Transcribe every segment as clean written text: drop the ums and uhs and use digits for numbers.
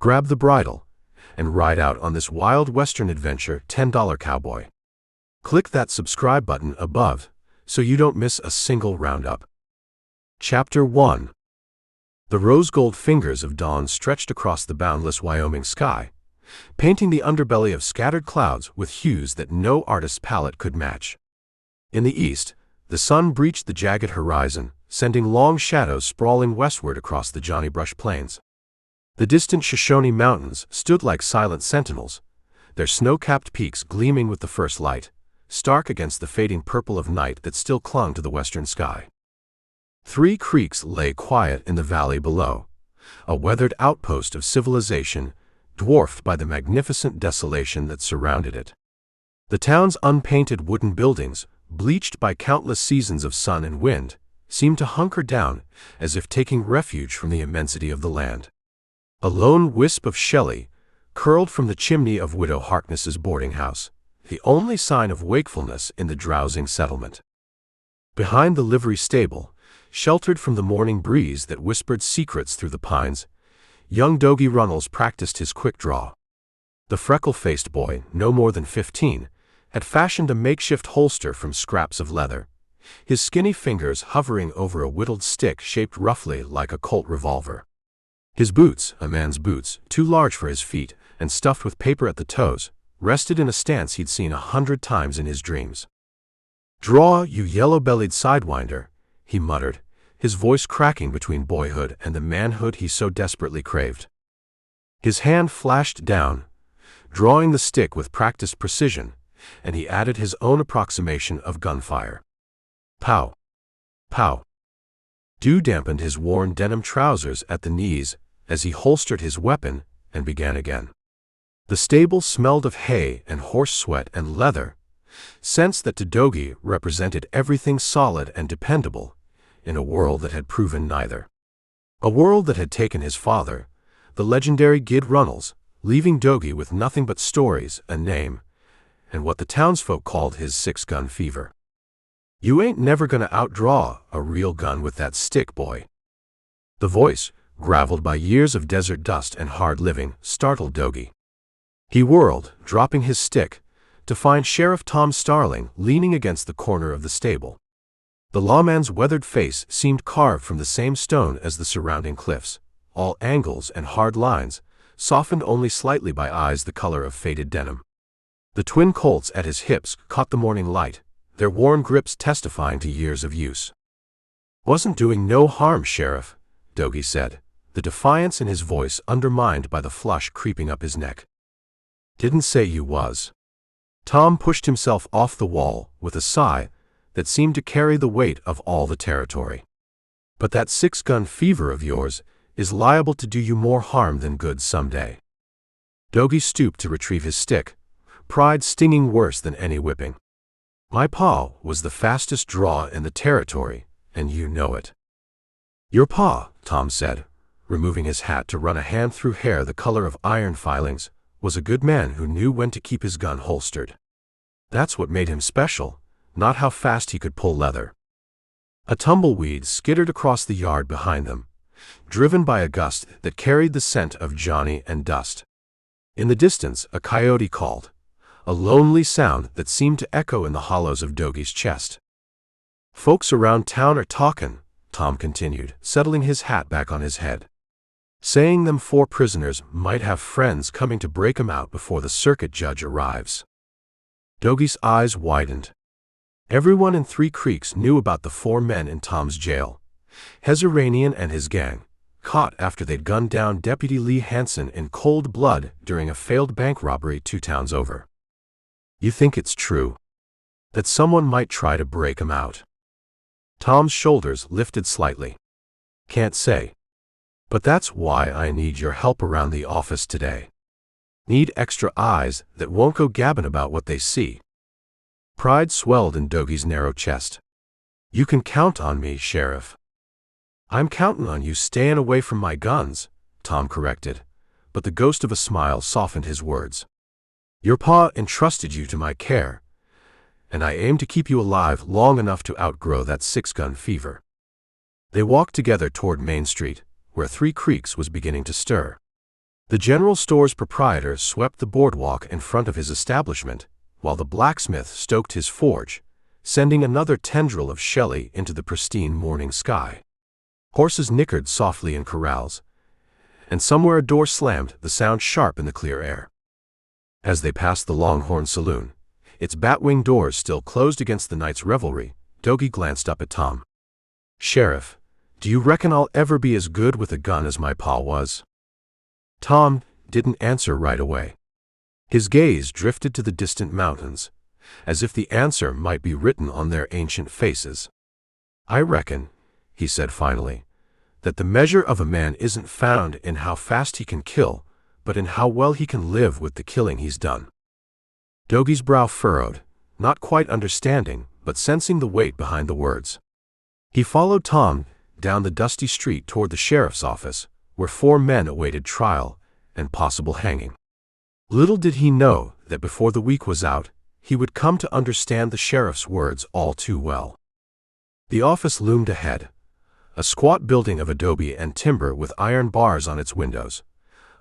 Grab the bridle and ride out on this wild western adventure, $10 Cowboy. Click that subscribe button above so you don't miss a single roundup. Chapter 1. The rose-gold fingers of dawn stretched across the boundless Wyoming sky, painting the underbelly of scattered clouds with hues that no artist's palette could match. In the east, the sun breached the jagged horizon, sending long shadows sprawling westward across the Johnny Brush Plains. The distant Shoshone Mountains stood like silent sentinels, their snow-capped peaks gleaming with the first light, stark against the fading purple of night that still clung to the western sky. Three creeks lay quiet in the valley below, a weathered outpost of civilization, dwarfed by the magnificent desolation that surrounded it. The town's unpainted wooden buildings, bleached by countless seasons of sun and wind, seemed to hunker down as if taking refuge from the immensity of the land. A lone wisp of Shelley curled from the chimney of Widow Harkness's boarding house, the only sign of wakefulness in the drowsing settlement. Behind the livery stable, sheltered from the morning breeze that whispered secrets through the pines, young Dogie Runnels practiced his quick draw. The freckle-faced boy, no more than 15, had fashioned a makeshift holster from scraps of leather, his skinny fingers hovering over a whittled stick shaped roughly like a Colt revolver. His boots, a man's boots, too large for his feet and stuffed with paper at the toes, rested in a stance he'd seen 100 times in his dreams. "Draw, you yellow-bellied sidewinder," he muttered, his voice cracking between boyhood and the manhood he so desperately craved. His hand flashed down, drawing the stick with practiced precision, and he added his own approximation of gunfire. Pow! Pow! Dew dampened his worn denim trousers at the knees as he holstered his weapon and began again. The stable smelled of hay and horse sweat and leather, scents that to Dogie represented everything solid and dependable in a world that had proven neither. A world that had taken his father, the legendary Gid Runnels, leaving Dogie with nothing but stories, a name, and what the townsfolk called his six-gun fever. "You ain't never gonna outdraw a real gun with that stick, boy." The voice, graveled by years of desert dust and hard living, startled Dogie. He whirled, dropping his stick, to find Sheriff Tom Starling leaning against the corner of the stable. The lawman's weathered face seemed carved from the same stone as the surrounding cliffs, all angles and hard lines, softened only slightly by eyes the color of faded denim. The twin Colts at his hips caught the morning light, their worn grips testifying to years of use. "Wasn't doing no harm, Sheriff," Dogie said, the defiance in his voice undermined by the flush creeping up his neck. "Didn't say you was." Tom pushed himself off the wall with a sigh that seemed to carry the weight of all the territory. "But that six-gun fever of yours is liable to do you more harm than good someday." Dogie stooped to retrieve his stick, pride stinging worse than any whipping. "My pa was the fastest draw in the territory, and you know it." "Your pa," Tom said, removing his hat to run a hand through hair the color of iron filings, was a good man who knew when to keep his gun holstered. That's what made him special, not how fast he could pull leather. A tumbleweed skittered across the yard behind them, driven by a gust that carried the scent of Johnny and dust. In the distance, a coyote called, a lonely sound that seemed to echo in the hollows of Dogie's chest. "Folks around town are talkin'," Tom continued, settling his hat back on his head. "Saying them 4 prisoners might have friends coming to break 'em out before the circuit judge arrives." Dogie's eyes widened. Everyone in Three Creeks knew about the 4 men in Tom's jail, Hezaranian and his gang, caught after they'd gunned down Deputy Lee Hansen in cold blood during a failed bank robbery 2 towns over. "You think it's true? That someone might try to break 'em out?" Tom's shoulders lifted slightly. "Can't say. But that's why I need your help around the office today. Need extra eyes that won't go gabbing about what they see." Pride swelled in Dogie's narrow chest. "You can count on me, Sheriff." "I'm counting on you staying away from my guns," Tom corrected, but the ghost of a smile softened his words. "Your pa entrusted you to my care, and I aim to keep you alive long enough to outgrow that six-gun fever." They walked together toward Main Street, where Three Creeks was beginning to stir. The general store's proprietor swept the boardwalk in front of his establishment, while the blacksmith stoked his forge, sending another tendril of Shelley into the pristine morning sky. Horses nickered softly in corrals, and somewhere a door slammed, the sound sharp in the clear air. As they passed the Longhorn Saloon, its batwing doors still closed against the night's revelry, Dougie glanced up at Tom. "Sheriff, do you reckon I'll ever be as good with a gun as my pa was?" Tom didn't answer right away. His gaze drifted to the distant mountains, as if the answer might be written on their ancient faces. "I reckon," he said finally, "that the measure of a man isn't found in how fast he can kill, but in how well he can live with the killing he's done." Dougie's brow furrowed, not quite understanding, but sensing the weight behind the words. He followed Tom down the dusty street toward the sheriff's office, where 4 men awaited trial and possible hanging. Little did he know that before the week was out, he would come to understand the sheriff's words all too well. The office loomed ahead, a squat building of adobe and timber with iron bars on its windows,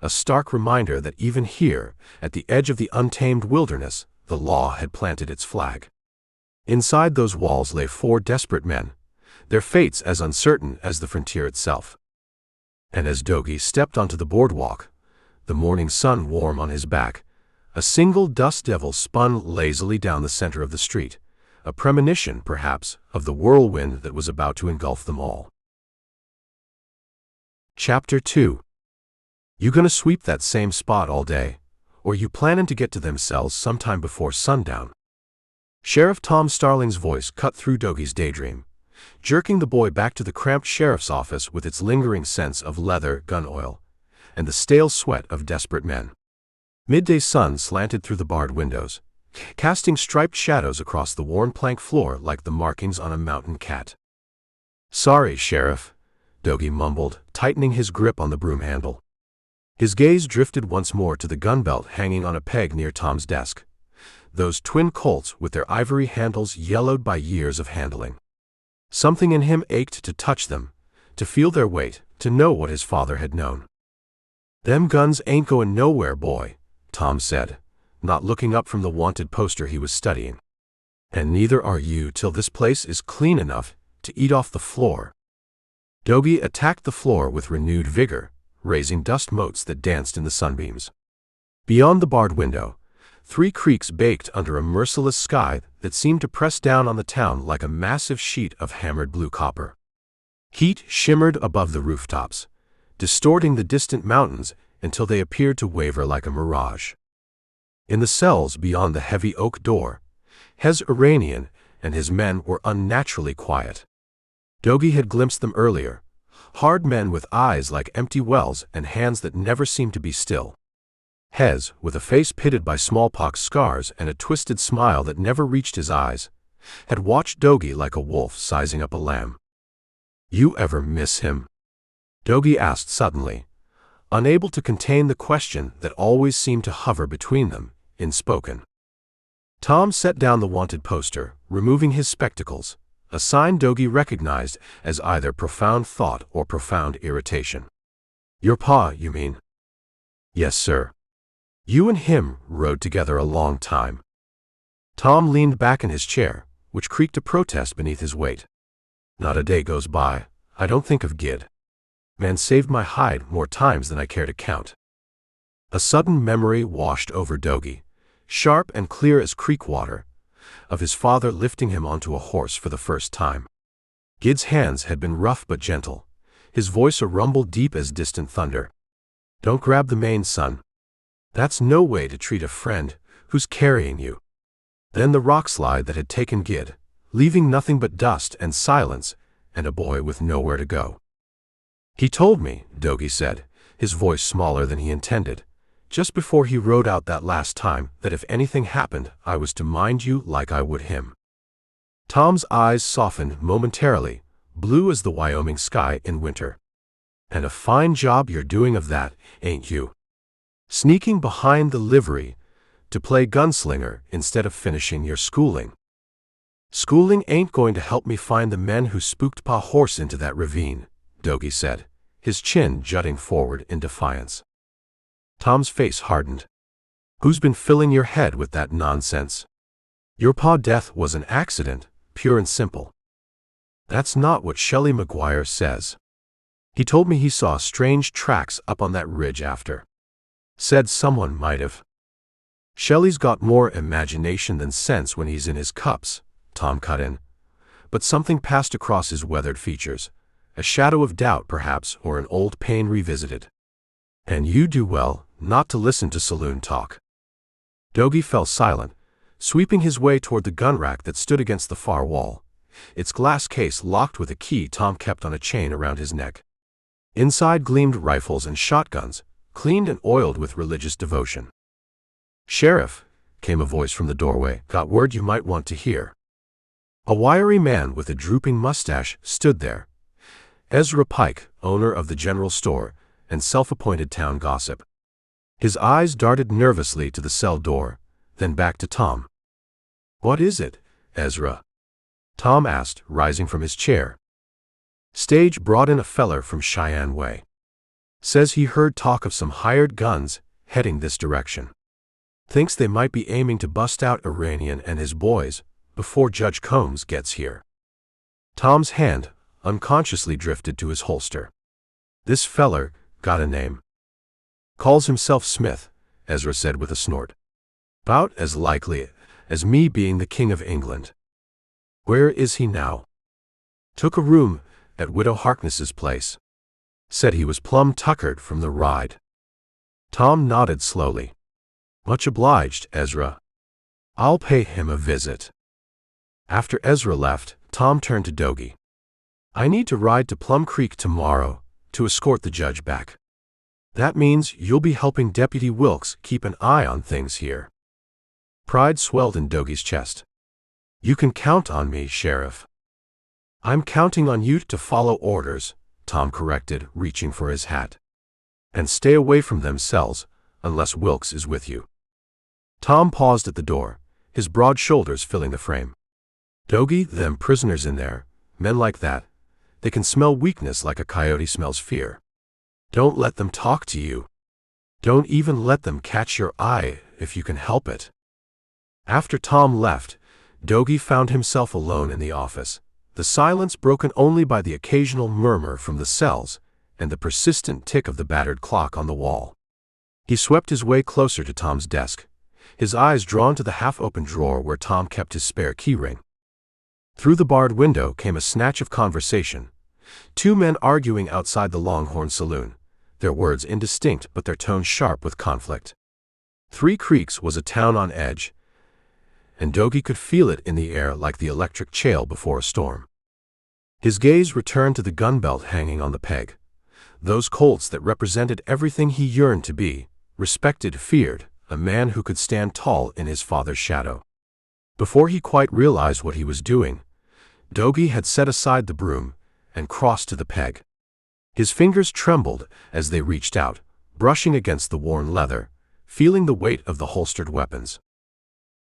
a stark reminder that even here, at the edge of the untamed wilderness, the law had planted its flag. Inside those walls lay 4 desperate men, their fates as uncertain as the frontier itself. And as Dougie stepped onto the boardwalk, the morning sun warm on his back, a single dust devil spun lazily down the center of the street, a premonition, perhaps, of the whirlwind that was about to engulf them all. Chapter 2. You gonna sweep that same spot all day, or you planning to get to them cells sometime before sundown? Sheriff Tom Starling's voice cut through Dougie's daydream, jerking the boy back to the cramped sheriff's office with its lingering sense of leather, gun oil, and the stale sweat of desperate men. Midday sun slanted through the barred windows, casting striped shadows across the worn plank floor like the markings on a mountain cat. "Sorry, Sheriff," Dougie mumbled, tightening his grip on the broom handle. His gaze drifted once more to the gun belt hanging on a peg near Tom's desk, those twin Colts with their ivory handles yellowed by years of handling. Something in him ached to touch them, to feel their weight, to know what his father had known. "Them guns ain't going nowhere, boy," Tom said, not looking up from the wanted poster he was studying. "And neither are you till this place is clean enough to eat off the floor." Dougie attacked the floor with renewed vigor, raising dust motes that danced in the sunbeams. Beyond the barred window, 3 creeks baked under a merciless sky that seemed to press down on the town like a massive sheet of hammered blue copper. Heat shimmered above the rooftops, distorting the distant mountains until they appeared to waver like a mirage. In the cells beyond the heavy oak door, Hez Iranian and his men were unnaturally quiet. Dougie had glimpsed them earlier, hard men with eyes like empty wells and hands that never seemed to be still. Hez, with a face pitted by smallpox scars and a twisted smile that never reached his eyes, had watched Dougie like a wolf sizing up a lamb. "You ever miss him?" Dougie asked suddenly, unable to contain the question that always seemed to hover between them, unspoken. Tom set down the wanted poster, removing his spectacles, a sign Dougie recognized as either profound thought or profound irritation. "Your pa, you mean?" "Yes, sir. You and him rode together a long time." Tom leaned back in his chair, which creaked a protest beneath his weight. "Not a day goes by I don't think of Gid. Man saved my hide more times than I care to count." A sudden memory washed over Dougie, sharp and clear as creek water, of his father lifting him onto a horse for the first time. Gid's hands had been rough but gentle, his voice a rumble deep as distant thunder. "Don't grab the mane, son. That's no way to treat a friend who's carrying you." Then the rock slide that had taken Gid, leaving nothing but dust and silence and a boy with nowhere to go. "He told me," Dougie said, his voice smaller than he intended, "just before he rode out that last time, that if anything happened, I was to mind you like I would him." Tom's eyes softened momentarily, blue as the Wyoming sky in winter. "And a fine job you're doing of that, ain't you? Sneaking behind the livery to play gunslinger instead of finishing your schooling." "Schooling ain't going to help me find the men who spooked Pa Horse into that ravine," Dougie said, his chin jutting forward in defiance. Tom's face hardened. Who's been filling your head with that nonsense? Your pa's death was an accident, pure and simple. That's not what Shelley McGuire says. He told me he saw strange tracks up on that ridge after. Said someone might have. Shelley's got more imagination than sense when he's in his cups, Tom cut in. But something passed across his weathered features. A shadow of doubt, perhaps, or an old pain revisited. And you do well not to listen to saloon talk. Dogie fell silent, sweeping his way toward the gun rack that stood against the far wall, its glass case locked with a key Tom kept on a chain around his neck. Inside gleamed rifles and shotguns, cleaned and oiled with religious devotion. "Sheriff," came a voice from the doorway, "got word you might want to hear." A wiry man with a drooping mustache stood there. Ezra Pike, owner of the general store and self-appointed town gossip. His eyes darted nervously to the cell door, then back to Tom. "What is it, Ezra?" Tom asked, rising from his chair. "Stage brought in a feller from Cheyenne Way. Says he heard talk of some hired guns heading this direction. Thinks they might be aiming to bust out Iranian and his boys before Judge Combs gets here." Tom's hand unconsciously drifted to his holster. "This feller got a name." "Calls himself Smith," Ezra said with a snort. "About as likely as me being the King of England." "Where is he now?" "Took a room at Widow Harkness's place. Said he was plumb tuckered from the ride." Tom nodded slowly. "Much obliged, Ezra. I'll pay him a visit." After Ezra left, Tom turned to Dogie. "I need to ride to Plum Creek tomorrow to escort the judge back. That means you'll be helping Deputy Wilkes keep an eye on things here." Pride swelled in Dogie's chest. "You can count on me, Sheriff." "I'm counting on you to follow orders," Tom corrected, reaching for his hat. "And stay away from them cells, unless Wilkes is with you." Tom paused at the door, his broad shoulders filling the frame. "Dogie, them prisoners in there, men like that, they can smell weakness like a coyote smells fear. Don't let them talk to you. Don't even let them catch your eye if you can help it." After Tom left, Dogie found himself alone in the office, the silence broken only by the occasional murmur from the cells and the persistent tick of the battered clock on the wall. He swept his way closer to Tom's desk, his eyes drawn to the half-open drawer where Tom kept his spare keyring. Through the barred window came a snatch of conversation. Two men arguing outside the Longhorn Saloon, their words indistinct but their tones sharp with conflict. Three Creeks was a town on edge, and Dogie could feel it in the air like the electric chail before a storm. His gaze returned to the gun belt hanging on the peg, those Colts that represented everything he yearned to be, respected, feared, a man who could stand tall in his father's shadow. Before he quite realized what he was doing, Dogie had set aside the broom and crossed to the peg. His fingers trembled as they reached out, brushing against the worn leather, feeling the weight of the holstered weapons.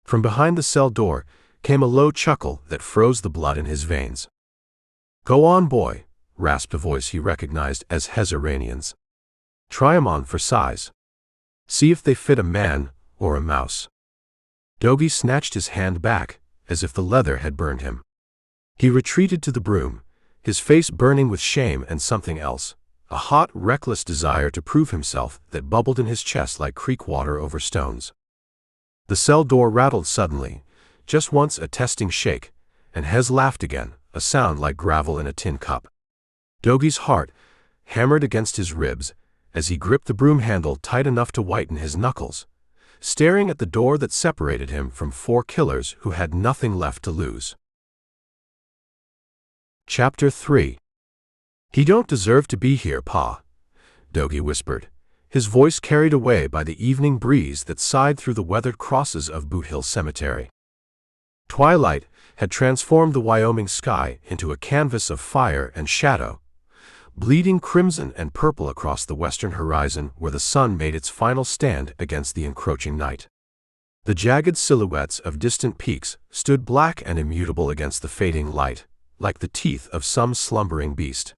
From behind the cell door came a low chuckle that froze the blood in his veins. "Go on, boy," rasped a voice he recognized as Hezaranian's. "Try 'em on for size. See if they fit a man or a mouse." Dogie snatched his hand back, as if the leather had burned him. He retreated to the broom, his face burning with shame and something else, a hot, reckless desire to prove himself that bubbled in his chest like creek water over stones. The cell door rattled suddenly, just once a testing shake, and Hez laughed again, a sound like gravel in a tin cup. Dogie's heart hammered against his ribs as he gripped the broom handle tight enough to whiten his knuckles, staring at the door that separated him from four killers who had nothing left to lose. Chapter 3. "He don't deserve to be here, Pa," Dogie whispered, his voice carried away by the evening breeze that sighed through the weathered crosses of Boot Hill Cemetery. Twilight had transformed the Wyoming sky into a canvas of fire and shadow, bleeding crimson and purple across the western horizon where the sun made its final stand against the encroaching night. The jagged silhouettes of distant peaks stood black and immutable against the fading light, like the teeth of some slumbering beast.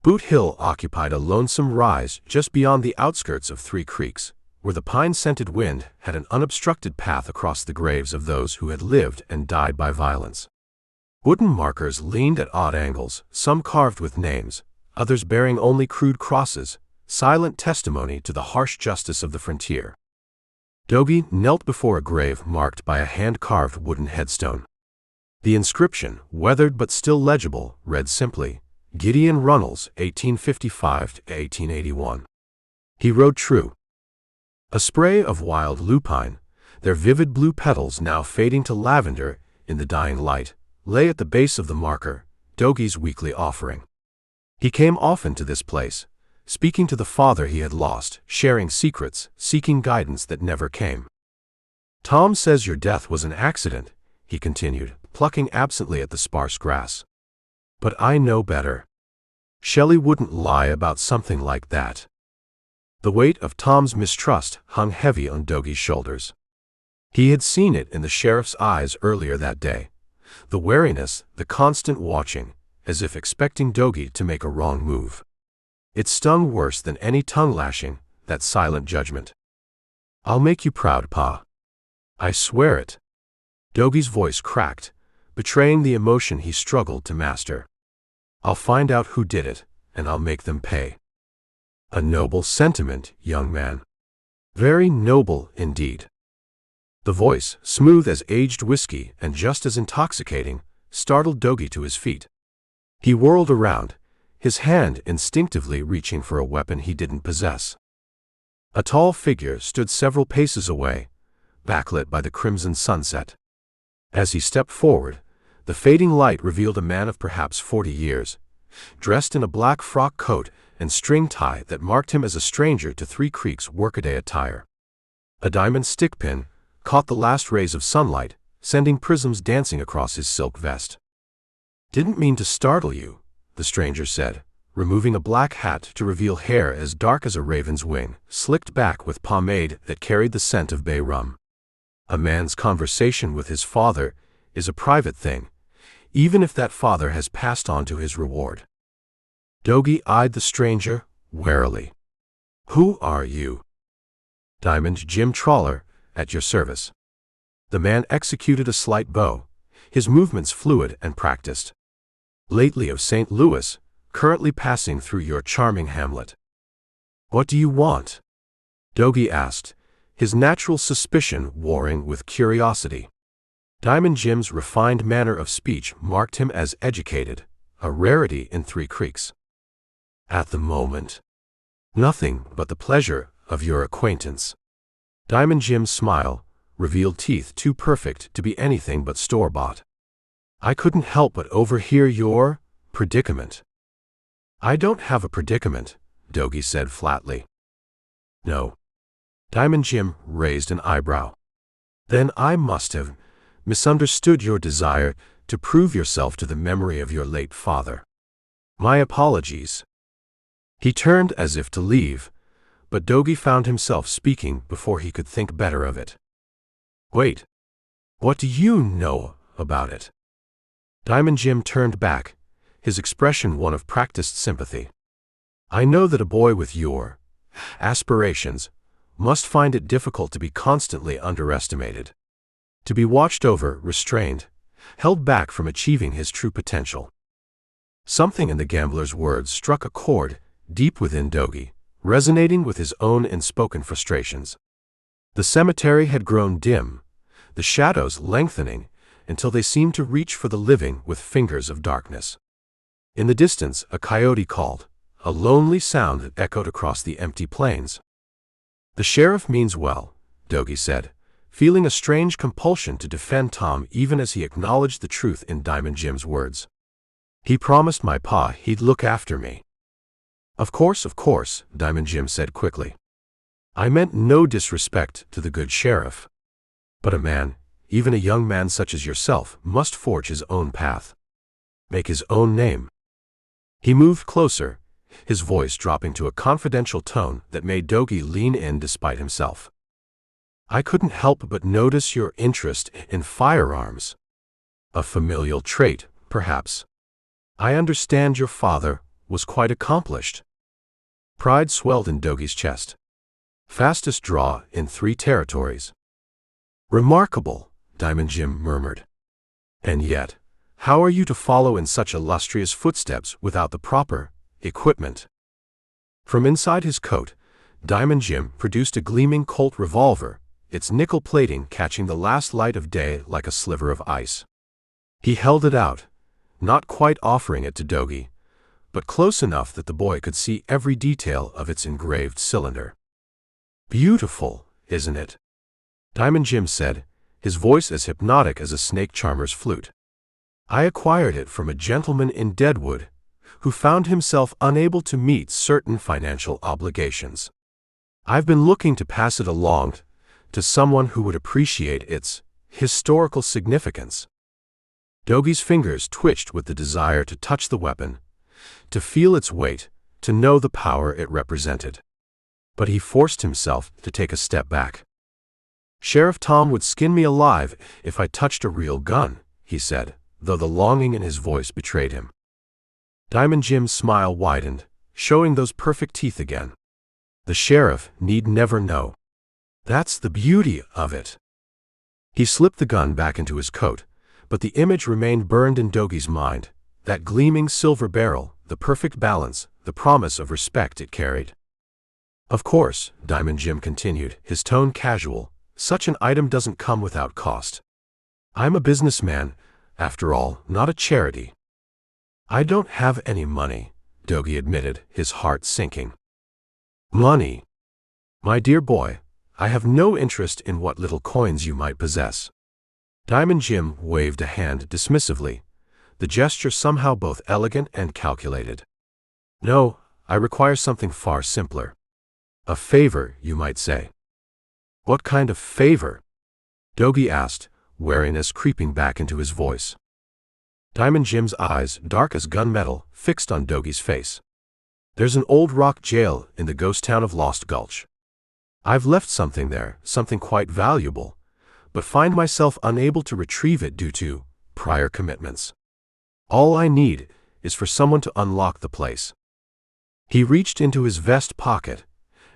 Boot Hill occupied a lonesome rise just beyond the outskirts of Three Creeks, where the pine-scented wind had an unobstructed path across the graves of those who had lived and died by violence. Wooden markers leaned at odd angles, some carved with names, others bearing only crude crosses, silent testimony to the harsh justice of the frontier. Dogie knelt before a grave marked by a hand-carved wooden headstone. The inscription, weathered but still legible, read simply, Gideon Runnels, 1855–1881. He rode true. A spray of wild lupine, their vivid blue petals now fading to lavender in the dying light, lay at the base of the marker, Dogie's weekly offering. He came often to this place, speaking to the father he had lost, sharing secrets, seeking guidance that never came. Tom says your death was an accident, he continued, plucking absently at the sparse grass. But I know better. Shelley wouldn't lie about something like that. The weight of Tom's mistrust hung heavy on Dogie's shoulders. He had seen it in the sheriff's eyes earlier that day. The wariness, the constant watching, as if expecting Dogie to make a wrong move. It stung worse than any tongue-lashing, that silent judgment. I'll make you proud, Pa. I swear it. Dogie's voice cracked, betraying the emotion he struggled to master. I'll find out who did it, and I'll make them pay. A noble sentiment, young man. Very noble indeed. The voice, smooth as aged whiskey and just as intoxicating, startled Dogie to his feet. He whirled around, his hand instinctively reaching for a weapon he didn't possess. A tall figure stood several paces away, backlit by the crimson sunset. As he stepped forward, the fading light revealed a man of perhaps 40 years, dressed in a black frock coat and string tie that marked him as a stranger to Three Creeks' workaday attire. A diamond stickpin caught the last rays of sunlight, sending prisms dancing across his silk vest. Didn't mean to startle you, the stranger said, removing a black hat to reveal hair as dark as a raven's wing, slicked back with pomade that carried the scent of bay rum. A man's conversation with his father is a private thing, even if that father has passed on to his reward. Dogie eyed the stranger warily. Who are you? Diamond Jim Trawler, at your service. The man executed a slight bow, his movements fluid and practiced. Lately of St. Louis, currently passing through your charming hamlet. What do you want? Dogie asked, his natural suspicion warring with curiosity. Diamond Jim's refined manner of speech marked him as educated, a rarity in Three Creeks. At the moment, nothing but the pleasure of your acquaintance. Diamond Jim's smile revealed teeth too perfect to be anything but store-bought. I couldn't help but overhear your predicament. I don't have a predicament, Dogie said flatly. No. Diamond Jim raised an eyebrow. Then I must have misunderstood your desire to prove yourself to the memory of your late father. My apologies. He turned as if to leave, but Dogie found himself speaking before he could think better of it. Wait. What do you know about it? Diamond Jim turned back, his expression one of practiced sympathy. I know that a boy with your aspirations must find it difficult to be constantly underestimated, to be watched over, restrained, held back from achieving his true potential. Something in the gambler's words struck a chord deep within Dogie, resonating with his own unspoken frustrations. The cemetery had grown dim, the shadows lengthening until they seemed to reach for the living with fingers of darkness. In the distance, a coyote called, a lonely sound that echoed across the empty plains. The sheriff means well, Dogie said, feeling a strange compulsion to defend Tom even as he acknowledged the truth in Diamond Jim's words. He promised my pa he'd look after me. Of course, Diamond Jim said quickly. I meant no disrespect to the good sheriff. But a man, even a young man such as yourself, must forge his own path. Make his own name. He moved closer, his voice dropping to a confidential tone that made Dogie lean in despite himself. I couldn't help but notice your interest in firearms. A familial trait, perhaps. I understand your father was quite accomplished. Pride swelled in Doggy's chest. Fastest draw in 3 territories. Remarkable, Diamond Jim murmured. And yet, how are you to follow in such illustrious footsteps without the proper equipment? From inside his coat, Diamond Jim produced a gleaming Colt revolver, its nickel plating catching the last light of day like a sliver of ice. He held it out, not quite offering it to Doggy, but close enough that the boy could see every detail of its engraved cylinder. Beautiful, isn't it? Diamond Jim said, his voice as hypnotic as a snake charmer's flute. I acquired it from a gentleman in Deadwood, who found himself unable to meet certain financial obligations. I've been looking to pass it along to someone who would appreciate its historical significance. Doggy's fingers twitched with the desire to touch the weapon, to feel its weight, to know the power it represented. But he forced himself to take a step back. Sheriff Tom would skin me alive if I touched a real gun, he said, though the longing in his voice betrayed him. Diamond Jim's smile widened, showing those perfect teeth again. The sheriff need never know. That's the beauty of it. He slipped the gun back into his coat, but the image remained burned in Doggy's mind, that gleaming silver barrel, the perfect balance, the promise of respect it carried. Of course, Diamond Jim continued, his tone casual, such an item doesn't come without cost. I'm a businessman, after all, not a charity. I don't have any money, Doggy admitted, his heart sinking. Money? My dear boy, I have no interest in what little coins you might possess. Diamond Jim waved a hand dismissively, the gesture somehow both elegant and calculated. No, I require something far simpler. A favor, you might say. What kind of favor? Doggy asked, wariness creeping back into his voice. Diamond Jim's eyes, dark as gunmetal, fixed on Doggy's face. There's an old rock jail in the ghost town of Lost Gulch. I've left something there, something quite valuable, but find myself unable to retrieve it due to prior commitments. All I need is for someone to unlock the place. He reached into his vest pocket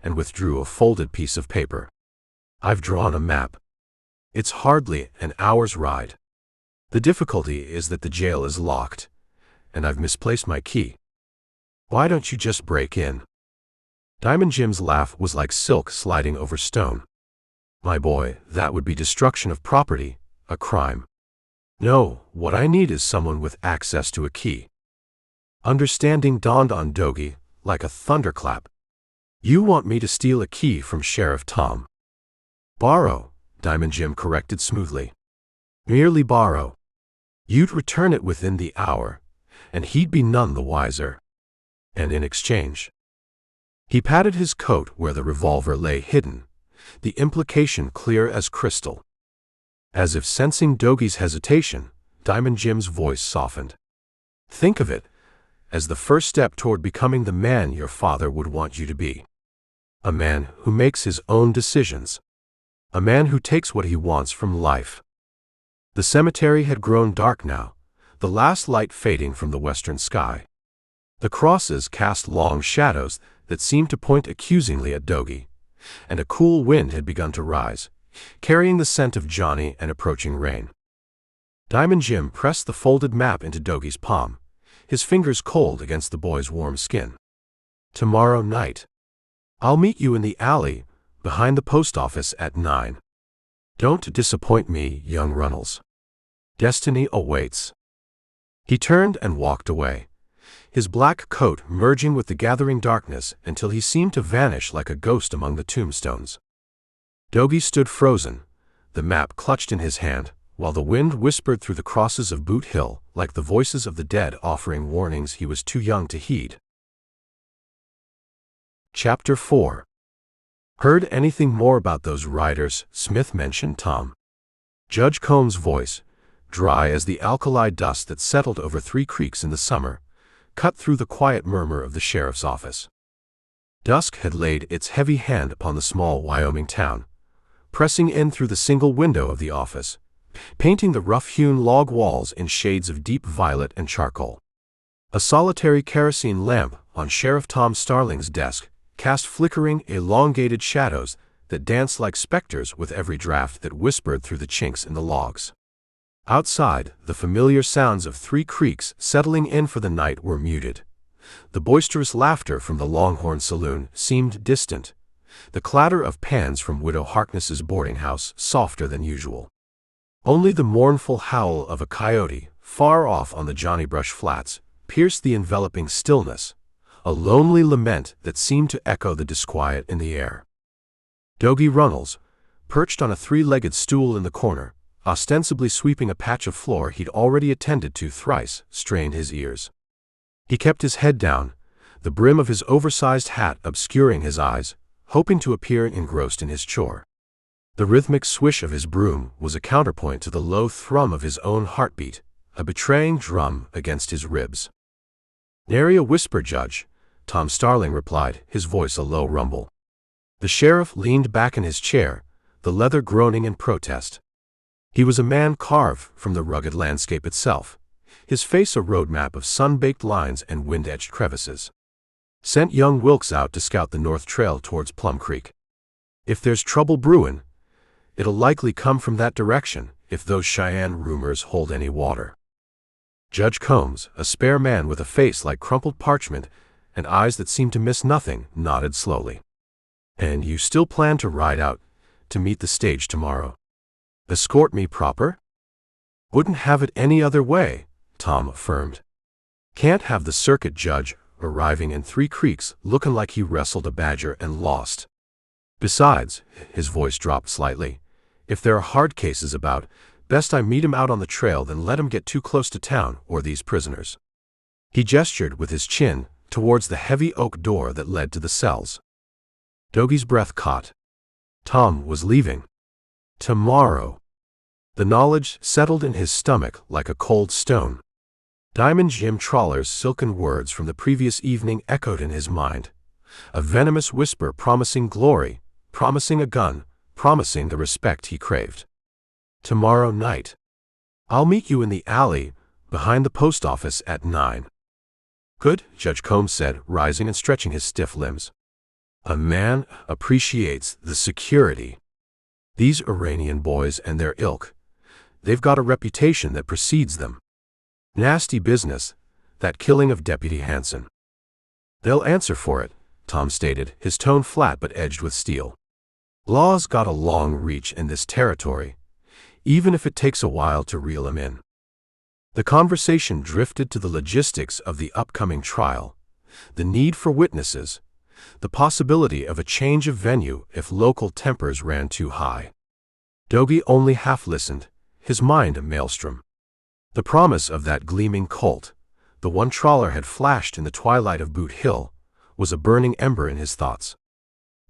and withdrew a folded piece of paper. I've drawn a map. It's hardly an hour's ride. The difficulty is that the jail is locked, and I've misplaced my key. Why don't you just break in? Diamond Jim's laugh was like silk sliding over stone. My boy, that would be destruction of property, a crime. No, what I need is someone with access to a key. Understanding dawned on Doggy like a thunderclap. You want me to steal a key from Sheriff Tom? Borrow, Diamond Jim corrected smoothly. Merely borrow. You'd return it within the hour, and he'd be none the wiser. And in exchange. He patted his coat where the revolver lay hidden, the implication clear as crystal. As if sensing Doggy's hesitation, Diamond Jim's voice softened. Think of it as the first step toward becoming the man your father would want you to be. A man who makes his own decisions. A man who takes what he wants from life. The cemetery had grown dark now, the last light fading from the western sky. The crosses cast long shadows that seemed to point accusingly at Doggy, and a cool wind had begun to rise, carrying the scent of Johnny and approaching rain. Diamond Jim pressed the folded map into Doggy's palm, his fingers cold against the boy's warm skin. Tomorrow night. I'll meet you in the alley behind the post office at 9. Don't disappoint me, young Runnels. Destiny awaits. He turned and walked away, his black coat merging with the gathering darkness until he seemed to vanish like a ghost among the tombstones. Doggy stood frozen, the map clutched in his hand, while the wind whispered through the crosses of Boot Hill like the voices of the dead offering warnings he was too young to heed. Chapter 4. Heard anything more about those riders? Smith mentioned Tom. Judge Combs' voice, dry as the alkali dust that settled over 3 creeks in the summer, cut through the quiet murmur of the sheriff's office. Dusk had laid its heavy hand upon the small Wyoming town, pressing in through the single window of the office, painting the rough-hewn log walls in shades of deep violet and charcoal. A solitary kerosene lamp on Sheriff Tom Starling's desk cast flickering, elongated shadows that danced like specters with every draft that whispered through the chinks in the logs. Outside, the familiar sounds of 3 Creeks settling in for the night were muted. The boisterous laughter from the Longhorn Saloon seemed distant, the clatter of pans from Widow Harkness's boarding house softer than usual. Only the mournful howl of a coyote, far off on the Johnny Brush Flats, pierced the enveloping stillness, a lonely lament that seemed to echo the disquiet in the air. Dogie Runnels, perched on a 3-legged stool in the corner, ostensibly sweeping a patch of floor he'd already attended to thrice, strained his ears. He kept his head down, the brim of his oversized hat obscuring his eyes, hoping to appear engrossed in his chore. The rhythmic swish of his broom was a counterpoint to the low thrum of his own heartbeat, a betraying drum against his ribs. "Nary a whisper, Judge," Tom Starling replied, his voice a low rumble. The sheriff leaned back in his chair, the leather groaning in protest. He was a man carved from the rugged landscape itself, his face a roadmap of sun-baked lines and wind-edged crevices. "Sent young Wilkes out to scout the north trail towards Plum Creek. If there's trouble brewin', it'll likely come from that direction, if those Cheyenne rumors hold any water." Judge Combs, a spare man with a face like crumpled parchment and eyes that seemed to miss nothing, nodded slowly. "And you still plan to ride out to meet the stage tomorrow? Escort me proper?" "Wouldn't have it any other way," Tom affirmed. "Can't have the circuit judge arriving in 3 Creeks looking like he wrestled a badger and lost. Besides," his voice dropped slightly, "if there are hard cases about, best I meet him out on the trail than let him get too close to town or these prisoners." He gestured with his chin towards the heavy oak door that led to the cells. Dogie's breath caught. Tom was leaving. Tomorrow. The knowledge settled in his stomach like a cold stone. Diamond Jim Trawler's silken words from the previous evening echoed in his mind, a venomous whisper promising glory, promising a gun, promising the respect he craved. "Tomorrow night. I'll meet you in the alley behind the post office at 9. "Good," Judge Combs said, rising and stretching his stiff limbs. "A man appreciates the security. These Iranian boys and their ilk, they've got a reputation that precedes them. Nasty business, that killing of Deputy Hanson." "They'll answer for it," Tom stated, his tone flat but edged with steel. "Law's got a long reach in this territory, even if it takes a while to reel him in." The conversation drifted to the logistics of the upcoming trial, the need for witnesses, the possibility of a change of venue if local tempers ran too high. Dogie only half listened, his mind a maelstrom. The promise of that gleaming Colt, the one Trawler had flashed in the twilight of Boot Hill, was a burning ember in his thoughts.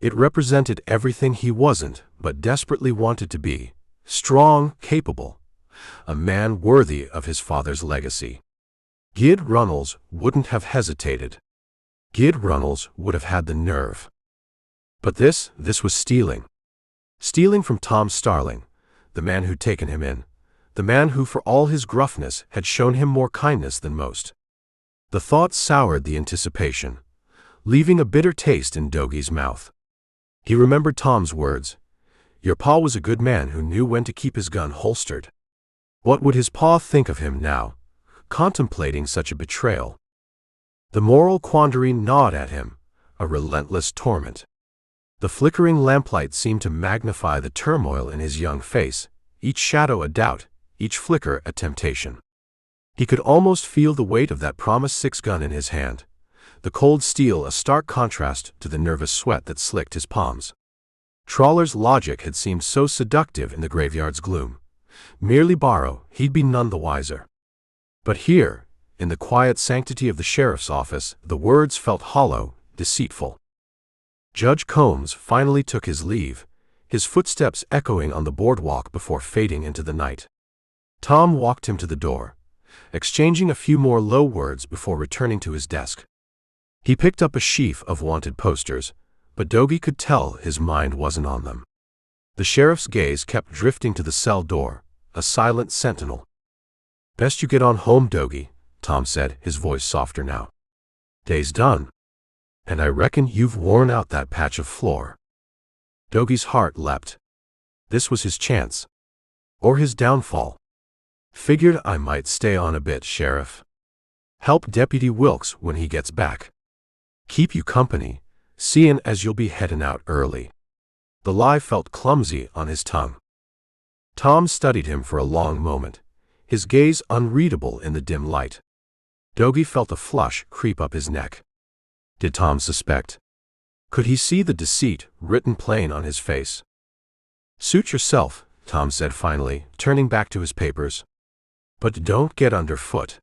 It represented everything he wasn't but desperately wanted to be: strong, capable, a man worthy of his father's legacy. Gid Runnels wouldn't have hesitated. Gid Runnels would have had the nerve. But this was stealing. Stealing from Tom Starling, the man who'd taken him in, the man who, for all his gruffness, had shown him more kindness than most. The thought soured the anticipation, leaving a bitter taste in Dogie's mouth. He remembered Tom's words. Your pa was a good man who knew when to keep his gun holstered. What would his pa think of him now, contemplating such a betrayal? The moral quandary gnawed at him, a relentless torment. The flickering lamplight seemed to magnify the turmoil in his young face, each shadow a doubt, each flicker a temptation. He could almost feel the weight of that promised 6-gun in his hand, the cold steel a stark contrast to the nervous sweat that slicked his palms. Trawler's logic had seemed so seductive in the graveyard's gloom. Merely borrow, he'd be none the wiser. But here, in the quiet sanctity of the sheriff's office, the words felt hollow, deceitful. Judge Combs finally took his leave, his footsteps echoing on the boardwalk before fading into the night. Tom walked him to the door, exchanging a few more low words before returning to his desk. He picked up a sheaf of wanted posters, but Dogie could tell his mind wasn't on them. The sheriff's gaze kept drifting to the cell door, a silent sentinel. Best you get on home, Dogie, Tom said, his voice softer now. "Day's done. And I reckon you've worn out that patch of floor." Dogie's heart leapt. This was his chance. Or his downfall. "Figured I might stay on a bit, Sheriff. Help Deputy Wilkes when he gets back. Keep you company, seein' as you'll be headin' out early." The lie felt clumsy on his tongue. Tom studied him for a long moment, his gaze unreadable in the dim light. Dogie felt a flush creep up his neck. Did Tom suspect? Could he see the deceit written plain on his face? "Suit yourself," Tom said finally, turning back to his papers. "But don't get underfoot.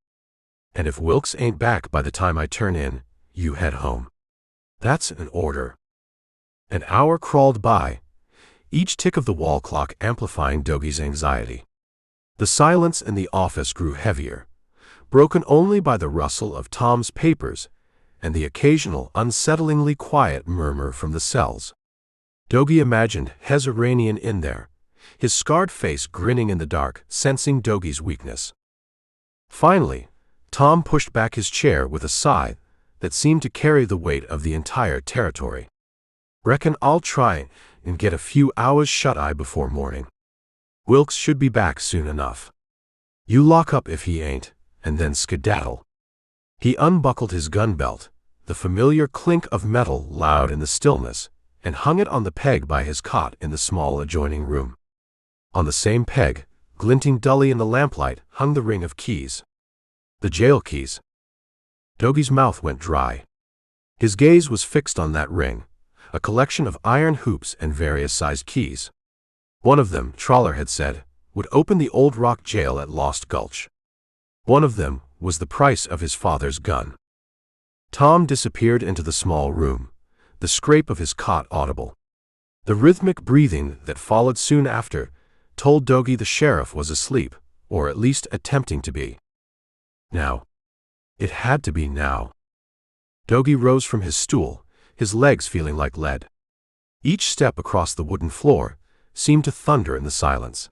And if Wilkes ain't back by the time I turn in, you head home. That's an order." An hour crawled by, each tick of the wall clock amplifying Dogie's anxiety. The silence in the office grew heavier, broken only by the rustle of Tom's papers and the occasional unsettlingly quiet murmur from the cells. Dogie imagined Hezaranian in there, his scarred face grinning in the dark, sensing Dogie's weakness. Finally, Tom pushed back his chair with a sigh that seemed to carry the weight of the entire territory. "Reckon I'll try and get a few hours shut-eye before morning. Wilkes should be back soon enough. You lock up if he ain't, and then skedaddle." He unbuckled his gun belt, the familiar clink of metal loud in the stillness, and hung it on the peg by his cot in the small adjoining room. On the same peg, glinting dully in the lamplight, hung the ring of keys. The jail keys. Dogie's mouth went dry. His gaze was fixed on that ring, a collection of iron hoops and various-sized keys. One of them, Trawler had said, would open the old rock jail at Lost Gulch. One of them was the price of his father's gun. Tom disappeared into the small room, the scrape of his cot audible. The rhythmic breathing that followed soon after told Dogie the sheriff was asleep, or at least attempting to be. Now. It had to be now. Dogie rose from his stool, his legs feeling like lead. Each step across the wooden floor seemed to thunder in the silence.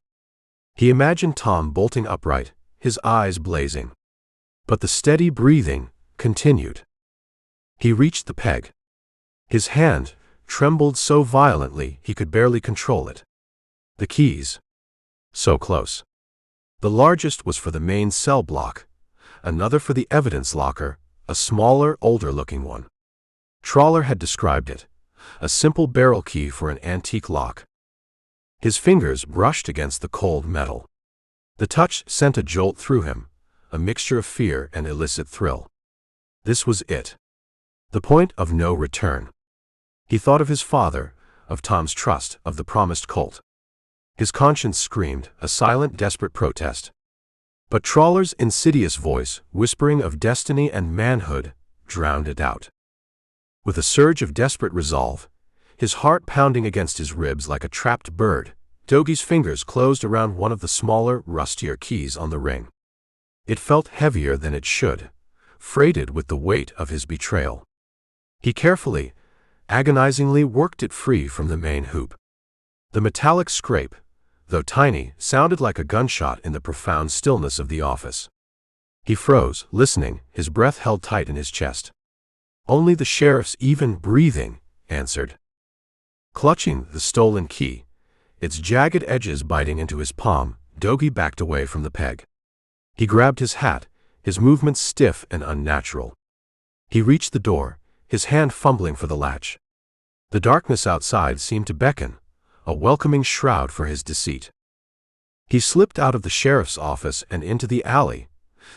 He imagined Tom bolting upright, his eyes blazing. But the steady breathing continued. He reached the peg. His hand trembled so violently he could barely control it. The keys. So close. The largest was for the main cell block, another for the evidence locker, a smaller, older-looking one. Trawler had described it, a simple barrel key for an antique lock. His fingers brushed against the cold metal. The touch sent a jolt through him, a mixture of fear and illicit thrill. This was it. The point of no return. He thought of his father, of Tom's trust, of the promised colt. His conscience screamed, a silent, desperate protest. But Trawler's insidious voice, whispering of destiny and manhood, drowned it out. With a surge of desperate resolve, his heart pounding against his ribs like a trapped bird, Dogie's fingers closed around one of the smaller, rustier keys on the ring. It felt heavier than it should, freighted with the weight of his betrayal. He carefully, agonizingly worked it free from the main hoop. The metallic scrape, though tiny, sounded like a gunshot in the profound stillness of the office. He froze, listening, his breath held tight in his chest. Only the sheriff's even breathing answered. Clutching the stolen key, its jagged edges biting into his palm, Dogie backed away from the peg. He grabbed his hat, his movements stiff and unnatural. He reached the door, his hand fumbling for the latch. The darkness outside seemed to beckon, a welcoming shroud for his deceit. He slipped out of the sheriff's office and into the alley,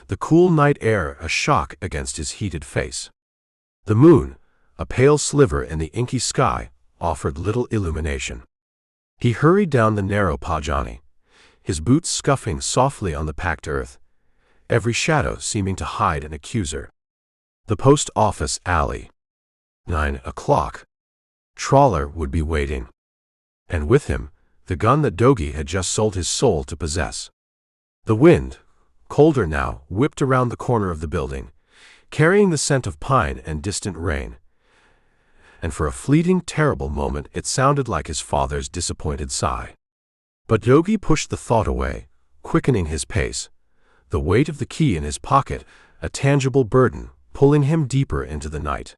the cool night air a shock against his heated face. The moon, a pale sliver in the inky sky, offered little illumination. He hurried down the narrow Pajani, his boots scuffing softly on the packed earth, every shadow seeming to hide an accuser. The post office alley. 9 o'clock. Trawler would be waiting. And with him, the gun that Dogie had just sold his soul to possess. The wind, colder now, whipped around the corner of the building, carrying the scent of pine and distant rain. And for a fleeting, terrible moment it sounded like his father's disappointed sigh. But Dogie pushed the thought away, quickening his pace, the weight of the key in his pocket a tangible burden, pulling him deeper into the night.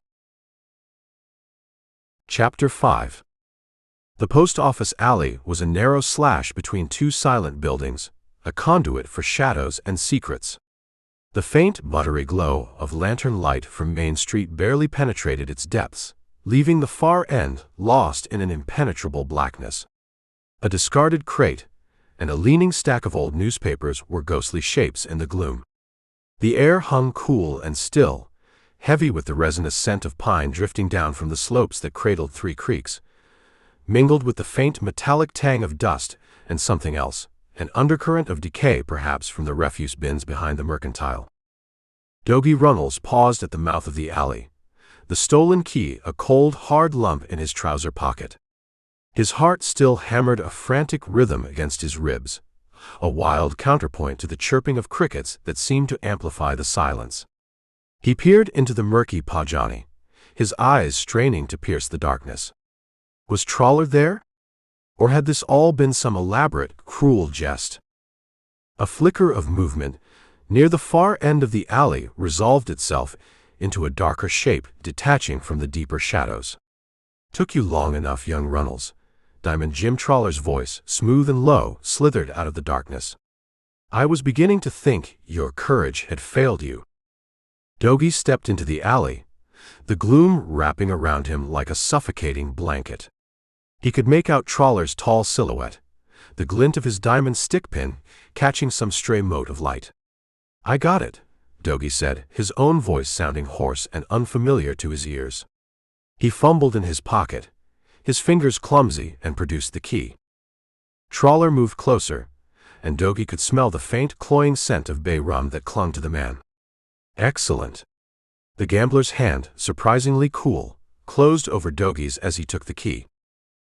Chapter 5. The post office alley was a narrow slash between two silent buildings, a conduit for shadows and secrets. The faint, buttery glow of lantern light from Main Street barely penetrated its depths, leaving the far end lost in an impenetrable blackness. A discarded crate and a leaning stack of old newspapers were ghostly shapes in the gloom. The air hung cool and still, heavy with the resinous scent of pine drifting down from the slopes that cradled Three Creeks, mingled with the faint metallic tang of dust and something else, an undercurrent of decay perhaps from the refuse bins behind the mercantile. Dogie Runnels paused at the mouth of the alley, the stolen key a cold, hard lump in his trouser pocket. His heart still hammered a frantic rhythm against his ribs, a wild counterpoint to the chirping of crickets that seemed to amplify the silence. He peered into the murky Pajani, his eyes straining to pierce the darkness. Was Trawler there? Or had this all been some elaborate, cruel jest? A flicker of movement near the far end of the alley resolved itself into a darker shape detaching from the deeper shadows. "Took you long enough, young Runnels." Diamond Jim Trawler's voice, smooth and low, slithered out of the darkness. "I was beginning to think your courage had failed you." Dogie stepped into the alley, the gloom wrapping around him like a suffocating blanket. He could make out Trawler's tall silhouette, the glint of his diamond stickpin catching some stray mote of light. "I got it," Dogie said, his own voice sounding hoarse and unfamiliar to his ears. He fumbled in his pocket, his fingers clumsy, and produced the key. Trawler moved closer, and Dogie could smell the faint, cloying scent of bay rum that clung to the man. "Excellent." The gambler's hand, surprisingly cool, closed over Dogie's as he took the key.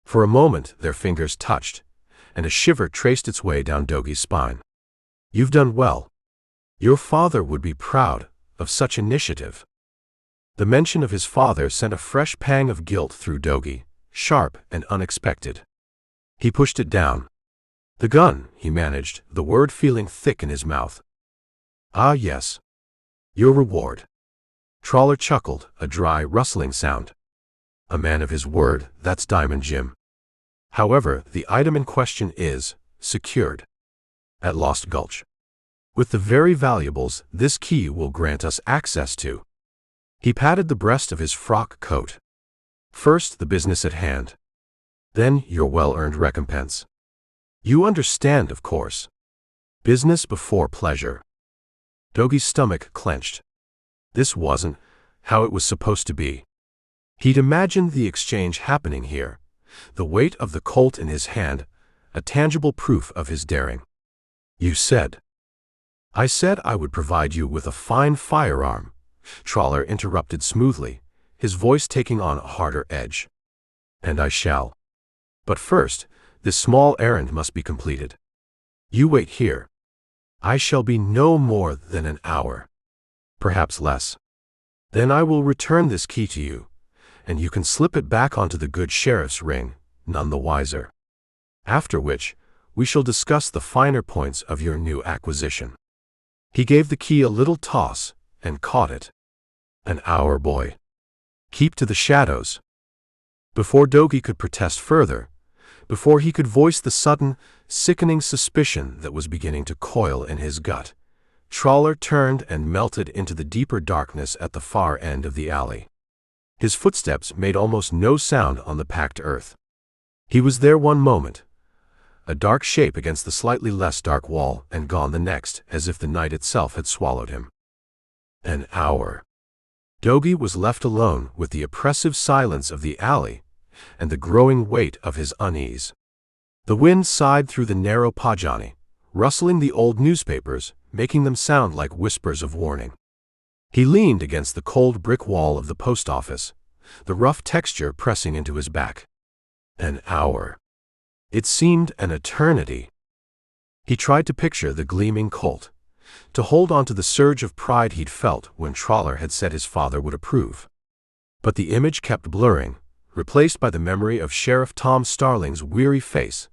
For a moment their fingers touched, and a shiver traced its way down Dogie's spine. "You've done well. Your father would be proud of such initiative." The mention of his father sent a fresh pang of guilt through Dogie, sharp and unexpected. He pushed it down. "The gun," he managed, the word feeling thick in his mouth. "Ah, yes. Your reward." Trawler chuckled, a dry, rustling sound. "A man of his word, that's Diamond Jim. However, the item in question is secured at Lost Gulch, with the very valuables this key will grant us access to." He patted the breast of his frock coat. "First, the business at hand. Then, your well-earned recompense. You understand, of course. Business before pleasure." Dogie's stomach clenched. This wasn't how it was supposed to be. He'd imagined the exchange happening here, the weight of the Colt in his hand, a tangible proof of his daring. "You said." "I said I would provide you with a fine firearm," Trawler interrupted smoothly, his voice taking on a harder edge. "And I shall. But first, this small errand must be completed. You wait here. I shall be no more than an hour. Perhaps less. Then I will return this key to you, and you can slip it back onto the good sheriff's ring, none the wiser. After which, we shall discuss the finer points of your new acquisition." He gave the key a little toss and caught it. "An hour, boy. Keep to the shadows." Before Dogie could protest further, before he could voice the sudden, sickening suspicion that was beginning to coil in his gut, Trawler turned and melted into the deeper darkness at the far end of the alley. His footsteps made almost no sound on the packed earth. He was there one moment, a dark shape against the slightly less dark wall, and gone the next, as if the night itself had swallowed him. An hour. Dogie was left alone with the oppressive silence of the alley and the growing weight of his unease. The wind sighed through the narrow Pajani, rustling the old newspapers, making them sound like whispers of warning. He leaned against the cold brick wall of the post office, the rough texture pressing into his back. An hour. It seemed an eternity. He tried to picture the gleaming Colt, to hold on to the surge of pride he'd felt when Trawler had said his father would approve. But the image kept blurring, replaced by the memory of Sheriff Tom Starling's weary face,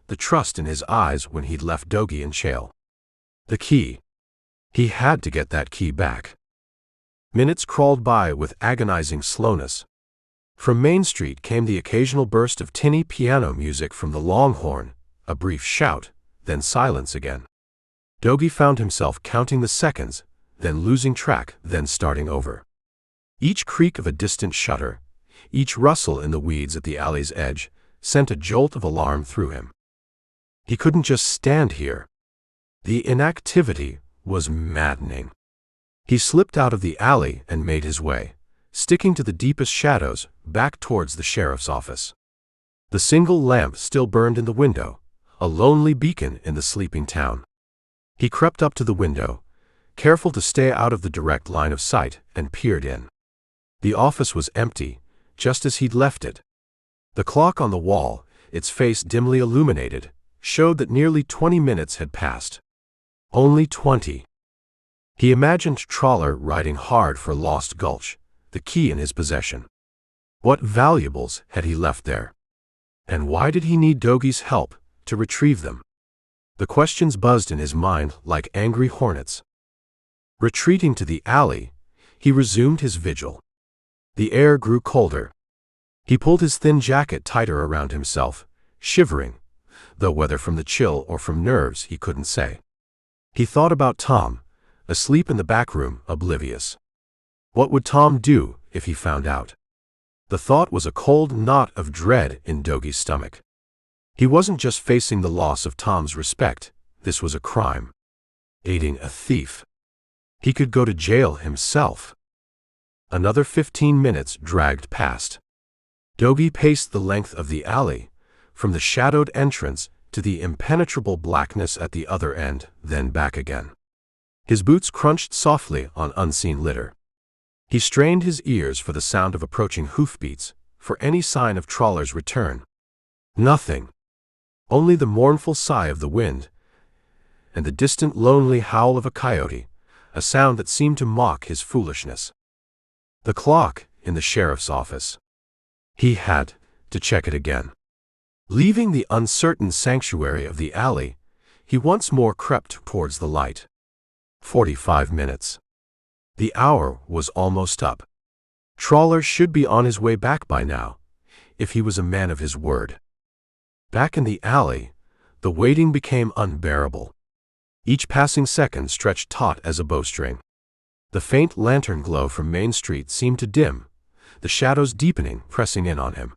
the trust in his eyes when he'd left Dogie in jail. The key. He had to get that key back. Minutes crawled by with agonizing slowness. From Main Street came the occasional burst of tinny piano music from the Longhorn, a brief shout, then silence again. Dougie found himself counting the seconds, then losing track, then starting over. Each creak of a distant shutter, each rustle in the weeds at the alley's edge, sent a jolt of alarm through him. He couldn't just stand here. The inactivity was maddening. He slipped out of the alley and made his way, sticking to the deepest shadows, back towards the sheriff's office. The single lamp still burned in the window, a lonely beacon in the sleeping town. He crept up to the window, careful to stay out of the direct line of sight, and peered in. The office was empty, just as he'd left it. The clock on the wall, its face dimly illuminated, showed that nearly 20 minutes had passed. Only 20. He imagined Trawler riding hard for Lost Gulch, the key in his possession. What valuables had he left there? And why did he need Dougie's help to retrieve them? The questions buzzed in his mind like angry hornets. Retreating to the alley, he resumed his vigil. The air grew colder. He pulled his thin jacket tighter around himself, shivering, though whether from the chill or from nerves he couldn't say. He thought about Tom, asleep in the back room, oblivious. What would Tom do if he found out? The thought was a cold knot of dread in Dougie's stomach. He wasn't just facing the loss of Tom's respect, this was a crime. Aiding a thief. He could go to jail himself. Another 15 minutes dragged past. Dougie paced the length of the alley, from the shadowed entrance to the impenetrable blackness at the other end, then back again. His boots crunched softly on unseen litter. He strained his ears for the sound of approaching hoofbeats, for any sign of Trawler's return. Nothing. Only the mournful sigh of the wind, and the distant lonely howl of a coyote, a sound that seemed to mock his foolishness. The clock in the sheriff's office. He had to check it again. Leaving the uncertain sanctuary of the alley, he once more crept towards the light. 45 minutes. The hour was almost up. Trawler should be on his way back by now, if he was a man of his word. Back in the alley, the waiting became unbearable. Each passing second stretched taut as a bowstring. The faint lantern glow from Main Street seemed to dim, the shadows deepening, pressing in on him.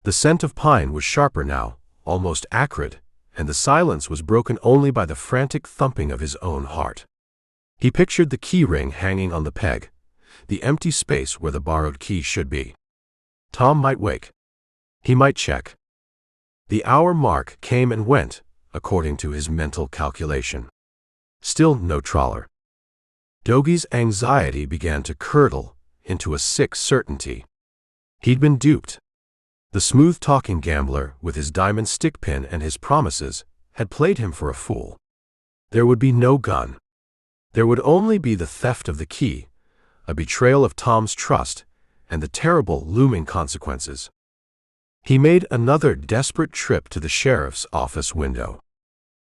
The scent of pine was sharper now, almost acrid, and the silence was broken only by the frantic thumping of his own heart. He pictured the key ring hanging on the peg, the empty space where the borrowed key should be. Tom might wake. He might check. The hour mark came and went, according to his mental calculation. Still no Trawler. Dougie's anxiety began to curdle into a sick certainty. He'd been duped. The smooth-talking gambler, with his diamond stickpin and his promises, had played him for a fool. There would be no gun. There would only be the theft of the key, a betrayal of Tom's trust, and the terrible looming consequences. He made another desperate trip to the sheriff's office window.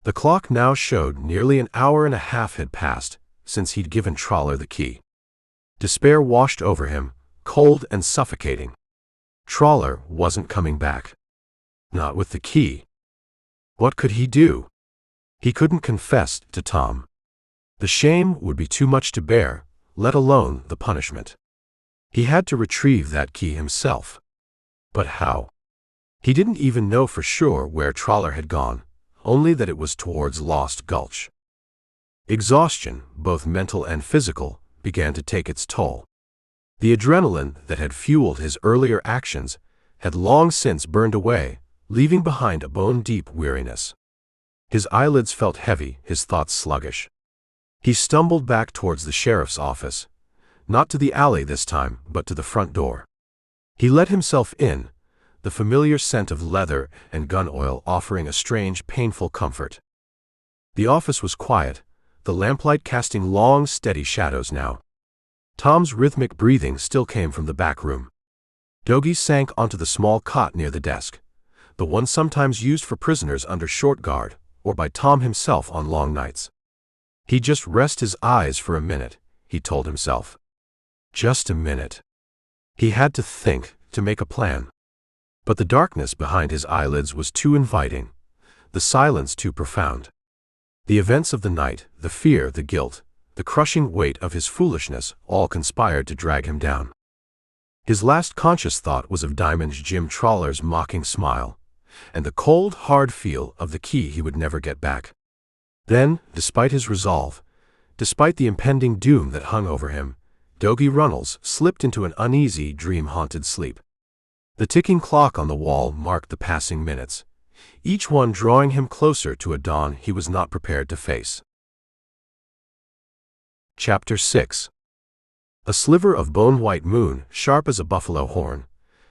The clock now showed nearly an hour and a half had passed since he'd given Trawler the key. Despair washed over him, cold and suffocating. Trawler wasn't coming back. Not with the key. What could he do? He couldn't confess to Tom. The shame would be too much to bear, let alone the punishment. He had to retrieve that key himself. But how? He didn't even know for sure where Trawler had gone, only that it was towards Lost Gulch. Exhaustion, both mental and physical, began to take its toll. The adrenaline that had fueled his earlier actions had long since burned away, leaving behind a bone-deep weariness. His eyelids felt heavy, his thoughts sluggish. He stumbled back towards the sheriff's office, not to the alley this time, but to the front door. He let himself in, the familiar scent of leather and gun oil offering a strange, painful comfort. The office was quiet, the lamplight casting long, steady shadows now. Tom's rhythmic breathing still came from the back room. Dougie sank onto the small cot near the desk, the one sometimes used for prisoners under short guard, or by Tom himself on long nights. He'd just rest his eyes for a minute, he told himself. Just a minute. He had to think, to make a plan. But the darkness behind his eyelids was too inviting, the silence too profound. The events of the night, the fear, the guilt, the crushing weight of his foolishness, all conspired to drag him down. His last conscious thought was of Diamond Jim Trawler's mocking smile, and the cold, hard feel of the key he would never get back. Then, despite his resolve, despite the impending doom that hung over him, Dougie Runnels slipped into an uneasy, dream-haunted sleep. The ticking clock on the wall marked the passing minutes, each one drawing him closer to a dawn he was not prepared to face. Chapter 6. A sliver of bone-white moon, sharp as a buffalo horn,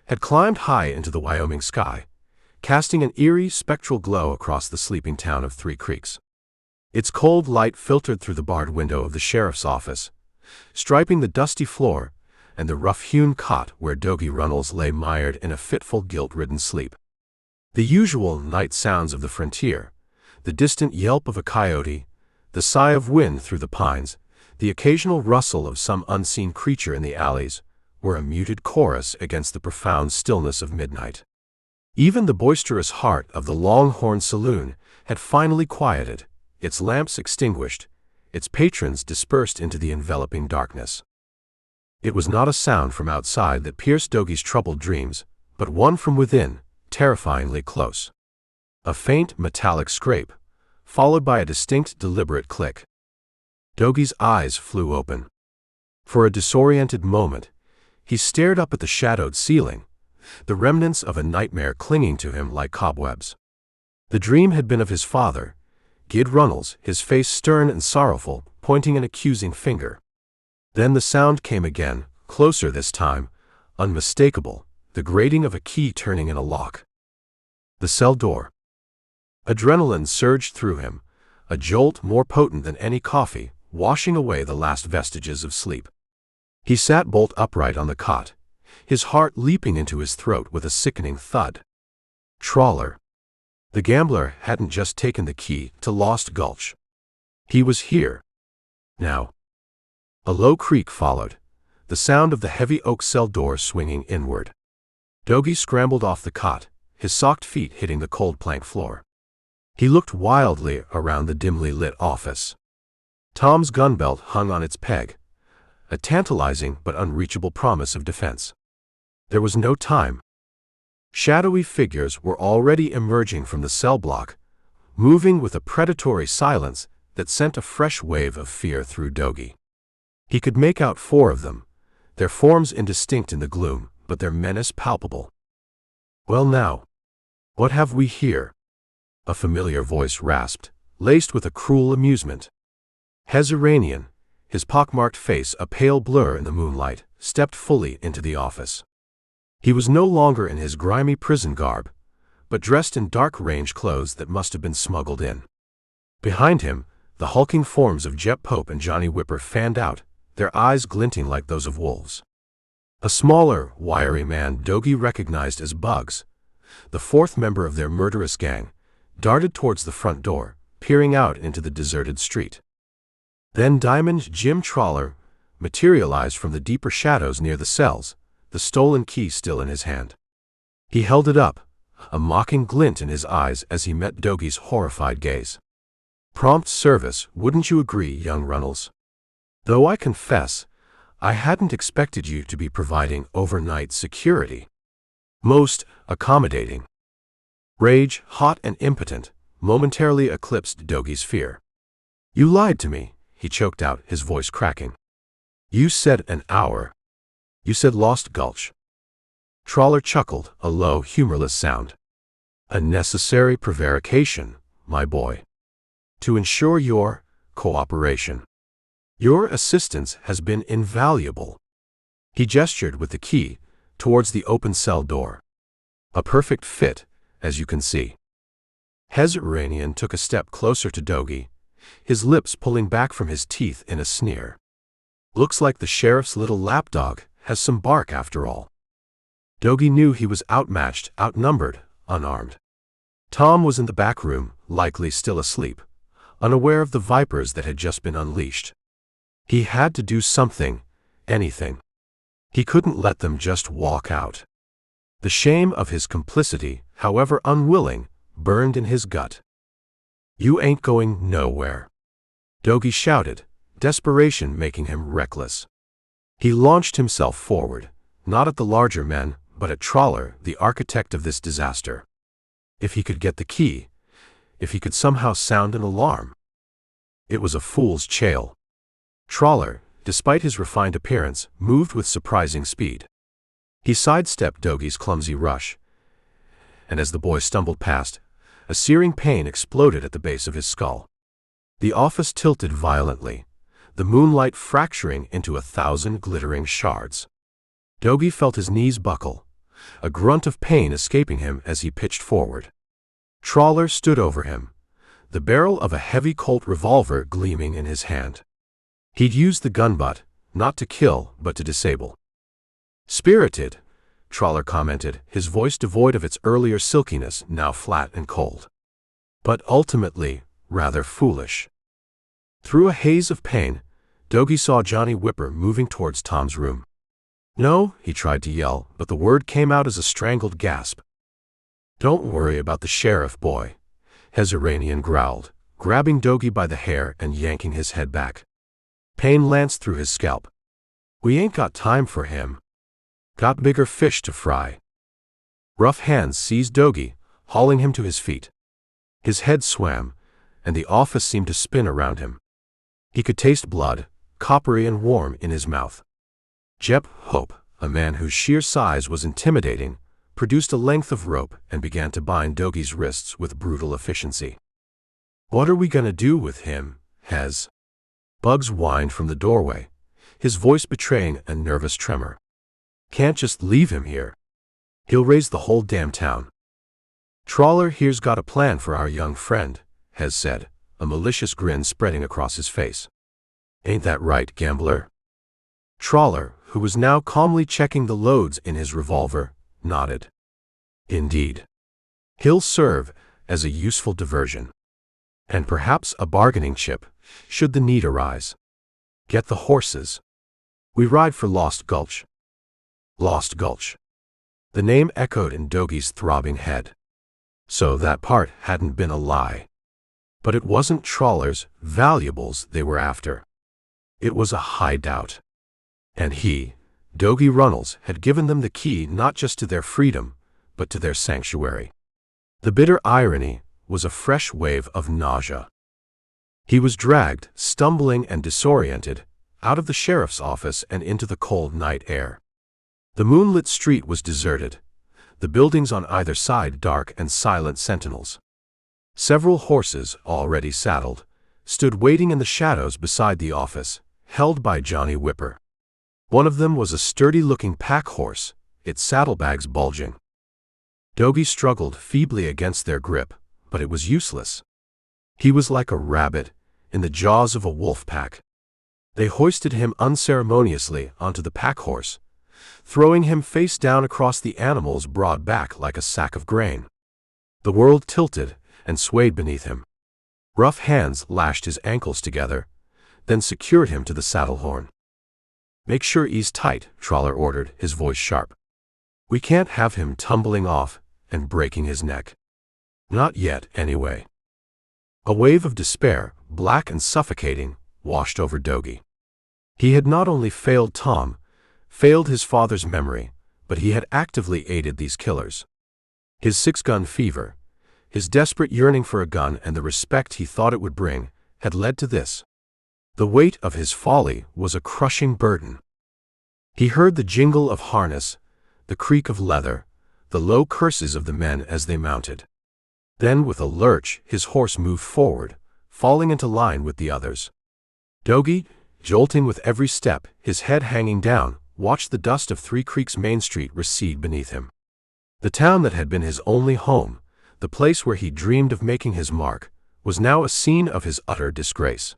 had climbed high into the Wyoming sky, casting an eerie, spectral glow across the sleeping town of Three Creeks. Its cold light filtered through the barred window of the sheriff's office, striping the dusty floor and the rough-hewn cot where Dougie Runnels lay mired in a fitful, guilt-ridden sleep. The usual night sounds of the frontier, the distant yelp of a coyote, the sigh of wind through the pines, the occasional rustle of some unseen creature in the alleys, were a muted chorus against the profound stillness of midnight. Even the boisterous heart of the Longhorn Saloon had finally quieted, its lamps extinguished, its patrons dispersed into the enveloping darkness. It was not a sound from outside that pierced Dougie's troubled dreams, but one from within, terrifyingly close. A faint, metallic scrape, followed by a distinct, deliberate click. Dougie's eyes flew open. For a disoriented moment, he stared up at the shadowed ceiling, the remnants of a nightmare clinging to him like cobwebs. The dream had been of his father, Gid Runnels, his face stern and sorrowful, pointing an accusing finger. Then the sound came again, closer this time, unmistakable, the grating of a key turning in a lock. The cell door. Adrenaline surged through him, a jolt more potent than any coffee, washing away the last vestiges of sleep. He sat bolt upright on the cot, his heart leaping into his throat with a sickening thud. Trawler. The gambler hadn't just taken the key to Lost Gulch. He was here. Now. A low creak followed, the sound of the heavy oak cell door swinging inward. Dougie scrambled off the cot, his socked feet hitting the cold plank floor. He looked wildly around the dimly lit office. Tom's gun belt hung on its peg, a tantalizing but unreachable promise of defense. There was no time. Shadowy figures were already emerging from the cell block, moving with a predatory silence that sent a fresh wave of fear through Dougie. He could make out 4 of them, their forms indistinct in the gloom, but their menace palpable. "Well now, what have we here?" a familiar voice rasped, laced with a cruel amusement. Hezaranian, his pockmarked face a pale blur in the moonlight, stepped fully into the office. He was no longer in his grimy prison garb, but dressed in dark range clothes that must have been smuggled in. Behind him, the hulking forms of Jep Pope and Johnny Whipper fanned out, their eyes glinting like those of wolves. A smaller, wiry man Dougie recognized as Bugs, the 4th member of their murderous gang, darted towards the front door, peering out into the deserted street. Then Diamond Jim Trawler materialized from the deeper shadows near the cells, the stolen key still in his hand. He held it up, a mocking glint in his eyes as he met Dougie's horrified gaze. "Prompt service, wouldn't you agree, young Runnels? Though I confess, I hadn't expected you to be providing overnight security. Most accommodating." Rage, hot and impotent, momentarily eclipsed Dougie's fear. "You lied to me," he choked out, his voice cracking. "You said an hour. You said Lost Gulch." Trawler chuckled, a low, humorless sound. "A necessary prevarication, my boy. To ensure your cooperation. Your assistance has been invaluable." He gestured with the key towards the open cell door. "A perfect fit, as you can see." Hezaranian took a step closer to Dougie, his lips pulling back from his teeth in a sneer. "Looks like the sheriff's little lapdog has some bark after all." Dougie knew he was outmatched, outnumbered, unarmed. Tom was in the back room, likely still asleep, unaware of the vipers that had just been unleashed. He had to do something, anything. He couldn't let them just walk out. The shame of his complicity, however unwilling, burned in his gut. "You ain't going nowhere," Dogie shouted, desperation making him reckless. He launched himself forward, not at the larger men, but at Trawler, the architect of this disaster. If he could get the key, if he could somehow sound an alarm. It was a fool's tale. Trawler, despite his refined appearance, moved with surprising speed. He sidestepped Dogie's clumsy rush, and as the boy stumbled past, a searing pain exploded at the base of his skull. The office tilted violently, the moonlight fracturing into 1,000 glittering shards. Dogie felt his knees buckle, a grunt of pain escaping him as he pitched forward. Trawler stood over him, the barrel of a heavy Colt revolver gleaming in his hand. He'd used the gun butt, not to kill, but to disable. "Spirited," Trawler commented, his voice devoid of its earlier silkiness, now flat and cold. "But ultimately, rather foolish." Through a haze of pain, Dogie saw Johnny Whipper moving towards Tom's room. "No," he tried to yell, but the word came out as a strangled gasp. "Don't worry about the sheriff, boy," Hezaranian growled, grabbing Dogie by the hair and yanking his head back. Pain lanced through his scalp. "We ain't got time for him. Got bigger fish to fry." Rough hands seized Dogie, hauling him to his feet. His head swam, and the office seemed to spin around him. He could taste blood, coppery and warm, in his mouth. Jep Hope, a man whose sheer size was intimidating, produced a length of rope and began to bind Dogie's wrists with brutal efficiency. "What are we gonna do with him, Hez?" Bugs whined from the doorway, his voice betraying a nervous tremor. "Can't just leave him here. He'll raise the whole damn town." "Trawler here's got a plan for our young friend," Hez said, a malicious grin spreading across his face. "Ain't that right, gambler?" Trawler, who was now calmly checking the loads in his revolver, nodded. "Indeed. He'll serve as a useful diversion. And perhaps a bargaining chip, should the need arise. Get the horses. We ride for Lost Gulch." Lost Gulch. The name echoed in Dogie's throbbing head. So that part hadn't been a lie. But it wasn't Trawler's valuables they were after. It was a hideout. And he, Dogie Runnels, had given them the key not just to their freedom, but to their sanctuary. The bitter irony was a fresh wave of nausea. He was dragged, stumbling and disoriented, out of the sheriff's office and into the cold night air. The moonlit street was deserted, the buildings on either side dark and silent sentinels. Several horses, already saddled, stood waiting in the shadows beside the office, held by Johnny Whipper. One of them was a sturdy-looking pack horse, its saddlebags bulging. Dogie struggled feebly against their grip, but it was useless. He was like a rabbit in the jaws of a wolf pack. They hoisted him unceremoniously onto the pack horse, throwing him face down across the animal's broad back like a sack of grain. The world tilted and swayed beneath him. Rough hands lashed his ankles together, then secured him to the saddle horn. "Make sure he's tight," Trawler ordered, his voice sharp. "We can't have him tumbling off and breaking his neck. Not yet, anyway." A wave of despair, black and suffocating, washed over Dogie. He had not only failed Tom, failed his father's memory, but he had actively aided these killers. His six-gun fever, his desperate yearning for a gun and the respect he thought it would bring, had led to this. The weight of his folly was a crushing burden. He heard the jingle of harness, the creak of leather, the low curses of the men as they mounted. Then with a lurch his horse moved forward, falling into line with the others. Dogie, jolting with every step, his head hanging down, watched the dust of Three Creeks Main Street recede beneath him. The town that had been his only home, the place where he dreamed of making his mark, was now a scene of his utter disgrace.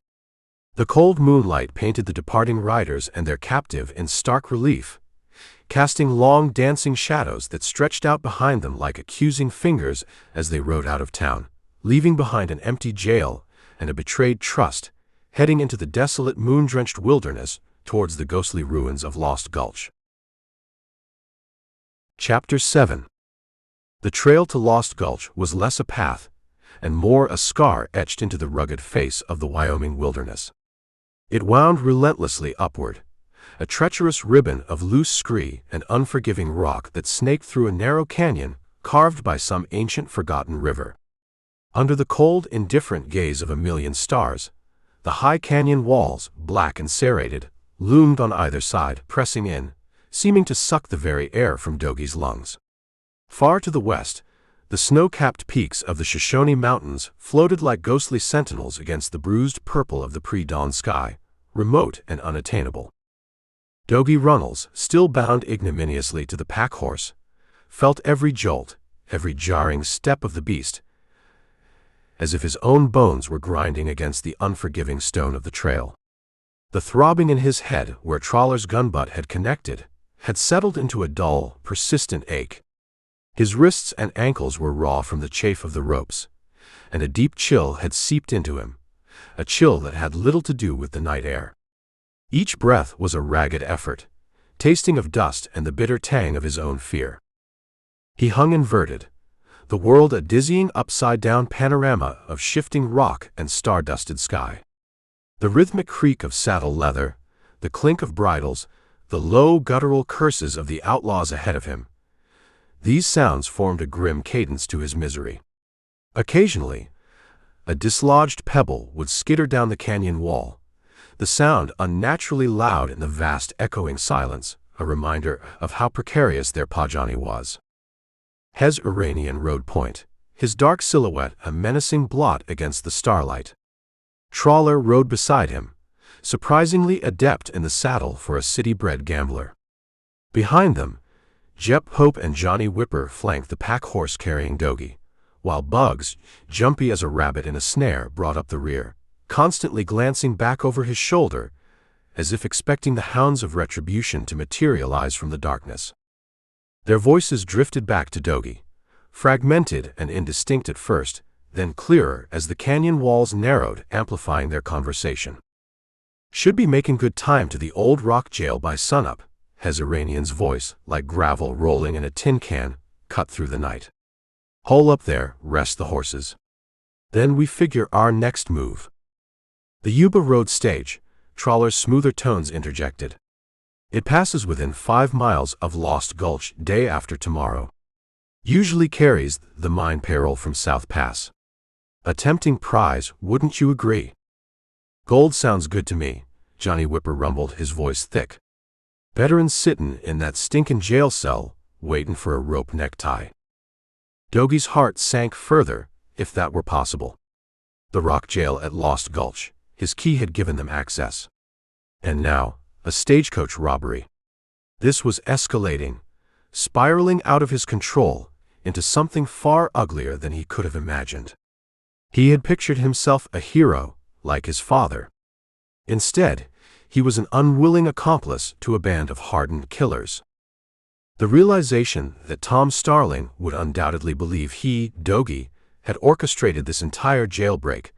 The cold moonlight painted the departing riders and their captive in stark relief, casting long dancing shadows that stretched out behind them like accusing fingers as they rode out of town, leaving behind an empty jail and a betrayed trust, heading into the desolate moon-drenched wilderness towards the ghostly ruins of Lost Gulch. Chapter 7. The trail to Lost Gulch was less a path and more a scar etched into the rugged face of the Wyoming wilderness. It wound relentlessly upward, a treacherous ribbon of loose scree and unforgiving rock that snaked through a narrow canyon carved by some ancient forgotten river. Under the cold, indifferent gaze of a million stars, the high canyon walls, black and serrated, loomed on either side, pressing in, seeming to suck the very air from Dogi's lungs. Far to the west, the snow-capped peaks of the Shoshone Mountains floated like ghostly sentinels against the bruised purple of the pre-dawn sky, remote and unattainable. Dogi Runnels, still bound ignominiously to the pack-horse, felt every jolt, every jarring step of the beast, as if his own bones were grinding against the unforgiving stone of the trail. The throbbing in his head, where Trawler's gun butt had connected, had settled into a dull, persistent ache. His wrists and ankles were raw from the chafe of the ropes, and a deep chill had seeped into him, a chill that had little to do with the night air. Each breath was a ragged effort, tasting of dust and the bitter tang of his own fear. He hung inverted, the world a dizzying upside-down panorama of shifting rock and star-dusted sky. The rhythmic creak of saddle leather, the clink of bridles, the low guttural curses of the outlaws ahead of him, these sounds formed a grim cadence to his misery. Occasionally, a dislodged pebble would skitter down the canyon wall, the sound unnaturally loud in the vast echoing silence, a reminder of how precarious their Pajani was. Hez Iranian rode point, his dark silhouette a menacing blot against the starlight. Trawler rode beside him, surprisingly adept in the saddle for a city-bred gambler. Behind them, Jep Hope and Johnny Whipper flanked the pack-horse carrying Dogi, while Bugs, jumpy as a rabbit in a snare, brought up the rear, constantly glancing back over his shoulder, as if expecting the hounds of retribution to materialize from the darkness. Their voices drifted back to Dogi, fragmented and indistinct at first, then clearer as the canyon walls narrowed, amplifying their conversation. "Should be making good time to the old rock jail by sunup," Hez Iranian's voice, like gravel rolling in a tin can, cut through the night. "Hole up there, rest the horses. Then we figure our next move." The Yuba Road stage, Trawler's smoother tones interjected. "It passes within 5 miles of Lost Gulch day after tomorrow. Usually carries the mine payroll from South Pass. A tempting prize, wouldn't you agree?" "Gold sounds good to me," Johnny Whipper rumbled, his voice thick. "Better'n sittin' in that stinkin' jail cell, waitin' for a rope necktie." Dogi's heart sank further, if that were possible. The rock jail at Lost Gulch, his key had given them access. And now, a stagecoach robbery. This was escalating, spiraling out of his control into something far uglier than he could have imagined. He had pictured himself a hero, like his father. Instead, he was an unwilling accomplice to a band of hardened killers. The realization that Tom Starling would undoubtedly believe he, Dogi, had orchestrated this entire jailbreak,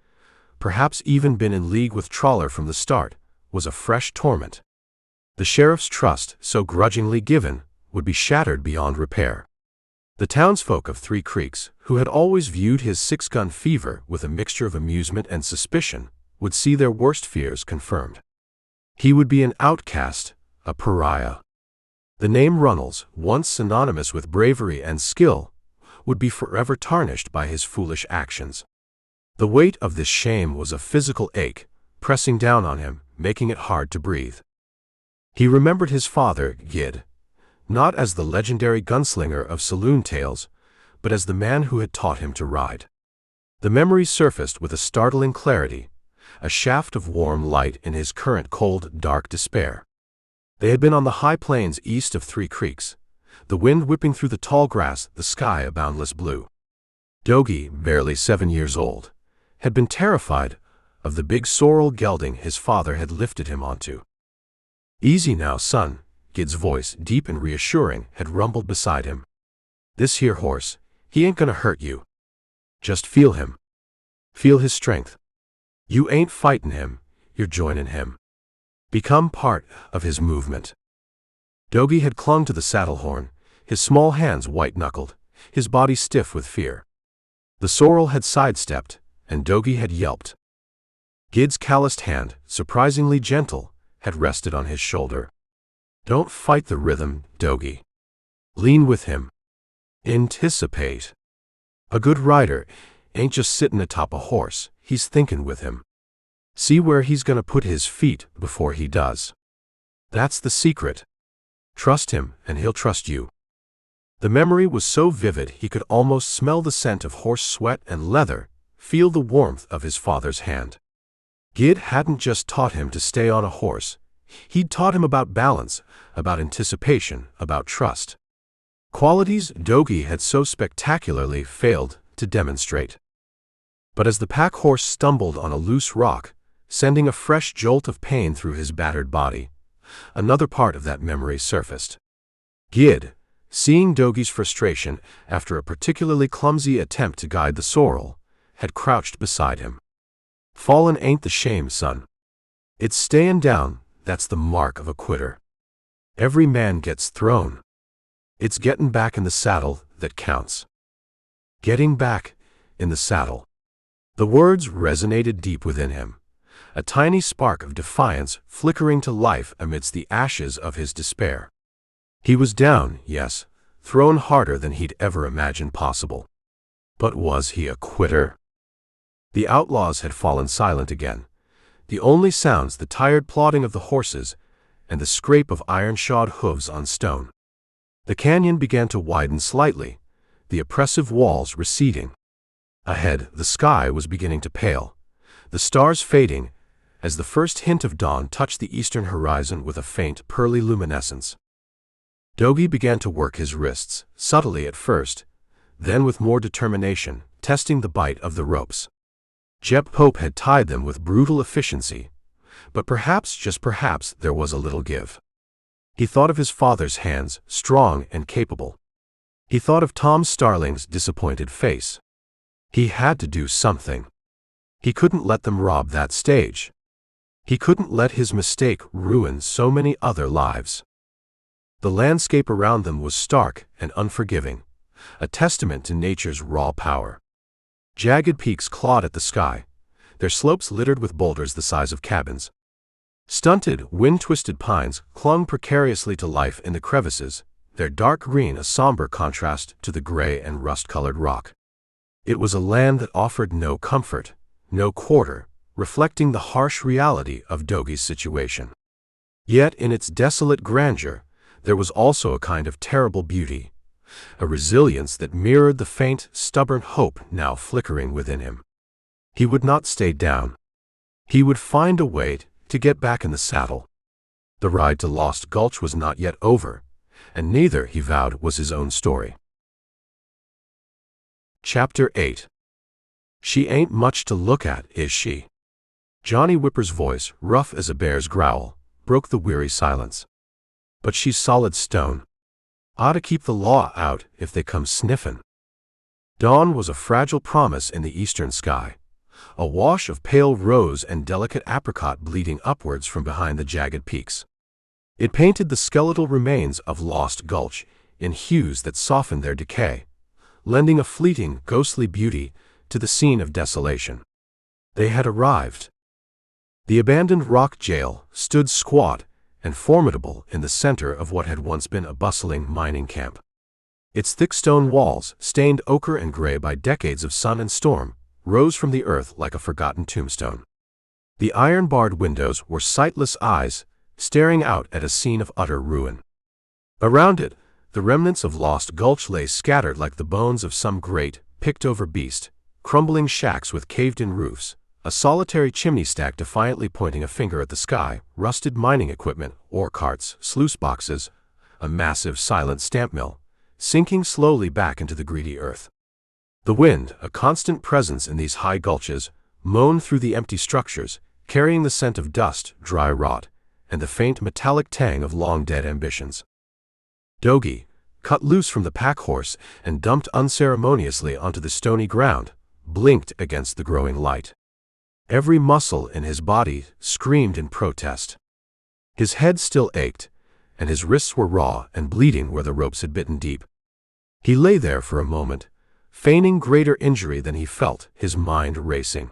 perhaps even been in league with Trawler from the start, was a fresh torment. The sheriff's trust, so grudgingly given, would be shattered beyond repair. The townsfolk of Three Creeks, who had always viewed his six-gun fever with a mixture of amusement and suspicion, would see their worst fears confirmed. He would be an outcast, a pariah. The name Runnels, once synonymous with bravery and skill, would be forever tarnished by his foolish actions. The weight of this shame was a physical ache, pressing down on him, making it hard to breathe. He remembered his father, Gid, not as the legendary gunslinger of saloon tales, but as the man who had taught him to ride. The memory surfaced with a startling clarity, a shaft of warm light in his current cold, dark despair. They had been on the high plains east of Three Creeks, the wind whipping through the tall grass, the sky a boundless blue. Dogi, barely 7 years old, had been terrified of the big sorrel gelding his father had lifted him onto. "Easy now, son," Gid's voice, deep and reassuring, had rumbled beside him. "This here horse, he ain't gonna hurt you. Just feel him. Feel his strength." You ain't fighting him, you're joining him. Become part of his movement. Dogie had clung to the saddle horn, his small hands white-knuckled, his body stiff with fear. The sorrel had sidestepped, and Dogie had yelped. Gid's calloused hand, surprisingly gentle, had rested on his shoulder. Don't fight the rhythm, Dogie. Lean with him. Anticipate. A good rider ain't just sittin' atop a horse, he's thinkin' with him. See where he's gonna put his feet before he does. That's the secret. Trust him, and he'll trust you. The memory was so vivid he could almost smell the scent of horse sweat and leather, feel the warmth of his father's hand. Gid hadn't just taught him to stay on a horse. He'd taught him about balance, about anticipation, about trust. Qualities Dogie had so spectacularly failed to demonstrate. But as the pack horse stumbled on a loose rock, sending a fresh jolt of pain through his battered body, another part of that memory surfaced. Gid, seeing Dogie's frustration after a particularly clumsy attempt to guide the sorrel, had crouched beside him. Fallen ain't the shame, son. It's stayin' down, that's the mark of a quitter. Every man gets thrown. It's getting back in the saddle that counts. Getting back in the saddle. The words resonated deep within him, a tiny spark of defiance flickering to life amidst the ashes of his despair. He was down, yes, thrown harder than he'd ever imagined possible. But was he a quitter? The outlaws had fallen silent again, the only sounds the tired plodding of the horses and the scrape of iron-shod hooves on stone. The canyon began to widen slightly, the oppressive walls receding. Ahead, the sky was beginning to pale, the stars fading as the first hint of dawn touched the eastern horizon with a faint, pearly luminescence. Dogie began to work his wrists, subtly at first, then with more determination, testing the bite of the ropes. Jeb Pope had tied them with brutal efficiency, but perhaps, just perhaps, there was a little give. He thought of his father's hands, strong and capable. He thought of Tom Starling's disappointed face. He had to do something. He couldn't let them rob that stage. He couldn't let his mistake ruin so many other lives. The landscape around them was stark and unforgiving, a testament to nature's raw power. Jagged peaks clawed at the sky, their slopes littered with boulders the size of cabins. Stunted, wind-twisted pines clung precariously to life in the crevices, their dark green a somber contrast to the gray and rust-colored rock. It was a land that offered no comfort, no quarter, reflecting the harsh reality of Dogie's situation. Yet in its desolate grandeur, there was also a kind of terrible beauty, a resilience that mirrored the faint, stubborn hope now flickering within him. He would not stay down. He would find a way to get back in the saddle. The ride to Lost Gulch was not yet over, and neither, he vowed, was his own story. Chapter 8. She ain't much to look at, is she? Johnny Whipper's voice, rough as a bear's growl, broke the weary silence. But she's solid stone. Ought to keep the law out if they come sniffin'. Dawn was a fragile promise in the eastern sky, a wash of pale rose and delicate apricot bleeding upwards from behind the jagged peaks. It painted the skeletal remains of Lost Gulch in hues that softened their decay, lending a fleeting, ghostly beauty to the scene of desolation. They had arrived. The abandoned rock jail stood squat and formidable in the center of what had once been a bustling mining camp. Its thick stone walls, stained ochre and gray by decades of sun and storm, rose from the earth like a forgotten tombstone. The iron-barred windows were sightless eyes, staring out at a scene of utter ruin. Around it, the remnants of Lost Gulch lay scattered like the bones of some great, picked-over beast, crumbling shacks with caved-in roofs, a solitary chimney stack defiantly pointing a finger at the sky, rusted mining equipment, ore carts, sluice boxes, a massive silent stamp mill, sinking slowly back into the greedy earth. The wind, a constant presence in these high gulches, moaned through the empty structures, carrying the scent of dust, dry rot, and the faint metallic tang of long-dead ambitions. Dogie, cut loose from the pack-horse and dumped unceremoniously onto the stony ground, blinked against the growing light. Every muscle in his body screamed in protest. His head still ached, and his wrists were raw and bleeding where the ropes had bitten deep. He lay there for a moment, feigning greater injury than he felt, his mind racing.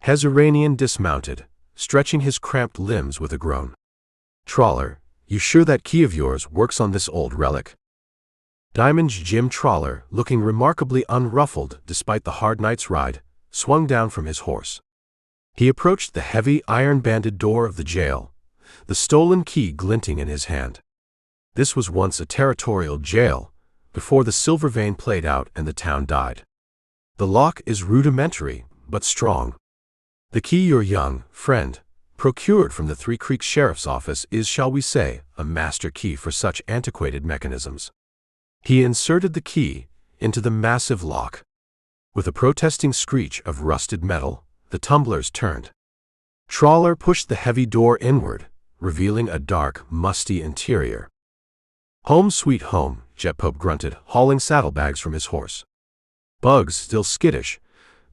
Hezaranian dismounted, stretching his cramped limbs with a groan. "Trawler, you sure that key of yours works on this old relic?" Diamond's Jim Trawler, looking remarkably unruffled despite the hard night's ride, swung down from his horse. He approached the heavy, iron-banded door of the jail, the stolen key glinting in his hand. This was once a territorial jail, before the silver vein played out and the town died. The lock is rudimentary, but strong. The key your young friend procured from the Three Creeks Sheriff's Office is, shall we say, a master key for such antiquated mechanisms. He inserted the key into the massive lock. With a protesting screech of rusted metal, the tumblers turned. Trawler pushed the heavy door inward, revealing a dark, musty interior. "Home sweet home," Jetpope grunted, hauling saddlebags from his horse. Bugs, still skittish,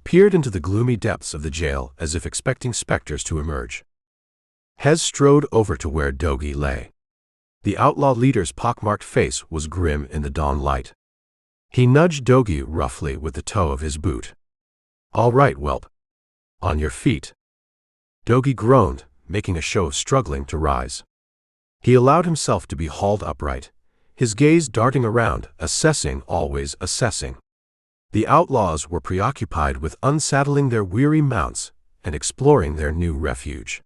peered into the gloomy depths of the jail as if expecting specters to emerge. Hez strode over to where Dogie lay. The outlaw leader's pockmarked face was grim in the dawn light. He nudged Dogie roughly with the toe of his boot. "All right, whelp. On your feet." Dogie groaned, making a show of struggling to rise. He allowed himself to be hauled upright, his gaze darting around, assessing, always assessing. The outlaws were preoccupied with unsaddling their weary mounts and exploring their new refuge.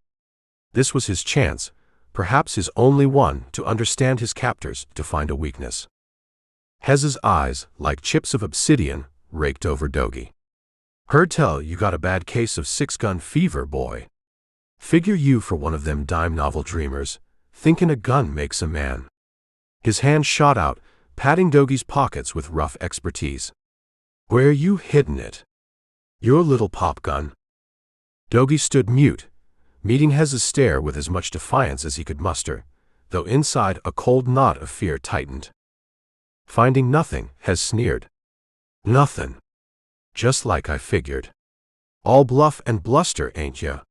This was his chance, perhaps his only one, to understand his captors, to find a weakness. Hez's eyes, like chips of obsidian, raked over Dogie. "Heard tell you got a bad case of six-gun fever, boy. Figure you for one of them dime novel dreamers, thinking a gun makes a man." His hand shot out, patting Dogie's pockets with rough expertise. "Where you hidden it? Your little pop gun?" Dogie stood mute, meeting Hez's stare with as much defiance as he could muster, though inside a cold knot of fear tightened. Finding nothing, Hez sneered. "Nothin'. Just like I figured. All bluff and bluster, ain't ya?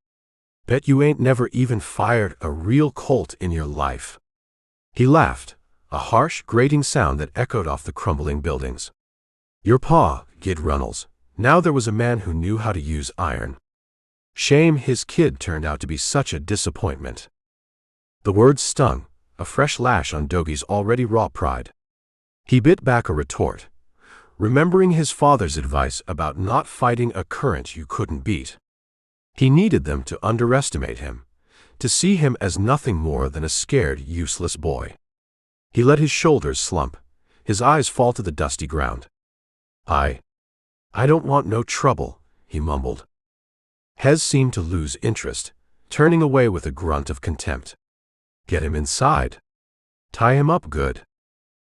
Bet you ain't never even fired a real Colt in your life." He laughed, a harsh, grating sound that echoed off the crumbling buildings. "Your pa, Gid Runnels, now there was a man who knew how to use iron. Shame his kid turned out to be such a disappointment." The words stung, a fresh lash on Dogie's already raw pride. He bit back a retort, remembering his father's advice about not fighting a current you couldn't beat. He needed them to underestimate him, to see him as nothing more than a scared, useless boy. He let his shoulders slump, his eyes fall to the dusty ground. I don't want no trouble," he mumbled. Hez seemed to lose interest, turning away with a grunt of contempt. "Get him inside. Tie him up good.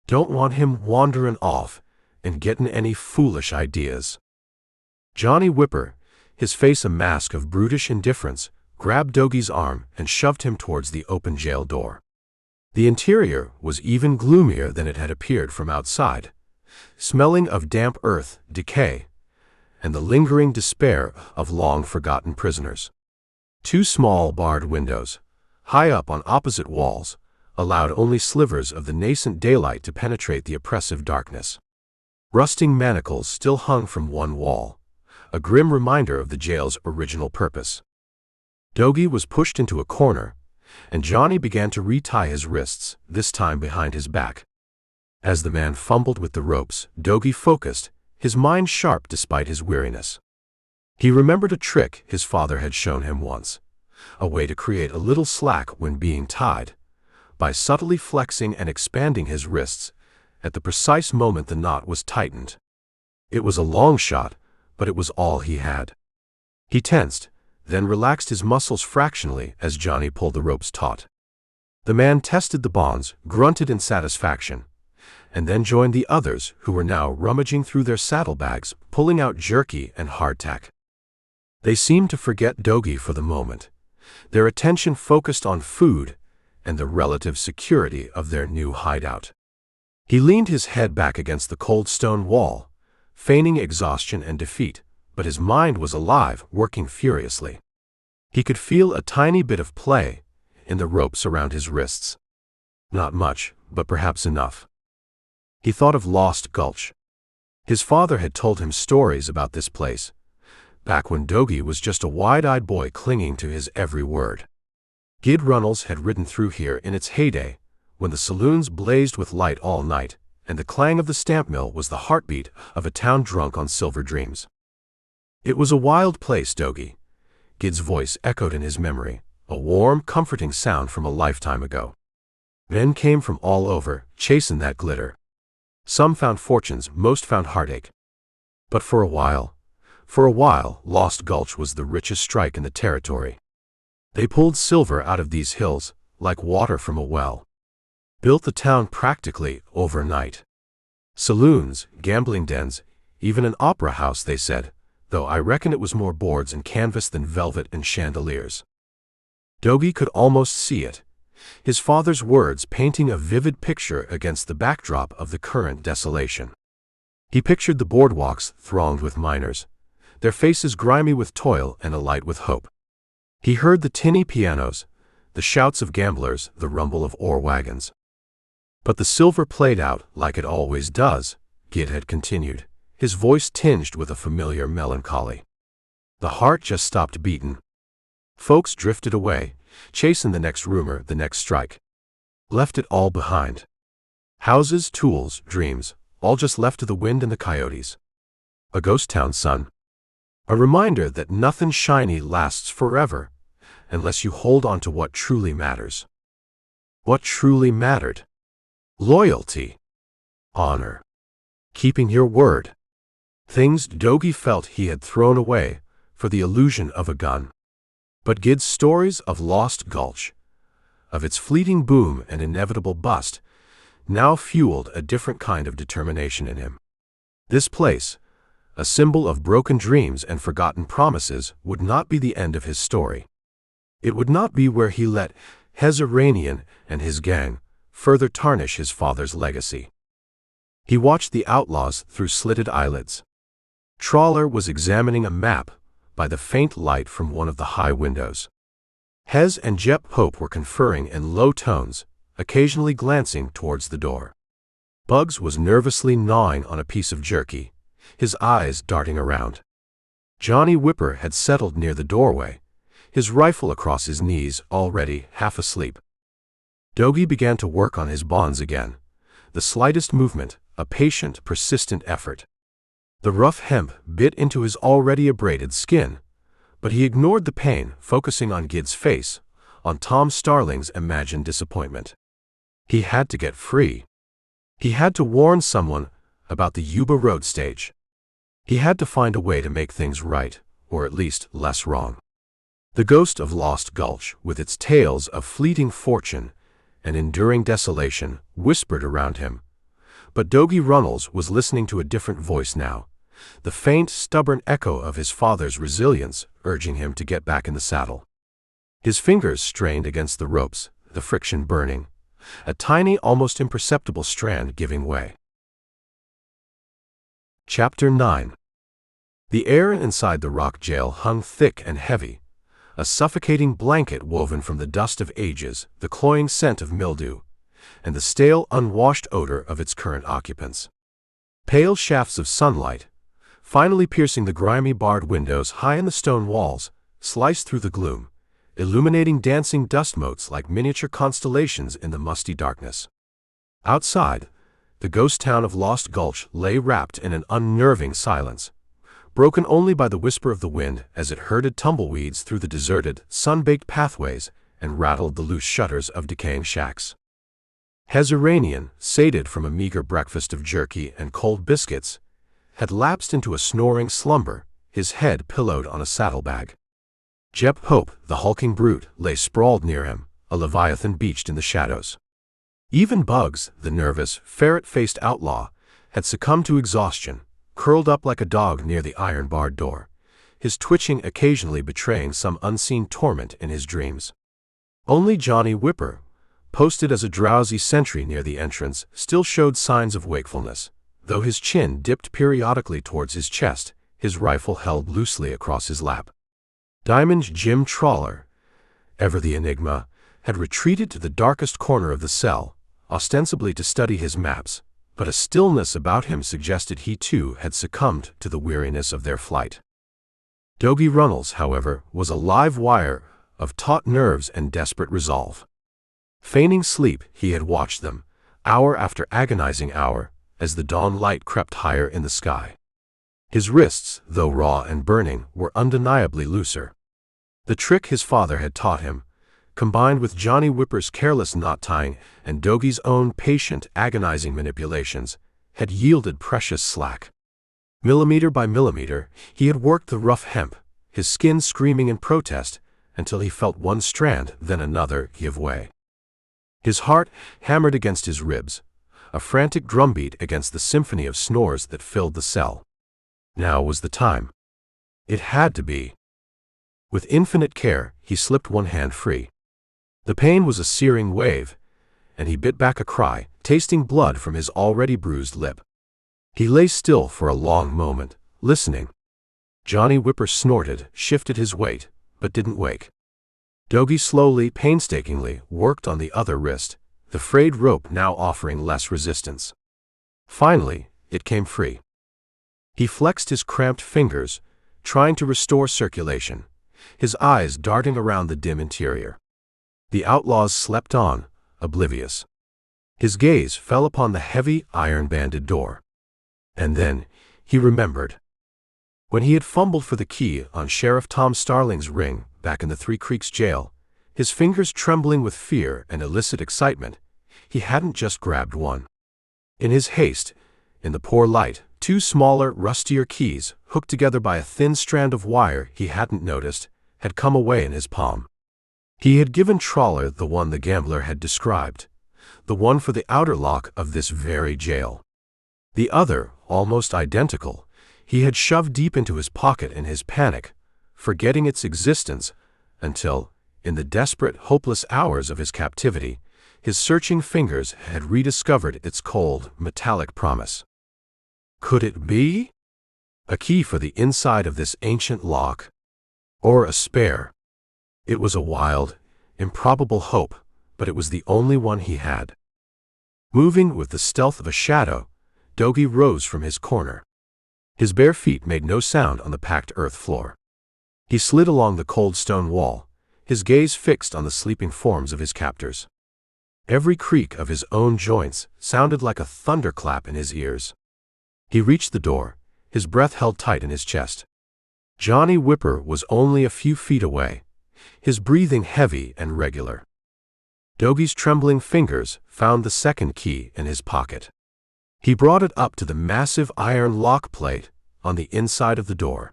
Don't want him wanderin' off and gettin' any foolish ideas." Johnny Whipper, his face a mask of brutish indifference, grabbed Dogie's arm and shoved him towards the open jail door. The interior was even gloomier than it had appeared from outside, smelling of damp earth, decay, and the lingering despair of long-forgotten prisoners. Two small barred windows, high up on opposite walls, allowed only slivers of the nascent daylight to penetrate the oppressive darkness. Rusting manacles still hung from one wall, a grim reminder of the jail's original purpose. Dogie was pushed into a corner, and Johnny began to retie his wrists, this time behind his back. As the man fumbled with the ropes, Dogie focused, his mind sharp despite his weariness. He remembered a trick his father had shown him once, a way to create a little slack when being tied, by subtly flexing and expanding his wrists at the precise moment the knot was tightened. It was a long shot, but it was all he had. He tensed, then relaxed his muscles fractionally as Johnny pulled the ropes taut. The man tested the bonds, grunted in satisfaction, and then joined the others who were now rummaging through their saddlebags, pulling out jerky and hardtack. They seemed to forget Dogie for the moment, their attention focused on food and the relative security of their new hideout. He leaned his head back against the cold stone wall, feigning exhaustion and defeat, but his mind was alive, working furiously. He could feel a tiny bit of play in the ropes around his wrists. Not much, but perhaps enough. He thought of Lost Gulch. His father had told him stories about this place, back when Dogie was just a wide-eyed boy clinging to his every word. Gid Runnels had ridden through here in its heyday, when the saloons blazed with light all night, and the clang of the stamp mill was the heartbeat of a town drunk on silver dreams. It was a wild place, Dogie. Gid's voice echoed in his memory, a warm, comforting sound from a lifetime ago. Men came from all over, chasing that glitter. Some found fortunes, most found heartache. But for a while, Lost Gulch was the richest strike in the territory. They pulled silver out of these hills, like water from a well. Built the town practically overnight. Saloons, gambling dens, even an opera house, they said, though I reckon it was more boards and canvas than velvet and chandeliers. Dogie could almost see it, his father's words painting a vivid picture against the backdrop of the current desolation. He pictured the boardwalks thronged with miners, their faces grimy with toil and alight with hope. He heard the tinny pianos, the shouts of gamblers, the rumble of ore wagons. But the silver played out like it always does, Gid had continued, his voice tinged with a familiar melancholy. The heart just stopped beating. Folks drifted away, chasing the next rumor, the next strike. Left it all behind. Houses, tools, dreams, all just left to the wind and the coyotes. A ghost town, son. A reminder that nothing shiny lasts forever, unless you hold on to what truly matters. What truly mattered? Loyalty. Honor. Keeping your word. Things Dogie felt he had thrown away for the illusion of a gun. But Gid's stories of Lost Gulch, of its fleeting boom and inevitable bust, now fueled a different kind of determination in him. This place, a symbol of broken dreams and forgotten promises, would not be the end of his story. It would not be where he let Hezaranian and his gang further tarnish his father's legacy. He watched the outlaws through slitted eyelids. Trawler was examining a map by the faint light from one of the high windows. Hez and Jep Pope were conferring in low tones, occasionally glancing towards the door. Bugs was nervously gnawing on a piece of jerky, his eyes darting around. Johnny Whipper had settled near the doorway, his rifle across his knees, already half asleep. Dogie began to work on his bonds again, the slightest movement, a patient, persistent effort. The rough hemp bit into his already abraded skin, but he ignored the pain, focusing on Gid's face, on Tom Starling's imagined disappointment. He had to get free. He had to warn someone about the Yuba Road stage. He had to find a way to make things right, or at least less wrong. The ghost of Lost Gulch, with its tales of fleeting fortune and enduring desolation, whispered around him. But Dogie Runnels was listening to a different voice now, the faint, stubborn echo of his father's resilience urging him to get back in the saddle. His fingers strained against the ropes, the friction burning, a tiny, almost imperceptible strand giving way. Chapter 9. The air inside the rock jail hung thick and heavy, a suffocating blanket woven from the dust of ages, the cloying scent of mildew, and the stale, unwashed odor of its current occupants. Pale shafts of sunlight, finally piercing the grimy barred windows high in the stone walls, sliced through the gloom, illuminating dancing dust motes like miniature constellations in the musty darkness. Outside, the ghost town of Lost Gulch lay wrapped in an unnerving silence, broken only by the whisper of the wind as it herded tumbleweeds through the deserted, sun-baked pathways and rattled the loose shutters of decaying shacks. Hezaranian, sated from a meager breakfast of jerky and cold biscuits, had lapsed into a snoring slumber, his head pillowed on a saddlebag. Jep Pope, the hulking brute, lay sprawled near him, a leviathan beached in the shadows. Even Bugs, the nervous, ferret-faced outlaw, had succumbed to exhaustion, curled up like a dog near the iron-barred door, his twitching occasionally betraying some unseen torment in his dreams. Only Johnny Whipper, posted as a drowsy sentry near the entrance, still showed signs of wakefulness, though his chin dipped periodically towards his chest, his rifle held loosely across his lap. Diamond Jim Trawler, ever the enigma, had retreated to the darkest corner of the cell, ostensibly to study his maps, but a stillness about him suggested he too had succumbed to the weariness of their flight. Dogie Runnels, however, was a live wire of taut nerves and desperate resolve. Feigning sleep, he had watched them, hour after agonizing hour, as the dawn light crept higher in the sky. His wrists, though raw and burning, were undeniably looser. The trick his father had taught him, combined with Johnny Whipper's careless knot-tying and Dogie's own patient, agonizing manipulations, had yielded precious slack. Millimeter by millimeter, he had worked the rough hemp, his skin screaming in protest, until he felt one strand, then another, give way. His heart hammered against his ribs, a frantic drumbeat against the symphony of snores that filled the cell. Now was the time. It had to be. With infinite care, he slipped one hand free. The pain was a searing wave, and he bit back a cry, tasting blood from his already bruised lip. He lay still for a long moment, listening. Johnny Whipper snorted, shifted his weight, but didn't wake. Dogie slowly, painstakingly, worked on the other wrist, the frayed rope now offering less resistance. Finally, it came free. He flexed his cramped fingers, trying to restore circulation, his eyes darting around the dim interior. The outlaws slept on, oblivious. His gaze fell upon the heavy, iron-banded door. And then he remembered. When he had fumbled for the key on Sheriff Tom Starling's ring back in the Three Creeks jail, his fingers trembling with fear and illicit excitement, he hadn't just grabbed one. In his haste, in the poor light, two smaller, rustier keys, hooked together by a thin strand of wire he hadn't noticed, had come away in his palm. He had given Trawler the one the gambler had described, the one for the outer lock of this very jail. The other, almost identical, he had shoved deep into his pocket in his panic, forgetting its existence, until, in the desperate, hopeless hours of his captivity, his searching fingers had rediscovered its cold, metallic promise. Could it be? A key for the inside of this ancient lock? Or a spare? It was a wild, improbable hope, but it was the only one he had. Moving with the stealth of a shadow, Dogie rose from his corner. His bare feet made no sound on the packed earth floor. He slid along the cold stone wall, his gaze fixed on the sleeping forms of his captors. Every creak of his own joints sounded like a thunderclap in his ears. He reached the door, his breath held tight in his chest. Johnny Whipper was only a few feet away, his breathing heavy and regular. Dogie's trembling fingers found the second key in his pocket. He brought it up to the massive iron lock plate on the inside of the door.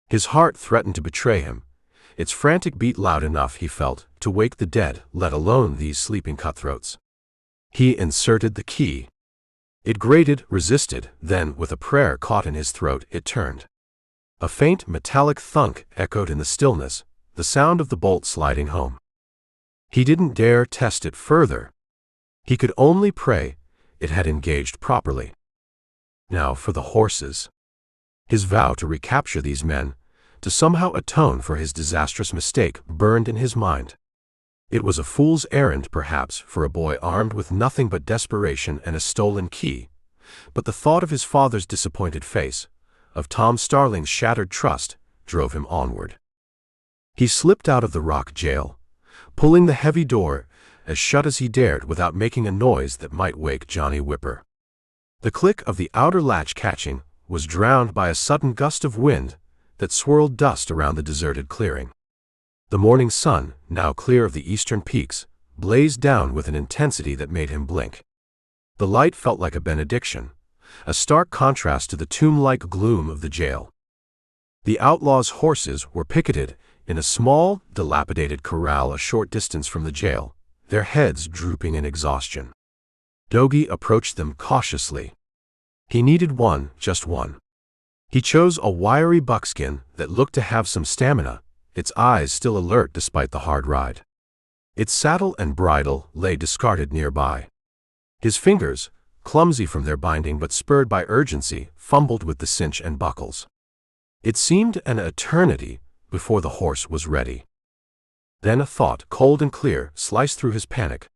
His heart threatened to betray him, its frantic beat loud enough, he felt, to wake the dead, let alone these sleeping cutthroats. He inserted the key. It grated, resisted, then, with a prayer caught in his throat, it turned. A faint metallic thunk echoed in the stillness, the sound of the bolt sliding home. He didn't dare test it further. He could only pray it had engaged properly. Now for the horses. His vow to recapture these men, to somehow atone for his disastrous mistake, burned in his mind. It was a fool's errand, perhaps, for a boy armed with nothing but desperation and a stolen key, but the thought of his father's disappointed face, of Tom Starling's shattered trust, drove him onward. He slipped out of the rock jail, pulling the heavy door as shut as he dared without making a noise that might wake Johnny Whipper. The click of the outer latch catching was drowned by a sudden gust of wind that swirled dust around the deserted clearing. The morning sun, now clear of the eastern peaks, blazed down with an intensity that made him blink. The light felt like a benediction, a stark contrast to the tomb-like gloom of the jail. The outlaws' horses were picketed in a small, dilapidated corral a short distance from the jail, their heads drooping in exhaustion. Dogie approached them cautiously. He needed one, just one. He chose a wiry buckskin that looked to have some stamina, its eyes still alert despite the hard ride. Its saddle and bridle lay discarded nearby. His fingers, clumsy from their binding but spurred by urgency, fumbled with the cinch and buckles. It seemed an eternity before the horse was ready. Then a thought, cold and clear, sliced through his panic.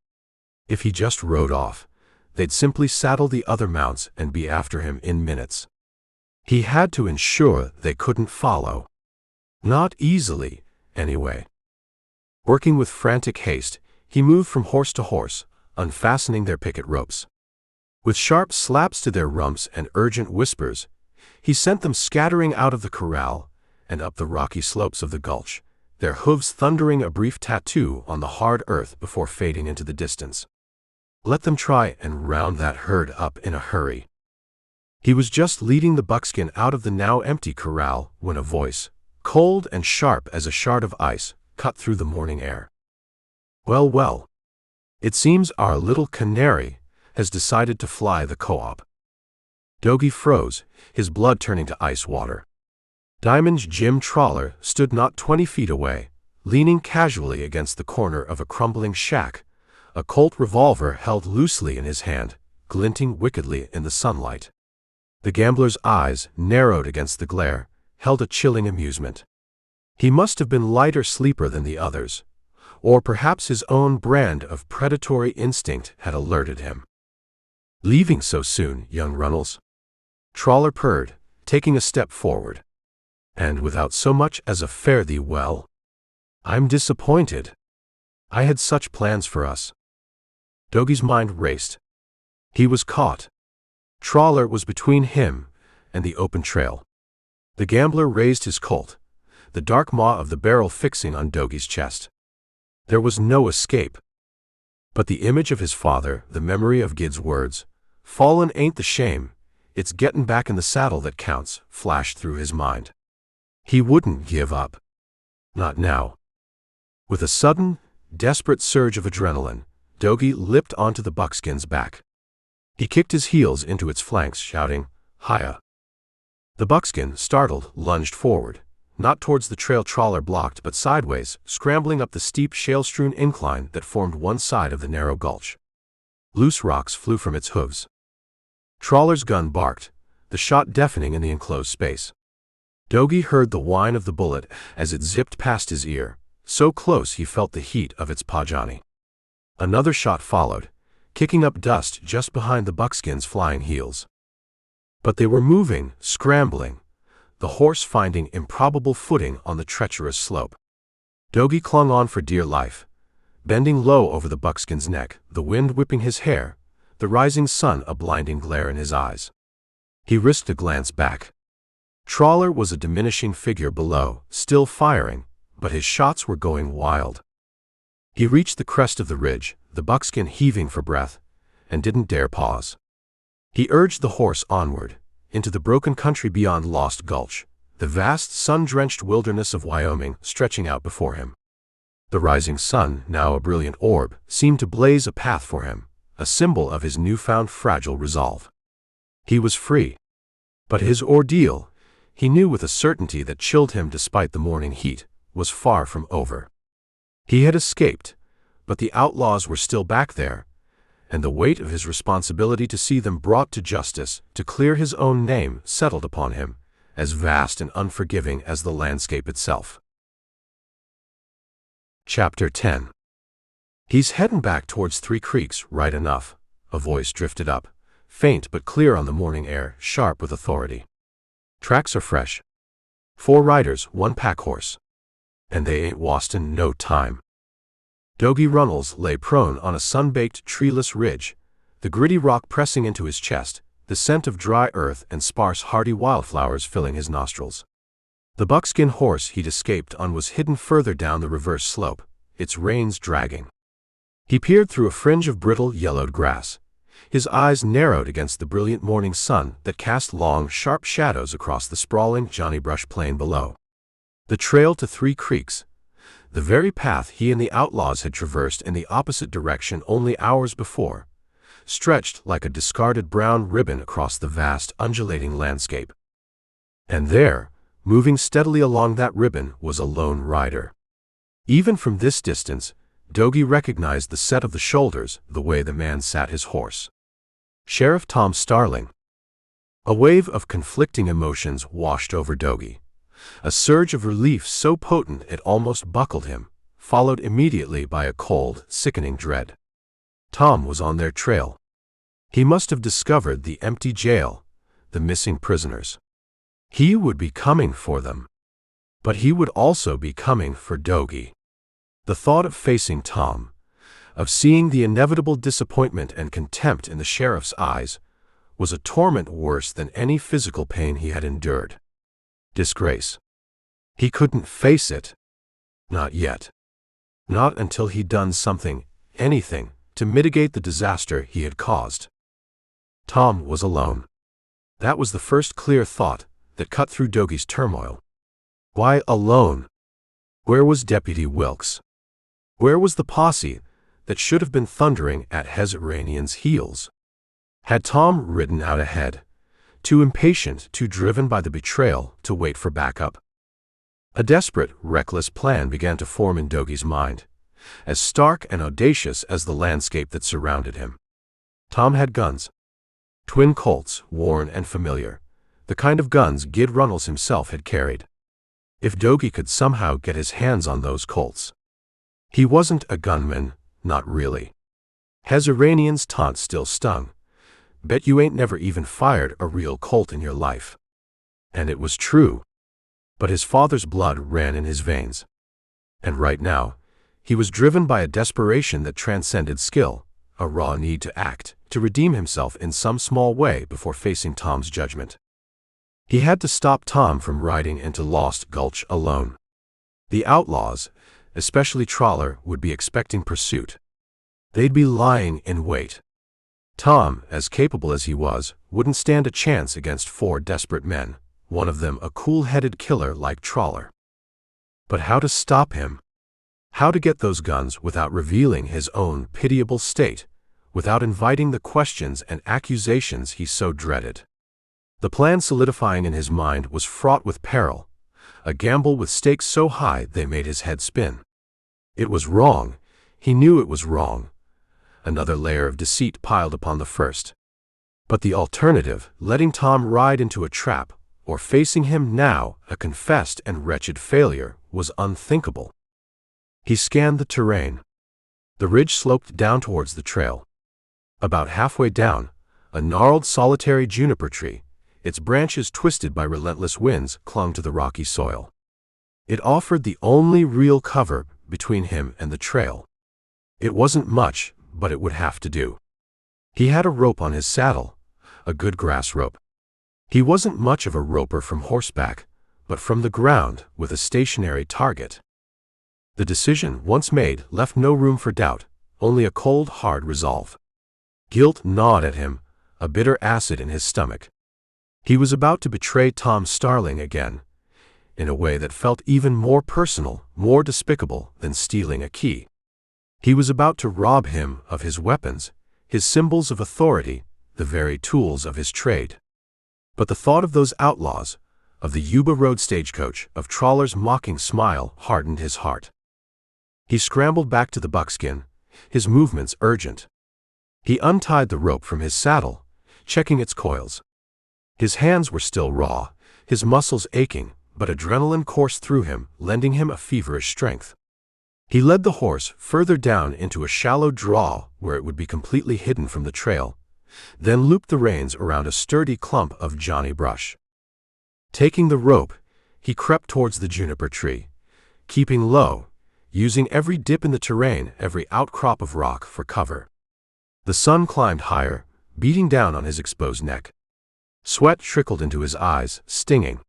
If he just rode off, they'd simply saddle the other mounts and be after him in minutes. He had to ensure they couldn't follow. Not easily, anyway. Working with frantic haste, he moved from horse to horse, unfastening their picket ropes. With sharp slaps to their rumps and urgent whispers, he sent them scattering out of the corral and up the rocky slopes of the gulch, their hooves thundering a brief tattoo on the hard earth before fading into the distance. Let them try and round that herd up in a hurry. He was just leading the buckskin out of the now empty corral when a voice, cold and sharp as a shard of ice, cut through the morning air. "Well, well. It seems our little canary has decided to fly the co-op." Dogie froze, his blood turning to ice water. Diamond's Jim Trawler stood not 20 feet away, leaning casually against the corner of a crumbling shack, a Colt revolver held loosely in his hand, glinting wickedly in the sunlight. The gambler's eyes, narrowed against the glare, held a chilling amusement. He must have been lighter sleeper than the others, or perhaps his own brand of predatory instinct had alerted him. "Leaving so soon, young Runnels?" Trawler purred, taking a step forward. "And without so much as a fare thee well? I'm disappointed. I had such plans for us." Dogie's mind raced. He was caught. Trawler was between him and the open trail. The gambler raised his Colt, the dark maw of the barrel fixing on Dogie's chest. There was no escape. But the image of his father, the memory of Gid's words, "Fallen ain't the shame, it's gettin' back in the saddle that counts," flashed through his mind. He wouldn't give up. Not now. With a sudden, desperate surge of adrenaline, Dogie leaped onto the buckskin's back. He kicked his heels into its flanks, shouting, "Hiya!" The buckskin, startled, lunged forward, not towards the trail Trawler blocked but sideways, scrambling up the steep shale-strewn incline that formed one side of the narrow gulch. Loose rocks flew from its hooves. Trawler's gun barked, the shot deafening in the enclosed space. Dogie heard the whine of the bullet as it zipped past his ear, so close he felt the heat of its pajani. Another shot followed, kicking up dust just behind the buckskin's flying heels. But they were moving, scrambling, the horse finding improbable footing on the treacherous slope. Dogie clung on for dear life, bending low over the buckskin's neck, the wind whipping his hair, the rising sun a blinding glare in his eyes. He risked a glance back. Trawler was a diminishing figure below, still firing, but his shots were going wild. He reached the crest of the ridge, the buckskin heaving for breath, and didn't dare pause. He urged the horse onward, into the broken country beyond Lost Gulch, the vast sun-drenched wilderness of Wyoming stretching out before him. The rising sun, now a brilliant orb, seemed to blaze a path for him, a symbol of his newfound fragile resolve. He was free. But his ordeal, he knew with a certainty that chilled him despite the morning heat, was far from over. He had escaped, but the outlaws were still back there, and the weight of his responsibility to see them brought to justice, to clear his own name, settled upon him, as vast and unforgiving as the landscape itself. Chapter 10. "He's headin' back towards Three Creeks, right enough," a voice drifted up, faint but clear on the morning air, sharp with authority. "Tracks are fresh. 4 riders, 1 pack horse. And they ain't wastin' no time." Dogie Runnels lay prone on a sun-baked, treeless ridge, the gritty rock pressing into his chest, the scent of dry earth and sparse hardy wildflowers filling his nostrils. The buckskin horse he'd escaped on was hidden further down the reverse slope, its reins dragging. He peered through a fringe of brittle, yellowed grass, his eyes narrowed against the brilliant morning sun that cast long, sharp shadows across the sprawling Johnny-brush plain below. The trail to Three Creeks, the very path he and the outlaws had traversed in the opposite direction only hours before, stretched like a discarded brown ribbon across the vast, undulating landscape. And there, moving steadily along that ribbon, was a lone rider. Even from this distance, Dogie recognized the set of the shoulders, the way the man sat his horse. Sheriff Tom Starling. A wave of conflicting emotions washed over Dogie, A surge of relief so potent it almost buckled him, followed immediately by a cold, sickening dread. Tom was on their trail. He must have discovered the empty jail, the missing prisoners. He would be coming for them. But he would also be coming for Dogie. The thought of facing Tom, of seeing the inevitable disappointment and contempt in the sheriff's eyes, was a torment worse than any physical pain he had endured. Disgrace. He couldn't face it. Not yet. Not until he'd done something, anything, to mitigate the disaster he had caused. Tom was alone. That was the first clear thought that cut through Dogie's turmoil. Why alone? Where was Deputy Wilkes? Where was the posse that should have been thundering at Hezaranian's heels? Had Tom ridden out ahead, too impatient, too driven by the betrayal to wait for backup? A desperate, reckless plan began to form in Dogie's mind, as stark and audacious as the landscape that surrounded him. Tom had guns. Twin Colts, worn and familiar, the kind of guns Gid Runnels himself had carried. If Dogie could somehow get his hands on those Colts. He wasn't a gunman, not really. Hezaranian's taunt still stung. Bet you ain't never even fired a real Colt in your life. And it was true. But his father's blood ran in his veins. And right now, he was driven by a desperation that transcended skill, a raw need to act, to redeem himself in some small way before facing Tom's judgment. He had to stop Tom from riding into Lost Gulch alone. The outlaws, especially Trawler, would be expecting pursuit. They'd be lying in wait. Tom, as capable as he was, wouldn't stand a chance against 4 desperate men, one of them a cool-headed killer like Trawler. But how to stop him? How to get those guns without revealing his own pitiable state, without inviting the questions and accusations he so dreaded? The plan solidifying in his mind was fraught with peril, a gamble with stakes so high they made his head spin. It was wrong. He knew it was wrong. Another layer of deceit piled upon the first. But the alternative, letting Tom ride into a trap, or facing him now, a confessed and wretched failure, was unthinkable. He scanned the terrain. The ridge sloped down towards the trail. About halfway down, a gnarled solitary juniper tree, its branches twisted by relentless winds, clung to the rocky soil. It offered the only real cover between him and the trail. It wasn't much, but it would have to do. He had a rope on his saddle, a good grass rope. He wasn't much of a roper from horseback, but from the ground with a stationary target. The decision, once made, left no room for doubt, only a cold, hard resolve. Guilt gnawed at him, a bitter acid in his stomach. He was about to betray Tom Starling again, in a way that felt even more personal, more despicable than stealing a key. He was about to rob him of his weapons, his symbols of authority, the very tools of his trade. But the thought of those outlaws, of the Yuba Road stagecoach, of Trawler's mocking smile, hardened his heart. He scrambled back to the buckskin, his movements urgent. He untied the rope from his saddle, checking its coils. His hands were still raw, his muscles aching, but adrenaline coursed through him, lending him a feverish strength. He led the horse further down into a shallow draw where it would be completely hidden from the trail, then looped the reins around a sturdy clump of Johnny brush. Taking the rope, he crept towards the juniper tree, keeping low, using every dip in the terrain, every outcrop of rock for cover. The sun climbed higher, beating down on his exposed neck. Sweat trickled into his eyes, stinging.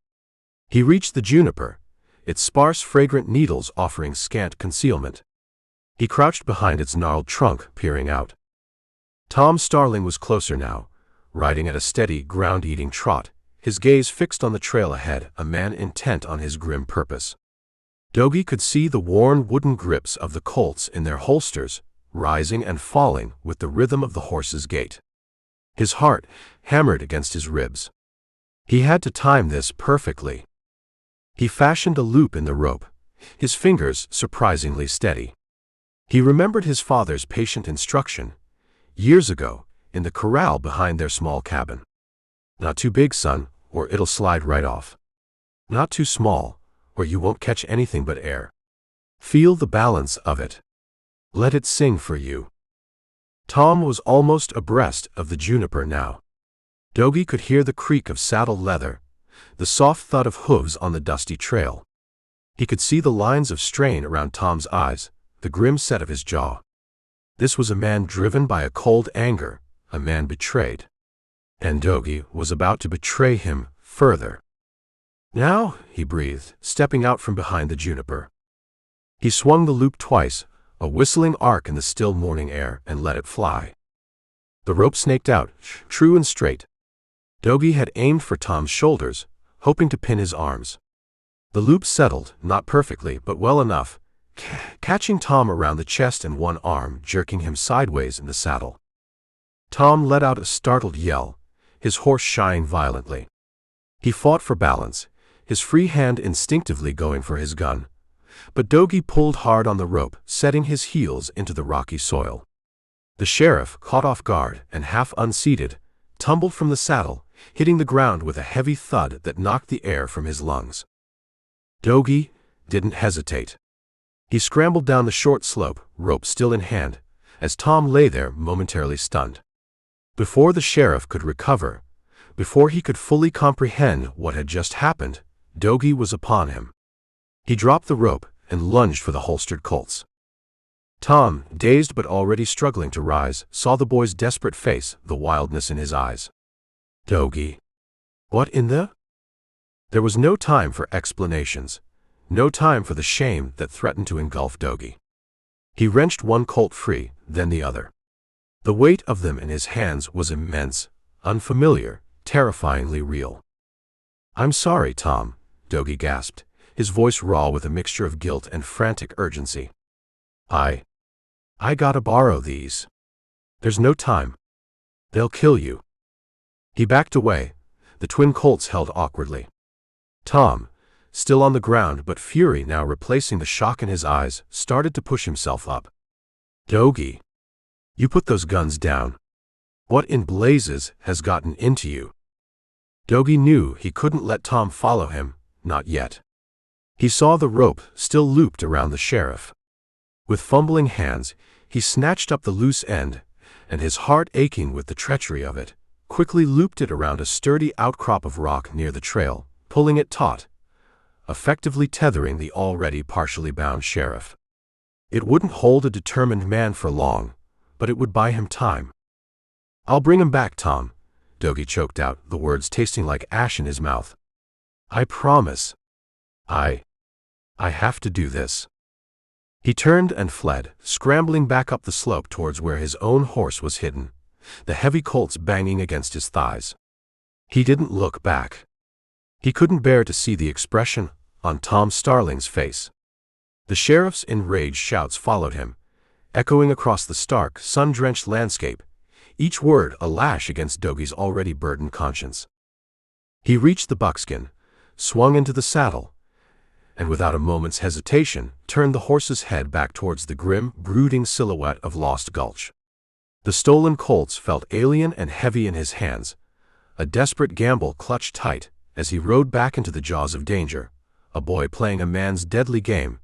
He reached the juniper, its sparse, fragrant needles offering scant concealment. He crouched behind its gnarled trunk, peering out. Tom Starling was closer now, riding at a steady, ground-eating trot, his gaze fixed on the trail ahead, a man intent on his grim purpose. Dogie could see the worn wooden grips of the Colts in their holsters, rising and falling with the rhythm of the horse's gait. His heart hammered against his ribs. He had to time this perfectly. He fashioned a loop in the rope, his fingers surprisingly steady. He remembered his father's patient instruction, years ago, in the corral behind their small cabin. Not too big, son, or it'll slide right off. Not too small, or you won't catch anything but air. Feel the balance of it. Let it sing for you. Tom was almost abreast of the juniper now. Dogie could hear the creak of saddle leather, the soft thud of hooves on the dusty trail. He could see the lines of strain around Tom's eyes, the grim set of his jaw. This was a man driven by a cold anger, a man betrayed. And Dogie was about to betray him further. Now, he breathed, stepping out from behind the juniper. He swung the loop twice, a whistling arc in the still morning air, and let it fly. The rope snaked out, true and straight. Dogie had aimed for Tom's shoulders, hoping to pin his arms. The loop settled, not perfectly, but well enough, catching Tom around the chest and one arm, jerking him sideways in the saddle. Tom let out a startled yell, his horse shying violently. He fought for balance, his free hand instinctively going for his gun. But Dogie pulled hard on the rope, setting his heels into the rocky soil. The sheriff, caught off guard and half unseated, tumbled from the saddle, hitting the ground with a heavy thud that knocked the air from his lungs. Dogie didn't hesitate. He scrambled down the short slope, rope still in hand, as Tom lay there momentarily stunned. Before the sheriff could recover, before he could fully comprehend what had just happened, Dogie was upon him. He dropped the rope and lunged for the holstered Colts. Tom, dazed but already struggling to rise, saw the boy's desperate face, the wildness in his eyes. Dogie. What in the? There was no time for explanations, no time for the shame that threatened to engulf Dogie. He wrenched one Colt free, then the other. The weight of them in his hands was immense, unfamiliar, terrifyingly real. "I'm sorry, Tom," Dogie gasped, his voice raw with a mixture of guilt and frantic urgency. I gotta borrow these. There's no time. They'll kill you." He backed away, the twin Colts held awkwardly. Tom, still on the ground but fury now replacing the shock in his eyes, started to push himself up. "Dogie, you put those guns down. What in blazes has gotten into you?" Dogie knew he couldn't let Tom follow him, not yet. He saw the rope still looped around the sheriff. With fumbling hands, he snatched up the loose end, and his heart aching with the treachery of it, quickly looped it around a sturdy outcrop of rock near the trail, pulling it taut, effectively tethering the already partially bound sheriff. It wouldn't hold a determined man for long, but it would buy him time. "I'll bring him back, Tom," Dogie choked out, the words tasting like ash in his mouth. "I promise. I have to do this." He turned and fled, scrambling back up the slope towards where his own horse was hidden, the heavy Colts banging against his thighs. He didn't look back. He couldn't bear to see the expression on Tom Starling's face. The sheriff's enraged shouts followed him, echoing across the stark, sun-drenched landscape, each word a lash against Dogie's already burdened conscience. He reached the buckskin, swung into the saddle, and without a moment's hesitation, turned the horse's head back towards the grim, brooding silhouette of Lost Gulch. The stolen Colts felt alien and heavy in his hands, a desperate gamble clutched tight as he rode back into the jaws of danger, a boy playing a man's deadly game,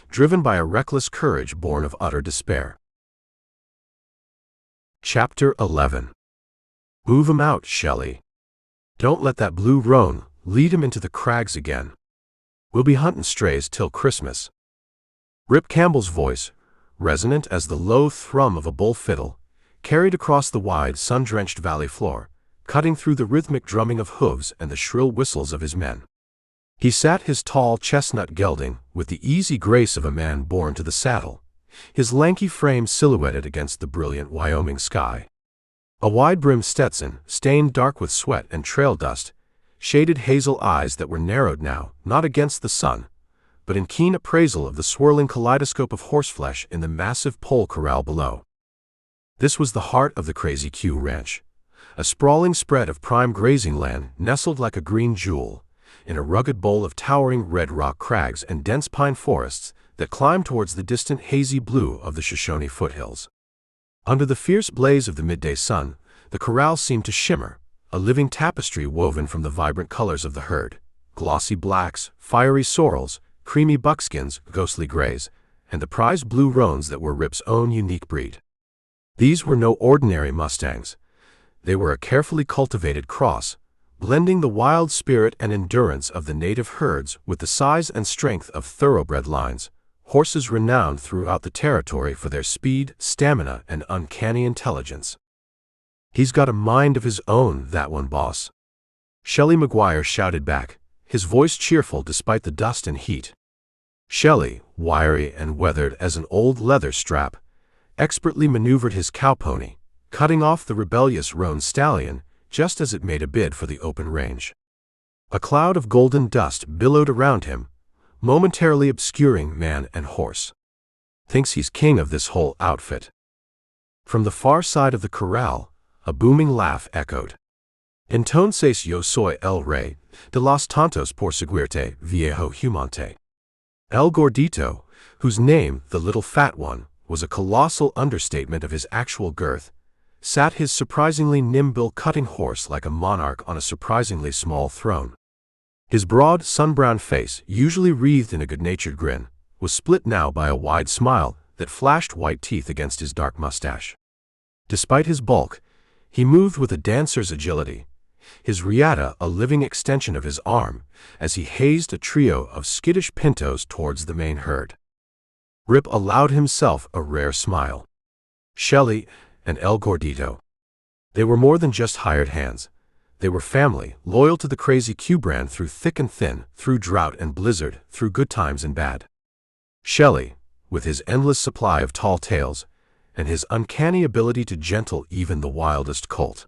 driven by a reckless courage born of utter despair. Chapter 11. Move him out, Shelley. Don't let that blue roan lead him into the crags again. We'll be hunting strays till Christmas. Rip Campbell's voice, resonant as the low thrum of a bull fiddle, carried across the wide, sun-drenched valley floor, cutting through the rhythmic drumming of hooves and the shrill whistles of his men. He sat his tall chestnut gelding with the easy grace of a man born to the saddle, his lanky frame silhouetted against the brilliant Wyoming sky. A wide-brimmed Stetson, stained dark with sweat and trail dust, shaded hazel eyes that were narrowed now, not against the sun, but in keen appraisal of the swirling kaleidoscope of horseflesh in the massive pole corral below. This was the heart of the Crazy Q Ranch, a sprawling spread of prime grazing land nestled like a green jewel in a rugged bowl of towering red rock crags and dense pine forests that climbed towards the distant hazy blue of the Shoshone foothills. Under the fierce blaze of the midday sun, the corral seemed to shimmer, a living tapestry woven from the vibrant colors of the herd, glossy blacks, fiery sorrels, creamy buckskins, ghostly grays, and the prized blue roans that were Rip's own unique breed. These were no ordinary mustangs. They were a carefully cultivated cross, blending the wild spirit and endurance of the native herds with the size and strength of thoroughbred lines, horses renowned throughout the territory for their speed, stamina, and uncanny intelligence. "He's got a mind of his own, that one, boss," Shelley McGuire shouted back, his voice cheerful despite the dust and heat. Shelley, wiry and weathered as an old leather strap, expertly maneuvered his cowpony, cutting off the rebellious roan stallion just as it made a bid for the open range. A cloud of golden dust billowed around him, momentarily obscuring man and horse. "Thinks he's king of this whole outfit." From the far side of the corral, a booming laugh echoed. "Entonces yo soy el rey de los tantos por seguirte, viejo humante." El Gordito, whose name, the little fat one, was a colossal understatement of his actual girth, sat his surprisingly nimble cutting horse like a monarch on a surprisingly small throne. His broad, sun-browned face, usually wreathed in a good-natured grin, was split now by a wide smile that flashed white teeth against his dark mustache. Despite his bulk, he moved with a dancer's agility, his riata a living extension of his arm, as he hazed a trio of skittish pintos towards the main herd. Rip allowed himself a rare smile. Shelley and El Gordito. They were more than just hired hands. They were family, loyal to the crazy Q brand through thick and thin, through drought and blizzard, through good times and bad. Shelley, with his endless supply of tall tales, and his uncanny ability to gentle even the wildest colt.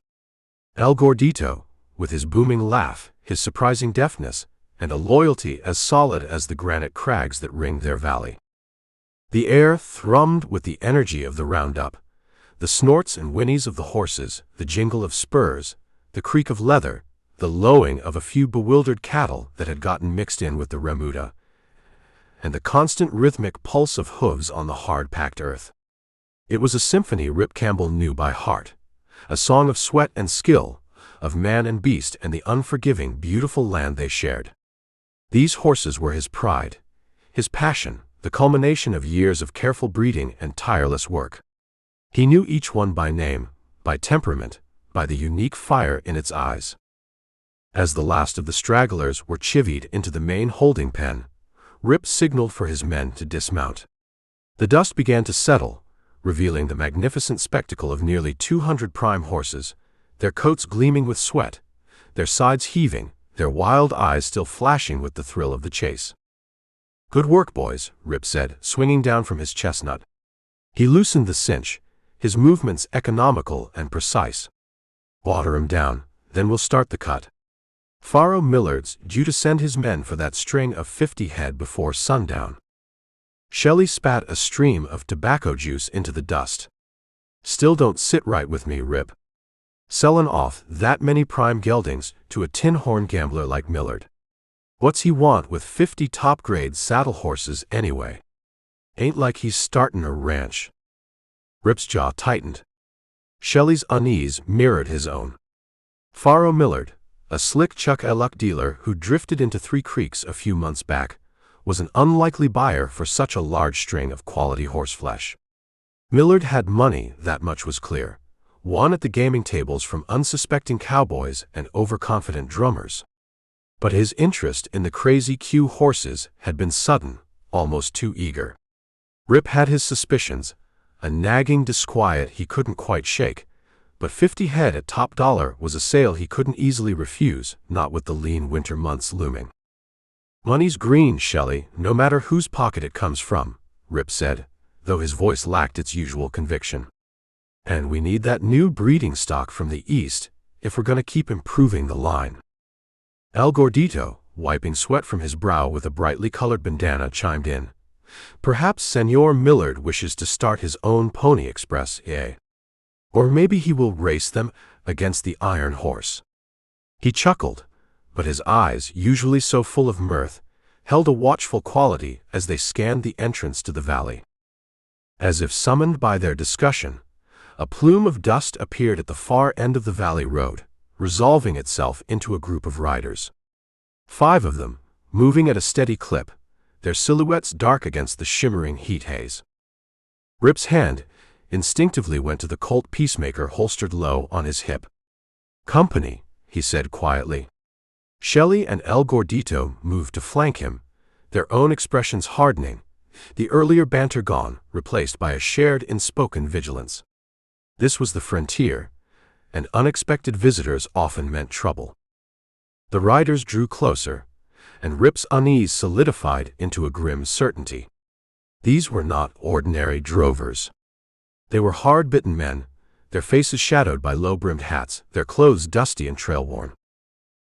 El Gordito, with his booming laugh, his surprising deftness, and a loyalty as solid as the granite crags that ringed their valley. The air thrummed with the energy of the roundup. The snorts and whinnies of the horses, the jingle of spurs, the creak of leather, the lowing of a few bewildered cattle that had gotten mixed in with the remuda, and the constant rhythmic pulse of hooves on the hard-packed earth. It was a symphony Rip Campbell knew by heart, a song of sweat and skill, of man and beast and the unforgiving, beautiful land they shared. These horses were his pride, his passion, the culmination of years of careful breeding and tireless work. He knew each one by name, by temperament, by the unique fire in its eyes. As the last of the stragglers were chivied into the main holding pen, Rip signaled for his men to dismount. The dust began to settle, revealing the magnificent spectacle of nearly 200 prime horses, their coats gleaming with sweat, their sides heaving, their wild eyes still flashing with the thrill of the chase. "Good work, boys," Rip said, swinging down from his chestnut. He loosened the cinch, his movements economical and precise. "Water 'em down, then we'll start the cut." Pharaoh Millard's due to send his men for that string of 50 head before sundown. Shelley spat a stream of tobacco juice into the dust. "Still don't sit right with me, Rip. Sellin' off that many prime geldings to a tin horn gambler like Millard. What's he want with 50 top-grade saddle horses anyway? Ain't like he's startin' a ranch." Rip's jaw tightened. Shelley's unease mirrored his own. Pharaoh Millard, a slick chuck-a-luck dealer who drifted into Three Creeks a few months back, was an unlikely buyer for such a large string of quality horseflesh. Millard had money, that much was clear, won at the gaming tables from unsuspecting cowboys and overconfident drummers. But his interest in the crazy Q horses had been sudden, almost too eager. Rip had his suspicions, a nagging disquiet he couldn't quite shake, but 50 head at top dollar was a sale he couldn't easily refuse, not with the lean winter months looming. "Money's green, Shelley, no matter whose pocket it comes from," Rip said, though his voice lacked its usual conviction. "And we need that new breeding stock from the east if we're going to keep improving the line." El Gordito, wiping sweat from his brow with a brightly colored bandana, chimed in. "Perhaps Senor Millard wishes to start his own pony express, eh? Or maybe he will race them against the Iron Horse." He chuckled, but his eyes, usually so full of mirth, held a watchful quality as they scanned the entrance to the valley. As if summoned by their discussion, a plume of dust appeared at the far end of the valley road, resolving itself into a group of riders. 5 of them, moving at a steady clip, their silhouettes dark against the shimmering heat haze. Rip's hand instinctively went to the Colt Peacemaker holstered low on his hip. "Company," he said quietly. Shelley and El Gordito moved to flank him, their own expressions hardening, the earlier banter gone, replaced by a shared unspoken vigilance. This was the frontier, and unexpected visitors often meant trouble. The riders drew closer, and Rip's unease solidified into a grim certainty. These were not ordinary drovers. They were hard-bitten men, their faces shadowed by low-brimmed hats, their clothes dusty and trail-worn.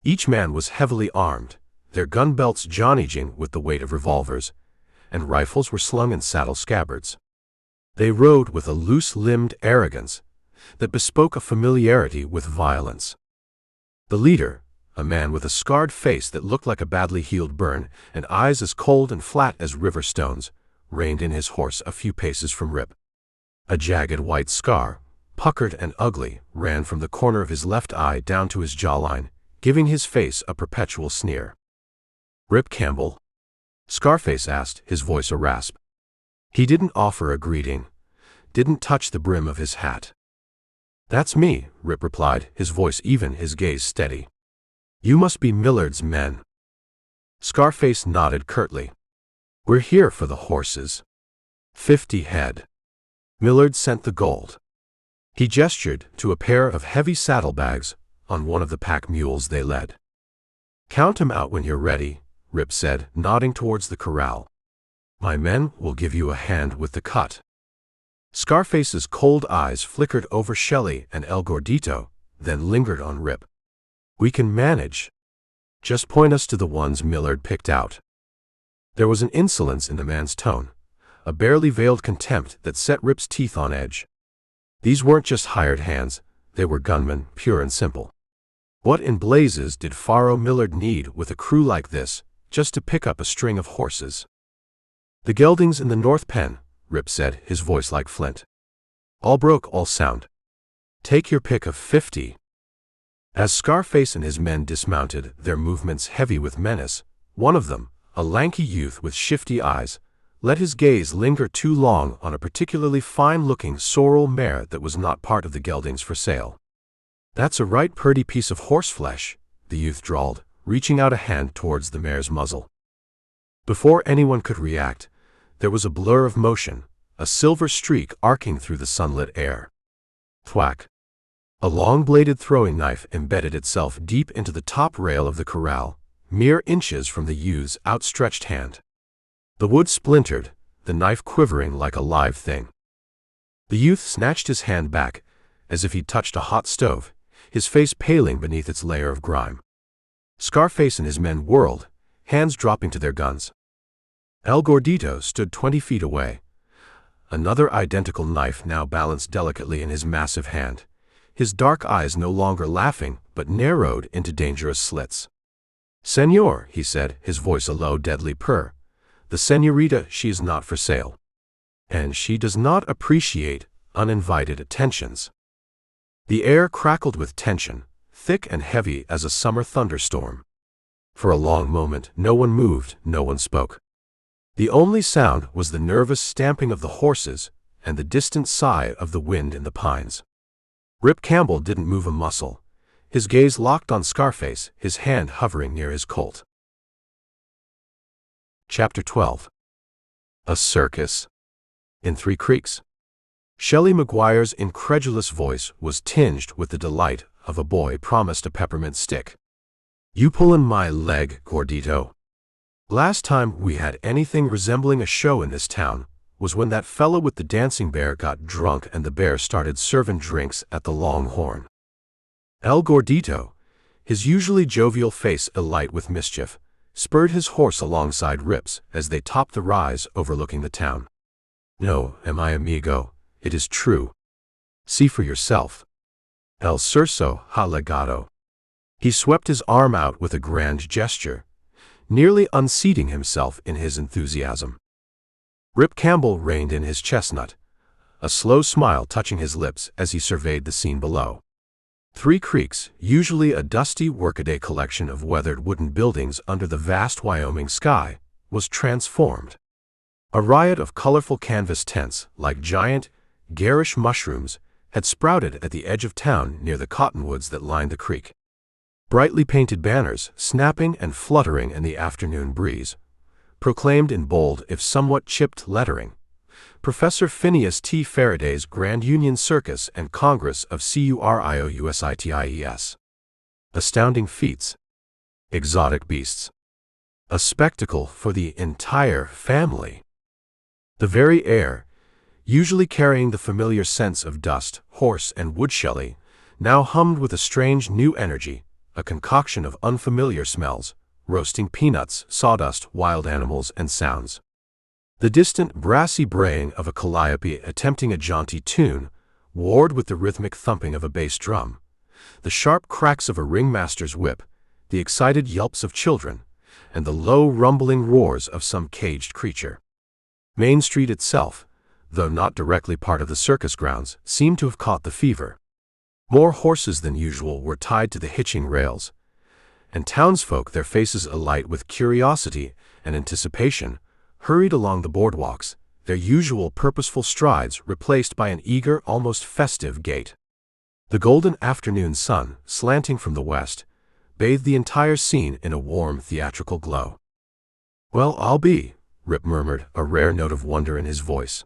Each man was heavily armed, their gun belts johnny-jing with the weight of revolvers, and rifles were slung in saddle scabbards. They rode with a loose-limbed arrogance that bespoke a familiarity with violence. The leader, a man with a scarred face that looked like a badly healed burn and eyes as cold and flat as river stones, reined in his horse a few paces from Rip. A jagged white scar, puckered and ugly, ran from the corner of his left eye down to his jawline, giving his face a perpetual sneer. "Rip Campbell?" Scarface asked, his voice a rasp. He didn't offer a greeting, didn't touch the brim of his hat. "That's me," Rip replied, his voice even, his gaze steady. "You must be Millard's men." Scarface nodded curtly. "We're here for the horses. 50 head. Millard sent the gold." He gestured to a pair of heavy saddlebags on one of the pack mules they led. "Count 'em out when you're ready," Rip said, nodding towards the corral. "My men will give you a hand with the cut." Scarface's cold eyes flickered over Shelley and El Gordito, then lingered on Rip. "We can manage. Just point us to the ones Millard picked out." There was an insolence in the man's tone, a barely veiled contempt that set Rip's teeth on edge. These weren't just hired hands, they were gunmen, pure and simple. What in blazes did Faro Millard need with a crew like this, just to pick up a string of horses? "The geldings in the North Pen," Rip said, his voice like flint. "All broke, all sound. Take your pick of 50. As Scarface and his men dismounted, their movements heavy with menace, one of them, a lanky youth with shifty eyes, let his gaze linger too long on a particularly fine-looking sorrel mare that was not part of the geldings for sale. "That's a right purty piece of horseflesh," the youth drawled, reaching out a hand towards the mare's muzzle. Before anyone could react, there was a blur of motion, a silver streak arcing through the sunlit air. Thwack! A long-bladed throwing knife embedded itself deep into the top rail of the corral, mere inches from the youth's outstretched hand. The wood splintered, the knife quivering like a live thing. The youth snatched his hand back, as if he'd touched a hot stove, his face paling beneath its layer of grime. Scarface and his men whirled, hands dropping to their guns. El Gordito stood 20 feet away. Another identical knife now balanced delicately in his massive hand, his dark eyes no longer laughing but narrowed into dangerous slits. "Senor," he said, his voice a low, deadly purr, "the senorita, she is not for sale. And she does not appreciate uninvited attentions." The air crackled with tension, thick and heavy as a summer thunderstorm. For a long moment, no one moved, no one spoke. The only sound was the nervous stamping of the horses and the distant sigh of the wind in the pines. Rip Campbell didn't move a muscle, his gaze locked on Scarface, his hand hovering near his Colt. Chapter 12. A Circus. In 3 Creeks. Shelley McGuire's incredulous voice was tinged with the delight of a boy promised a peppermint stick. "You pullin' my leg, Gordito. Last time we had anything resembling a show in this town was when that fellow with the dancing bear got drunk and the bear started serving drinks at the Longhorn." El Gordito, his usually jovial face alight with mischief, spurred his horse alongside Rip's as they topped the rise overlooking the town. "No, mi amigo, it is true. See for yourself. El Cerso ha legado." He swept his arm out with a grand gesture, nearly unseating himself in his enthusiasm. Rip Campbell reined in his chestnut, a slow smile touching his lips as he surveyed the scene below. Three Creeks, usually a dusty workaday collection of weathered wooden buildings under the vast Wyoming sky, was transformed. A riot of colorful canvas tents, like giant, garish mushrooms, had sprouted at the edge of town near the cottonwoods that lined the creek. Brightly painted banners, snapping and fluttering in the afternoon breeze, proclaimed in bold if somewhat chipped lettering, Professor Phineas T. Faraday's Grand Union Circus and Congress of Curiosities. Astounding feats. Exotic beasts. A spectacle for the entire family. The very air, usually carrying the familiar scents of dust, horse, and woodshelley, now hummed with a strange new energy, a concoction of unfamiliar smells, roasting peanuts, sawdust, wild animals, and sounds. The distant brassy braying of a calliope attempting a jaunty tune warred with the rhythmic thumping of a bass drum, the sharp cracks of a ringmaster's whip, the excited yelps of children, and the low rumbling roars of some caged creature. Main Street itself, though not directly part of the circus grounds, seemed to have caught the fever. More horses than usual were tied to the hitching rails, and townsfolk, their faces alight with curiosity and anticipation, hurried along the boardwalks, their usual purposeful strides replaced by an eager, almost festive gait. The golden afternoon sun, slanting from the west, bathed the entire scene in a warm, theatrical glow. "Well, I'll be," Rip murmured, a rare note of wonder in his voice.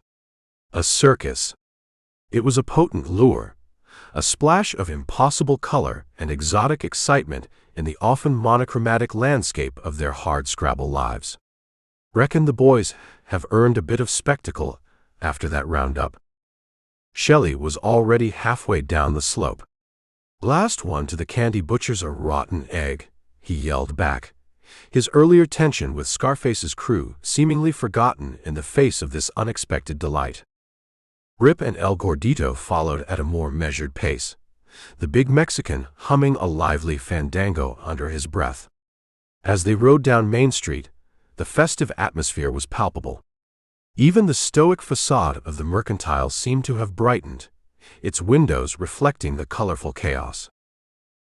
A circus. It was a potent lure, a splash of impossible color and exotic excitement in the often monochromatic landscape of their hard-scrabble lives. "Reckon the boys have earned a bit of spectacle after that roundup." Shelley was already halfway down the slope. "Last one to the candy butcher's a rotten egg," he yelled back, his earlier tension with Scarface's crew seemingly forgotten in the face of this unexpected delight. Rip and El Gordito followed at a more measured pace, the big Mexican humming a lively fandango under his breath. As they rode down Main Street, the festive atmosphere was palpable. Even the stoic facade of the Mercantile seemed to have brightened, its windows reflecting the colorful chaos.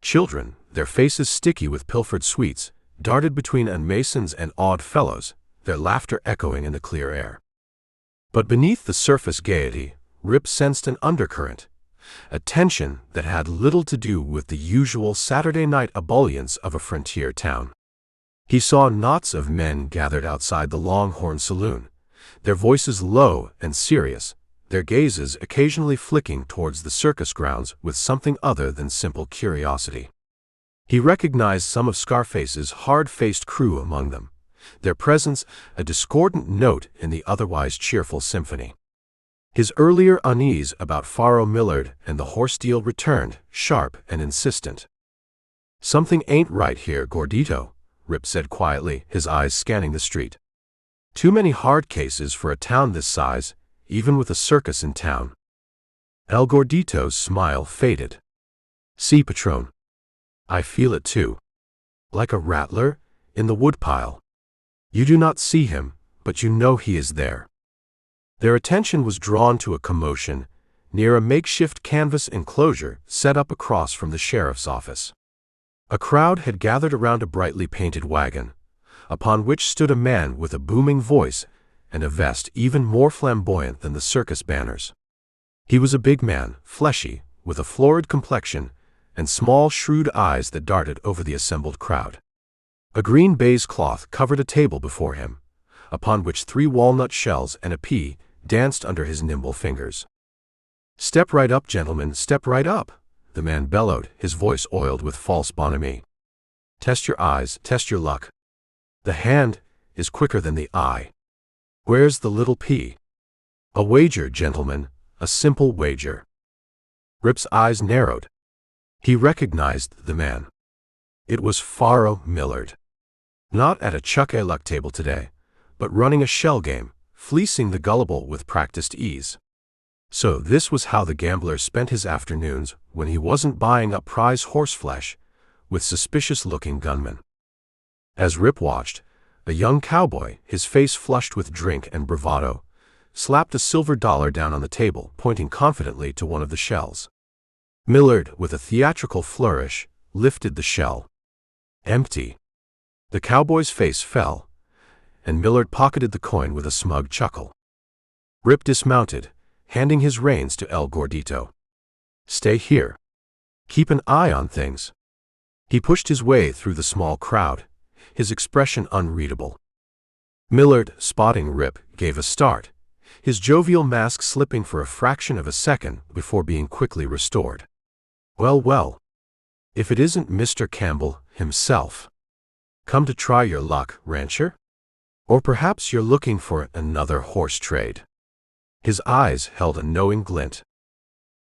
Children, their faces sticky with pilfered sweets, darted between unmasons and odd fellows, their laughter echoing in the clear air. But beneath the surface gaiety, Rip sensed an undercurrent, a tension that had little to do with the usual Saturday night ebullience of a frontier town. He saw knots of men gathered outside the Longhorn Saloon, their voices low and serious, their gazes occasionally flicking towards the circus grounds with something other than simple curiosity. He recognized some of Scarface's hard-faced crew among them, their presence a discordant note in the otherwise cheerful symphony. His earlier unease about Faro Millard and the horse deal returned, sharp and insistent. "Something ain't right here, Gordito," Rip said quietly, his eyes scanning the street. "Too many hard cases for a town this size, even with a circus in town." El Gordito's smile faded. "See, Patron. I feel it too. Like a rattler in the woodpile. You do not see him, but you know he is there." Their attention was drawn to a commotion near a makeshift canvas enclosure set up across from the sheriff's office. A crowd had gathered around a brightly painted wagon, upon which stood a man with a booming voice and a vest even more flamboyant than the circus banners. He was a big man, fleshy, with a florid complexion and small shrewd eyes that darted over the assembled crowd. A green baize cloth covered a table before him, upon which 3 walnut shells and a pea danced under his nimble fingers. "Step right up, gentlemen, step right up," the man bellowed, his voice oiled with false bonhomie. "Test your eyes, test your luck. The hand is quicker than the eye. Where's the little pea? A wager, gentlemen, a simple wager." Rip's eyes narrowed. He recognized the man. It was Faro Millard. Not at a chuck-a-luck table today, but running a shell game, fleecing the gullible with practiced ease. So this was how the gambler spent his afternoons when he wasn't buying up prize horseflesh with suspicious-looking gunmen. As Rip watched, a young cowboy, his face flushed with drink and bravado, slapped a silver dollar down on the table, pointing confidently to one of the shells. Millard, with a theatrical flourish, lifted the shell. Empty. The cowboy's face fell, and Millard pocketed the coin with a smug chuckle. Rip dismounted, handing his reins to El Gordito. "Stay here. Keep an eye on things." He pushed his way through the small crowd, his expression unreadable. Millard, spotting Rip, gave a start, his jovial mask slipping for a fraction of a second before being quickly restored. "Well, well. If it isn't Mr. Campbell himself. Come to try your luck, rancher? Or perhaps you're looking for another horse trade?" His eyes held a knowing glint.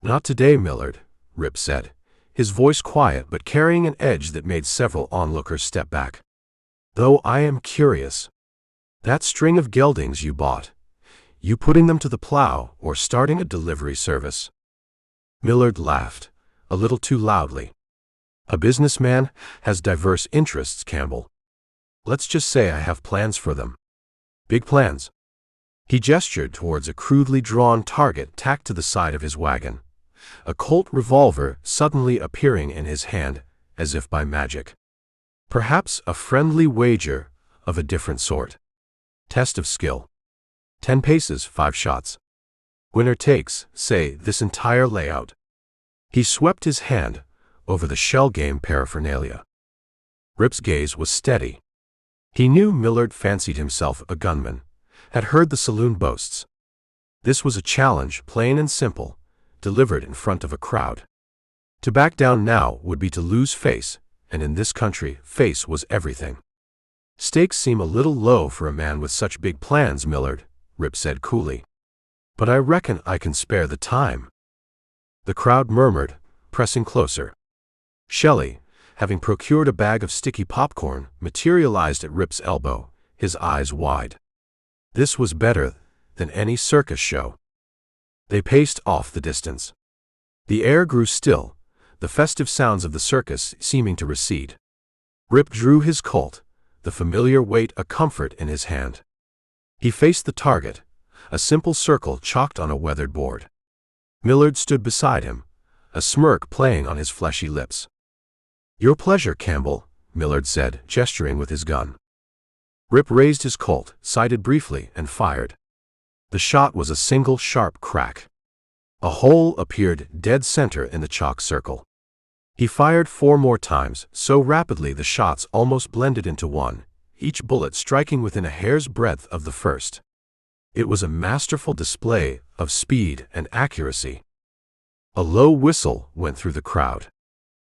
"Not today, Millard," Rip said, his voice quiet but carrying an edge that made several onlookers step back. "Though I am curious. That string of geldings you bought, you putting them to the plow or starting a delivery service?" Millard laughed, a little too loudly. "A businessman has diverse interests, Campbell. Let's just say I have plans for them. Big plans." He gestured towards a crudely drawn target tacked to the side of his wagon, a Colt revolver suddenly appearing in his hand as if by magic. "Perhaps a friendly wager of a different sort. Test of skill. 10 paces, 5 shots. Winner takes, say, this entire layout." He swept his hand over the shell game paraphernalia. Rip's gaze was steady. He knew Millard fancied himself a gunman, had heard the saloon boasts. This was a challenge, plain and simple, delivered in front of a crowd. To back down now would be to lose face, and in this country, face was everything. "Stakes seem a little low for a man with such big plans, Millard," Rip said coolly. "But I reckon I can spare the time." The crowd murmured, pressing closer. Shelley, having procured a bag of sticky popcorn, materialized at Rip's elbow, his eyes wide. This was better than any circus show. They paced off the distance. The air grew still, the festive sounds of the circus seeming to recede. Rip drew his Colt, the familiar weight a comfort in his hand. He faced the target, a simple circle chalked on a weathered board. Millard stood beside him, a smirk playing on his fleshy lips. "Your pleasure, Campbell," Millard said, gesturing with his gun. Rip raised his Colt, sighted briefly, and fired. The shot was a single sharp crack. A hole appeared dead center in the chalk circle. He fired 4 more times, so rapidly the shots almost blended into one, each bullet striking within a hair's breadth of the first. It was a masterful display of speed and accuracy. A low whistle went through the crowd.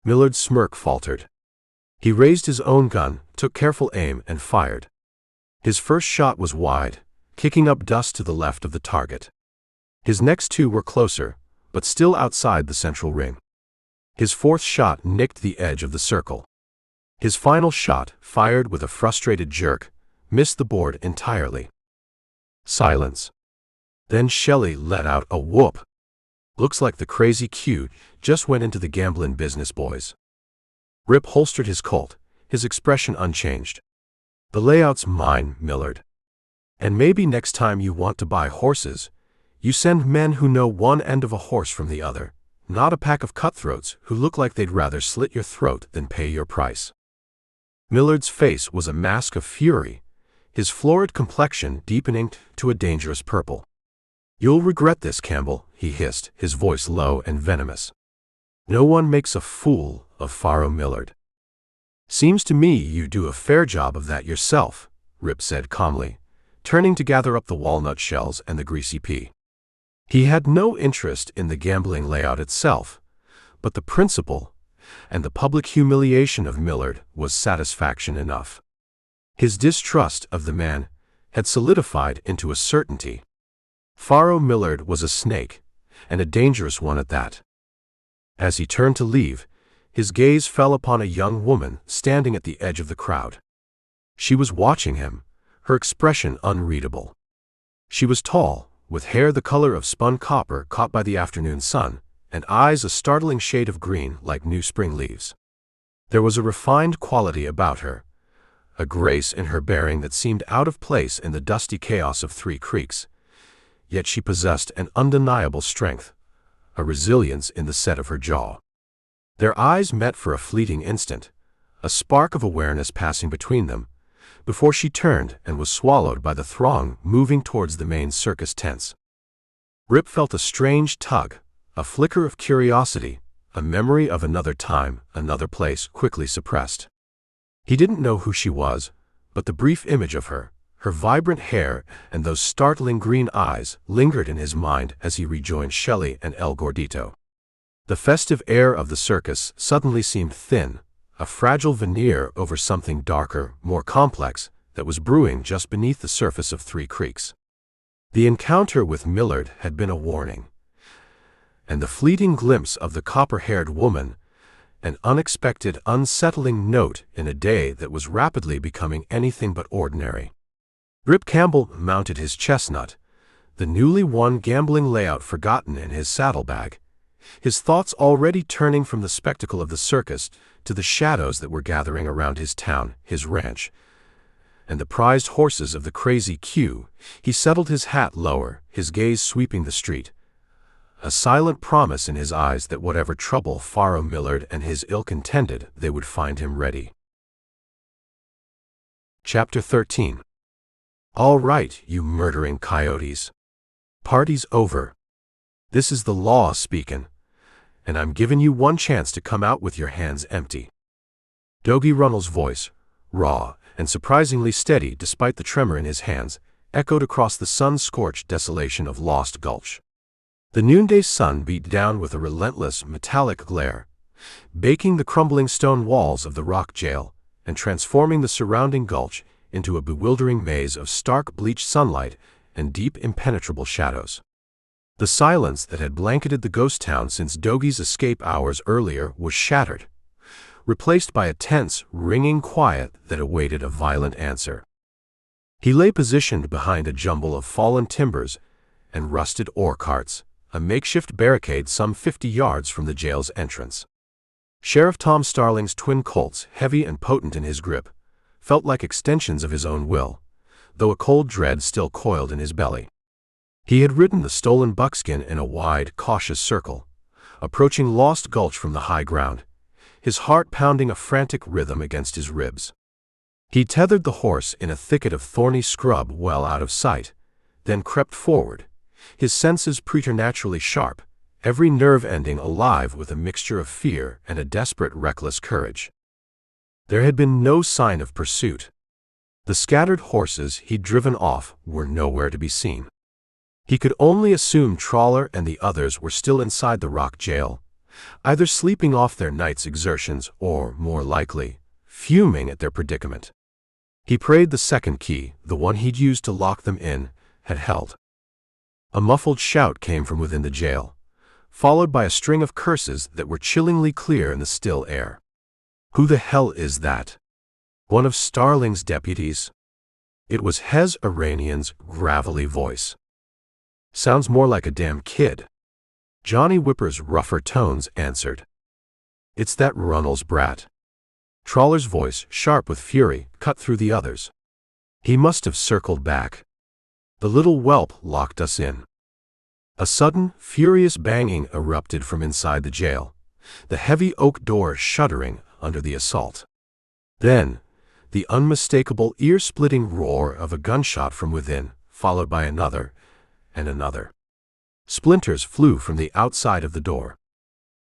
Millard's smirk faltered. He raised his own gun, took careful aim, and fired. His first shot was wide, kicking up dust to the left of the target. His next 2 were closer, but still outside the central ring. His 4th shot nicked the edge of the circle. His final shot, fired with a frustrated jerk, missed the board entirely. Silence. Then Shelley let out a whoop. "Looks like the crazy Q just went into the gambling business, boys." Rip holstered his Colt, his expression unchanged. "The layout's mine, Millard. And maybe next time you want to buy horses, you send men who know one end of a horse from the other, not a pack of cutthroats who look like they'd rather slit your throat than pay your price." Millard's face was a mask of fury, his florid complexion deepening to a dangerous purple. "You'll regret this, Campbell," he hissed, his voice low and venomous. "No one makes a fool of Pharaoh Millard." "Seems to me you do a fair job of that yourself," Rip said calmly, turning to gather up the walnut shells and the greasy pea. He had no interest in the gambling layout itself, but the principle and the public humiliation of Millard was satisfaction enough. His distrust of the man had solidified into a certainty. Pharaoh Millard was a snake, and a dangerous one at that. As he turned to leave, his gaze fell upon a young woman standing at the edge of the crowd. She was watching him, her expression unreadable. She was tall, with hair the color of spun copper caught by the afternoon sun, and eyes a startling shade of green like new spring leaves. There was a refined quality about her, a grace in her bearing that seemed out of place in the dusty chaos of 3 Creeks, yet she possessed an undeniable strength, a resilience in the set of her jaw. Their eyes met for a fleeting instant, a spark of awareness passing between them, before she turned and was swallowed by the throng moving towards the main circus tents. Rip felt a strange tug, a flicker of curiosity, a memory of another time, another place quickly suppressed. He didn't know who she was, but the brief image of her, her vibrant hair and those startling green eyes lingered in his mind as he rejoined Shelley and El Gordito. The festive air of the circus suddenly seemed thin, a fragile veneer over something darker, more complex, that was brewing just beneath the surface of Three Creeks. The encounter with Millard had been a warning, and the fleeting glimpse of the copper-haired woman, an unexpected, unsettling note in a day that was rapidly becoming anything but ordinary. Rip Campbell mounted his chestnut, the newly won gambling layout forgotten in his saddlebag, his thoughts already turning from the spectacle of the circus to the shadows that were gathering around his town, his ranch, and the prized horses of the crazy queue. He settled his hat lower, his gaze sweeping the street, a silent promise in his eyes that whatever trouble Pharaoh Millard and his ilk intended, they would find him ready. Chapter 13. All right, you murdering coyotes. Party's over. This is the law speakin', and I'm givin' you one chance to come out with your hands empty. Doggy Runnel's voice, raw and surprisingly steady despite the tremor in his hands, echoed across the sun-scorched desolation of Lost Gulch. The noonday sun beat down with a relentless, metallic glare, baking the crumbling stone walls of the rock jail and transforming the surrounding gulch into a bewildering maze of stark, bleached sunlight and deep, impenetrable shadows. The silence that had blanketed the ghost town since Doggy's escape hours earlier was shattered, replaced by a tense, ringing quiet that awaited a violent answer. He lay positioned behind a jumble of fallen timbers and rusted ore carts, a makeshift barricade some 50 yards from the jail's entrance. Sheriff Tom Starling's twin Colts, heavy and potent in his grip, felt like extensions of his own will, though a cold dread still coiled in his belly. He had ridden the stolen buckskin in a wide, cautious circle, approaching Lost Gulch from the high ground, his heart pounding a frantic rhythm against his ribs. He tethered the horse in a thicket of thorny scrub well out of sight, then crept forward, his senses preternaturally sharp, every nerve ending alive with a mixture of fear and a desperate, reckless courage. There had been no sign of pursuit. The scattered horses he'd driven off were nowhere to be seen. He could only assume Trawler and the others were still inside the rock jail, either sleeping off their night's exertions or, more likely, fuming at their predicament. He prayed the second key, the one he'd used to lock them in, had held. A muffled shout came from within the jail, followed by a string of curses that were chillingly clear in the still air. Who the hell is that? One of Starling's deputies? It was Hez Iranian's gravelly voice. Sounds more like a damn kid. Johnny Whipper's rougher tones answered. It's that Runnels brat. Trawler's voice, sharp with fury, cut through the others. He must have circled back. The little whelp locked us in. A sudden, furious banging erupted from inside the jail, the heavy oak door shuddering under the assault. Then, the unmistakable ear-splitting roar of a gunshot from within, followed by another, and another. Splinters flew from the outside of the door.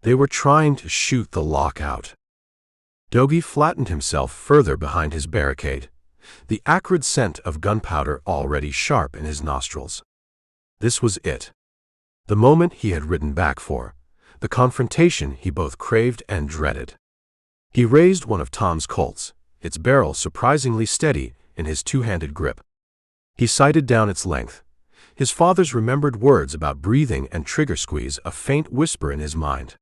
They were trying to shoot the lock out. Doggy flattened himself further behind his barricade, the acrid scent of gunpowder already sharp in his nostrils. This was it. The moment he had ridden back for, the confrontation he both craved and dreaded. He raised one of Tom's Colts, its barrel surprisingly steady in his two-handed grip. He sighted down its length, his father's remembered words about breathing and trigger squeeze a faint whisper in his mind.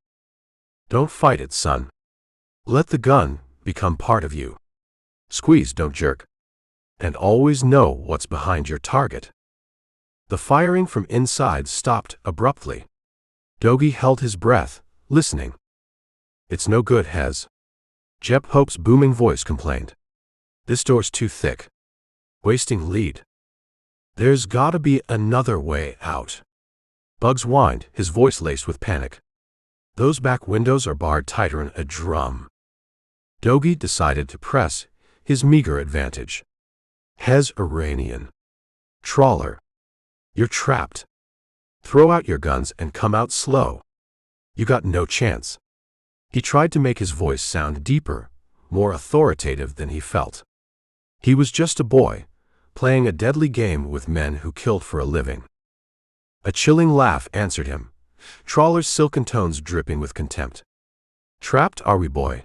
Don't fight it, son. Let the gun become part of you. Squeeze, don't jerk. And always know what's behind your target. The firing from inside stopped abruptly. Doggy held his breath, listening. It's no good, Hez. Jep Hope's booming voice complained. This door's too thick. Wasting lead. There's gotta be another way out. Bugs whined, his voice laced with panic. Those back windows are barred tighter than a drum. Dogie decided to press his meager advantage. Hez Iranian. Trawler. You're trapped. Throw out your guns and come out slow. You got no chance. He tried to make his voice sound deeper, more authoritative than he felt. He was just a boy, playing a deadly game with men who killed for a living. A chilling laugh answered him, Trawler's silken tones dripping with contempt. Trapped are we, boy?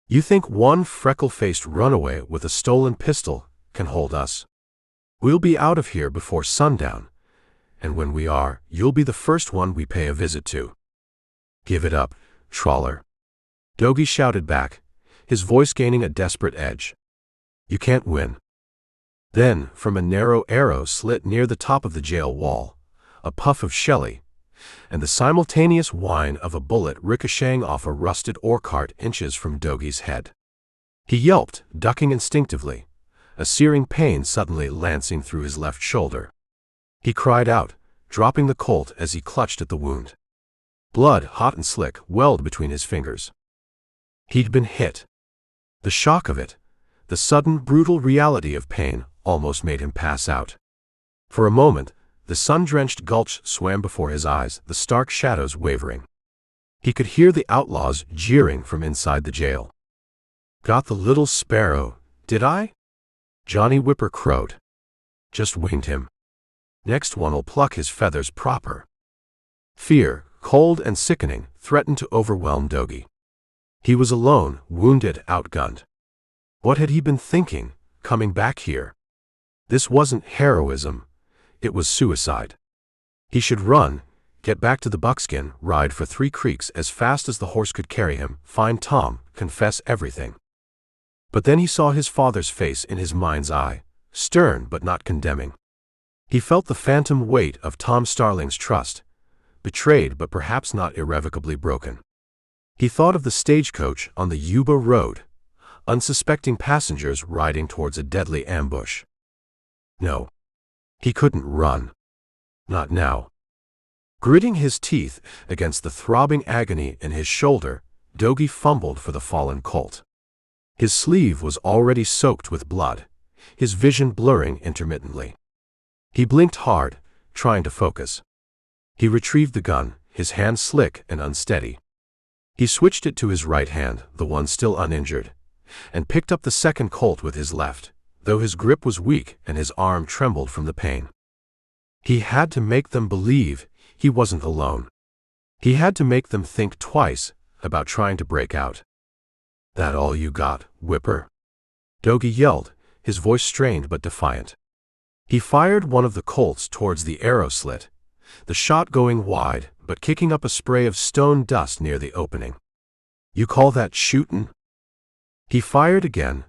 You think one freckle-faced runaway with a stolen pistol can hold us? We'll be out of here before sundown, and when we are, you'll be the first one we pay a visit to. Give it up, Trawler. Dogie shouted back, his voice gaining a desperate edge. You can't win. Then, from a narrow arrow slit near the top of the jail wall, a puff of Shelley, and the simultaneous whine of a bullet ricocheting off a rusted ore cart inches from Dogie's head. He yelped, ducking instinctively, a searing pain suddenly lancing through his left shoulder. He cried out, dropping the Colt as he clutched at the wound. Blood, hot and slick, welled between his fingers. He'd been hit. The shock of it, the sudden, brutal reality of pain, almost made him pass out. For a moment, the sun-drenched gulch swam before his eyes, the stark shadows wavering. He could hear the outlaws jeering from inside the jail. Got the little sparrow, did I? Johnny Whipper crowed. Just winged him. Next one'll pluck his feathers proper. Fear, cold and sickening, threatened to overwhelm Dogie. He was alone, wounded, outgunned. What had he been thinking, coming back here? This wasn't heroism. It was suicide. He should run, get back to the buckskin, ride for 3 Creeks as fast as the horse could carry him, find Tom, confess everything. But then he saw his father's face in his mind's eye, stern but not condemning. He felt the phantom weight of Tom Starling's trust, betrayed but perhaps not irrevocably broken. He thought of the stagecoach on the Yuba Road, unsuspecting passengers riding towards a deadly ambush. No. He couldn't run. Not now. Gritting his teeth against the throbbing agony in his shoulder, Dogie fumbled for the fallen Colt. His sleeve was already soaked with blood, his vision blurring intermittently. He blinked hard, trying to focus. He retrieved the gun, his hand slick and unsteady. He switched it to his right hand, the one still uninjured, and picked up the second Colt with his left, though his grip was weak and his arm trembled from the pain. He had to make them believe he wasn't alone. He had to make them think twice about trying to break out. That all you got, Whipper? Dogie yelled, his voice strained but defiant. He fired one of the Colts towards the arrow slit, the shot going wide but kicking up a spray of stone dust near the opening. You call that shootin'? He fired again,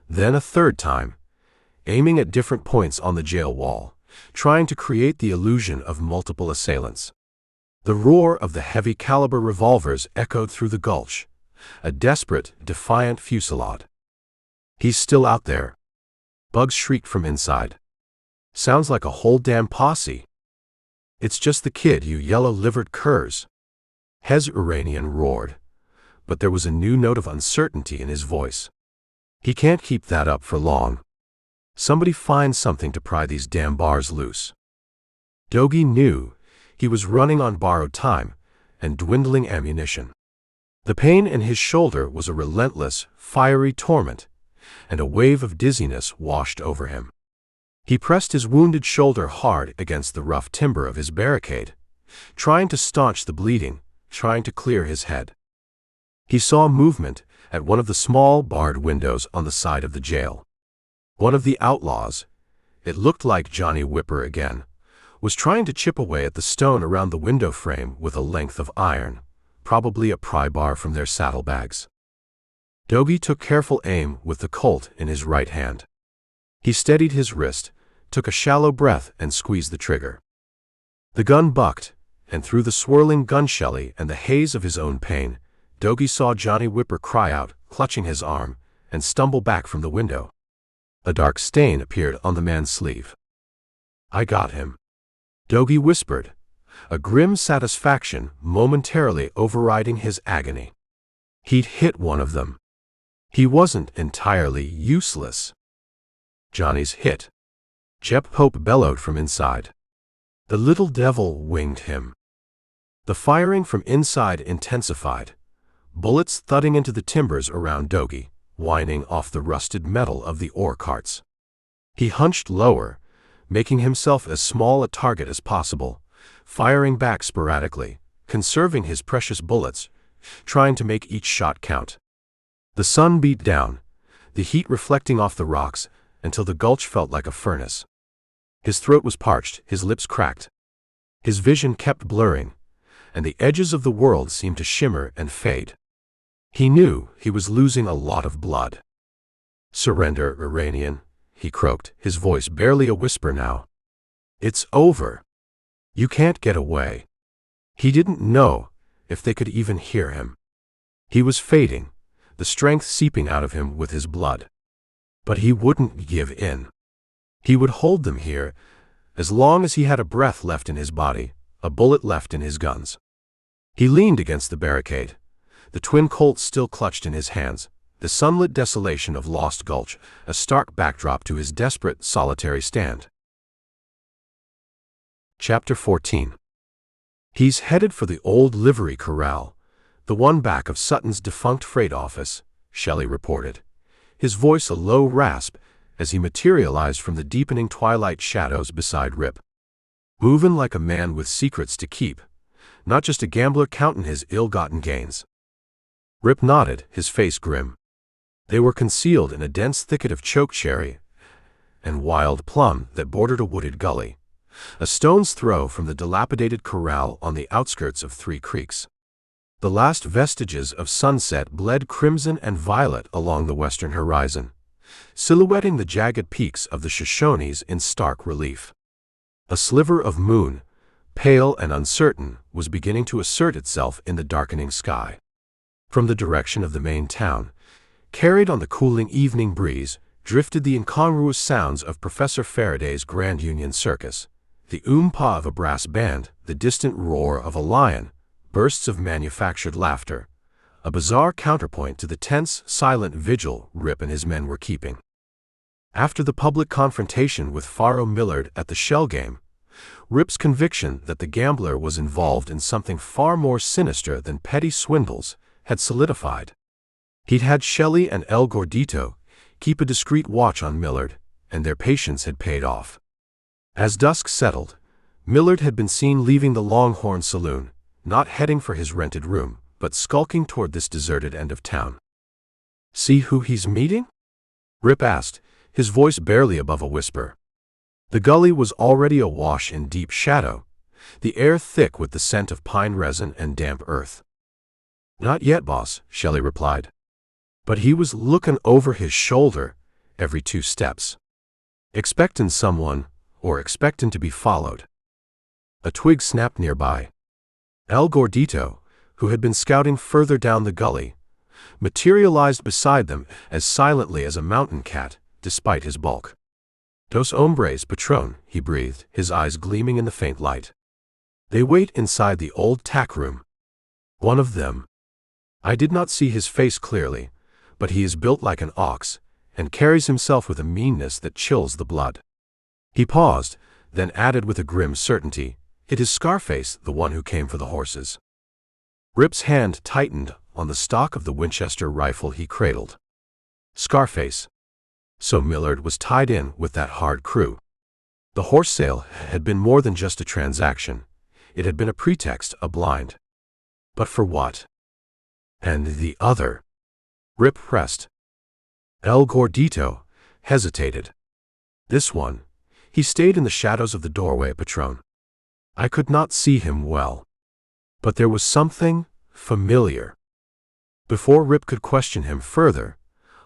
then a third time, aiming at different points on the jail wall, trying to create the illusion of multiple assailants. The roar of the heavy-caliber revolvers echoed through the gulch, a desperate, defiant fusillade. He's still out there. Bugs shrieked from inside. Sounds like a whole damn posse. It's just the kid, you yellow-livered curs. Hez Iranian roared, but there was a new note of uncertainty in his voice. He can't keep that up for long. Somebody find something to pry these damn bars loose. Dogie knew he was running on borrowed time and dwindling ammunition. The pain in his shoulder was a relentless, fiery torment, and a wave of dizziness washed over him. He pressed his wounded shoulder hard against the rough timber of his barricade, trying to staunch the bleeding, trying to clear his head. He saw movement at one of the small barred windows on the side of the jail. One of the outlaws, it looked like Johnny Whipper again, was trying to chip away at the stone around the window frame with a length of iron, probably a pry bar from their saddlebags. Dogie took careful aim with the Colt in his right hand. He steadied his wrist, took a shallow breath and squeezed the trigger. The gun bucked, and through the swirling gun shelley and the haze of his own pain, Dogie saw Johnny Whipper cry out, clutching his arm, and stumble back from the window. A dark stain appeared on the man's sleeve. I got him. Dogie whispered, a grim satisfaction momentarily overriding his agony. He'd hit one of them. He wasn't entirely useless. Johnny's hit. Jep Pope bellowed from inside. The little devil winged him. The firing from inside intensified, bullets thudding into the timbers around Dogie, whining off the rusted metal of the ore carts. He hunched lower, making himself as small a target as possible, firing back sporadically, conserving his precious bullets, trying to make each shot count. The sun beat down, the heat reflecting off the rocks until the gulch felt like a furnace. His throat was parched, his lips cracked. His vision kept blurring, and the edges of the world seemed to shimmer and fade. He knew he was losing a lot of blood. "Surrender, Iranian," he croaked, his voice barely a whisper now. "It's over. You can't get away." He didn't know if they could even hear him. He was fading, the strength seeping out of him with his blood. But he wouldn't give in. He would hold them here as long as he had a breath left in his body, a bullet left in his guns. He leaned against the barricade, the twin Colts still clutched in his hands, the sunlit desolation of Lost Gulch, a stark backdrop to his desperate, solitary stand. Chapter 14. He's headed for the old livery corral, the one back of Sutton's defunct freight office, Shelley reported, his voice a low rasp as he materialized from the deepening twilight shadows beside Rip. Moving like a man with secrets to keep, not just a gambler counting his ill-gotten gains. Rip nodded, his face grim. They were concealed in a dense thicket of chokecherry and wild plum that bordered a wooded gully, a stone's throw from the dilapidated corral on the outskirts of Three Creeks. The last vestiges of sunset bled crimson and violet along the western horizon, silhouetting the jagged peaks of the Shoshones in stark relief. A sliver of moon, pale and uncertain, was beginning to assert itself in the darkening sky. From the direction of the main town, carried on the cooling evening breeze, drifted the incongruous sounds of Professor Faraday's Grand Union Circus, the oom-pa of a brass band, the distant roar of a lion, bursts of manufactured laughter, a bizarre counterpoint to the tense, silent vigil Rip and his men were keeping. After the public confrontation with Faro Millard at the shell game, Rip's conviction that the gambler was involved in something far more sinister than petty swindles had solidified. He'd had Shelley and El Gordito keep a discreet watch on Millard, and their patience had paid off. As dusk settled, Millard had been seen leaving the Longhorn Saloon, not heading for his rented room, but skulking toward this deserted end of town. "See who he's meeting?" Rip asked, his voice barely above a whisper. The gully was already awash in deep shadow, the air thick with the scent of pine resin and damp earth. "Not yet, boss," Shelley replied. But he was looking over his shoulder every 2 steps. Expecting someone, or expecting to be followed. A twig snapped nearby. El Gordito, who had been scouting further down the gully, materialized beside them as silently as a mountain cat, despite his bulk. "Dos hombres, patron," he breathed, his eyes gleaming in the faint light. "They wait inside the old tack room. One of them. I did not see his face clearly, but he is built like an ox, and carries himself with a meanness that chills the blood." He paused, then added with a grim certainty, "It is Scarface, the one who came for the horses." Rip's hand tightened on the stock of the Winchester rifle he cradled. Scarface. So Millard was tied in with that hard crew. The horse sale had been more than just a transaction. It had been a pretext, a blind. But for what? And the other? Rip pressed. El Gordito hesitated. "This one. He stayed in the shadows of the doorway, patron. I could not see him well. But there was something familiar." Before Rip could question him further,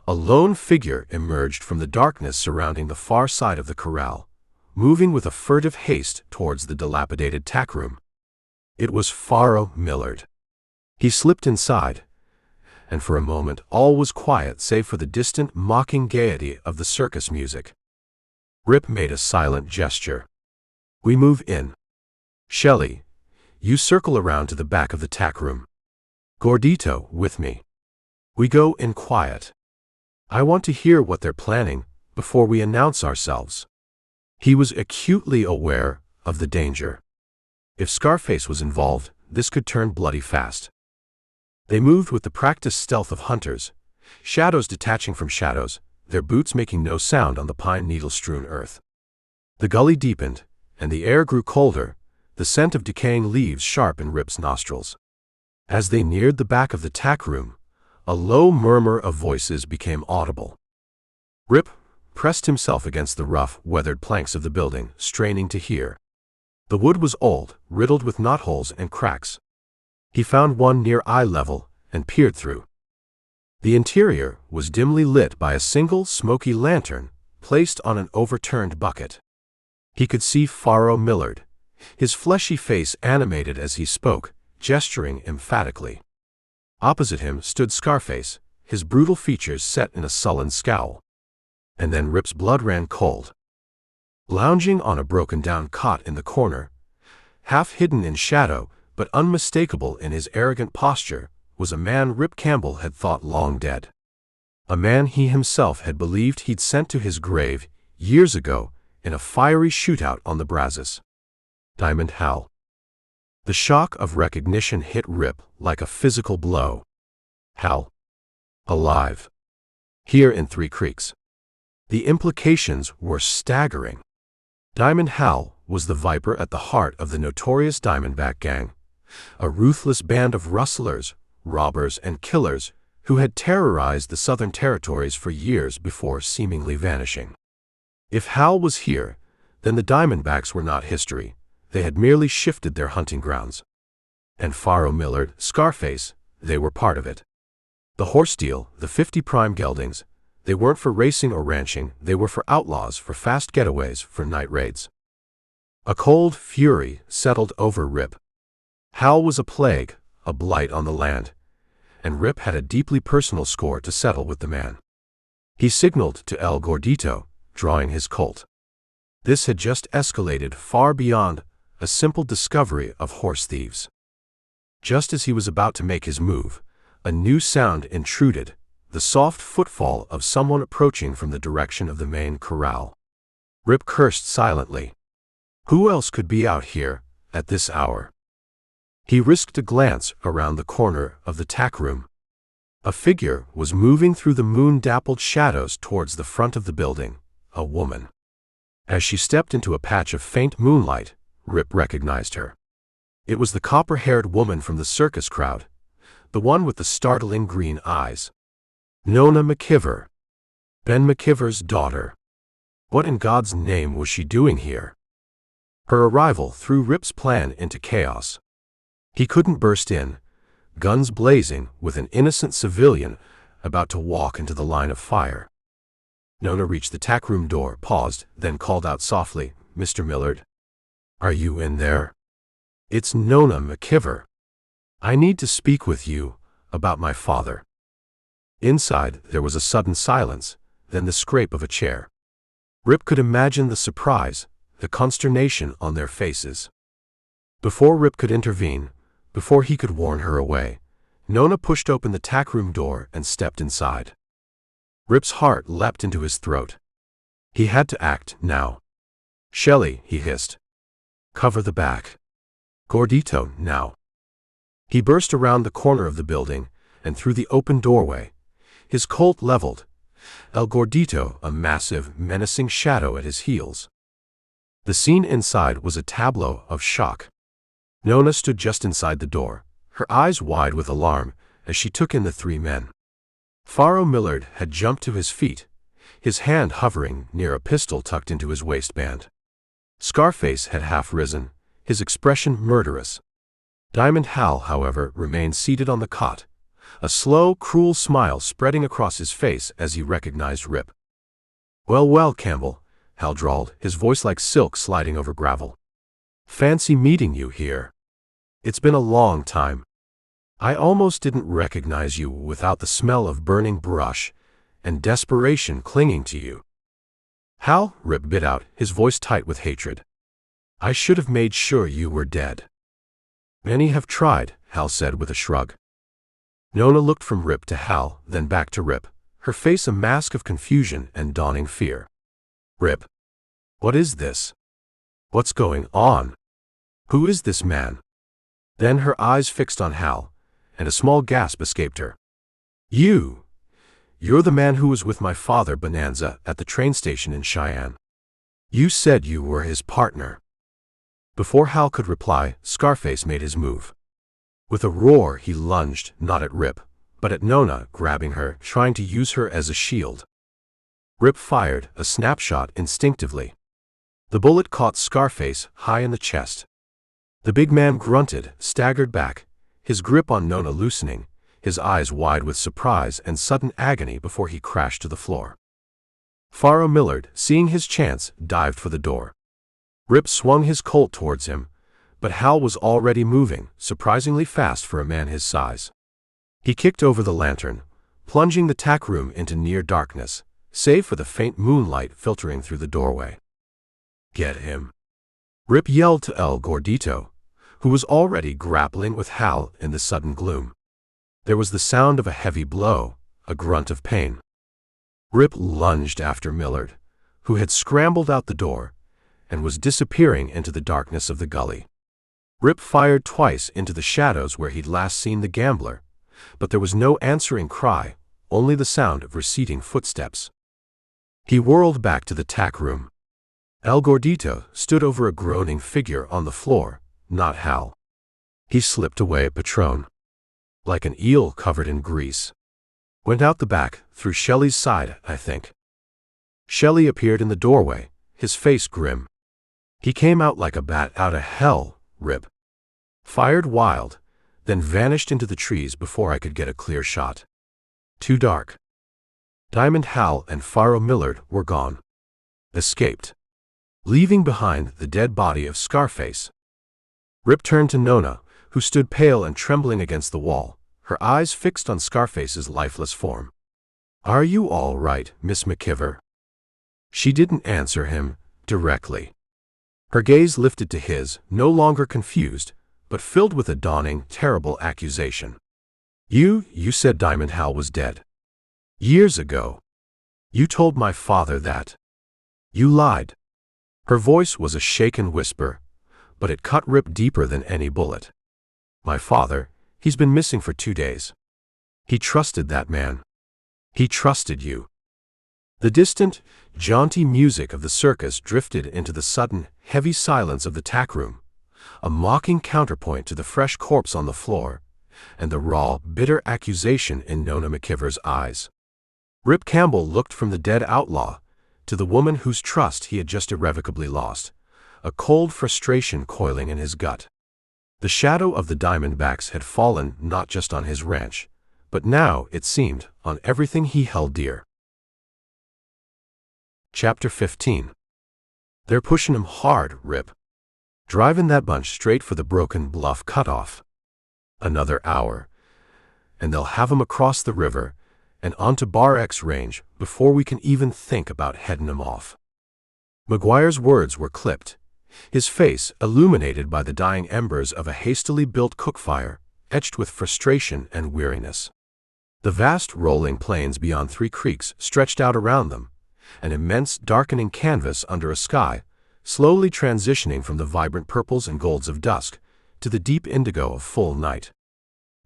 a lone figure emerged from the darkness surrounding the far side of the corral, moving with a furtive haste towards the dilapidated tack room. It was Faro Millard. He slipped inside, and for a moment all was quiet save for the distant, mocking gaiety of the circus music. Rip made a silent gesture. "We move in." Shelley, You circle around to the back of the tack room. Gordito, with me. We go in quiet. I want to hear what they're planning before we announce ourselves. He was acutely aware of the danger. If Scarface was involved, this could turn bloody fast. They moved with the practiced stealth of hunters, shadows detaching from shadows, their boots making no sound on the pine needle-strewn earth. The gully deepened, and the air grew colder, the scent of decaying leaves sharp in Rip's nostrils. As they neared the back of the tack room, a low murmur of voices became audible. Rip pressed himself against the rough, weathered planks of the building, straining to hear. The wood was old, riddled with knotholes and cracks. He found one near eye level and peered through. The interior was dimly lit by a single smoky lantern placed on an overturned bucket. He could see Faro Millard, his fleshy face animated as he spoke, gesturing emphatically. Opposite him stood Scarface, his brutal features set in a sullen scowl. And then Rip's blood ran cold. Lounging on a broken-down cot in the corner, half hidden in shadow but unmistakable in his arrogant posture, was a man Rip Campbell had thought long dead. A man he himself had believed he'd sent to his grave years ago in a fiery shootout on the Brazos. Diamond Hal. The shock of recognition hit Rip like a physical blow. Hal. Alive. Here in Three Creeks. The implications were staggering. Diamond Hal was the viper at the heart of the notorious Diamondback Gang, a ruthless band of rustlers, robbers, and killers who had terrorized the Southern Territories for years before seemingly vanishing. If Hal was here, then the Diamondbacks were not history. They had merely shifted their hunting grounds. And Faro Millard, Scarface, they were part of it. The horse deal, the 50 prime geldings, they weren't for racing or ranching, they were for outlaws, for fast getaways, for night raids. A cold fury settled over Rip. Hal was a plague, a blight on the land, and Rip had a deeply personal score to settle with the man. He signaled to El Gordito, drawing his Colt. This had just escalated far beyond a simple discovery of horse thieves. Just as he was about to make his move, a new sound intruded, the soft footfall of someone approaching from the direction of the main corral. Rip cursed silently. Who else could be out here at this hour? He risked a glance around the corner of the tack room. A figure was moving through the moon-dappled shadows towards the front of the building, a woman. As she stepped into a patch of faint moonlight, Rip recognized her. It was the copper-haired woman from the circus crowd, the one with the startling green eyes. Nona McKiver. Ben McKiver's daughter. What in God's name was she doing here? Her arrival threw Rip's plan into chaos. He couldn't burst in, guns blazing, with an innocent civilian about to walk into the line of fire. Nona reached the tack room door, paused, then called out softly, "Mr. Millard? Are you in there? It's Nona McKiver. I need to speak with you about my father." Inside, there was a sudden silence, then the scrape of a chair. Rip could imagine the surprise, the consternation on their faces. Before Rip could intervene, before he could warn her away, Nona pushed open the tack room door and stepped inside. Rip's heart leapt into his throat. He had to act now. "Shelley," he hissed. "Cover the back. Gordito, now." He burst around the corner of the building and through the open doorway, his Colt leveled, El Gordito a massive, menacing shadow at his heels. The scene inside was a tableau of shock. Nona stood just inside the door, her eyes wide with alarm as she took in the three men. Faro Millard had jumped to his feet, his hand hovering near a pistol tucked into his waistband. Scarface had half risen, his expression murderous. Diamond Hal, however, remained seated on the cot, a slow, cruel smile spreading across his face as he recognized Rip. "Well, well, Campbell," Hal drawled, his voice like silk sliding over gravel. "Fancy meeting you here. It's been a long time. I almost didn't recognize you without the smell of burning brush and desperation clinging to you." "Hal," Rip bit out, his voice tight with hatred. "I should have made sure you were dead." Many have tried, Hal said with a shrug. Nona looked from Rip to Hal, then back to Rip, her face a mask of confusion and dawning fear. Rip. What is this? What's going on? Who is this man? Then her eyes fixed on Hal, and a small gasp escaped her. You're the man who was with my father Bonanza at the train station in Cheyenne. You said you were his partner. Before Hal could reply, Scarface made his move. With a roar he lunged, not at Rip, but at Nona, grabbing her, trying to use her as a shield. Rip fired, a snapshot instinctively. The bullet caught Scarface high in the chest. The big man grunted, staggered back, his grip on Nona loosening, his eyes wide with surprise and sudden agony before he crashed to the floor. Faro Millard, seeing his chance, dived for the door. Rip swung his Colt towards him, but Hal was already moving, surprisingly fast for a man his size. He kicked over the lantern, plunging the tack room into near darkness, save for the faint moonlight filtering through the doorway. Get him! Rip yelled to El Gordito, who was already grappling with Hal in the sudden gloom. There was the sound of a heavy blow, a grunt of pain. Rip lunged after Millard, who had scrambled out the door and was disappearing into the darkness of the gully. Rip fired twice into the shadows where he'd last seen the gambler, but there was no answering cry, only the sound of receding footsteps. He whirled back to the tack room. El Gordito stood over a groaning figure on the floor, not Hal. He slipped away a Patron. Like an eel covered in grease. Went out the back, through Shelley's side, I think. Shelley appeared in the doorway, his face grim. He came out like a bat out of hell, Rip. Fired wild, then vanished into the trees before I could get a clear shot. Too dark. Diamond Hal and Faro Millard were gone. Escaped. Leaving behind the dead body of Scarface. Rip turned to Nona, who stood pale and trembling against the wall, her eyes fixed on Scarface's lifeless form. Are you all right, Miss McKeever? She didn't answer him directly. Her gaze lifted to his, no longer confused, but filled with a dawning, terrible accusation. You said Diamond Hal was dead. Years ago. You told my father that. You lied. Her voice was a shaken whisper, but it cut Rip deeper than any bullet. My father, he's been missing for 2 days. He trusted that man. He trusted you. The distant, jaunty music of the circus drifted into the sudden, heavy silence of the tack room, a mocking counterpoint to the fresh corpse on the floor, and the raw, bitter accusation in Nona McKeever's eyes. Rip Campbell looked from the dead outlaw to the woman whose trust he had just irrevocably lost, a cold frustration coiling in his gut. The shadow of the Diamondbacks had fallen not just on his ranch, but now, it seemed, on everything he held dear. Chapter 15. They're pushing him hard, Rip. Driving that bunch straight for the Broken Bluff cutoff. Another hour, and they'll have him across the river and onto Bar X Range before we can even think about heading him off. McGuire's words were clipped, his face illuminated by the dying embers of a hastily built cook fire, etched with frustration and weariness. The vast rolling plains beyond Three Creeks stretched out around them, an immense darkening canvas under a sky, slowly transitioning from the vibrant purples and golds of dusk to the deep indigo of full night.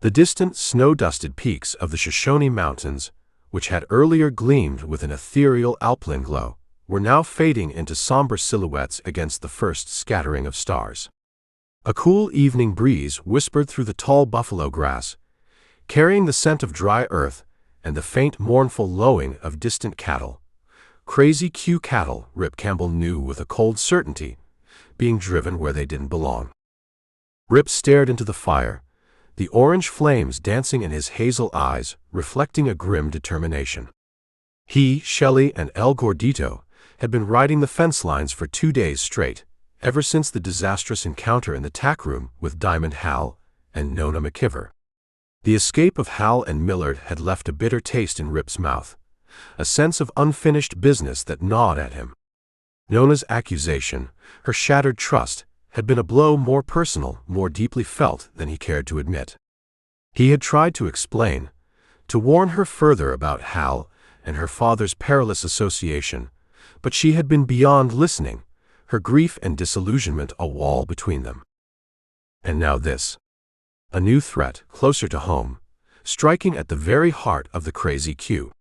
The distant, snow-dusted peaks of the Shoshone Mountains, which had earlier gleamed with an ethereal alpine glow, were now fading into somber silhouettes against the first scattering of stars. A cool evening breeze whispered through the tall buffalo grass, carrying the scent of dry earth and the faint, mournful lowing of distant cattle. Crazy Q cattle, Rip Campbell knew with a cold certainty, being driven where they didn't belong. Rip stared into the fire, the orange flames dancing in his hazel eyes, reflecting a grim determination. He, Shelley, and El Gordito had been riding the fence lines for 2 days straight, ever since the disastrous encounter in the tack room with Diamond Hal and Nona McKeever. The escape of Hal and Millard had left a bitter taste in Rip's mouth, a sense of unfinished business that gnawed at him. Nona's accusation, her shattered trust, had been a blow more personal, more deeply felt than he cared to admit. He had tried to explain, to warn her further about Hal and her father's perilous association, but she had been beyond listening, her grief and disillusionment a wall between them. And now this. A new threat, closer to home, striking at the very heart of the crazy Q.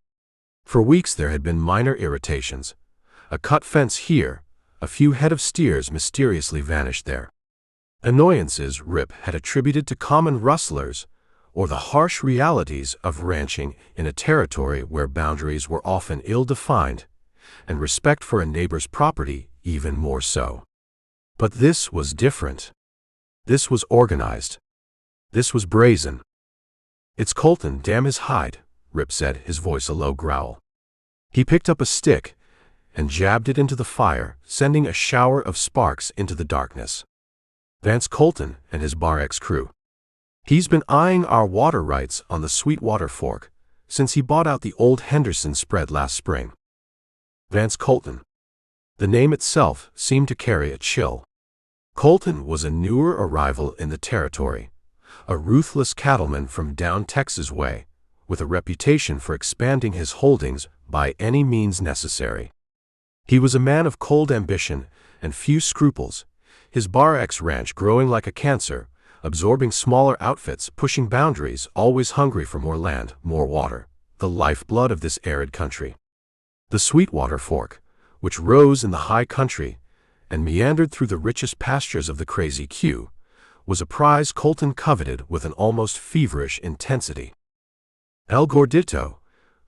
For weeks there had been minor irritations. A cut fence here, a few head of steers mysteriously vanished there. Annoyances Rip had attributed to common rustlers, or the harsh realities of ranching in a territory where boundaries were often ill-defined, and respect for a neighbor's property even more so. But this was different. This was organized. This was brazen. "It's Colton, damn his hide," Rip said, his voice a low growl. He picked up a stick and jabbed it into the fire, sending a shower of sparks into the darkness. "Vance Colton and his Bar X crew. He's been eyeing our water rights on the Sweetwater Fork since he bought out the old Henderson spread last spring." Vance Colton. The name itself seemed to carry a chill. Colton was a newer arrival in the territory, a ruthless cattleman from down Texas way, with a reputation for expanding his holdings by any means necessary. He was a man of cold ambition and few scruples, his Bar X ranch growing like a cancer, absorbing smaller outfits, pushing boundaries, always hungry for more land, more water, the lifeblood of this arid country. The Sweetwater Fork, which rose in the high country and meandered through the richest pastures of the crazy Q, was a prize Colton coveted with an almost feverish intensity. El Gordito,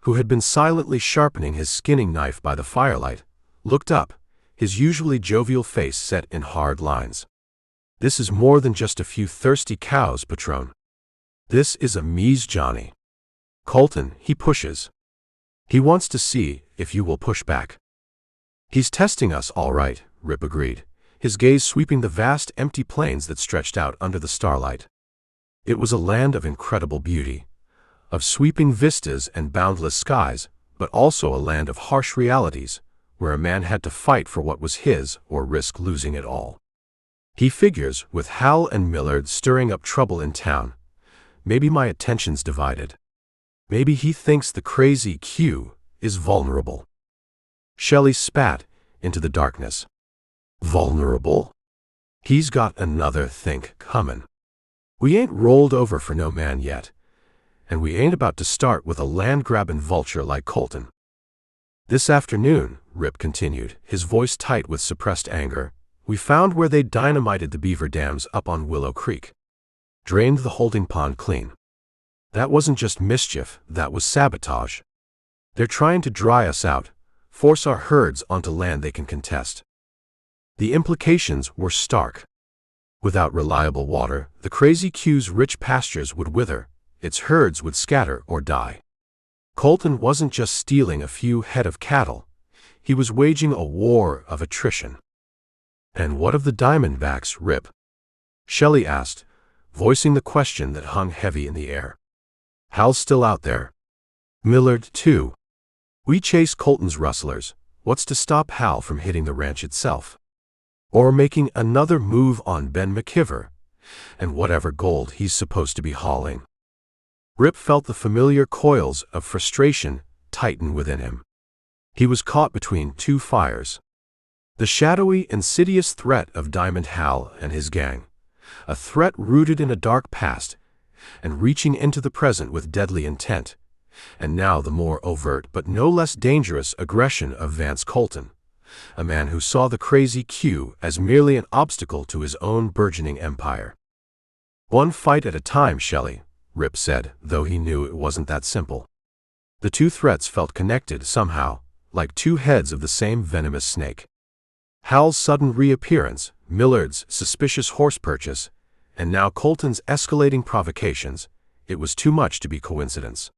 who had been silently sharpening his skinning knife by the firelight, looked up, his usually jovial face set in hard lines. "This is more than just a few thirsty cows, Patron. This is a Mies Johnny. Colton, he pushes. He wants to see if you will push back." "He's testing us, all right," Rip agreed, his gaze sweeping the vast empty plains that stretched out under the starlight. It was a land of incredible beauty, of sweeping vistas and boundless skies, but also a land of harsh realities, where a man had to fight for what was his or risk losing it all. "He figures, with Hal and Millard stirring up trouble in town, maybe my attention's divided. Maybe he thinks the crazy Q is vulnerable." Shelley spat into the darkness. "Vulnerable? He's got another think comin'. We ain't rolled over for no man yet, and we ain't about to start with a land-grabbin' vulture like Colton." "This afternoon," Rip continued, his voice tight with suppressed anger, "we found where they dynamited the beaver dams up on Willow Creek. Drained the holding pond clean. That wasn't just mischief, that was sabotage. They're trying to dry us out, force our herds onto land they can contest." The implications were stark. Without reliable water, the crazy Q's rich pastures would wither, its herds would scatter or die. Colton wasn't just stealing a few head of cattle, he was waging a war of attrition. "And what of the Diamondbacks, Rip?" Shelley asked, voicing the question that hung heavy in the air. "Hal's still out there. Millard, too. We chase Colton's rustlers. What's to stop Hal from hitting the ranch itself? Or making another move on Ben McKiver, and whatever gold he's supposed to be hauling?" Rip felt the familiar coils of frustration tighten within him. He was caught between two fires. The shadowy, insidious threat of Diamond Hal and his gang, a threat rooted in a dark past and reaching into the present with deadly intent, and now the more overt but no less dangerous aggression of Vance Colton, a man who saw the crazy Q as merely an obstacle to his own burgeoning empire. "One fight at a time, Shelley," Rip said, though he knew it wasn't that simple. The two threats felt connected somehow, like two heads of the same venomous snake. Hal's sudden reappearance, Millard's suspicious horse purchase, and now Colton's escalating provocations, it was too much to be coincidence.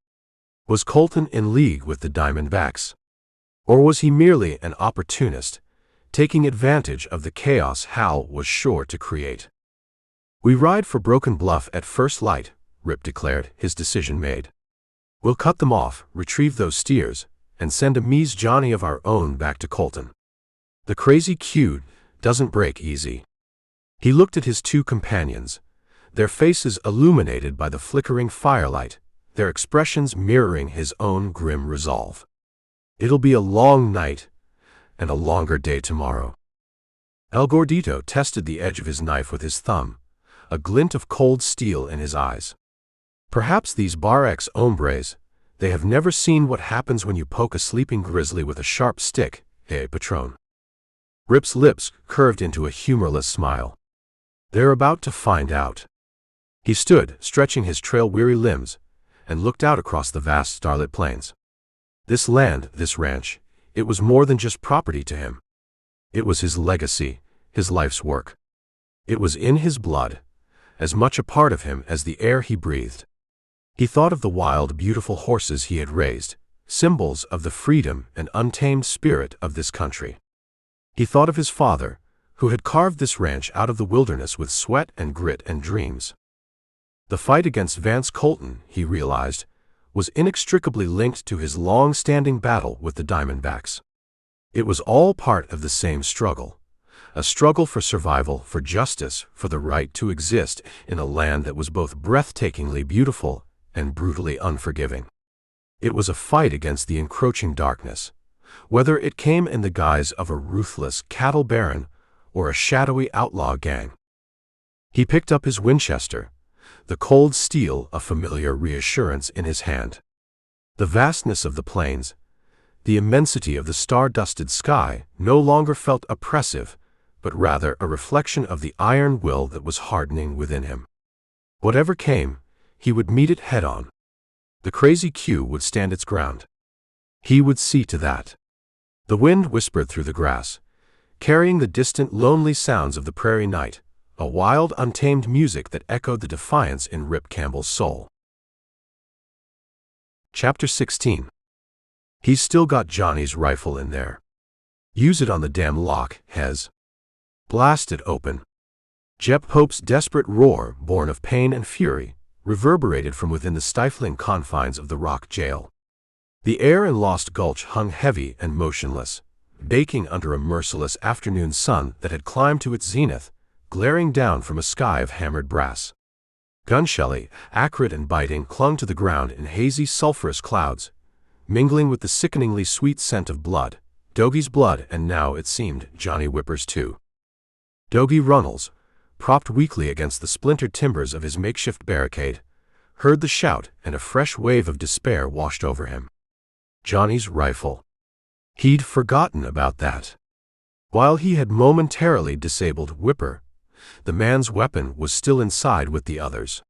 Was Colton in league with the Diamondbacks? Or was he merely an opportunist, taking advantage of the chaos Hal was sure to create? "We ride for Broken Bluff at first light," Rip declared, his decision made. "We'll cut them off, retrieve those steers, and send a Mies Johnny of our own back to Colton. The crazy Q doesn't break easy. He looked at his two companions, their faces illuminated by the flickering firelight, their expressions mirroring his own grim resolve. "It'll be a long night, and a longer day tomorrow." El Gordito tested the edge of his knife with his thumb, a glint of cold steel in his eyes. "Perhaps these Bar-X hombres, they have never seen what happens when you poke a sleeping grizzly with a sharp stick, eh, Patron?" Rip's lips curved into a humorless smile. "They're about to find out." He stood, stretching his trail-weary limbs, and looked out across the vast starlit plains. This land, this ranch, it was more than just property to him. It was his legacy, his life's work. It was in his blood, as much a part of him as the air he breathed. He thought of the wild, beautiful horses he had raised, symbols of the freedom and untamed spirit of this country. He thought of his father, who had carved this ranch out of the wilderness with sweat and grit and dreams. The fight against Vance Colton, he realized, was inextricably linked to his long-standing battle with the Diamondbacks. It was all part of the same struggle, a struggle for survival, for justice, for the right to exist in a land that was both breathtakingly beautiful and brutally unforgiving. It was a fight against the encroaching darkness, whether it came in the guise of a ruthless cattle baron or a shadowy outlaw gang. He picked up his Winchester, the cold steel a familiar reassurance in his hand. The vastness of the plains, the immensity of the star-dusted sky no longer felt oppressive, but rather a reflection of the iron will that was hardening within him. Whatever came, he would meet it head-on. The crazy Q would stand its ground. He would see to that. The wind whispered through the grass, carrying the distant, lonely sounds of the prairie night, a wild, untamed music that echoed the defiance in Rip Campbell's soul. Chapter 16. He's still got Johnny's rifle in there. Use it on the damn lock, Hez. Blast it open. Jep Pope's desperate roar, born of pain and fury, reverberated from within the stifling confines of the rock jail. The air in Lost Gulch hung heavy and motionless, baking under a merciless afternoon sun that had climbed to its zenith, glaring down from a sky of hammered brass. Gunshelley, acrid and biting, clung to the ground in hazy sulphurous clouds, mingling with the sickeningly sweet scent of blood, Dogie's blood, and now, it seemed, Johnny Whipper's too. Dogie Runnels, propped weakly against the splintered timbers of his makeshift barricade, heard the shout, and a fresh wave of despair washed over him. Johnny's rifle. He'd forgotten about that. While he had momentarily disabled Whipper, the man's weapon was still inside with the others.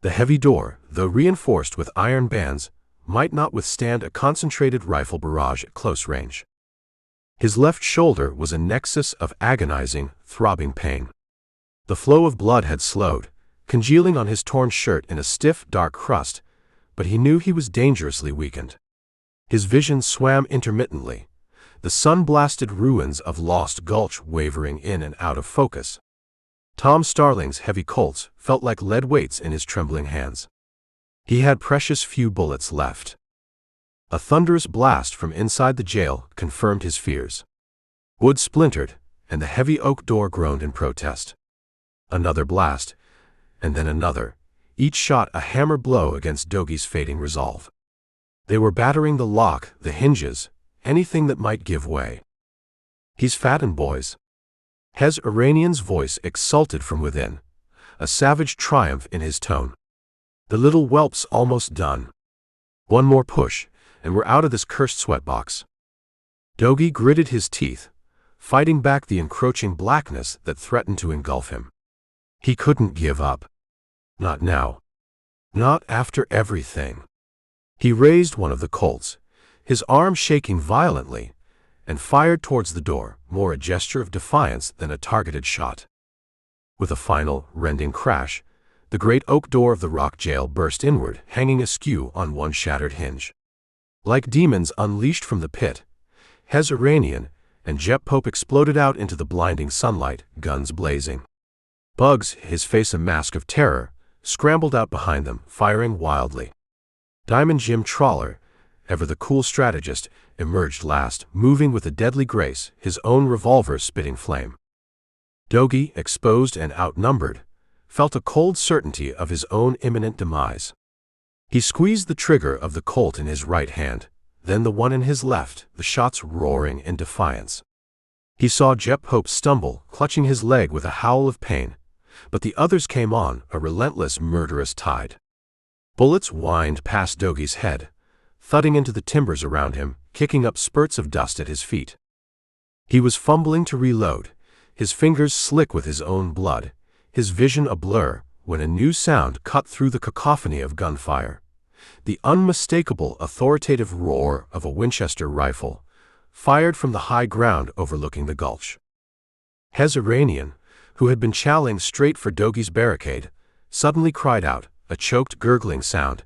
The heavy door, though reinforced with iron bands, might not withstand a concentrated rifle barrage at close range. His left shoulder was a nexus of agonizing, throbbing pain. The flow of blood had slowed, congealing on his torn shirt in a stiff, dark crust, but he knew he was dangerously weakened. His vision swam intermittently, the sun-blasted ruins of Lost Gulch wavering in and out of focus. Tom Starling's heavy Colts felt like lead weights in his trembling hands. He had precious few bullets left. A thunderous blast from inside the jail confirmed his fears. Wood splintered, and the heavy oak door groaned in protest. Another blast, and then another, each shot a hammer blow against Dogie's fading resolve. They were battering the lock, the hinges, anything that might give way. "He's fattened, boys." Hez Iranian's voice exulted from within, a savage triumph in his tone. "The little whelp's almost done. One more push, and we're out of this cursed sweatbox." Dogie gritted his teeth, fighting back the encroaching blackness that threatened to engulf him. He couldn't give up. Not now. Not after everything. He raised one of the Colts, his arm shaking violently, and fired towards the door, more a gesture of defiance than a targeted shot. With a final, rending crash, the great oak door of the rock jail burst inward, hanging askew on one shattered hinge. Like demons unleashed from the pit, Hez Iranian and Jep Pope exploded out into the blinding sunlight, guns blazing. Bugs, his face a mask of terror, scrambled out behind them, firing wildly. Diamond Jim Trawler, ever the cool strategist, emerged last, moving with a deadly grace, his own revolver spitting flame. Dogie, exposed and outnumbered, felt a cold certainty of his own imminent demise. He squeezed the trigger of the Colt in his right hand, then the one in his left, the shots roaring in defiance. He saw Jep Hope stumble, clutching his leg with a howl of pain, but the others came on, a relentless, murderous tide. Bullets whined past Dogie's head, thudding into the timbers around him, kicking up spurts of dust at his feet. He was fumbling to reload, his fingers slick with his own blood, his vision a blur, when a new sound cut through the cacophony of gunfire. The unmistakable, authoritative roar of a Winchester rifle, fired from the high ground overlooking the gulch. Hez Iranian, who had been chowing straight for Dogie's barricade, suddenly cried out, a choked, gurgling sound,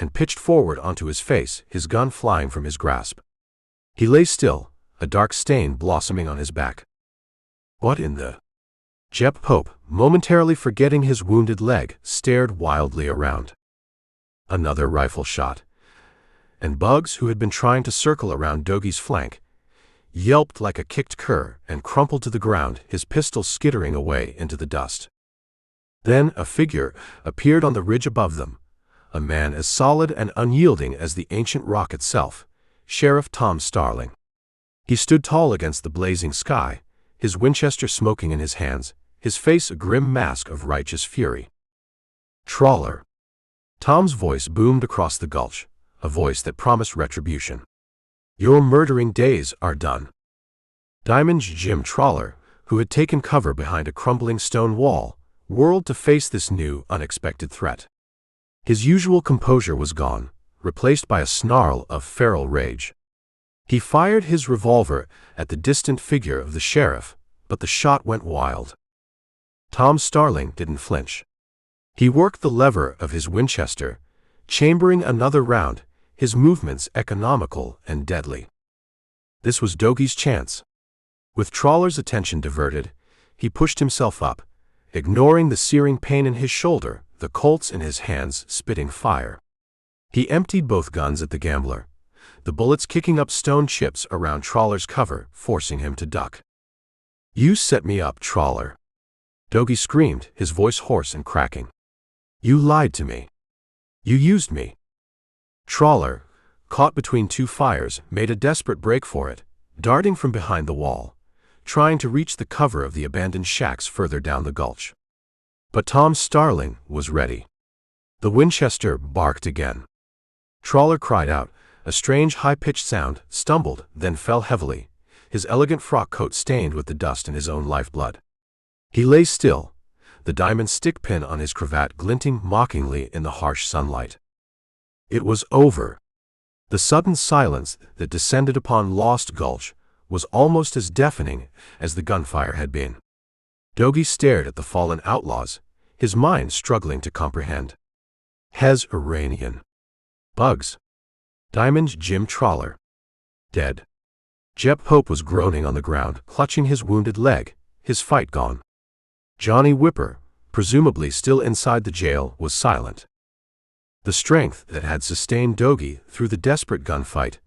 and pitched forward onto his face, his gun flying from his grasp. He lay still, a dark stain blossoming on his back. What in the... Jep Hope, momentarily forgetting his wounded leg, stared wildly around. Another rifle shot, and Bugs, who had been trying to circle around Dogie's flank, yelped like a kicked cur and crumpled to the ground, his pistol skittering away into the dust. Then a figure appeared on the ridge above them, a man as solid and unyielding as the ancient rock itself, Sheriff Tom Starling. He stood tall against the blazing sky, his Winchester smoking in his hands, his face a grim mask of righteous fury. Trawler. Tom's voice boomed across the gulch, a voice that promised retribution. Your murdering days are done. Diamond Jim Trawler, who had taken cover behind a crumbling stone wall, whirled to face this new, unexpected threat. His usual composure was gone, replaced by a snarl of feral rage. He fired his revolver at the distant figure of the sheriff, but the shot went wild. Tom Starling didn't flinch. He worked the lever of his Winchester, chambering another round, his movements economical and deadly. This was Dogie's chance. With Trawler's attention diverted, he pushed himself up, ignoring the searing pain in his shoulder, the Colts in his hands spitting fire. He emptied both guns at the gambler, the bullets kicking up stone chips around Trawler's cover, forcing him to duck. You set me up, Trawler. Dogie screamed, his voice hoarse and cracking. You lied to me. You used me. Trawler, caught between two fires, made a desperate break for it, darting from behind the wall, trying to reach the cover of the abandoned shacks further down the gulch. But Tom Starling was ready. The Winchester barked again. Trawler cried out, a strange high-pitched sound, stumbled, then fell heavily, his elegant frock coat stained with the dust in his own lifeblood. He lay still, the diamond stick pin on his cravat glinting mockingly in the harsh sunlight. It was over. The sudden silence that descended upon Lost Gulch was almost as deafening as the gunfire had been. Dogie stared at the fallen outlaws, his mind struggling to comprehend. Hez Iranian. Bugs. Diamond Jim Trawler. Dead. Jep Hope was groaning on the ground, clutching his wounded leg, his fight gone. Johnny Whipper, presumably still inside the jail, was silent. The strength that had sustained Dogie through the desperate gunfight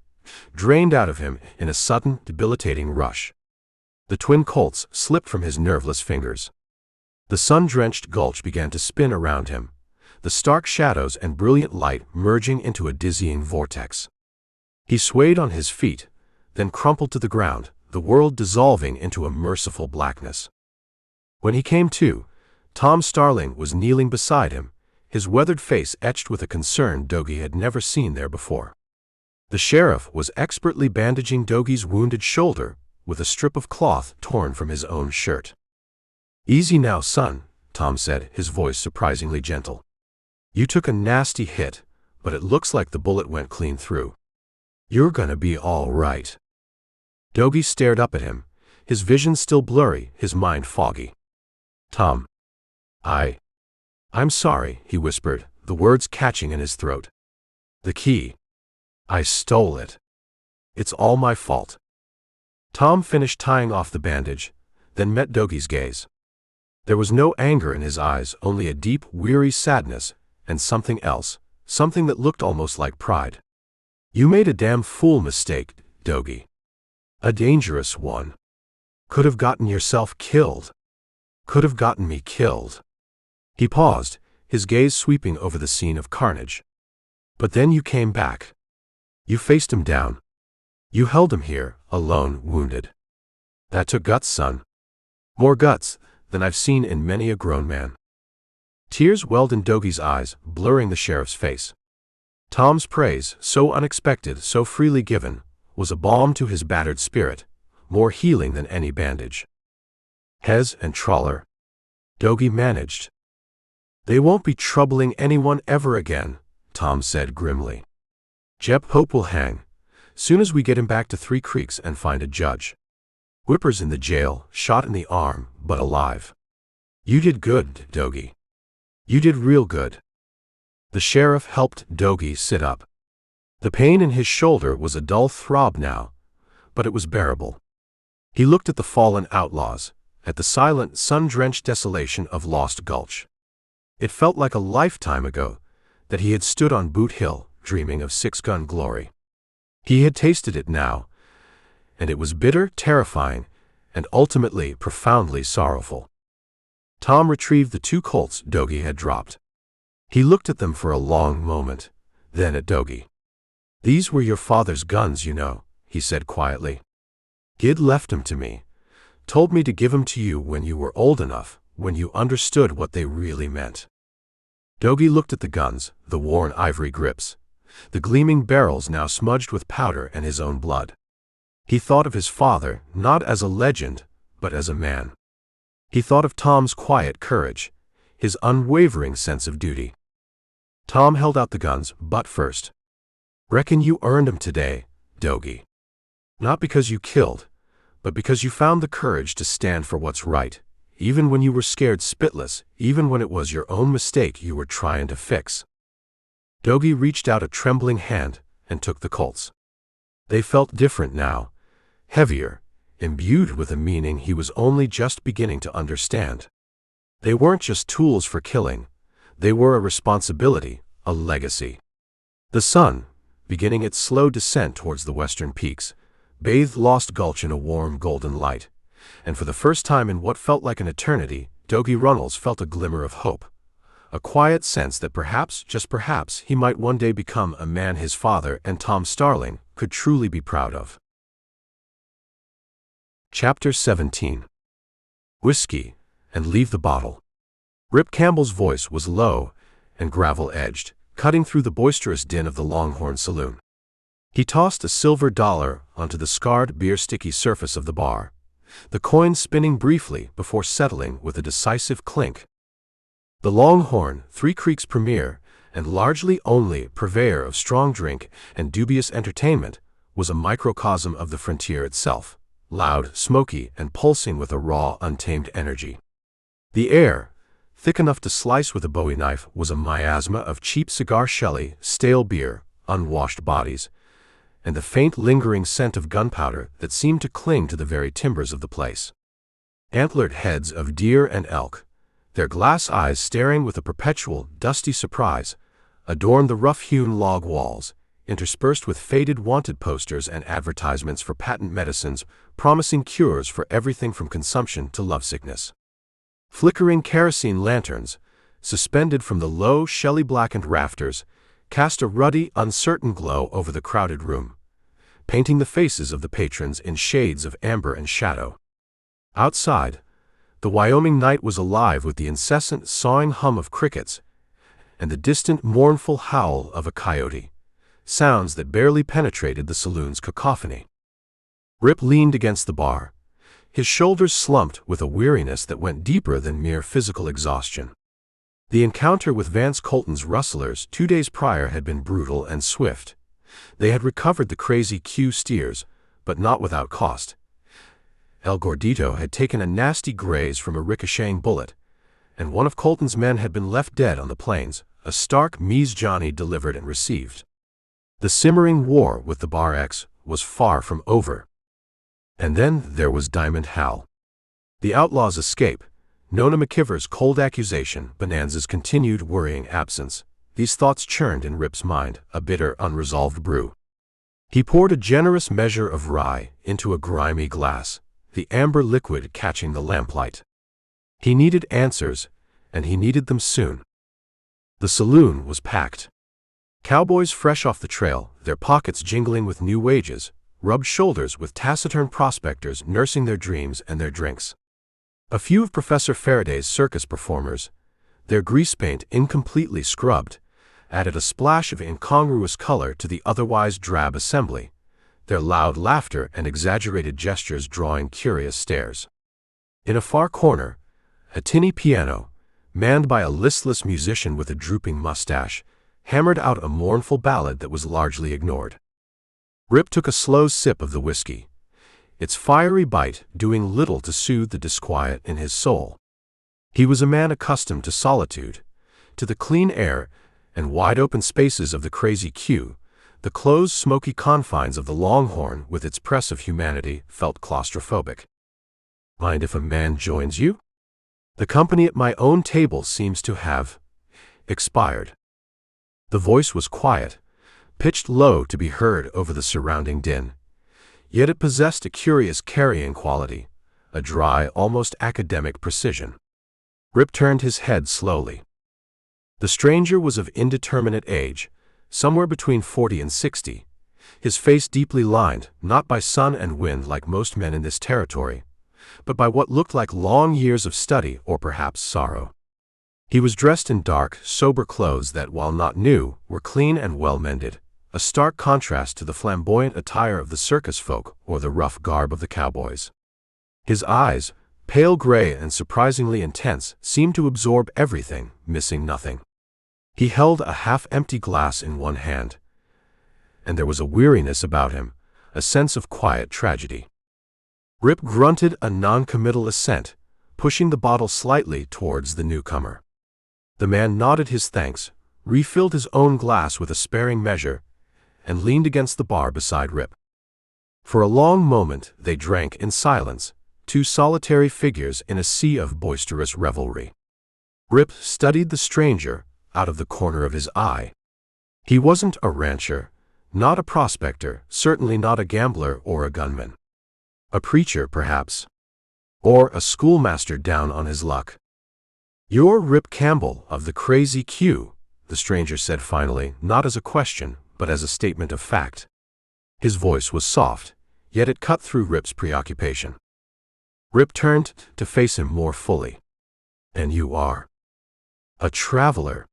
drained out of him in a sudden, debilitating rush. The twin Colts slipped from his nerveless fingers. The sun-drenched gulch began to spin around him, the stark shadows and brilliant light merging into a dizzying vortex. He swayed on his feet, then crumpled to the ground, the world dissolving into a merciful blackness. When he came to, Tom Starling was kneeling beside him, his weathered face etched with a concern Dogie had never seen there before. The sheriff was expertly bandaging Dogie's wounded shoulder with a strip of cloth torn from his own shirt. Easy now, son, Tom said, his voice surprisingly gentle. You took a nasty hit, but it looks like the bullet went clean through. You're gonna be all right. Dogie stared up at him, his vision still blurry, his mind foggy. Tom. I'm sorry, he whispered, the words catching in his throat. The key. I stole it. It's all my fault. Tom finished tying off the bandage, then met Dogie's gaze. There was no anger in his eyes, only a deep, weary sadness, and something else, something that looked almost like pride. You made a damn fool mistake, Dogie. A dangerous one. Could have gotten yourself killed. Could have gotten me killed." He paused, his gaze sweeping over the scene of carnage. "But then you came back. You faced him down. You held him here, alone, wounded. That took guts, son. More guts than I've seen in many a grown man." Tears welled in Dougie's eyes, blurring the sheriff's face. Tom's praise, so unexpected, so freely given, was a balm to his battered spirit, more healing than any bandage. "Hez and Trawler," Dougie managed. "They won't be troubling anyone ever again," Tom said grimly. "Jep Hope will hang, soon as we get him back to Three Creeks and find a judge. Whipper's in the jail, shot in the arm, but alive. You did good, Dougie. You did real good." The sheriff helped Dougie sit up. The pain in his shoulder was a dull throb now, but it was bearable. He looked at the fallen outlaws, at the silent, sun-drenched desolation of Lost Gulch. It felt like a lifetime ago that he had stood on Boot Hill, dreaming of six-gun glory. He had tasted it now, and it was bitter, terrifying, and ultimately profoundly sorrowful. Tom retrieved the 2 Colts Dougie had dropped. He looked at them for a long moment, then at Dougie. "These were your father's guns, you know," he said quietly. "Gid left 'em to me, told me to give 'em to you when you were old enough, when you understood what they really meant." Dougie looked at the guns, the worn ivory grips, the gleaming barrels now smudged with powder and his own blood. He thought of his father, not as a legend, but as a man. He thought of Tom's quiet courage, his unwavering sense of duty. Tom held out the guns, butt first. "Reckon you earned 'em today, Dougie. Not because you killed, but because you found the courage to stand for what's right, even when you were scared spitless, even when it was your own mistake you were trying to fix." Dougie reached out a trembling hand and took the Colts. They felt different now, heavier, imbued with a meaning he was only just beginning to understand. They weren't just tools for killing, they were a responsibility, a legacy. The sun, beginning its slow descent towards the western peaks, bathed Lost Gulch in a warm golden light, and for the first time in what felt like an eternity, Dougie Runnels felt a glimmer of hope, a quiet sense that perhaps, just perhaps, he might one day become a man his father and Tom Starling could truly be proud of. Chapter 17. Whiskey, and leave the bottle. Rip Campbell's voice was low and gravel-edged, cutting through the boisterous din of the Longhorn Saloon. He tossed a silver dollar onto the scarred, beer-sticky surface of the bar, the coin spinning briefly before settling with a decisive clink. The Longhorn, Three Creeks' premier, and largely only purveyor of strong drink and dubious entertainment, was a microcosm of the frontier itself, loud, smoky, and pulsing with a raw, untamed energy. The air, thick enough to slice with a bowie knife, was a miasma of cheap cigar shelly, stale beer, unwashed bodies, and the faint lingering scent of gunpowder that seemed to cling to the very timbers of the place. Antlered heads of deer and elk, their glass eyes staring with a perpetual, dusty surprise, adorned the rough-hewn log walls, interspersed with faded wanted posters and advertisements for patent medicines promising cures for everything from consumption to lovesickness. Flickering kerosene lanterns, suspended from the low, shelly-blackened rafters, cast a ruddy, uncertain glow over the crowded room, painting the faces of the patrons in shades of amber and shadow. Outside, the Wyoming night was alive with the incessant, sawing hum of crickets and the distant, mournful howl of a coyote, sounds that barely penetrated the saloon's cacophony. Rip leaned against the bar, his shoulders slumped with a weariness that went deeper than mere physical exhaustion. The encounter with Vance Colton's rustlers 2 days prior had been brutal and swift. They had recovered the crazy Q steers, but not without cost. El Gordito had taken a nasty graze from a ricocheting bullet, and one of Colton's men had been left dead on the plains, a stark Mies Johnny delivered and received. The simmering war with the Bar X was far from over. And then there was Diamond Hal. The Outlaws' escape, Nona McKiver's cold accusation, Bonanza's continued worrying absence. These thoughts churned in Rip's mind, a bitter, unresolved brew. He poured a generous measure of rye into a grimy glass, the amber liquid catching the lamplight. He needed answers, and he needed them soon. The saloon was packed. Cowboys fresh off the trail, their pockets jingling with new wages, rubbed shoulders with taciturn prospectors nursing their dreams and their drinks. A few of Professor Faraday's circus performers, their grease paint incompletely scrubbed, added a splash of incongruous color to the otherwise drab assembly, their loud laughter and exaggerated gestures drawing curious stares. In a far corner, a tinny piano, manned by a listless musician with a drooping mustache, hammered out a mournful ballad that was largely ignored. Rip took a slow sip of the whiskey, its fiery bite doing little to soothe the disquiet in his soul. He was a man accustomed to solitude, to the clean air and wide-open spaces of the crazy queue. The closed, smoky confines of the Longhorn with its press of humanity felt claustrophobic. "Mind if a man joins you? The company at my own table seems to have expired." The voice was quiet, pitched low to be heard over the surrounding din, yet it possessed a curious carrying quality, a dry, almost academic precision. Rip turned his head slowly. The stranger was of indeterminate age, somewhere between 40 and 60, his face deeply lined, not by sun and wind like most men in this territory, but by what looked like long years of study or perhaps sorrow. He was dressed in dark, sober clothes that, while not new, were clean and well-mended, a stark contrast to the flamboyant attire of the circus folk or the rough garb of the cowboys. His eyes, pale gray and surprisingly intense, seemed to absorb everything, missing nothing. He held a half-empty glass in one hand, and there was a weariness about him, a sense of quiet tragedy. Rip grunted a non-committal assent, pushing the bottle slightly towards the newcomer. The man nodded his thanks, refilled his own glass with a sparing measure, and leaned against the bar beside Rip. For a long moment they drank in silence, two solitary figures in a sea of boisterous revelry. Rip studied the stranger out of the corner of his eye. He wasn't a rancher, not a prospector, certainly not a gambler or a gunman. A preacher, perhaps. Or a schoolmaster down on his luck. "You're Rip Campbell of the Crazy Q," the stranger said finally, not as a question, but as a statement of fact. His voice was soft, yet it cut through Rip's preoccupation. Rip turned to face him more fully. "And you are a traveler.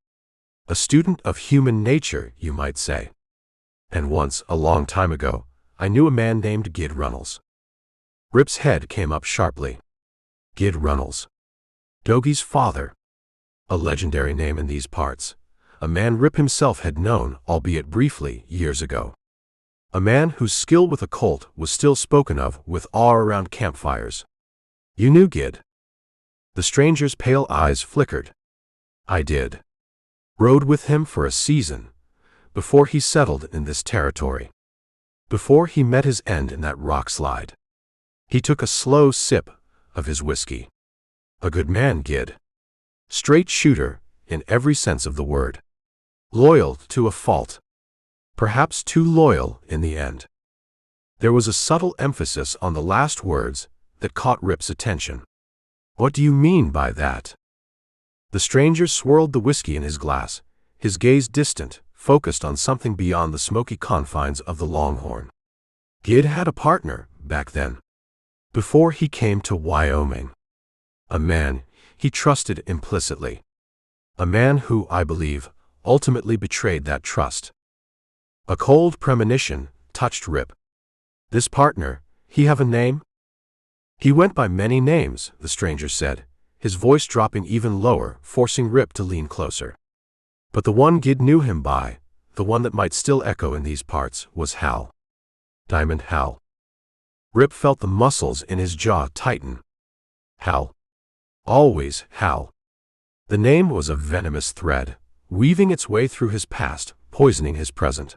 A student of human nature, you might say. And once, a long time ago, I knew a man named Gid Runnels." Rip's head came up sharply. Gid Runnels. Dogie's father. A legendary name in these parts. A man Rip himself had known, albeit briefly, years ago. A man whose skill with a Colt was still spoken of with awe around campfires. "You knew Gid?" The stranger's pale eyes flickered. "I did. Rode with him for a season, before he settled in this territory. Before he met his end in that rock slide." He took a slow sip of his whiskey. "A good man, Gid. Straight shooter, in every sense of the word. Loyal to a fault. Perhaps too loyal in the end." There was a subtle emphasis on the last words that caught Rip's attention. "What do you mean by that?" The stranger swirled the whiskey in his glass, his gaze distant, focused on something beyond the smoky confines of the Longhorn. Gid had a partner, back then. Before he came to Wyoming. A man he trusted implicitly. A man who, I believe, ultimately betrayed that trust. A cold premonition touched Rip. "This partner, he have a name?" "He went by many names," the stranger said, his voice dropping even lower, forcing Rip to lean closer. "But the one Gid knew him by, the one that might still echo in these parts, was Hal. Diamond Hal." Rip felt the muscles in his jaw tighten. Hal. Always Hal. The name was a venomous thread, weaving its way through his past, poisoning his present.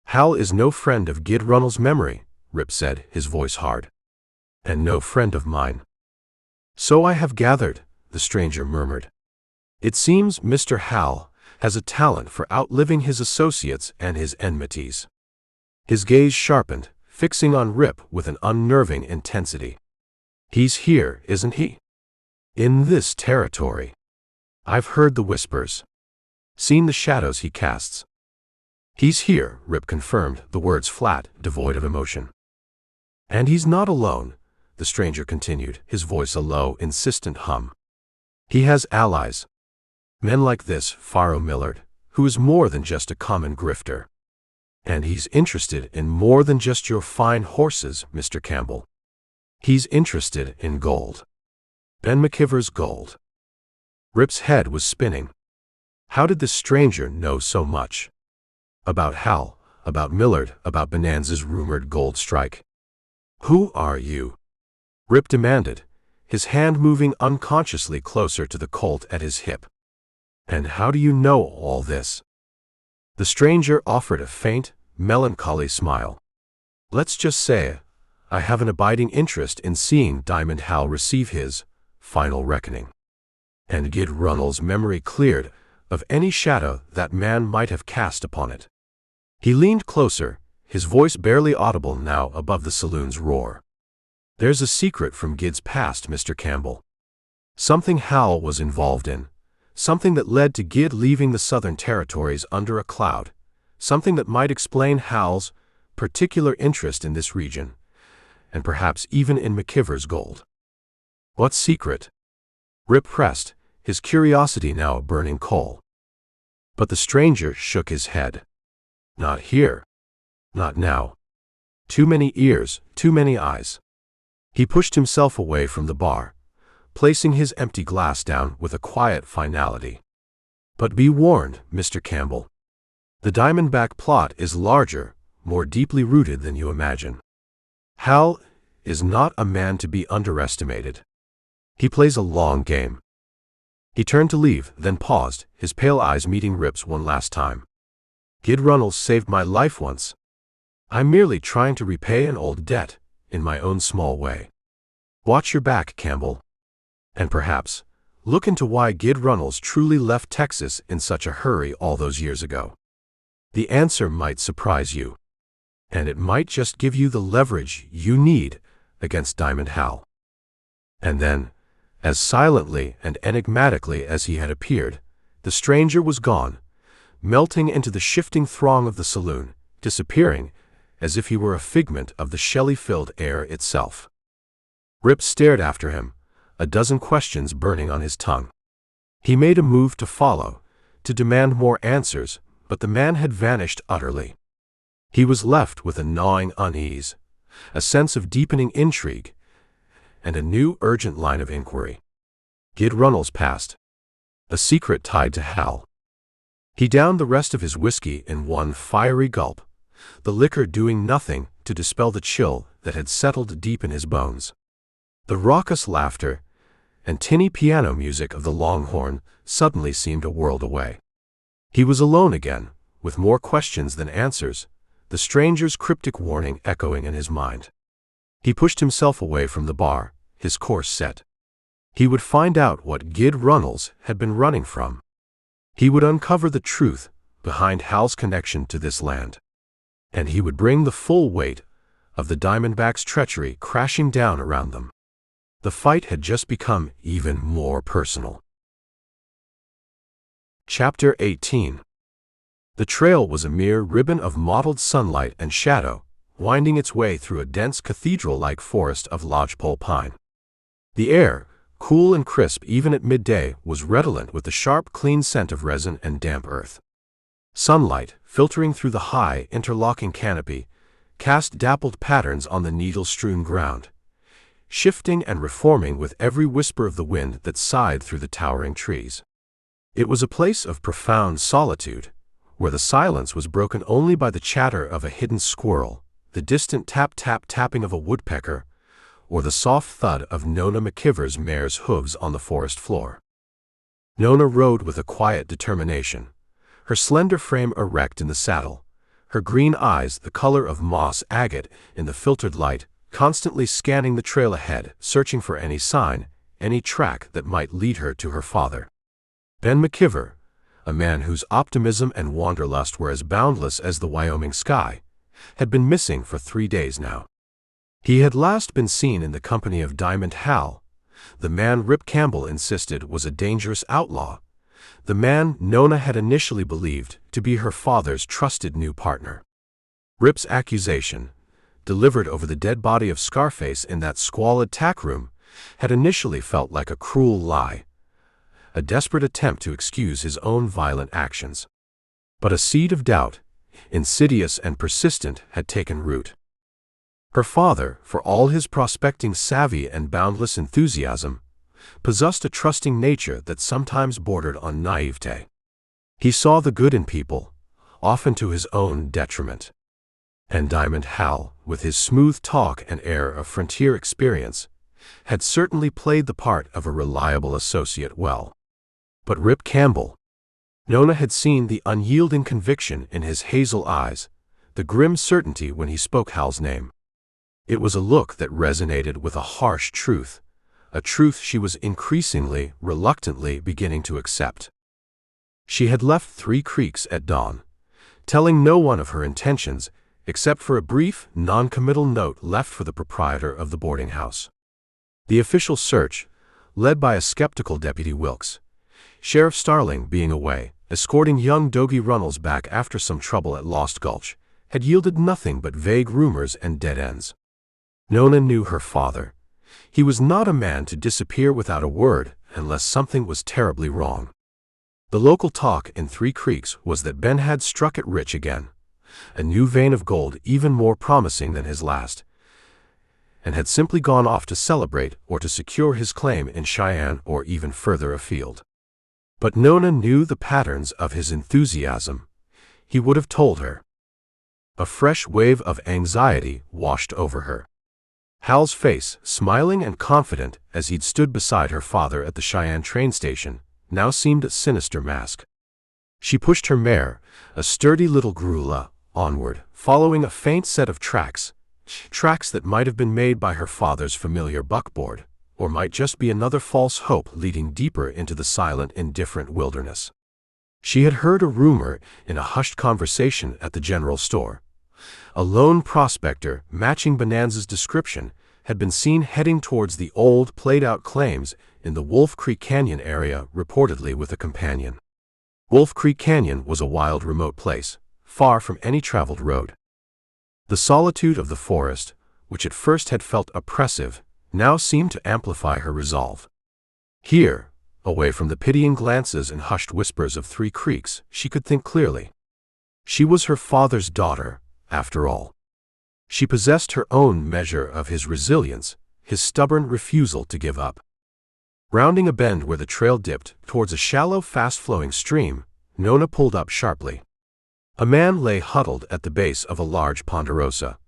"Hal is no friend of Gid Runnels' memory," Rip said, his voice hard. "And no friend of mine." "So I have gathered," the stranger murmured. "It seems Mr. Hal has a talent for outliving his associates and his enmities." His gaze sharpened, fixing on Rip with an unnerving intensity. "He's here, isn't he?" In this territory. I've heard the whispers. Seen the shadows he casts. He's here, Rip confirmed, the words flat, devoid of emotion. And he's not alone, the stranger continued, his voice a low, insistent hum. He has allies. Men like this, Pharaoh Millard, who is more than just a common grifter. And he's interested in more than just your fine horses, Mr. Campbell. He's interested in gold. Ben McKiver's gold. Rip's head was spinning. How did this stranger know so much? About Hal, about Millard, about Bonanza's rumored gold strike. Who are you? Rip demanded, his hand moving unconsciously closer to the Colt at his hip. And how do you know all this? The stranger offered a faint, melancholy smile. Let's just say, I have an abiding interest in seeing Diamond Hal receive his final reckoning. And Gid Runnell's memory cleared of any shadow that man might have cast upon it. He leaned closer, his voice barely audible now above the saloon's roar. There's a secret from Gid's past, Mr. Campbell. Something Hal was involved in. Something that led to Gid leaving the Southern Territories under a cloud. Something that might explain Hal's particular interest in this region, and perhaps even in McKiver's gold. What secret? Rip pressed, his curiosity now a burning coal. But the stranger shook his head. Not here. Not now. Too many ears, too many eyes. He pushed himself away from the bar, placing his empty glass down with a quiet finality. But be warned, Mr. Campbell. The Diamondback plot is larger, more deeply rooted than you imagine. Hal is not a man to be underestimated. He plays a long game. He turned to leave, then paused, his pale eyes meeting Rip's one last time. Gid Runnell saved my life once. I'm merely trying to repay an old debt, in my own small way. Watch your back, Campbell. And perhaps, look into why Gid Runnels truly left Texas in such a hurry all those years ago. The answer might surprise you. And it might just give you the leverage you need against Diamond Hal. And then, as silently and enigmatically as he had appeared, the stranger was gone, melting into the shifting throng of the saloon, disappearing as if he were a figment of the Shelley-filled air itself. Rip stared after him, a dozen questions burning on his tongue. He made a move to follow, to demand more answers, but the man had vanished utterly. He was left with a gnawing unease, a sense of deepening intrigue, and a new urgent line of inquiry. Gid Runnels past. A secret tied to Hal. He downed the rest of his whiskey in one fiery gulp, the liquor doing nothing to dispel the chill that had settled deep in his bones. The raucous laughter and tinny piano music of the Longhorn suddenly seemed a world away. He was alone again, with more questions than answers, the stranger's cryptic warning echoing in his mind. He pushed himself away from the bar, his course set. He would find out what Gid Runnels had been running from. He would uncover the truth behind Hal's connection to this land. And he would bring the full weight of the Diamondback's treachery crashing down around them. The fight had just become even more personal. Chapter 18. The trail was a mere ribbon of mottled sunlight and shadow, winding its way through a dense cathedral-like forest of lodgepole pine. The air, cool and crisp even at midday, was redolent with the sharp, clean scent of resin and damp earth. Sunlight, filtering through the high, interlocking canopy, cast dappled patterns on the needle-strewn ground, shifting and reforming with every whisper of the wind that sighed through the towering trees. It was a place of profound solitude, where the silence was broken only by the chatter of a hidden squirrel, the distant tap-tap-tapping of a woodpecker, or the soft thud of Nona McKiver's mare's hooves on the forest floor. Nona rode with a quiet determination, her slender frame erect in the saddle, her green eyes the color of moss agate in the filtered light, constantly scanning the trail ahead, searching for any sign, any track that might lead her to her father. Ben McKiver, a man whose optimism and wanderlust were as boundless as the Wyoming sky, had been missing for 3 days now. He had last been seen in the company of Diamond Hal, The man Rip Campbell insisted was a dangerous outlaw. The man Nona had initially believed to be her father's trusted new partner. Rip's accusation, delivered over the dead body of Scarface in that squalid tack room, had initially felt like a cruel lie, a desperate attempt to excuse his own violent actions. But a seed of doubt, insidious and persistent, had taken root. Her father, for all his prospecting savvy and boundless enthusiasm, possessed a trusting nature that sometimes bordered on naivete. He saw the good in people, often to his own detriment. And Diamond Hal, with his smooth talk and air of frontier experience, had certainly played the part of a reliable associate well. But Rip Campbell. Nona had seen the unyielding conviction in his hazel eyes, the grim certainty when he spoke Hal's name. It was a look that resonated with a harsh truth, a truth she was increasingly, reluctantly beginning to accept. She had left Three Creeks at dawn, telling no one of her intentions except for a brief, non-committal note left for the proprietor of the boarding house. The official search, led by a skeptical Deputy Wilkes, Sheriff Starling being away, escorting young Dogie Runnels back after some trouble at Lost Gulch, had yielded nothing but vague rumors and dead ends. Nona knew her father. He was not a man to disappear without a word unless something was terribly wrong. The local talk in Three Creeks was that Ben had struck it rich again, a new vein of gold even more promising than his last, and had simply gone off to celebrate or to secure his claim in Cheyenne or even further afield. But Nona knew the patterns of his enthusiasm. He would have told her. A fresh wave of anxiety washed over her. Hal's face, smiling and confident as he'd stood beside her father at the Cheyenne train station, now seemed a sinister mask. She pushed her mare, a sturdy little grulla, onward, following a faint set of tracks that might have been made by her father's familiar buckboard, or might just be another false hope leading deeper into the silent, indifferent wilderness. She had heard a rumor in a hushed conversation at the general store. A lone prospector, matching Bonanza's description, had been seen heading towards the old, played-out claims in the Wolf Creek Canyon area, reportedly with a companion. Wolf Creek Canyon was a wild, remote place, far from any traveled road. The solitude of the forest, which at first had felt oppressive, now seemed to amplify her resolve. Here, away from the pitying glances and hushed whispers of Three Creeks, she could think clearly. She was her father's daughter, after all. She possessed her own measure of his resilience, his stubborn refusal to give up. Rounding a bend where the trail dipped towards a shallow, fast-flowing stream, Nona pulled up sharply. A man lay huddled at the base of a large ponderosa.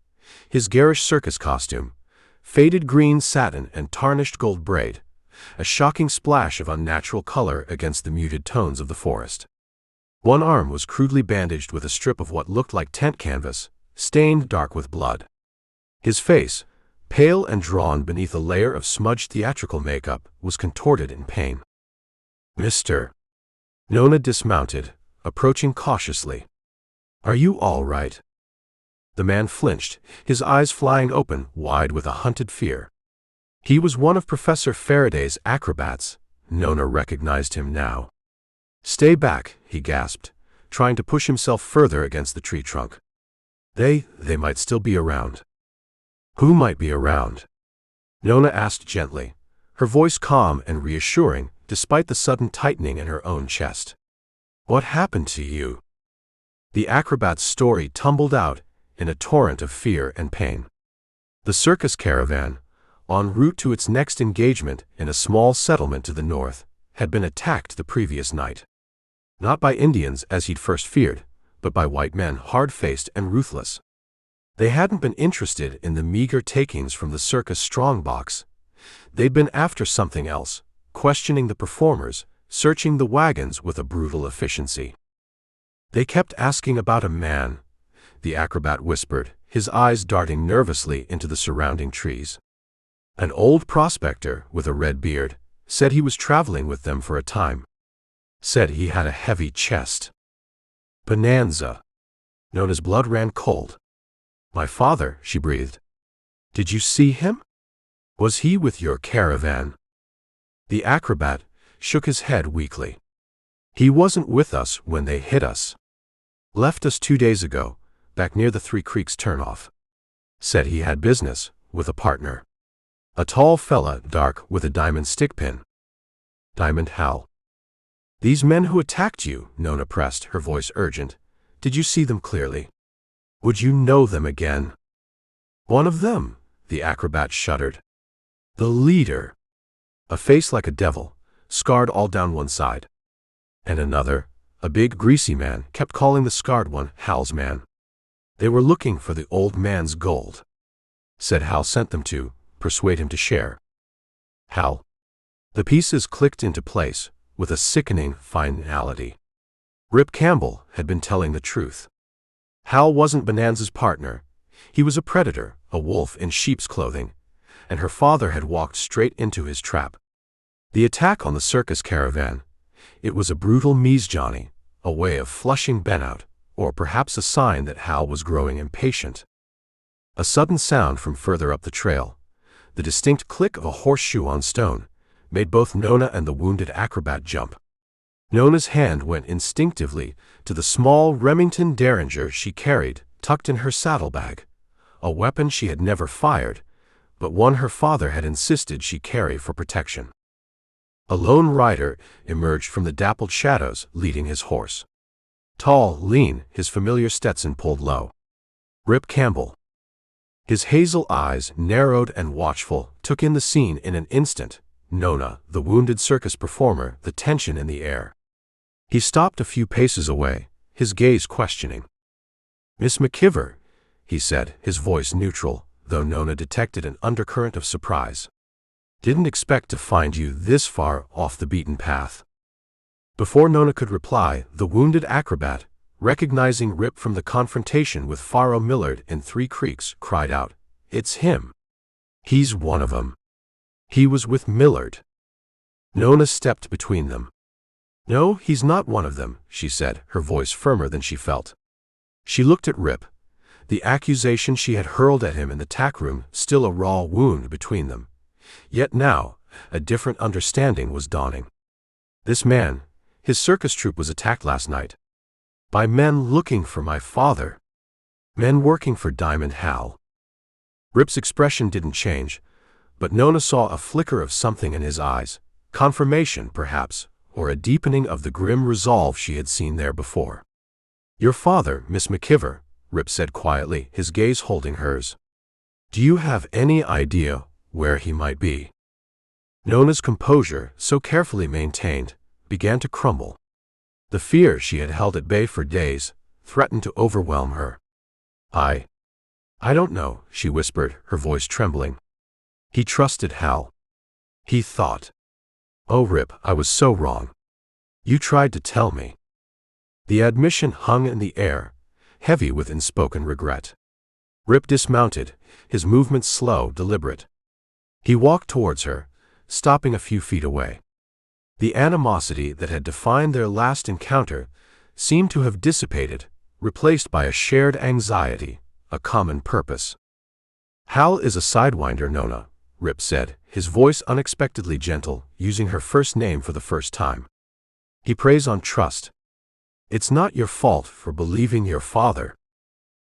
His garish circus costume, faded green satin and tarnished gold braid, a shocking splash of unnatural color against the muted tones of the forest. One arm was crudely bandaged with a strip of what looked like tent canvas, stained dark with blood. His face, pale and drawn beneath a layer of smudged theatrical makeup, was contorted in pain. "Mr." Nona dismounted, approaching cautiously. "Are you all right?" The man flinched, his eyes flying open, wide with a hunted fear. He was one of Professor Faraday's acrobats. Nona recognized him now. "Stay back," he gasped, trying to push himself further against the tree trunk. They might still be around." "Who might be around?" Nona asked gently, her voice calm and reassuring despite the sudden tightening in her own chest. "What happened to you?" The acrobat's story tumbled out in a torrent of fear and pain. The circus caravan, en route to its next engagement in a small settlement to the north, had been attacked the previous night. Not by Indians as he'd first feared, but by white men hard-faced and ruthless. They hadn't been interested in the meager takings from the circus strongbox. They'd been after something else, questioning the performers, searching the wagons with a brutal efficiency. "They kept asking about a man," the acrobat whispered, his eyes darting nervously into the surrounding trees. "An old prospector with a red beard, said he was traveling with them for a time. Said he had a heavy chest." "Bonanza." Nona's blood ran cold. "My father," she breathed. "Did you see him? Was he with your caravan?" The acrobat shook his head weakly. He wasn't with us when they hit us. Left us 2 days ago, back near the Three Creeks turnoff. Said he had business with a partner. A tall fella, dark, with a diamond stickpin. Diamond Hal. These men who attacked you, Nona pressed, her voice urgent. Did you see them clearly? Would you know them again? One of them, the acrobat shuddered. The leader. A face like a devil, scarred all down one side. And another, a big greasy man, kept calling the scarred one Hal's man. They were looking for the old man's gold. Said Hal sent them to persuade him to share. Hal. The pieces clicked into place with a sickening finality. Rip Campbell had been telling the truth. Hal wasn't Bonanza's partner. He was a predator, a wolf in sheep's clothing, and her father had walked straight into his trap. The attack on the circus caravan, it was a brutal mise-Johnny, a way of flushing Ben out, or perhaps a sign that Hal was growing impatient. A sudden sound from further up the trail, the distinct click of a horseshoe on stone, made both Nona and the wounded acrobat jump. Nona's hand went instinctively to the small Remington Derringer she carried, tucked in her saddlebag, a weapon she had never fired, but one her father had insisted she carry for protection. A lone rider emerged from the dappled shadows, leading his horse. Tall, lean, his familiar Stetson pulled low. Rip Campbell. His hazel eyes, narrowed and watchful, took in the scene in an instant. Nona, the wounded circus performer, the tension in the air. He stopped a few paces away, his gaze questioning. Miss McKiver, he said, his voice neutral, though Nona detected an undercurrent of surprise. Didn't expect to find you this far off the beaten path. Before Nona could reply, the wounded acrobat, recognizing Rip from the confrontation with Pharaoh Millard in Three Creeks, cried out, It's him. He's one of 'em. He was with Millard. Nona stepped between them. No, he's not one of them, she said, her voice firmer than she felt. She looked at Rip, the accusation she had hurled at him in the tack room still a raw wound between them. Yet now, a different understanding was dawning. This man, his circus troupe was attacked last night. By men looking for my father. Men working for Diamond Hal. Rip's expression didn't change, but Nona saw a flicker of something in his eyes, confirmation, perhaps, or a deepening of the grim resolve she had seen there before. Your father, Miss McKiver, Rip said quietly, his gaze holding hers. Do you have any idea where he might be? Nona's composure, so carefully maintained, began to crumble. The fear she had held at bay for days threatened to overwhelm her. I don't know, she whispered, her voice trembling. He trusted Hal. He thought. Oh, Rip, I was so wrong. You tried to tell me. The admission hung in the air, heavy with unspoken regret. Rip dismounted, his movements slow, deliberate. He walked towards her, stopping a few feet away. The animosity that had defined their last encounter seemed to have dissipated, replaced by a shared anxiety, a common purpose. Hal is a sidewinder, Nona, Rip said, his voice unexpectedly gentle, using her first name for the first time. He preys on trust. It's not your fault for believing your father,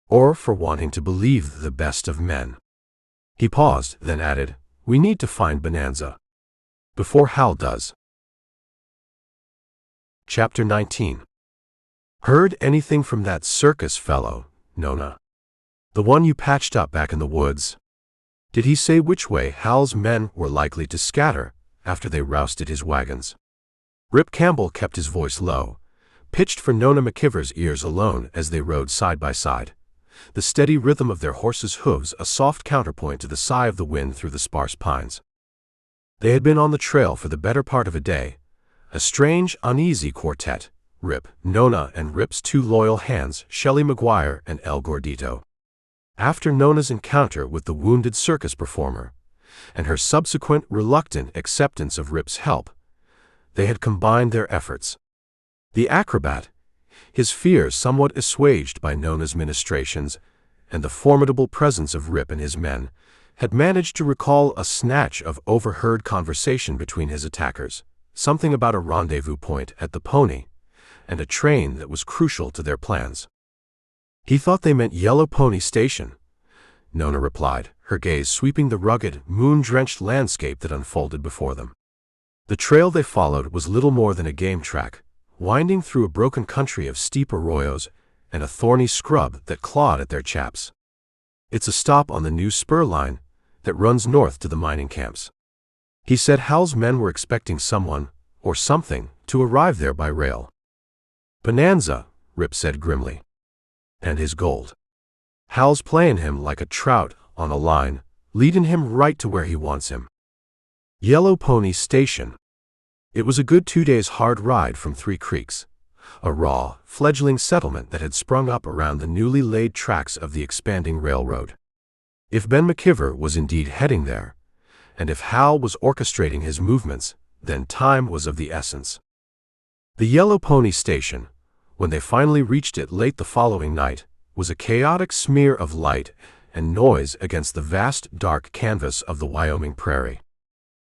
or for wanting to believe the best of men. He paused, then added, We need to find Bonanza. Before Hal does. Chapter 19. Heard anything from that circus fellow, Nona? The one you patched up back in the woods? Did he say which way Hal's men were likely to scatter after they rousted his wagons? Rip Campbell kept his voice low, pitched for Nona McKiver's ears alone as they rode side by side, the steady rhythm of their horses' hooves a soft counterpoint to the sigh of the wind through the sparse pines. They had been on the trail for the better part of a day, a strange, uneasy quartet, Rip, Nona, and Rip's two loyal hands, Shelley McGuire and El Gordito. After Nona's encounter with the wounded circus performer, and her subsequent reluctant acceptance of Rip's help, they had combined their efforts. The acrobat, his fears somewhat assuaged by Nona's ministrations, and the formidable presence of Rip and his men, had managed to recall a snatch of overheard conversation between his attackers, something about a rendezvous point at the Pony, and a train that was crucial to their plans. He thought they meant Yellow Pony Station, Nona replied, her gaze sweeping the rugged, moon-drenched landscape that unfolded before them. The trail they followed was little more than a game track, winding through a broken country of steep arroyos and a thorny scrub that clawed at their chaps. It's a stop on the new spur line that runs north to the mining camps. He said Hal's men were expecting someone, or something, to arrive there by rail. Bonanza, Rip said grimly. And his gold. Hal's playing him like a trout on a line, leading him right to where he wants him. Yellow Pony Station. It was a good 2 days' hard ride from Three Creeks, a raw, fledgling settlement that had sprung up around the newly laid tracks of the expanding railroad. If Ben McKiver was indeed heading there, and if Hal was orchestrating his movements, then time was of the essence. The Yellow Pony Station, when they finally reached it late the following night, was a chaotic smear of light and noise against the vast, dark canvas of the Wyoming prairie.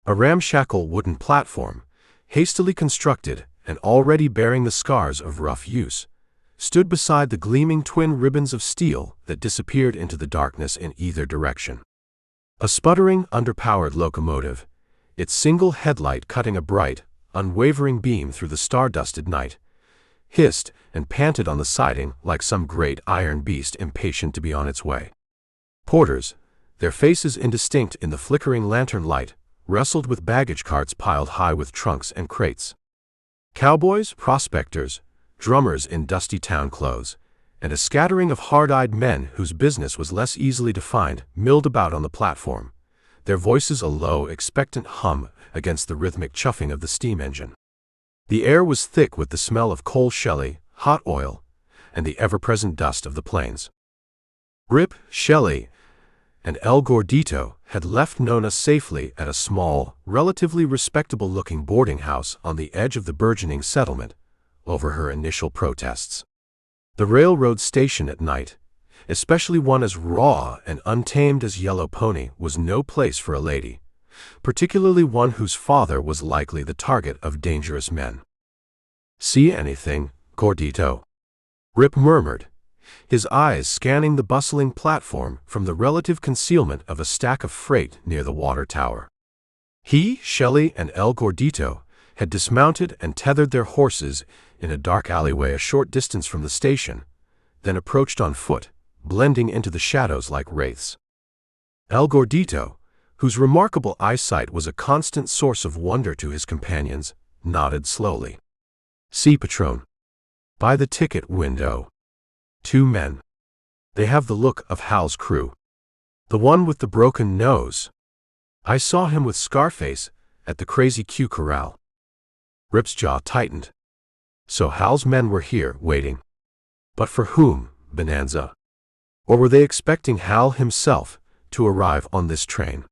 A ramshackle wooden platform, hastily constructed and already bearing the scars of rough use, stood beside the gleaming twin ribbons of steel that disappeared into the darkness in either direction. A sputtering, underpowered locomotive, its single headlight cutting a bright, unwavering beam through the star-dusted night, hissed and panted on the siding like some great iron beast impatient to be on its way. Porters, their faces indistinct in the flickering lantern light, wrestled with baggage carts piled high with trunks and crates. Cowboys, prospectors, drummers in dusty town clothes, and a scattering of hard-eyed men whose business was less easily defined milled about on the platform, their voices a low, expectant hum against the rhythmic chuffing of the steam engine. The air was thick with the smell of coal Shelley, hot oil, and the ever-present dust of the plains. Rip, Shelley, and El Gordito had left Nona safely at a small, relatively respectable-looking boarding house on the edge of the burgeoning settlement, over her initial protests. The railroad station at night, especially one as raw and untamed as Yellow Pony, was no place for a lady, particularly one whose father was likely the target of dangerous men. "See anything, Gordito?" Rip murmured, his eyes scanning the bustling platform from the relative concealment of a stack of freight near the water tower. He, Shelley, and El Gordito had dismounted and tethered their horses in a dark alleyway a short distance from the station, then approached on foot, blending into the shadows like wraiths. El Gordito, whose remarkable eyesight was a constant source of wonder to his companions, nodded slowly. "See, Patron. By the ticket window. 2 men. They have the look of Hal's crew. The one with the broken nose. I saw him with Scarface at the Crazy Q Corral." Rip's jaw tightened. So Hal's men were here, waiting. But for whom, Bonanza? Or were they expecting Hal himself to arrive on this train?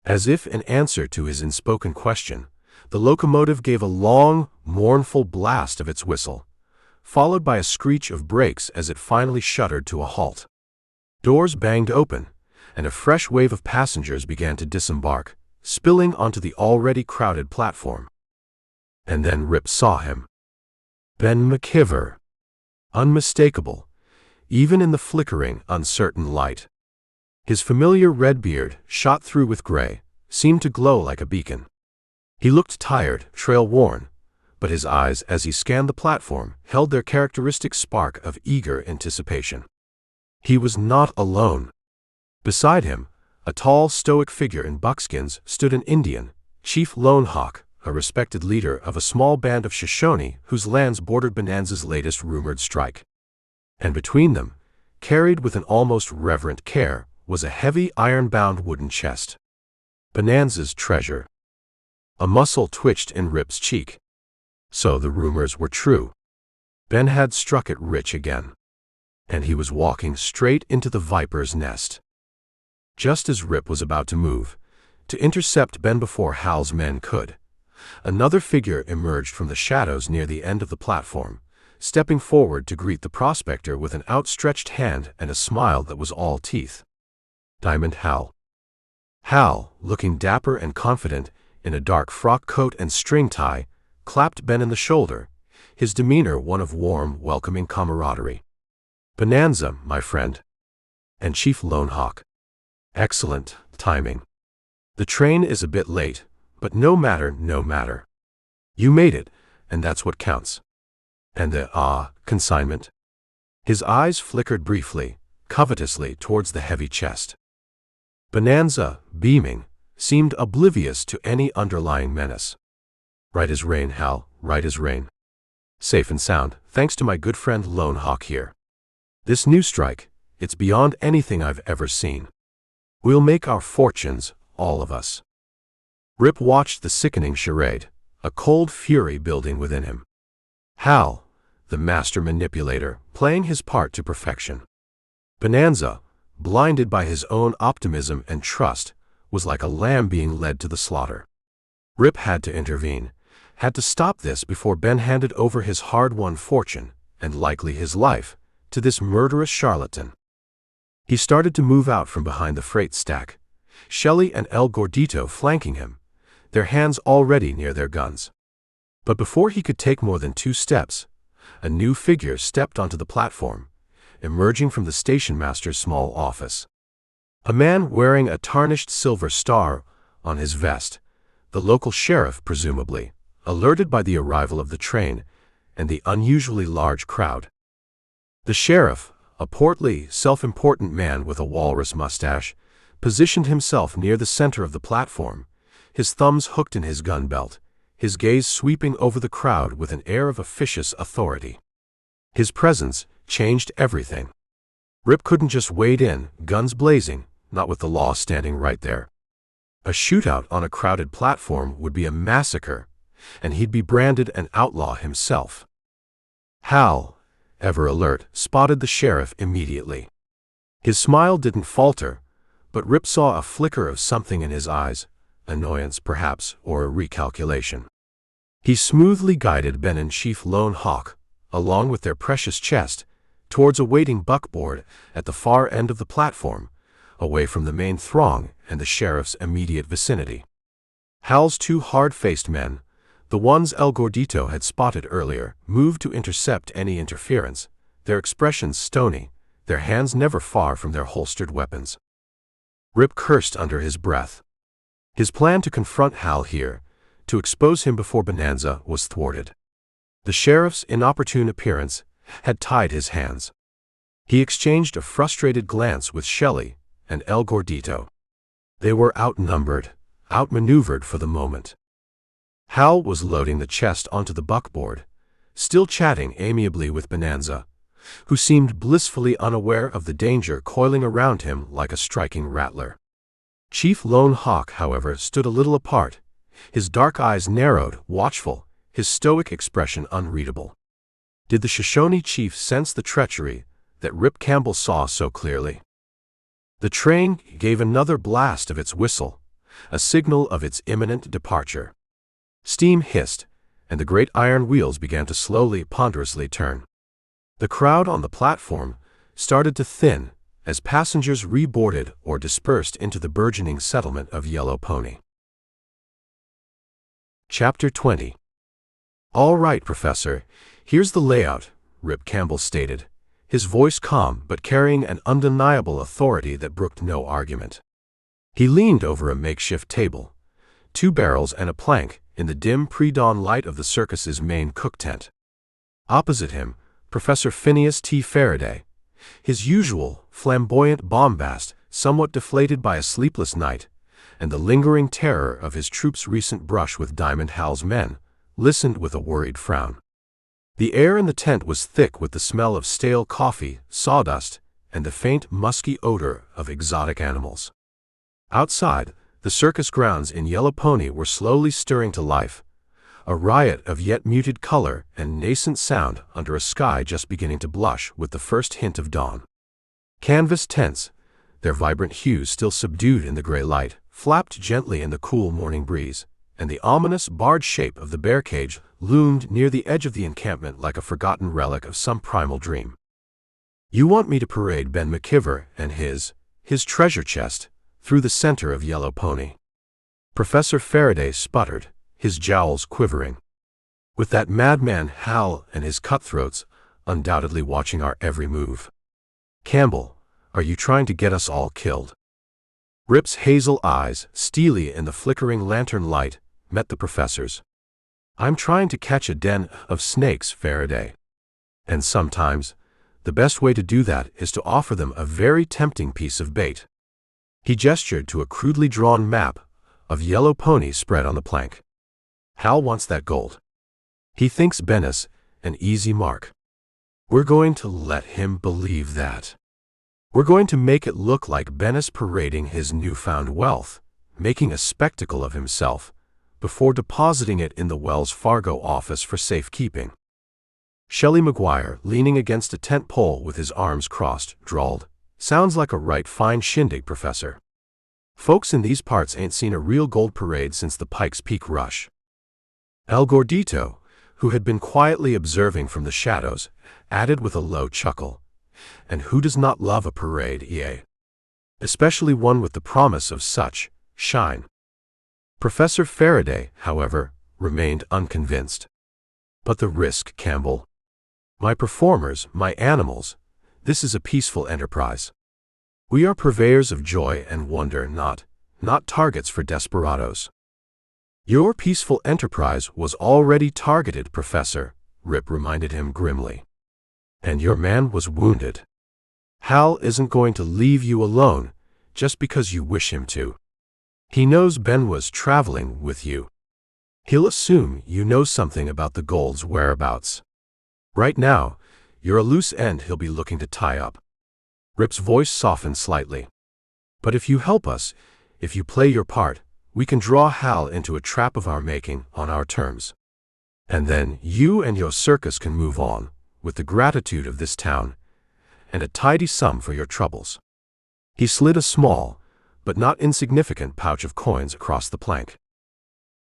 As if in answer to his unspoken question, the locomotive gave a long, mournful blast of its whistle, followed by a screech of brakes as it finally shuddered to a halt. Doors banged open, and a fresh wave of passengers began to disembark, spilling onto the already crowded platform. And then Rip saw him. Ben McKiver. Unmistakable, even in the flickering, uncertain light. His familiar red beard, shot through with gray, seemed to glow like a beacon. He looked tired, trail-worn, but his eyes, as he scanned the platform, held their characteristic spark of eager anticipation. He was not alone. Beside him, a tall, stoic figure in buckskins, stood an Indian, Chief Lone Hawk, a respected leader of a small band of Shoshone whose lands bordered Bonanza's latest rumored strike. And between them, carried with an almost reverent care, was a heavy iron-bound wooden chest. Bonanza's treasure. A muscle twitched in Rip's cheek. So the rumors were true. Ben had struck it rich again. And he was walking straight into the viper's nest. Just as Rip was about to move, to intercept Ben before Hal's men could, another figure emerged from the shadows near the end of the platform, stepping forward to greet the prospector with an outstretched hand and a smile that was all teeth. Diamond Hal. Hal, looking dapper and confident, in a dark frock coat and string tie, clapped Ben in the shoulder, his demeanor one of warm, welcoming camaraderie. "Bonanza, my friend." "And Chief Lone Hawk." "Excellent timing. The train is a bit late, but no matter, no matter. You made it, and that's what counts." "And the, consignment?" His eyes flickered briefly, covetously towards the heavy chest. Bonanza, beaming, seemed oblivious to any underlying menace. "Right as rain, Hal, right as rain. Safe and sound, thanks to my good friend Lone Hawk here. This new strike, it's beyond anything I've ever seen. We'll make our fortunes, all of us." Rip watched the sickening charade, a cold fury building within him. Hal, the master manipulator, playing his part to perfection. Bonanza, blinded by his own optimism and trust, was like a lamb being led to the slaughter. Rip had to intervene, had to stop this before Ben handed over his hard-won fortune, and likely his life, to this murderous charlatan. He started to move out from behind the freight stack, Shelley and El Gordito flanking him, their hands already near their guns. But before he could take more than 2 steps, a new figure stepped onto the platform, emerging from the station master's small office. A man wearing a tarnished silver star on his vest, the local sheriff presumably, alerted by the arrival of the train and the unusually large crowd. The sheriff, a portly, self-important man with a walrus mustache, positioned himself near the center of the platform, his thumbs hooked in his gun belt, his gaze sweeping over the crowd with an air of officious authority. His presence changed everything. Rip couldn't just wade in, guns blazing, not with the law standing right there. A shootout on a crowded platform would be a massacre, and he'd be branded an outlaw himself. Hal, ever alert, spotted the sheriff immediately. His smile didn't falter, but Rip saw a flicker of something in his eyes, annoyance perhaps, or a recalculation. He smoothly guided Ben and Chief Lone Hawk, along with their precious chest, towards a waiting buckboard at the far end of the platform, away from the main throng and the sheriff's immediate vicinity. Hal's 2 hard-faced men, the ones El Gordito had spotted earlier, moved to intercept any interference, their expressions stony, their hands never far from their holstered weapons. Rip cursed under his breath. His plan to confront Hal here, to expose him before Bonanza, was thwarted. The sheriff's inopportune appearance had tied his hands. He exchanged a frustrated glance with Shelley and El Gordito. They were outnumbered, outmaneuvered for the moment. Hal was loading the chest onto the buckboard, still chatting amiably with Bonanza, who seemed blissfully unaware of the danger coiling around him like a striking rattler. Chief Lone Hawk, however, stood a little apart, his dark eyes narrowed, watchful, his stoic expression unreadable. Did the Shoshone chief sense the treachery that Rip Campbell saw so clearly? The train gave another blast of its whistle, a signal of its imminent departure. Steam hissed, and the great iron wheels began to slowly, ponderously turn. The crowd on the platform started to thin as passengers reboarded or dispersed into the burgeoning settlement of Yellow Pony. Chapter 20. "All right, Professor, here's the layout," Rip Campbell stated, his voice calm but carrying an undeniable authority that brooked no argument. He leaned over a makeshift table, 2 barrels and a plank, in the dim pre-dawn light of the circus's main cook tent. Opposite him, Professor Phineas T. Faraday, his usual flamboyant bombast somewhat deflated by a sleepless night, and the lingering terror of his troop's recent brush with Diamond Hal's men, listened with a worried frown. The air in the tent was thick with the smell of stale coffee, sawdust, and the faint, musky odor of exotic animals. Outside, the circus grounds in Yellow Pony were slowly stirring to life, a riot of yet muted color and nascent sound under a sky just beginning to blush with the first hint of dawn. Canvas tents, their vibrant hues still subdued in the gray light, flapped gently in the cool morning breeze, and the ominous barred shape of the bear cage loomed near the edge of the encampment like a forgotten relic of some primal dream. "You want me to parade Ben McKiver and his treasure chest," through the center of Yellow Pony. Professor Faraday sputtered, his jowls quivering. With that madman Hal and his cutthroats undoubtedly watching our every move. Campbell, are you trying to get us all killed? Rip's hazel eyes, steely in the flickering lantern light, met the professor's. I'm trying to catch a den of snakes, Faraday. And sometimes, the best way to do that is to offer them a very tempting piece of bait. He gestured to a crudely drawn map of Yellow Pony spread on the plank. Hal wants that gold. He thinks Bennis an easy mark. We're going to let him believe that. We're going to make it look like Bennis parading his newfound wealth, making a spectacle of himself, before depositing it in the Wells Fargo office for safekeeping. Shelley McGuire, leaning against a tent pole with his arms crossed, drawled, "Sounds like a right fine shindig, Professor. Folks in these parts ain't seen a real gold parade since the Pikes Peak rush." El Gordito, who had been quietly observing from the shadows, added with a low chuckle, "And who does not love a parade, EA? Especially one with the promise of such shine." Professor Faraday, however, remained unconvinced. "But the risk, Campbell. My performers, my animals, this is a peaceful enterprise. We are purveyors of joy and wonder, not targets for desperados." "Your peaceful enterprise was already targeted, Professor," Rip reminded him grimly. "And your man was wounded. Hal isn't going to leave you alone just because you wish him to. He knows Ben was traveling with you. He'll assume you know something about the gold's whereabouts. Right now, you're a loose end he'll be looking to tie up." Rip's voice softened slightly. "But if you help us, if you play your part, we can draw Hal into a trap of our making on our terms. And then you and your circus can move on, with the gratitude of this town, and a tidy sum for your troubles." He slid a small, but not insignificant pouch of coins across the plank.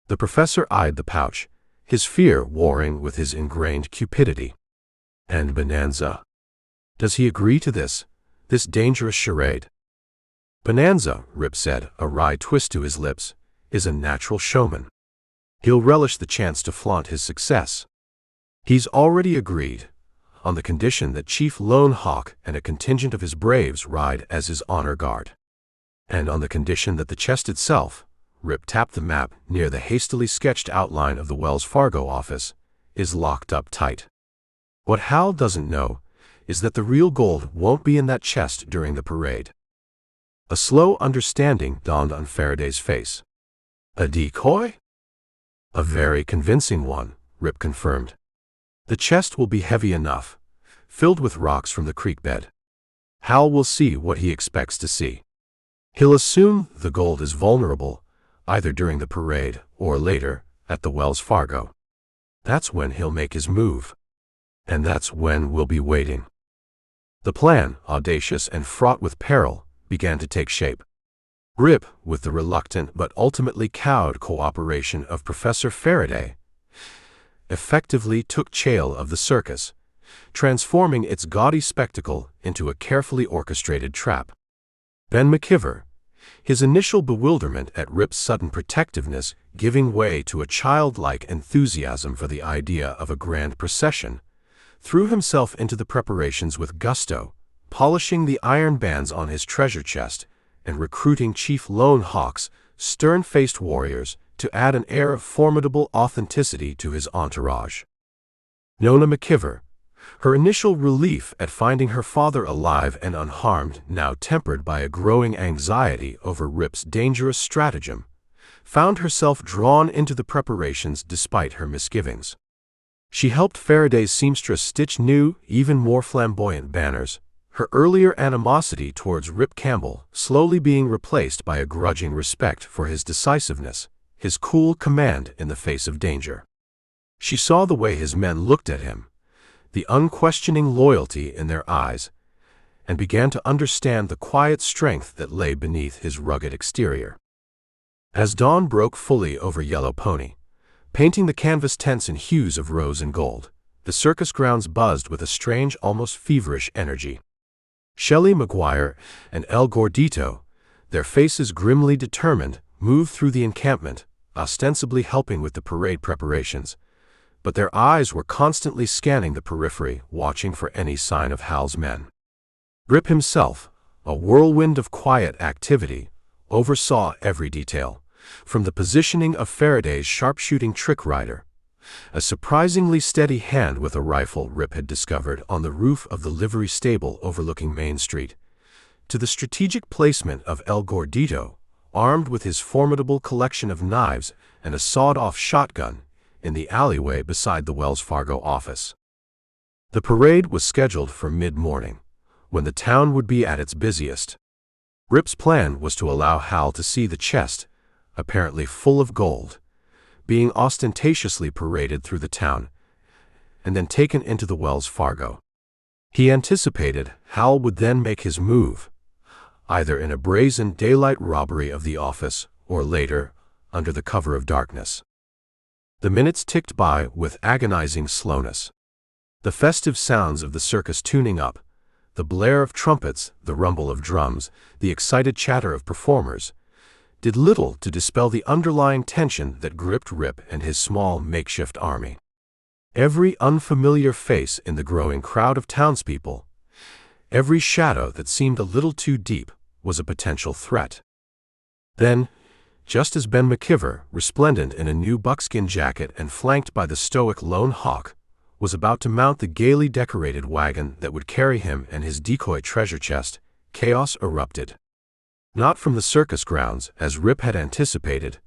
The professor eyed the pouch, his fear warring with his ingrained cupidity. "And Bonanza? Does he agree to this dangerous charade?" "Bonanza," Rip said, a wry twist to his lips, "is a natural showman. He'll relish the chance to flaunt his success. He's already agreed, on the condition that Chief Lone Hawk and a contingent of his braves ride as his honor guard. And on the condition that the chest itself," Rip tapped the map near the hastily sketched outline of the Wells Fargo office, "is locked up tight. What Hal doesn't know is that the real gold won't be in that chest during the parade." A slow understanding dawned on Faraday's face. "A decoy?" "A very convincing one," Rip confirmed. "The chest will be heavy enough, filled with rocks from the creek bed. Hal will see what he expects to see. He'll assume the gold is vulnerable, either during the parade or later, at the Wells Fargo. That's when he'll make his move. And that's when we'll be waiting." The plan, audacious and fraught with peril, began to take shape. Rip, with the reluctant but ultimately cowed cooperation of Professor Faraday, effectively took charge of the circus, transforming its gaudy spectacle into a carefully orchestrated trap. Ben McKiver, his initial bewilderment at Rip's sudden protectiveness giving way to a childlike enthusiasm for the idea of a grand procession, threw himself into the preparations with gusto, polishing the iron bands on his treasure chest and recruiting Chief Lone Hawk's stern-faced warriors to add an air of formidable authenticity to his entourage. Nona McKiver, her initial relief at finding her father alive and unharmed now tempered by a growing anxiety over Rip's dangerous stratagem, found herself drawn into the preparations despite her misgivings. She helped Faraday's seamstress stitch new, even more flamboyant banners, her earlier animosity towards Rip Campbell slowly being replaced by a grudging respect for his decisiveness, his cool command in the face of danger. She saw the way his men looked at him, the unquestioning loyalty in their eyes, and began to understand the quiet strength that lay beneath his rugged exterior. As dawn broke fully over Yellow Pony, painting the canvas tents in hues of rose and gold, the circus grounds buzzed with a strange, almost feverish energy. Shelley McGuire and El Gordito, Their faces grimly determined, moved through the encampment, ostensibly helping with the parade preparations, but their eyes were constantly scanning the periphery, watching for any sign of Hal's men. Rip himself, a whirlwind of quiet activity, oversaw every detail, from the positioning of Faraday's sharpshooting trick rider, a surprisingly steady hand with a rifle Rip had discovered on the roof of the livery stable overlooking Main Street, to the strategic placement of El Gordito, armed with his formidable collection of knives and a sawed-off shotgun, in the alleyway beside the Wells Fargo office. The parade was scheduled for mid-morning, when the town would be at its busiest. Rip's plan was to allow Hal to see the chest, apparently full of gold, being ostentatiously paraded through the town, and then taken into the Wells Fargo. He anticipated Hal would then make his move, either in a brazen daylight robbery of the office or later, under the cover of darkness. The minutes ticked by with agonizing slowness. The festive sounds of the circus tuning up, the blare of trumpets, the rumble of drums, the excited chatter of performers, did little to dispel the underlying tension that gripped Rip and his small makeshift army. Every unfamiliar face in the growing crowd of townspeople, every shadow that seemed a little too deep, was a potential threat. Then, just as Ben McKiver, resplendent in a new buckskin jacket and flanked by the stoic Lone Hawk, was about to mount the gaily decorated wagon that would carry him and his decoy treasure chest, chaos erupted. Not from the circus grounds, as Rip had anticipated,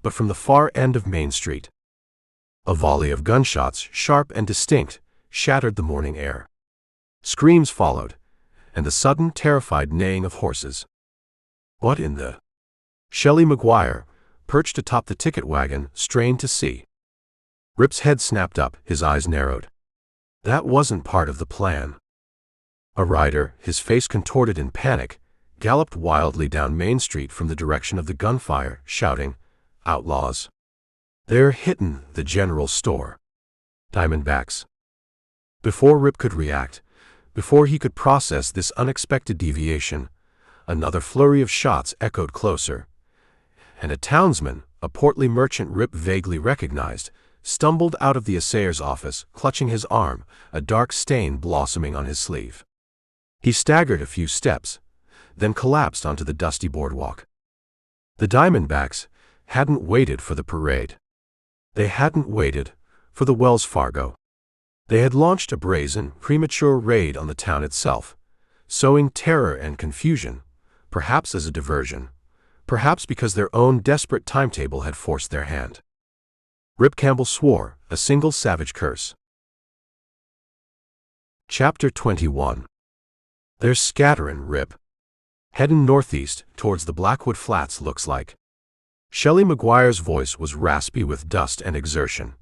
but from the far end of Main Street. A volley of gunshots, sharp and distinct, shattered the morning air. Screams followed, and the sudden, terrified neighing of horses. What in the... Shelley McGuire, perched atop the ticket wagon, strained to see. Rip's head snapped up, his eyes narrowed. That wasn't part of the plan. A rider, his face contorted in panic, galloped wildly down Main Street from the direction of the gunfire, shouting, "Outlaws! They're hittin' the general store. Diamondbacks." Before Rip could react, before he could process this unexpected deviation, another flurry of shots echoed closer, and a townsman, a portly merchant Rip vaguely recognized, stumbled out of the assayer's office, clutching his arm, a dark stain blossoming on his sleeve. He staggered a few steps, then collapsed onto the dusty boardwalk. The Diamondbacks hadn't waited for the parade. They hadn't waited for the Wells Fargo. They had launched a brazen, premature raid on the town itself, sowing terror and confusion, perhaps as a diversion, perhaps because their own desperate timetable had forced their hand. Rip Campbell swore, a single savage curse. Chapter 21. They're scatterin', Rip. Headin' northeast, towards the Blackwood Flats, looks like. Shelley McGuire's voice was raspy with dust and exertion,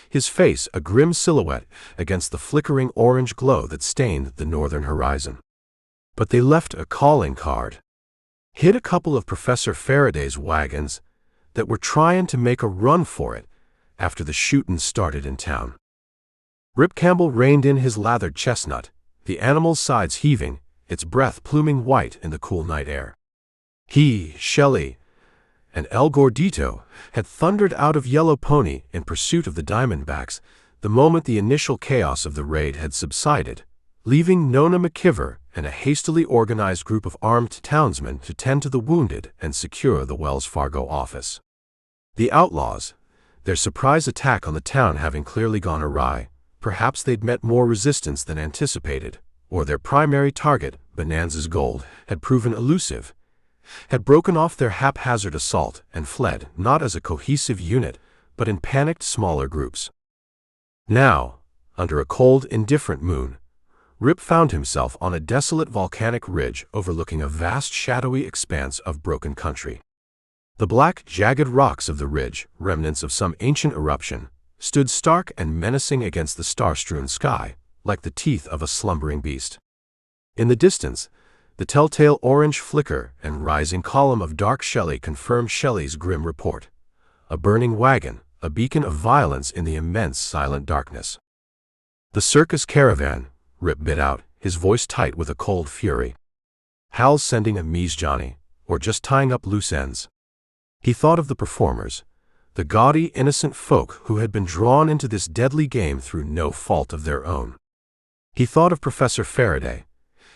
his face a grim silhouette against the flickering orange glow that stained the northern horizon. But they left a calling card. Hit a couple of Professor Faraday's wagons that were tryin' to make a run for it after the shootin' started in town. Rip Campbell reined in his lathered chestnut, the animal's sides heaving, its breath pluming white in the cool night air. He, Shelley, and El Gordito had thundered out of Yellow Pony in pursuit of the Diamondbacks the moment the initial chaos of the raid had subsided, leaving Nona McKiver and a hastily organized group of armed townsmen to tend to the wounded and secure the Wells Fargo office. The Outlaws, their surprise attack on the town having clearly gone awry, perhaps they'd met more resistance than anticipated, or their primary target, Bonanza's gold, had proven elusive, had broken off their haphazard assault and fled not as a cohesive unit, but in panicked smaller groups. Now, under a cold, indifferent moon, Rip found himself on a desolate volcanic ridge overlooking a vast shadowy expanse of broken country. The black, jagged rocks of the ridge, remnants of some ancient eruption, stood stark and menacing against the star-strewn sky, like the teeth of a slumbering beast. In the distance, the telltale orange flicker and rising column of dark Shelley confirmed Shelley's grim report. A burning wagon, a beacon of violence in the immense silent darkness. The circus caravan, Rip bit out, his voice tight with a cold fury. Hal's sending a Mies Johnny, or just tying up loose ends. He thought of the performers, the gaudy, innocent folk who had been drawn into this deadly game through no fault of their own. He thought of Professor Faraday,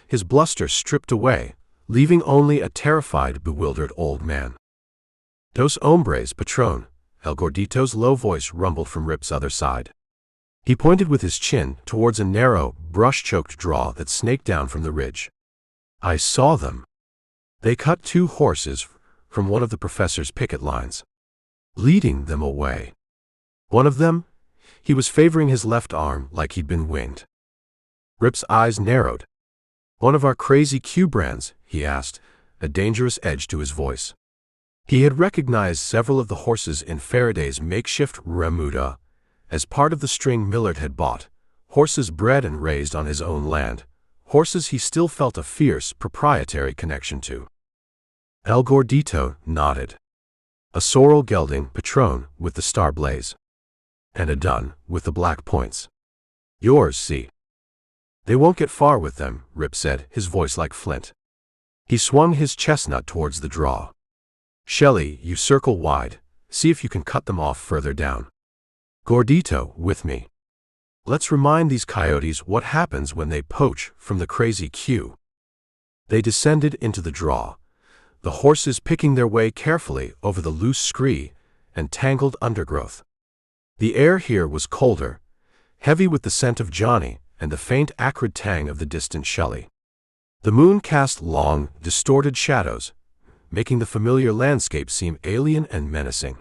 his bluster stripped away, leaving only a terrified, bewildered old man. Dos hombres, patron, El Gordito's low voice rumbled from Rip's other side. He pointed with his chin towards a narrow, brush-choked draw that snaked down from the ridge. I saw them. They cut 2 horses from one of the professor's picket lines, leading them away. One of them, he was favoring his left arm like he'd been winged. Rip's eyes narrowed. One of our crazy Q brands, he asked, a dangerous edge to his voice. He had recognized several of the horses in Faraday's makeshift remuda as part of the string Millard had bought, horses bred and raised on his own land, horses he still felt a fierce, proprietary connection to. El Gordito nodded. A sorrel gelding patron with the star blaze. And a dun with the black points. Yours, see. They won't get far with them, Rip said, his voice like flint. He swung his chestnut towards the draw. Shelley, you circle wide, see if you can cut them off further down. Gordito, with me. Let's remind these coyotes what happens when they poach from the crazy Q. They descended into the draw, the horses picking their way carefully over the loose scree and tangled undergrowth. The air here was colder, heavy with the scent of Johnny and the faint acrid tang of the distant Shelley. The moon cast long, distorted shadows, making the familiar landscape seem alien and menacing.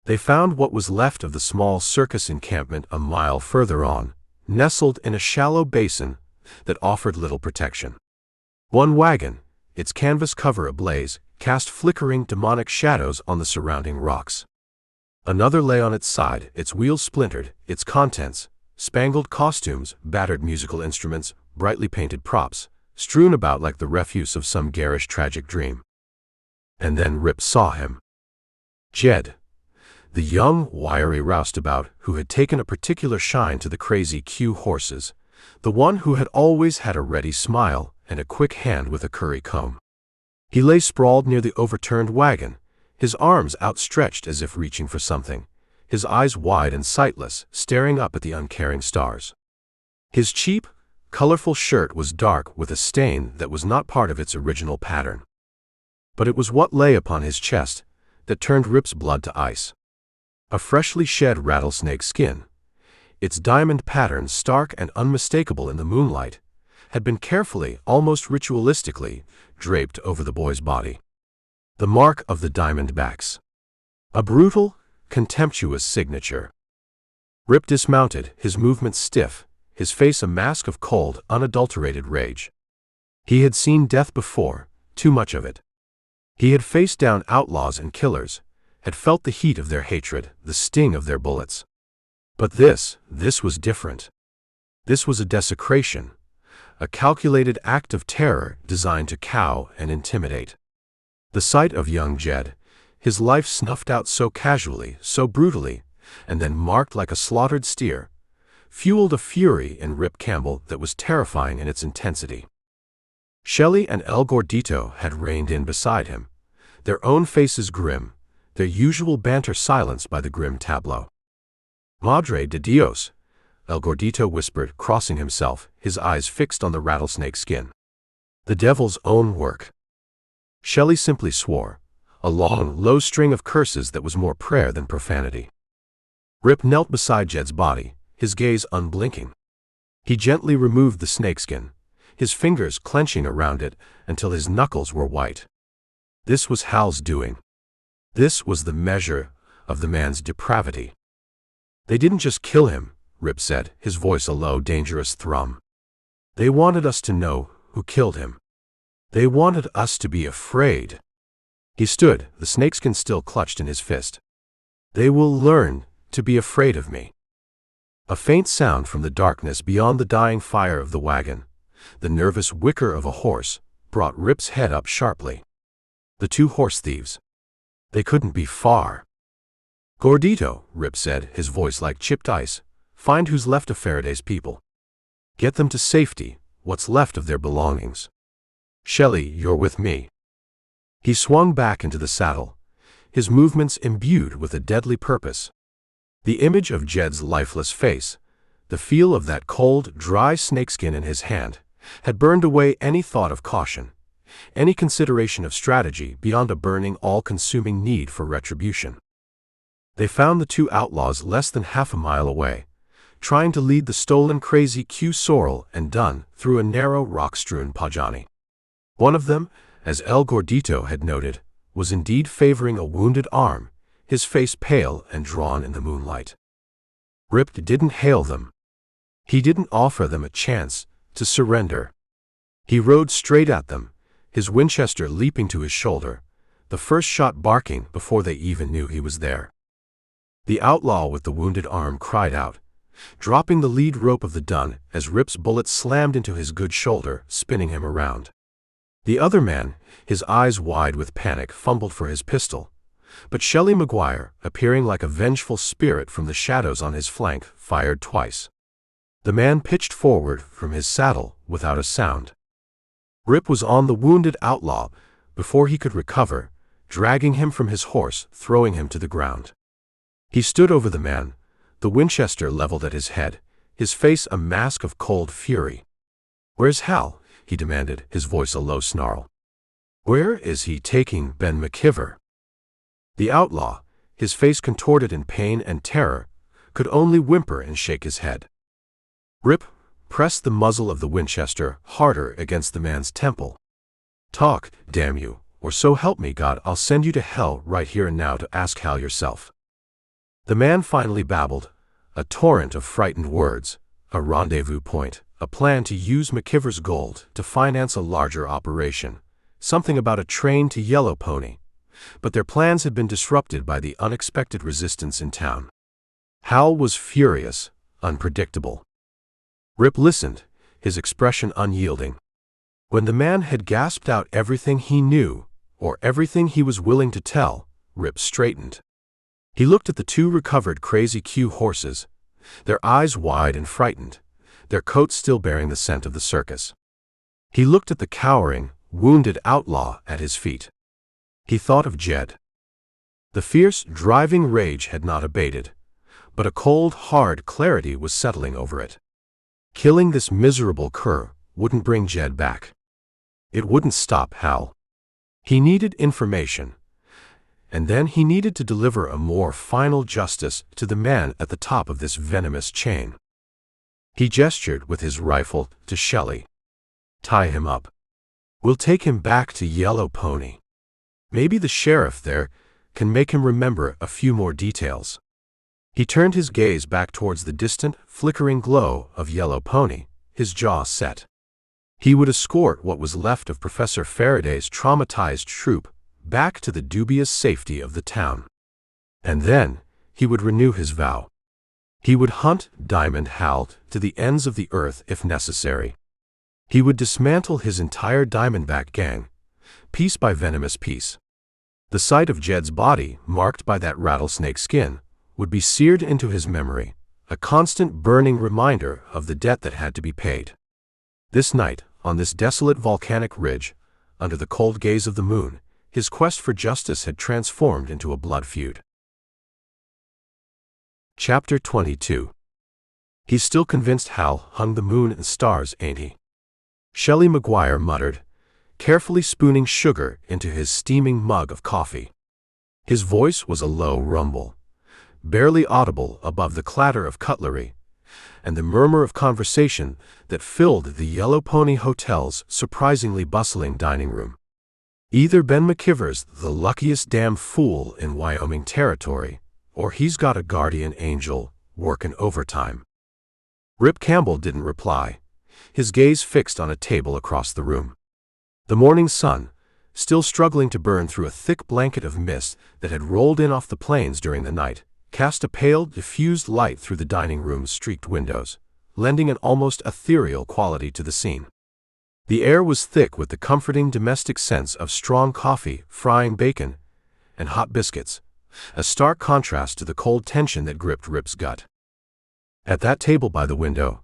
They found what was left of the small circus encampment a mile further on, nestled in a shallow basin that offered little protection. One wagon, its canvas cover ablaze, cast flickering demonic shadows on the surrounding rocks. Another lay on its side, its wheels splintered, its contents, spangled costumes, battered musical instruments, brightly painted props, strewn about like the refuse of some garish tragic dream. And then Rip saw him. Jed, the young, wiry roustabout who had taken a particular shine to the crazy Q horses, the one who had always had a ready smile and a quick hand with a curry comb. He lay sprawled near the overturned wagon, his arms outstretched as if reaching for something, his eyes wide and sightless, staring up at the uncaring stars. His cheap, colorful shirt was dark with a stain that was not part of its original pattern. But it was what lay upon his chest that turned Rip's blood to ice. A freshly shed rattlesnake skin, its diamond pattern stark and unmistakable in the moonlight, had been carefully, almost ritualistically, draped over the boy's body. The mark of the diamond backs. A brutal, contemptuous signature. Rip dismounted, his movements stiff, his face a mask of cold, unadulterated rage. He had seen death before, too much of it. He had faced down outlaws and killers, had felt the heat of their hatred, the sting of their bullets. But this was different. This was a desecration, a calculated act of terror designed to cow and intimidate. The sight of young Jed, his life snuffed out so casually, so brutally, and then marked like a slaughtered steer, fueled a fury in Rip Campbell that was terrifying in its intensity. Shelley and El Gordito had reined in beside him, their own faces grim, their usual banter silenced by the grim tableau. Madre de Dios, El Gordito whispered, crossing himself, his eyes fixed on the rattlesnake skin. The devil's own work. Shelley simply swore, a long, low string of curses that was more prayer than profanity. Rip knelt beside Jed's body, his gaze unblinking. He gently removed the snakeskin, his fingers clenching around it until his knuckles were white. This was Hal's doing. This was the measure of the man's depravity. They didn't just kill him, Rip said, his voice a low, dangerous thrum. They wanted us to know who killed him. They wanted us to be afraid. He stood, the snakeskin still clutched in his fist. They will learn to be afraid of me. A faint sound from the darkness beyond the dying fire of the wagon, the nervous whicker of a horse, brought Rip's head up sharply. The 2 horse thieves. They couldn't be far. Gordito, Rip said, his voice like chipped ice, find who's left of Faraday's people. Get them to safety, what's left of their belongings. Shelley, you're with me. He swung back into the saddle, his movements imbued with a deadly purpose. The image of Jed's lifeless face, the feel of that cold, dry snakeskin in his hand, had burned away any thought of caution, any consideration of strategy beyond a burning, all-consuming need for retribution. They found the two outlaws less than half a mile away, trying to lead the stolen crazy Q Sorrel and Dunn through a narrow, rock-strewn Pajani. One of them, as El Gordito had noted, was indeed favoring a wounded arm, his face pale and drawn in the moonlight. Rip didn't hail them. He didn't offer them a chance to surrender. He rode straight at them, his Winchester leaping to his shoulder, the first shot barking before they even knew he was there. The outlaw with the wounded arm cried out, dropping the lead rope of the Dunn as Rip's bullet slammed into his good shoulder, spinning him around. The other man, his eyes wide with panic, fumbled for his pistol, but Shelley Maguire, appearing like a vengeful spirit from the shadows on his flank, fired twice. The man pitched forward from his saddle without a sound. Rip was on the wounded outlaw before he could recover, dragging him from his horse, throwing him to the ground. He stood over the man, the Winchester leveled at his head, his face a mask of cold fury. "Where's Hal?" he demanded, his voice a low snarl. "Where is he taking Ben McKiver?" The outlaw, his face contorted in pain and terror, could only whimper and shake his head. Rip pressed the muzzle of the Winchester harder against the man's temple. "Talk, damn you, or so help me God, I'll send you to hell right here and now to ask Hal yourself." The man finally babbled, a torrent of frightened words, a rendezvous point, a plan to use McKiver's gold to finance a larger operation, something about a train to Yellow Pony, but their plans had been disrupted by the unexpected resistance in town. Hal was furious, unpredictable. Rip listened, his expression unyielding. When the man had gasped out everything he knew, or everything he was willing to tell, Rip straightened. He looked at the two recovered Crazy Q horses, their eyes wide and frightened, their coats still bearing the scent of the circus. He looked at the cowering, wounded outlaw at his feet. He thought of Jed. The fierce, driving rage had not abated, but a cold, hard clarity was settling over it. Killing this miserable cur wouldn't bring Jed back. It wouldn't stop Hal. He needed information, and then he needed to deliver a more final justice to the man at the top of this venomous chain. He gestured with his rifle to Shelley. "Tie him up. We'll take him back to Yellow Pony. Maybe the sheriff there can make him remember a few more details." He turned his gaze back towards the distant, flickering glow of Yellow Pony, his jaw set. He would escort what was left of Professor Faraday's traumatized troop back to the dubious safety of the town. And then he would renew his vow. He would hunt Diamond Hal to the ends of the earth if necessary. He would dismantle his entire Diamondback gang, piece by venomous piece. The sight of Jed's body, marked by that rattlesnake skin, would be seared into his memory, a constant burning reminder of the debt that had to be paid. This night, on this desolate volcanic ridge, under the cold gaze of the moon, his quest for justice had transformed into a blood feud. Chapter 22. "He's still convinced Hal hung the moon and stars, ain't he?" Shelley Maguire muttered, carefully spooning sugar into his steaming mug of coffee. His voice was a low rumble, barely audible above the clatter of cutlery and the murmur of conversation that filled the Yellow Pony Hotel's surprisingly bustling dining room. "Either Ben McKiver's the luckiest damn fool in Wyoming Territory, or he's got a guardian angel working overtime." Rip Campbell didn't reply, his gaze fixed on a table across the room. The morning sun, still struggling to burn through a thick blanket of mist that had rolled in off the plains during the night, cast a pale, diffused light through the dining room's streaked windows, lending an almost ethereal quality to the scene. The air was thick with the comforting domestic sense of strong coffee, frying bacon, and hot biscuits, a stark contrast to the cold tension that gripped Rip's gut. At that table by the window,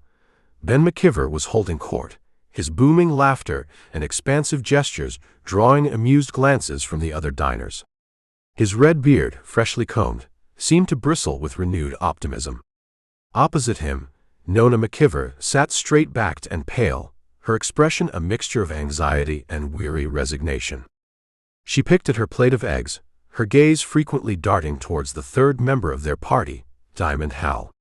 Ben McKiver was holding court, his booming laughter and expansive gestures drawing amused glances from the other diners. His red beard, freshly combed, seemed to bristle with renewed optimism. Opposite him, Nona McKeever sat straight-backed and pale, her expression a mixture of anxiety and weary resignation. She picked at her plate of eggs, her gaze frequently darting towards the third member of their party, Diamond Hal.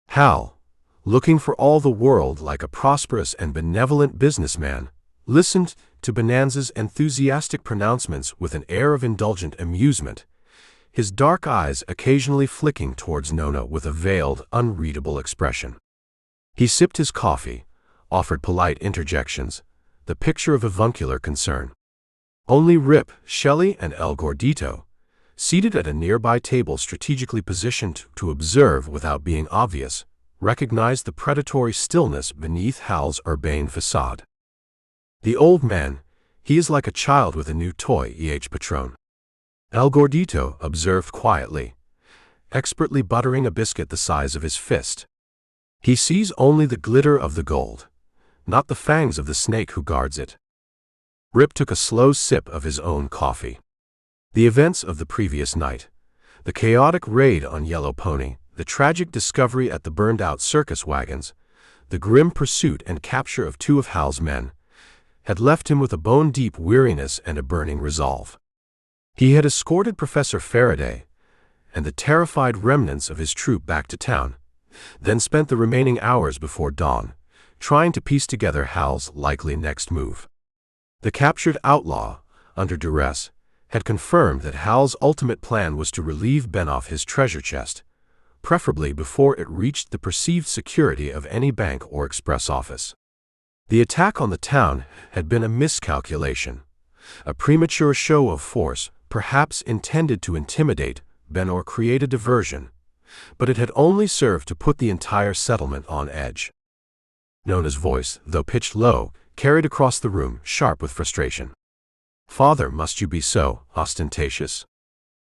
Hal, looking for all the world like a prosperous and benevolent businessman, listened to Bonanza's enthusiastic pronouncements with an air of indulgent amusement, his dark eyes occasionally flicking towards Nona with a veiled, unreadable expression. He sipped his coffee, offered polite interjections, the picture of avuncular concern. Only Rip, Shelley, and El Gordito, seated at a nearby table strategically positioned to observe without being obvious, recognized the predatory stillness beneath Hal's urbane facade. The old man, he is like a child with a new toy, Patron. El Gordito observed quietly, expertly buttering a biscuit the size of his fist. He sees only the glitter of the gold, not the fangs of the snake who guards it. Rip took a slow sip of his own coffee. The events of the previous night, the chaotic raid on Yellow Pony, the tragic discovery at the burned-out circus wagons, the grim pursuit and capture of two of Hal's men, had left him with a bone-deep weariness and a burning resolve. He had escorted Professor Faraday and the terrified remnants of his troop back to town, then spent the remaining hours before dawn, trying to piece together Hal's likely next move. The captured outlaw, under duress, had confirmed that Hal's ultimate plan was to relieve Ben off his treasure chest, preferably before it reached the perceived security of any bank or express office. The attack on the town had been a miscalculation, a premature show of force, perhaps intended to intimidate Ben or create a diversion, but it had only served to put the entire settlement on edge. Nona's voice, though pitched low, carried across the room, sharp with frustration. "Father, must you be so ostentatious?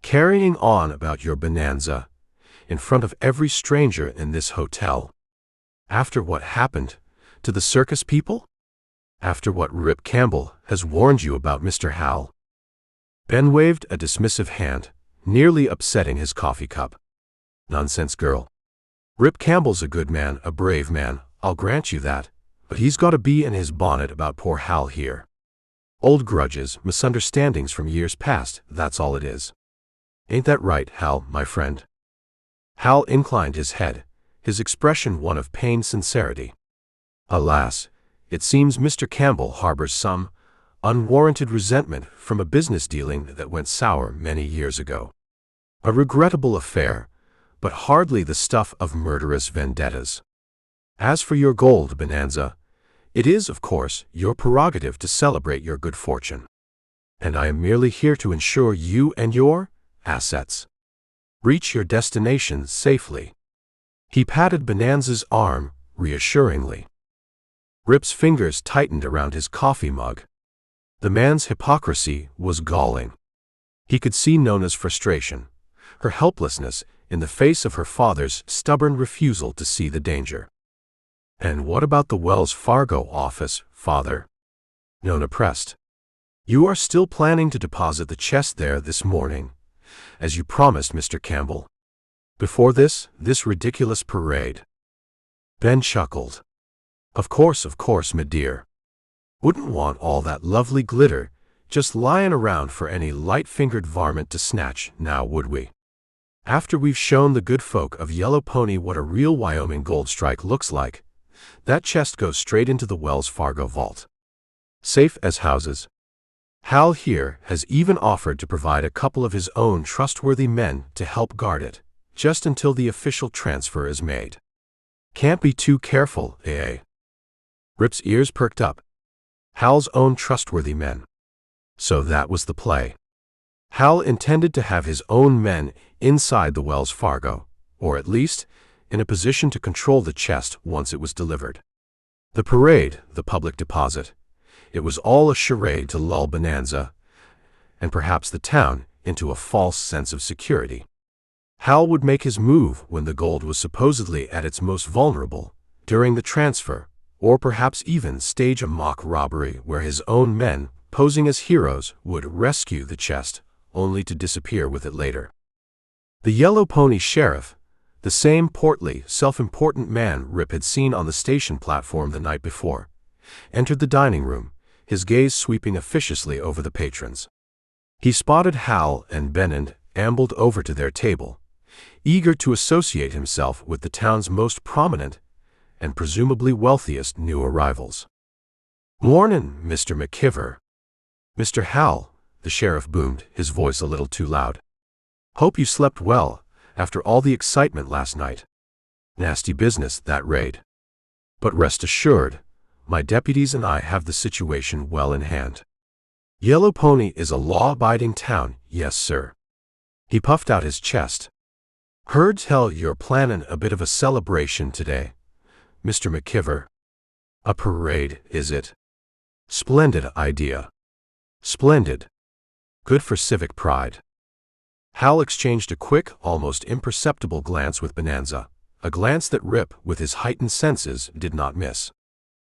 Carrying on about your bonanza, in front of every stranger in this hotel? After what happened to the circus people? After what Rip Campbell has warned you about Mr. Hal?" Ben waved a dismissive hand, nearly upsetting his coffee cup. "Nonsense, girl. Rip Campbell's a good man, a brave man, I'll grant you that, but he's got a bee in his bonnet about poor Hal here. Old grudges, misunderstandings from years past, that's all it is. Ain't that right, Hal, my friend?" Hal inclined his head, his expression one of pained sincerity. "Alas, it seems Mr. Campbell harbors some unwarranted resentment from a business dealing that went sour many years ago. A regrettable affair, but hardly the stuff of murderous vendettas. As for your gold bonanza, it is, of course, your prerogative to celebrate your good fortune. And I am merely here to ensure you and your assets reach your destination safely." He patted Bonanza's arm reassuringly. Rip's fingers tightened around his coffee mug. The man's hypocrisy was galling. He could see Nona's frustration, her helplessness in the face of her father's stubborn refusal to see the danger. "And what about the Wells Fargo office, Father?" Nona pressed. "You are still planning to deposit the chest there this morning, as you promised Mr. Campbell, before this ridiculous parade?" Ben chuckled. Of course, my dear. Wouldn't want all that lovely glitter just lying around for any light-fingered varmint to snatch, now would we? After we've shown the good folk of Yellow Pony what a real Wyoming gold strike looks like, that chest goes straight into the Wells Fargo vault. Safe as houses. Hal here has even offered to provide a couple of his own trustworthy men to help guard it, just until the official transfer is made. Can't be too careful, eh? Rip's ears perked up. Hal's own trustworthy men. So that was the play. Hal intended to have his own men inside the Wells Fargo, or at least in a position to control the chest once it was delivered. The parade, the public deposit, it was all a charade to lull Bonanza, and perhaps the town, into a false sense of security. Hal would make his move when the gold was supposedly at its most vulnerable, during the transfer, or perhaps even stage a mock robbery where his own men, posing as heroes, would rescue the chest, only to disappear with it later. The Yellow Pony sheriff, the same portly, self-important man Rip had seen on the station platform the night before, entered the dining room, his gaze sweeping officiously over the patrons. He spotted Hal and Ben and ambled over to their table, eager to associate himself with the town's most prominent and presumably wealthiest new arrivals. "Mornin', Mr. McKiver." "Mr. Hal," the sheriff boomed, his voice a little too loud. "Hope you slept well after all the excitement last night. Nasty business, that raid. But rest assured, my deputies and I have the situation well in hand. Yellow Pony is a law-abiding town, yes sir." He puffed out his chest. "Heard tell you're plannin' a bit of a celebration today, Mr. McKiver." "A parade, is it? Splendid idea. Splendid. Good for civic pride." Hal exchanged a quick, almost imperceptible glance with Bonanza, a glance that Rip, with his heightened senses, did not miss.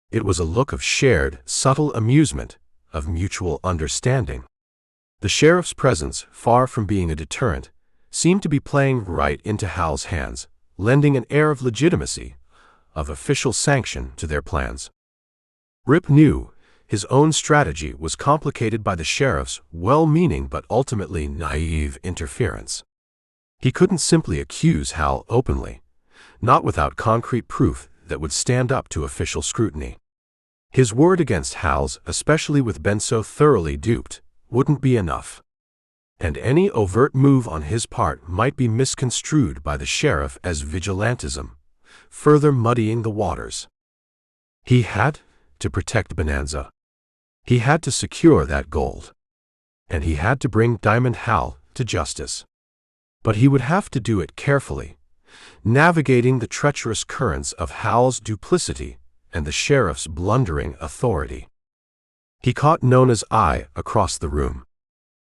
It was a look of shared, subtle amusement, of mutual understanding. The sheriff's presence, far from being a deterrent, seemed to be playing right into Hal's hands, lending an air of legitimacy, of official sanction to their plans. Rip knew his own strategy was complicated by the sheriff's well-meaning but ultimately naive interference. He couldn't simply accuse Hal openly, not without concrete proof that would stand up to official scrutiny. His word against Hal's, especially with Ben so thoroughly duped, wouldn't be enough. And any overt move on his part might be misconstrued by the sheriff as vigilantism, further muddying the waters. He had to protect Bonanza. He had to secure that gold. And he had to bring Diamond Hal to justice. But he would have to do it carefully, navigating the treacherous currents of Hal's duplicity and the sheriff's blundering authority. He caught Nona's eye across the room.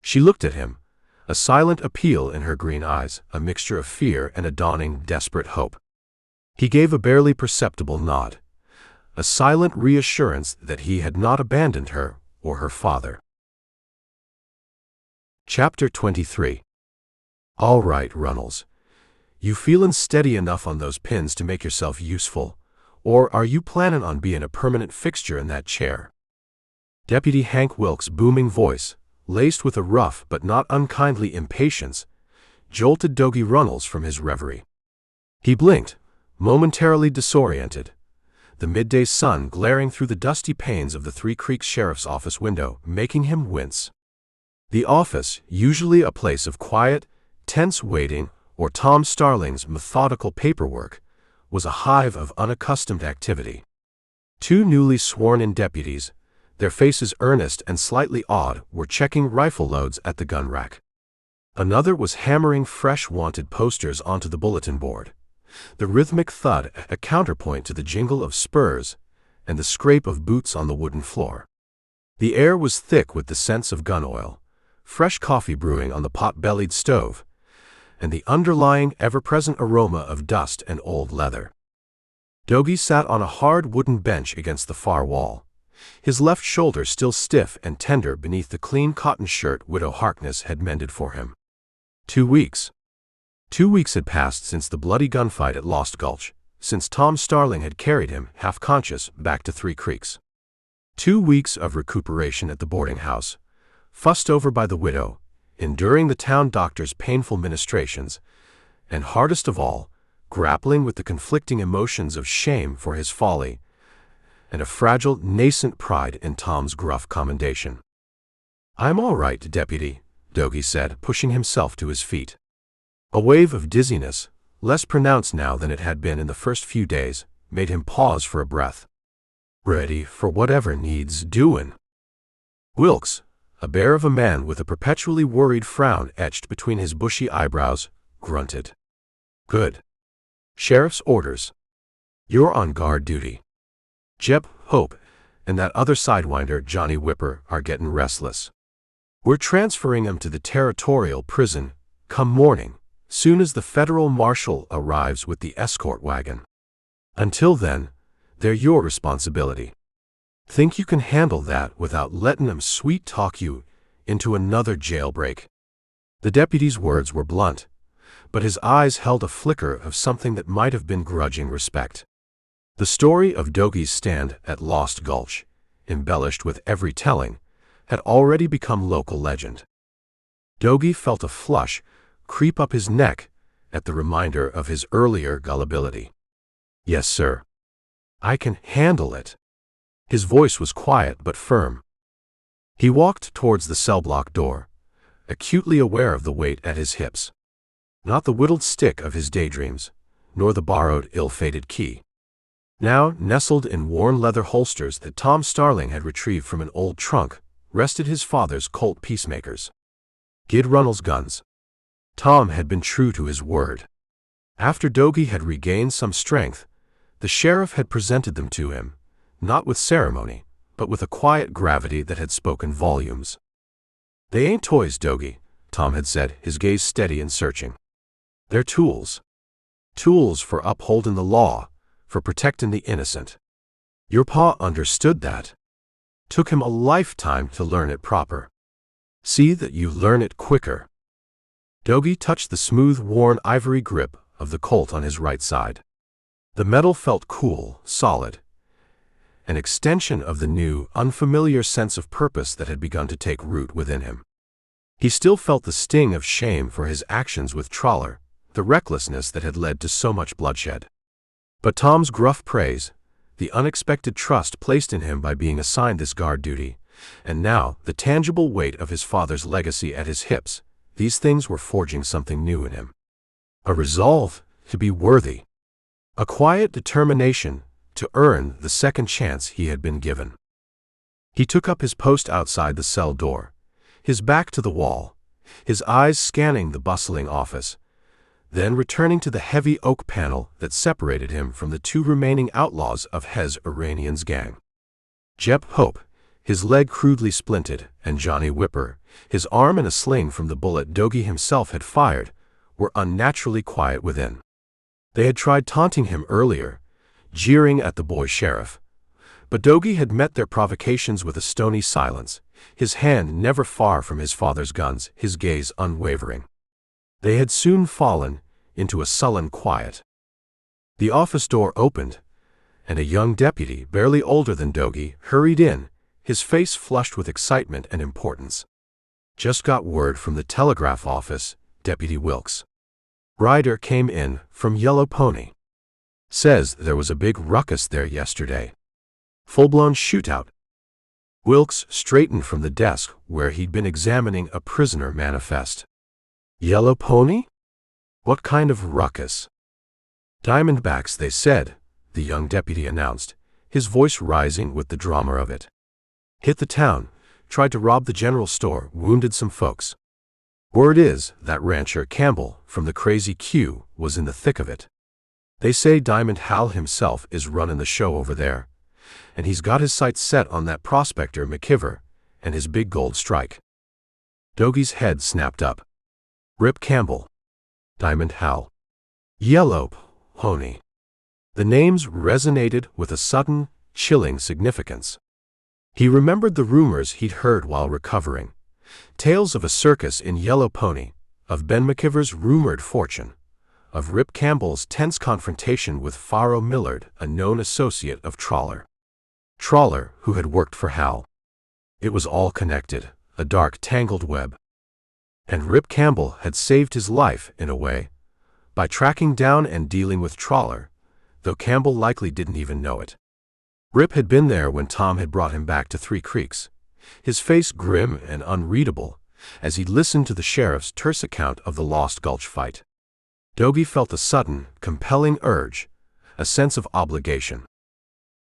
She looked at him, a silent appeal in her green eyes, a mixture of fear and a dawning, desperate hope. He gave a barely perceptible nod, a silent reassurance that he had not abandoned her or her father. Chapter 23. "All right, Runnels. You feelin' steady enough on those pins to make yourself useful, or are you plannin' on being a permanent fixture in that chair?" Deputy Hank Wilkes' booming voice, laced with a rough but not unkindly impatience, jolted Dogie Runnels from his reverie. He blinked, momentarily disoriented, the midday sun glaring through the dusty panes of the Three Creeks Sheriff's Office window, making him wince. The office, usually a place of quiet, tense waiting, or Tom Starling's methodical paperwork, was a hive of unaccustomed activity. Two newly sworn-in deputies, their faces earnest and slightly awed, were checking rifle loads at the gun rack. Another was hammering fresh wanted posters onto the bulletin board, the rhythmic thud a counterpoint to the jingle of spurs and the scrape of boots on the wooden floor. The air was thick with the scents of gun oil, fresh coffee brewing on the pot-bellied stove, and the underlying ever-present aroma of dust and old leather. Dogie sat on a hard wooden bench against the far wall, his left shoulder still stiff and tender beneath the clean cotton shirt Widow Harkness had mended for him. 2 weeks. 2 weeks had passed since the bloody gunfight at Lost Gulch, since Tom Starling had carried him, half-conscious, back to Three Creeks. 2 weeks of recuperation at the boarding house, fussed over by the widow, enduring the town doctor's painful ministrations, and hardest of all, grappling with the conflicting emotions of shame for his folly and a fragile, nascent pride in Tom's gruff commendation. "I'm all right, Deputy," Dogie said, pushing himself to his feet. A wave of dizziness, less pronounced now than it had been in the first few days, made him pause for a breath. "Ready for whatever needs doin'." Wilkes, a bear of a man with a perpetually worried frown etched between his bushy eyebrows, grunted. "Good. Sheriff's orders. You're on guard duty. Jep, Hope, and that other sidewinder, Johnny Whipper, are getting restless. We're transferring 'em to the territorial prison, come morning, soon as the federal marshal arrives with the escort wagon. Until then, They're your responsibility. Think you can handle that without letting them sweet-talk you into another jailbreak?" The deputy's words were blunt, but his eyes held a flicker of something that might have been grudging respect. The story of Dougie's stand at Lost Gulch, embellished with every telling, had already become local legend. Dougie felt a flush creep up his neck at the reminder of his earlier gullibility. "Yes, sir. I can handle it." His voice was quiet but firm. He walked towards the cell block door, acutely aware of the weight at his hips. Not the whittled stick of his daydreams, nor the borrowed, ill-fated key. Now, nestled in worn leather holsters that Tom Starling had retrieved from an old trunk, rested his father's Colt Peacemakers. Gid Runnels guns. Tom had been true to his word. After Dougie had regained some strength, the sheriff had presented them to him, not with ceremony, but with a quiet gravity that had spoken volumes. "They ain't toys, Dougie," Tom had said, his gaze steady and searching. "They're tools. Tools for upholding the law, for protecting the innocent. Your pa understood that. Took him a lifetime to learn it proper. See that you learn it quicker." Dougie touched the smooth, worn ivory grip of the Colt on his right side. The metal felt cool, solid, an extension of the new, unfamiliar sense of purpose that had begun to take root within him. He still felt the sting of shame for his actions with Trawler, the recklessness that had led to so much bloodshed. But Tom's gruff praise, the unexpected trust placed in him by being assigned this guard duty, and now the tangible weight of his father's legacy at his hips, these things were forging something new in him. A resolve to be worthy. A quiet determination to earn the second chance he had been given. He took up his post outside the cell door, his back to the wall, his eyes scanning the bustling office, then returning to the heavy oak panel that separated him from the two remaining outlaws of Hez Iranian's gang. Jep Hope, his leg crudely splinted, and Johnny Whipper, his arm in a sling from the bullet Dougie himself had fired, were unnaturally quiet within. They had tried taunting him earlier, jeering at the boy sheriff, but Dougie had met their provocations with a stony silence, his hand never far from his father's guns, his gaze unwavering. They had soon fallen into a sullen quiet. The office door opened, and a young deputy, barely older than Dougie, hurried in, his face flushed with excitement and importance. "Just got word from the telegraph office, Deputy Wilkes. Ryder came in from Yellow Pony. Says there was a big ruckus there yesterday. Full-blown shootout." Wilkes straightened from the desk where he'd been examining a prisoner manifest. "Yellow Pony? What kind of ruckus?" "Diamondbacks, they said," the young deputy announced, his voice rising with the drama of it. "Hit the town, tried to rob the general store, wounded some folks. Word is that rancher Campbell from the Crazy Q was in the thick of it. They say Diamond Hal himself is running the show over there, and he's got his sights set on that prospector McKiver and his big gold strike." Dougie's head snapped up. Rip Campbell. Diamond Hal. Yellow Pony. The names resonated with a sudden, chilling significance. He remembered the rumors he'd heard while recovering. Tales of a circus in Yellow Pony, of Ben McKiver's rumored fortune, of Rip Campbell's tense confrontation with Pharaoh Millard, a known associate of Trawler. Trawler, who had worked for Hal. It was all connected, a dark, tangled web. And Rip Campbell had saved his life, in a way, by tracking down and dealing with Trawler, though Campbell likely didn't even know it. Rip had been there when Tom had brought him back to Three Creeks, his face grim and unreadable, as he listened to the sheriff's terse account of the Lost Gulch fight. Dougie felt a sudden, compelling urge, a sense of obligation.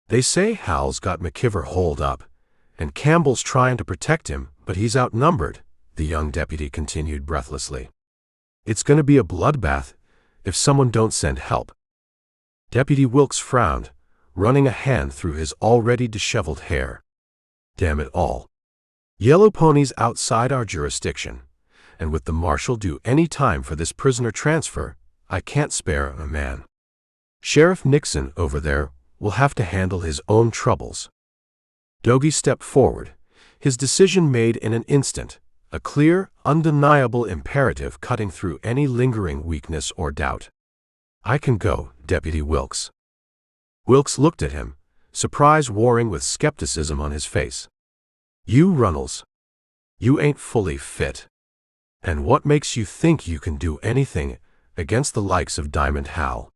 "They say Hal's got McKiver holed up, and Campbell's trying to protect him, but he's outnumbered," the young deputy continued breathlessly. "It's going to be a bloodbath if someone don't send help." Deputy Wilkes frowned, running a hand through his already disheveled hair. "Damn it all. Yellow Pony's outside our jurisdiction, and with the marshal due any time for this prisoner transfer, I can't spare a man. Sheriff Nixon over there will have to handle his own troubles. Dogie stepped forward, his decision made in an instant, a clear, undeniable imperative cutting through any lingering weakness or doubt. "I can go, Deputy Wilkes." Wilkes looked at him, surprise warring with skepticism on his face. "You, Runnels? You ain't fully fit. And what makes you think you can do anything against the likes of Diamond Hal?"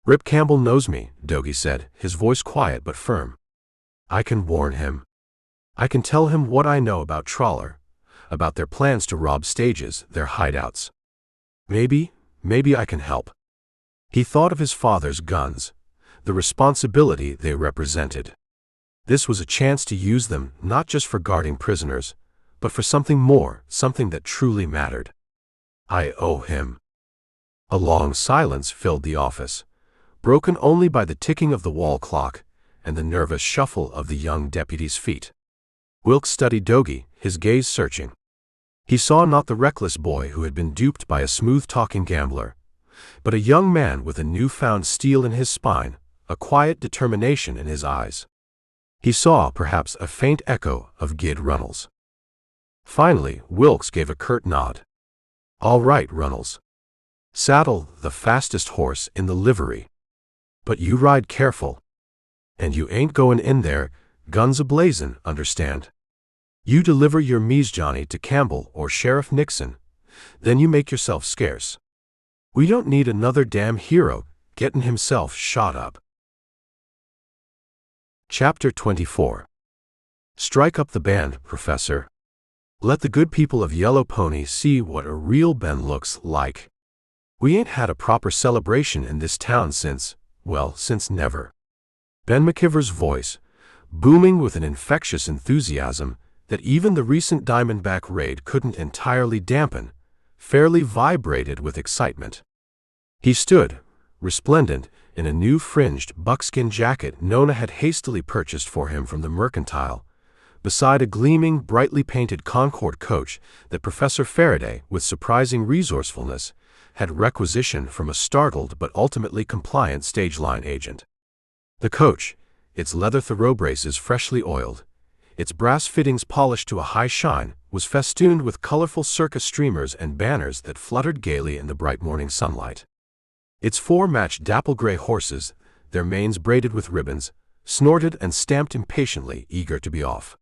"Rip Campbell knows me," Dogie said, his voice quiet but firm. "I can warn him. I can tell him what I know about Trawler, about their plans to rob stages, their hideouts. Maybe I can help." He thought of his father's guns, the responsibility they represented. This was a chance to use them not just for guarding prisoners, but for something more, something that truly mattered. "I owe him." A long silence filled the office, broken only by the ticking of the wall clock and the nervous shuffle of the young deputy's feet. Wilkes studied Dogie, his gaze searching. He saw not the reckless boy who had been duped by a smooth-talking gambler, but a young man with a newfound steel in his spine, a quiet determination in his eyes. He saw, perhaps, a faint echo of Gid Runnels. Finally, Wilkes gave a curt nod. "All right, Runnels. Saddle the fastest horse in the livery. But you ride careful. And you ain't goin' in there, guns a-blazin', understand? You deliver your Johnny to Campbell or Sheriff Nixon, then you make yourself scarce. We don't need another damn hero gettin' himself shot up." Chapter 24. Strike up the band, Professor. Let the good people of Yellow Pony see what a real Ben looks like. We ain't had a proper celebration in this town since never. Ben McKiver's voice, booming with an infectious enthusiasm that even the recent Diamondback raid couldn't entirely dampen, fairly vibrated with excitement. He stood, resplendent, in a new fringed buckskin jacket Nona had hastily purchased for him from the Mercantile, beside a gleaming, brightly painted Concord coach that Professor Faraday, with surprising resourcefulness, had requisitioned from a startled but ultimately compliant stage line agent. The coach, its leather thoroughbraces freshly oiled, its brass fittings polished to a high shine, was festooned with colorful circus streamers and banners that fluttered gaily in the bright morning sunlight. Its four matched dapple gray horses, their manes braided with ribbons, snorted and stamped impatiently, eager to be off.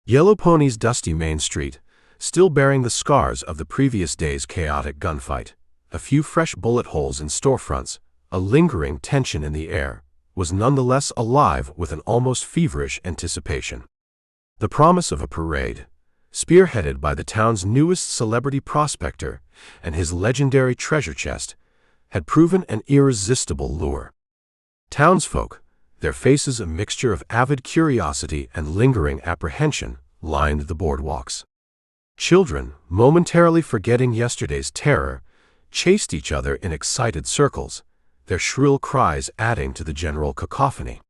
Yellow Pony's dusty Main Street, still bearing the scars of the previous day's chaotic gunfight, a few fresh bullet holes in storefronts, a lingering tension in the air, was nonetheless alive with an almost feverish anticipation. The promise of a parade, spearheaded by the town's newest celebrity prospector and his legendary treasure chest, had proven an irresistible lure. Townsfolk, their faces a mixture of avid curiosity and lingering apprehension, lined the boardwalks. Children, momentarily forgetting yesterday's terror, chased each other in excited circles, their shrill cries adding to the general cacophony.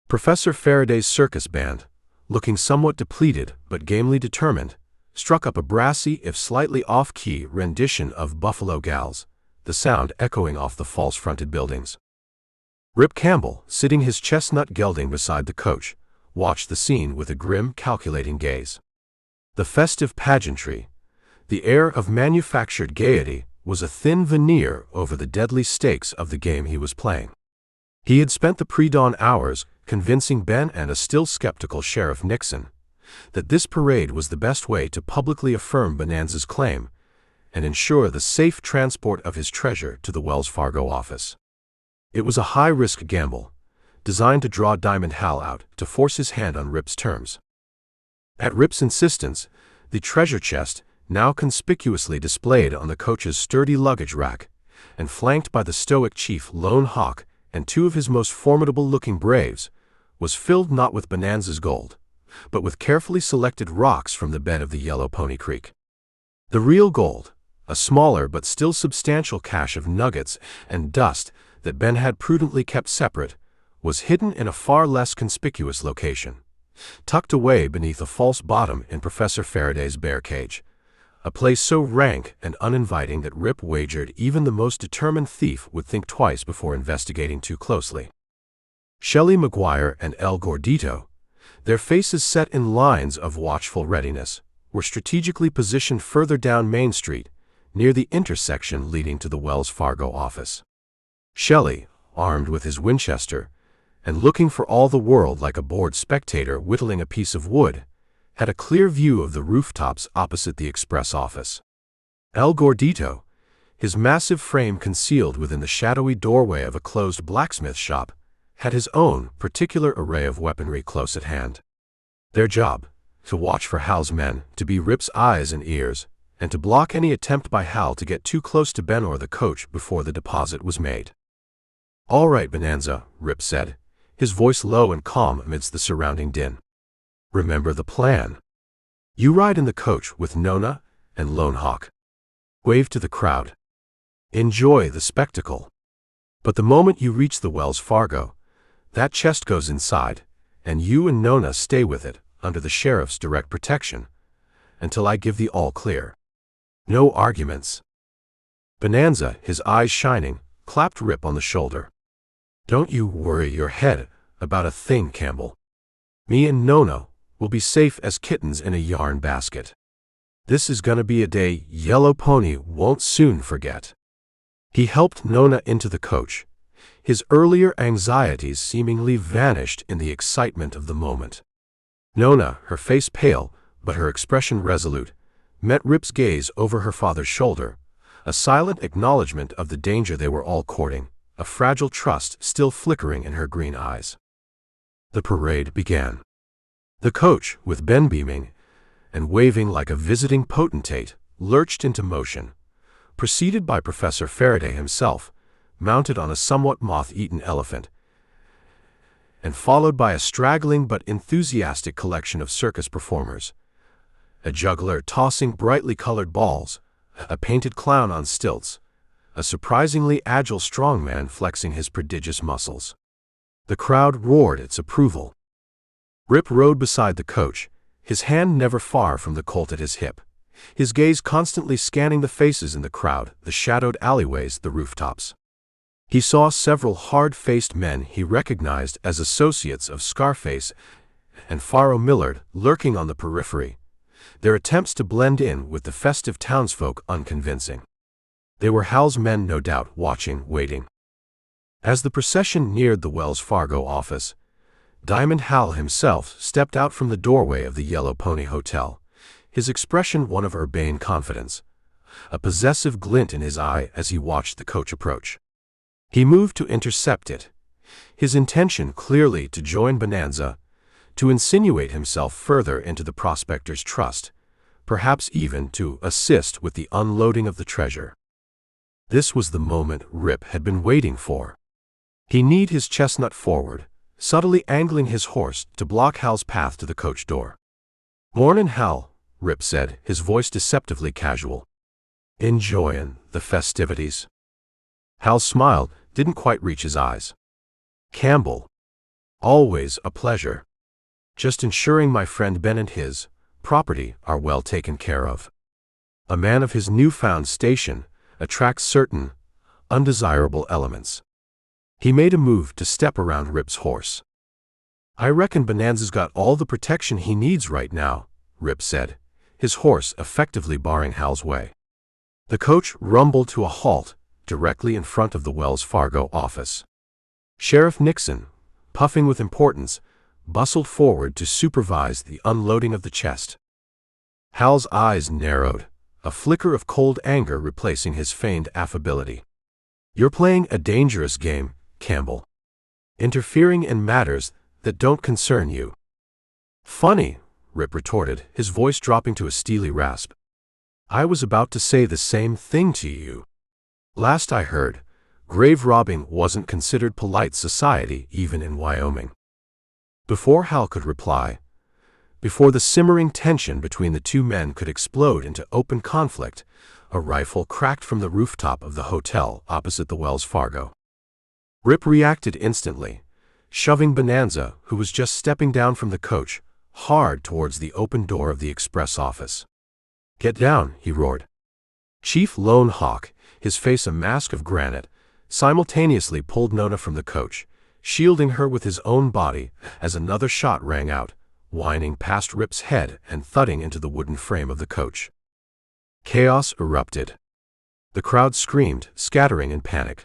Professor Faraday's circus band, looking somewhat depleted but gamely determined, struck up a brassy if slightly off-key rendition of Buffalo Gals, the sound echoing off the false-fronted buildings. Rip Campbell, sitting his chestnut gelding beside the coach, watched the scene with a grim, calculating gaze. The festive pageantry, the air of manufactured gaiety, was a thin veneer over the deadly stakes of the game he was playing. He had spent the pre-dawn hours convincing Ben and a still skeptical Sheriff Nixon that this parade was the best way to publicly affirm Bonanza's claim and ensure the safe transport of his treasure to the Wells Fargo office. It was a high-risk gamble, designed to draw Diamond Hal out to force his hand on Rip's terms. At Rip's insistence, the treasure chest, now conspicuously displayed on the coach's sturdy luggage rack, and flanked by the stoic chief Lone Hawk and two of his most formidable-looking braves, was filled not with Bonanza's gold, but with carefully selected rocks from the bed of the Yellow Pony Creek. The real gold, a smaller but still substantial cache of nuggets and dust that Ben had prudently kept separate, was hidden in a far less conspicuous location, tucked away beneath a false bottom in Professor Faraday's bear cage, a place so rank and uninviting that Rip wagered even the most determined thief would think twice before investigating too closely. Shelley McGuire and El Gordito, their faces set in lines of watchful readiness, were strategically positioned further down Main Street, near the intersection leading to the Wells Fargo office. Shelley, armed with his Winchester, and looking for all the world like a bored spectator whittling a piece of wood, had a clear view of the rooftops opposite the express office. El Gordito, his massive frame concealed within the shadowy doorway of a closed blacksmith shop, had his own particular array of weaponry close at hand. Their job, to watch for Hal's men, to be Rip's eyes and ears, and to block any attempt by Hal to get too close to Ben or the coach before the deposit was made. "All right, Bonanza," Rip said, his voice low and calm amidst the surrounding din. "Remember the plan. You ride in the coach with Nona and Lone Hawk. Wave to the crowd. Enjoy the spectacle. But the moment you reach the Wells Fargo, that chest goes inside, and you and Nona stay with it, under the sheriff's direct protection, until I give the all clear. No arguments." Bonanza, his eyes shining, clapped Rip on the shoulder. "Don't you worry your head about a thing, Campbell. Me and Nona will be safe as kittens in a yarn basket. This is gonna be a day Yellow Pony won't soon forget." He helped Nona into the coach, his earlier anxieties seemingly vanished in the excitement of the moment. Nona, her face pale, but her expression resolute, met Rip's gaze over her father's shoulder, a silent acknowledgement of the danger they were all courting, a fragile trust still flickering in her green eyes. The parade began. The coach, with Ben beaming and waving like a visiting potentate, lurched into motion, preceded by Professor Faraday himself, mounted on a somewhat moth-eaten elephant, and followed by a straggling but enthusiastic collection of circus performers. A juggler tossing brightly colored balls, a painted clown on stilts, a surprisingly agile strongman flexing his prodigious muscles. The crowd roared its approval. Rip rode beside the coach, his hand never far from the Colt at his hip, his gaze constantly scanning the faces in the crowd, the shadowed alleyways, the rooftops. He saw several hard-faced men he recognized as associates of Scarface and Faro Millard lurking on the periphery, their attempts to blend in with the festive townsfolk unconvincing. They were Hal's men, no doubt, watching, waiting. As the procession neared the Wells Fargo office, Diamond Hal himself stepped out from the doorway of the Yellow Pony Hotel, his expression one of urbane confidence, a possessive glint in his eye as he watched the coach approach. He moved to intercept it, his intention clearly to join Bonanza, to insinuate himself further into the prospector's trust, perhaps even to assist with the unloading of the treasure. This was the moment Rip had been waiting for. He kneed his chestnut forward, subtly angling his horse to block Hal's path to the coach door. "Mornin', Hal," Rip said, his voice deceptively casual. "Enjoyin' the festivities?" Hal smiled, didn't quite reach his eyes. "Campbell. Always a pleasure. Just ensuring my friend Ben and his property are well taken care of. A man of his newfound station attracts certain undesirable elements." He made a move to step around Rip's horse. "I reckon Bonanza's got all the protection he needs right now," Rip said, his horse effectively barring Hal's way. The coach rumbled to a halt directly in front of the Wells Fargo office. Sheriff Nixon, puffing with importance, bustled forward to supervise the unloading of the chest. Hal's eyes narrowed, a flicker of cold anger replacing his feigned affability. "You're playing a dangerous game, Campbell. Interfering in matters that don't concern you." "Funny," Rip retorted, his voice dropping to a steely rasp. "I was about to say the same thing to you. Last I heard, grave robbing wasn't considered polite society even in Wyoming." Before Hal could reply, before the simmering tension between the two men could explode into open conflict, a rifle cracked from the rooftop of the hotel opposite the Wells Fargo. Rip reacted instantly, shoving Bonanza, who was just stepping down from the coach, hard towards the open door of the express office. "Get down," he roared. Chief Lone Hawk, his face a mask of granite, simultaneously pulled Nona from the coach, shielding her with his own body as another shot rang out, whining past Rip's head and thudding into the wooden frame of the coach. Chaos erupted. The crowd screamed, scattering in panic.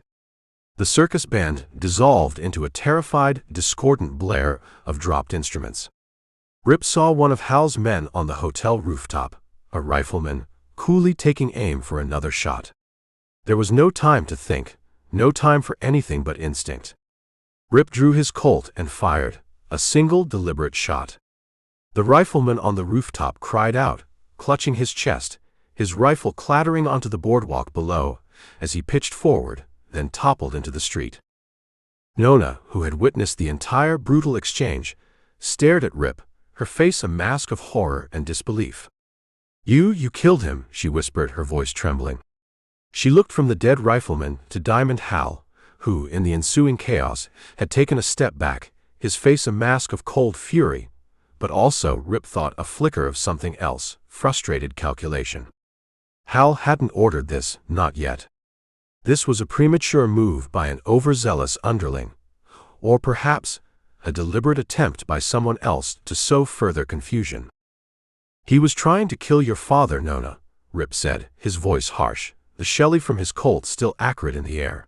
The circus band dissolved into a terrified, discordant blare of dropped instruments. Rip saw one of Hal's men on the hotel rooftop, a rifleman, coolly taking aim for another shot. There was no time to think, no time for anything but instinct. Rip drew his Colt and fired, a single deliberate shot. The rifleman on the rooftop cried out, clutching his chest, his rifle clattering onto the boardwalk below as he pitched forward, then toppled into the street. Nona, who had witnessed the entire brutal exchange, stared at Rip, her face a mask of horror and disbelief. You killed him," she whispered, her voice trembling. She looked from the dead rifleman to Diamond Hal, who, in the ensuing chaos, had taken a step back, his face a mask of cold fury, but also, Rip thought, a flicker of something else, frustrated calculation. Hal hadn't ordered this, not yet. This was a premature move by an overzealous underling, or perhaps a deliberate attempt by someone else to sow further confusion. "He was trying to kill your father, Nona," Rip said, his voice harsh, the Shelley from his Colt still acrid in the air.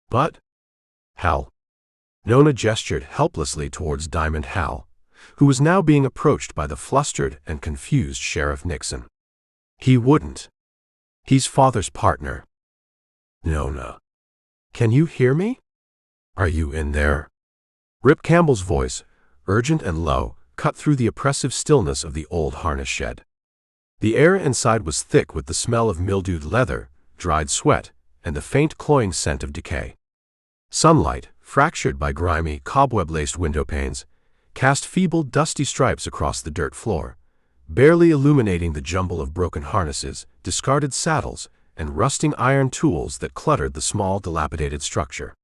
"But, Hal." Nona gestured helplessly towards Diamond Hal, who was now being approached by the flustered and confused Sheriff Nixon. "He wouldn't. He's father's partner." "Nona, can you hear me? Are you in there?" Rip Campbell's voice, urgent and low, cut through the oppressive stillness of the old harness shed. The air inside was thick with the smell of mildewed leather, dried sweat, and the faint cloying scent of decay. Sunlight, fractured by grimy, cobweb-laced windowpanes, cast feeble, dusty stripes across the dirt floor, barely illuminating the jumble of broken harnesses, discarded saddles, and rusting iron tools that cluttered the small, dilapidated structure.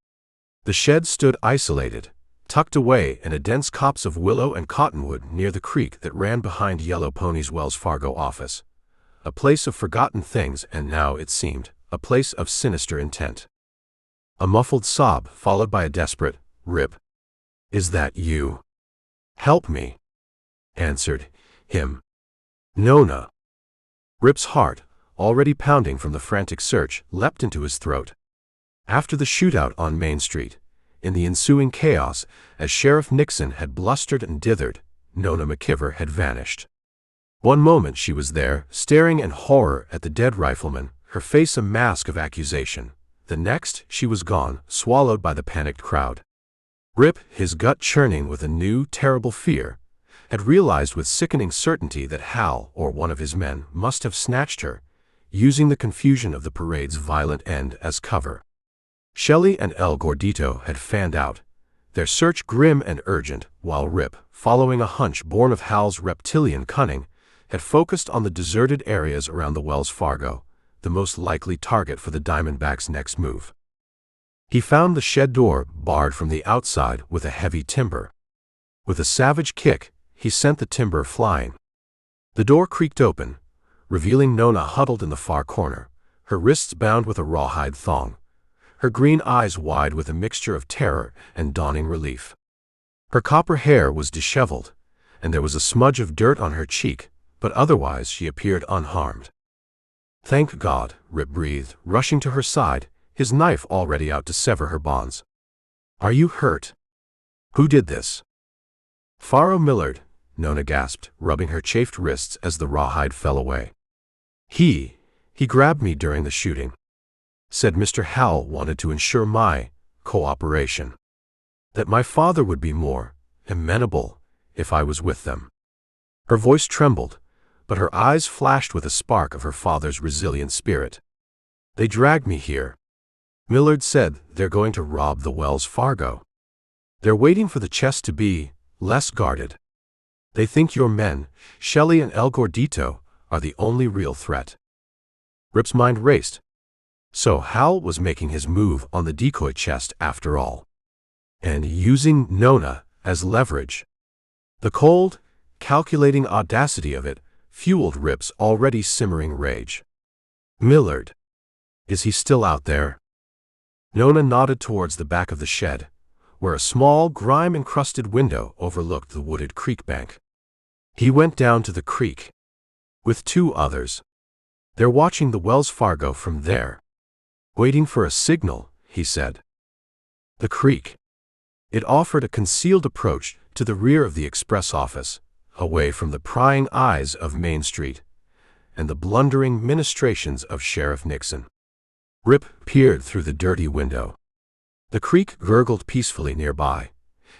The shed stood isolated, tucked away in a dense copse of willow and cottonwood near the creek that ran behind Yellow Pony's Wells Fargo office, a place of forgotten things and now, it seemed, a place of sinister intent. A muffled sob followed by a desperate, "Rip, is that you? Help me," answered him. "Nona." Rip's heart, already pounding from the frantic search, leapt into his throat. After the shootout on Main Street, in the ensuing chaos, as Sheriff Nixon had blustered and dithered, Nona McKiver had vanished. One moment she was there, staring in horror at the dead rifleman, her face a mask of accusation. The next, she was gone, swallowed by the panicked crowd. Rip, his gut churning with a new, terrible fear, had realized with sickening certainty that Hal, or one of his men, must have snatched her, using the confusion of the parade's violent end as cover. Shelley and El Gordito had fanned out, their search grim and urgent, while Rip, following a hunch born of Hal's reptilian cunning, had focused on the deserted areas around the Wells Fargo, the most likely target for the Diamondbacks' next move. He found the shed door barred from the outside with a heavy timber. With a savage kick, he sent the timber flying. The door creaked open, revealing Nona huddled in the far corner, her wrists bound with a rawhide thong, her green eyes wide with a mixture of terror and dawning relief. Her copper hair was disheveled, and there was a smudge of dirt on her cheek, but otherwise she appeared unharmed. "Thank God," Rip breathed, rushing to her side, his knife already out to sever her bonds. "Are you hurt? Who did this?" "Faro Millard," Nona gasped, rubbing her chafed wrists as the rawhide fell away. He grabbed me during the shooting. Said Mr. Hal wanted to ensure my cooperation. That my father would be more amenable if I was with them." Her voice trembled, but her eyes flashed with a spark of her father's resilient spirit. "They dragged me here. Millard said they're going to rob the Wells Fargo. They're waiting for the chest to be less guarded. They think your men, Shelley and El Gordito, are the only real threat." Rip's mind raced. So Hal was making his move on the decoy chest after all, and using Nona as leverage. The cold, calculating audacity of it fueled Rip's already simmering rage. "Millard. Is he still out there?" Nona nodded towards the back of the shed, where a small, grime-encrusted window overlooked the wooded creek bank. He went down to the creek with 2 others. "They're watching the Wells Fargo from there. Waiting for a signal," he said. The creek. It offered a concealed approach to the rear of the express office, away from the prying eyes of Main Street and the blundering ministrations of Sheriff Nixon. Rip peered through the dirty window. The creek gurgled peacefully nearby,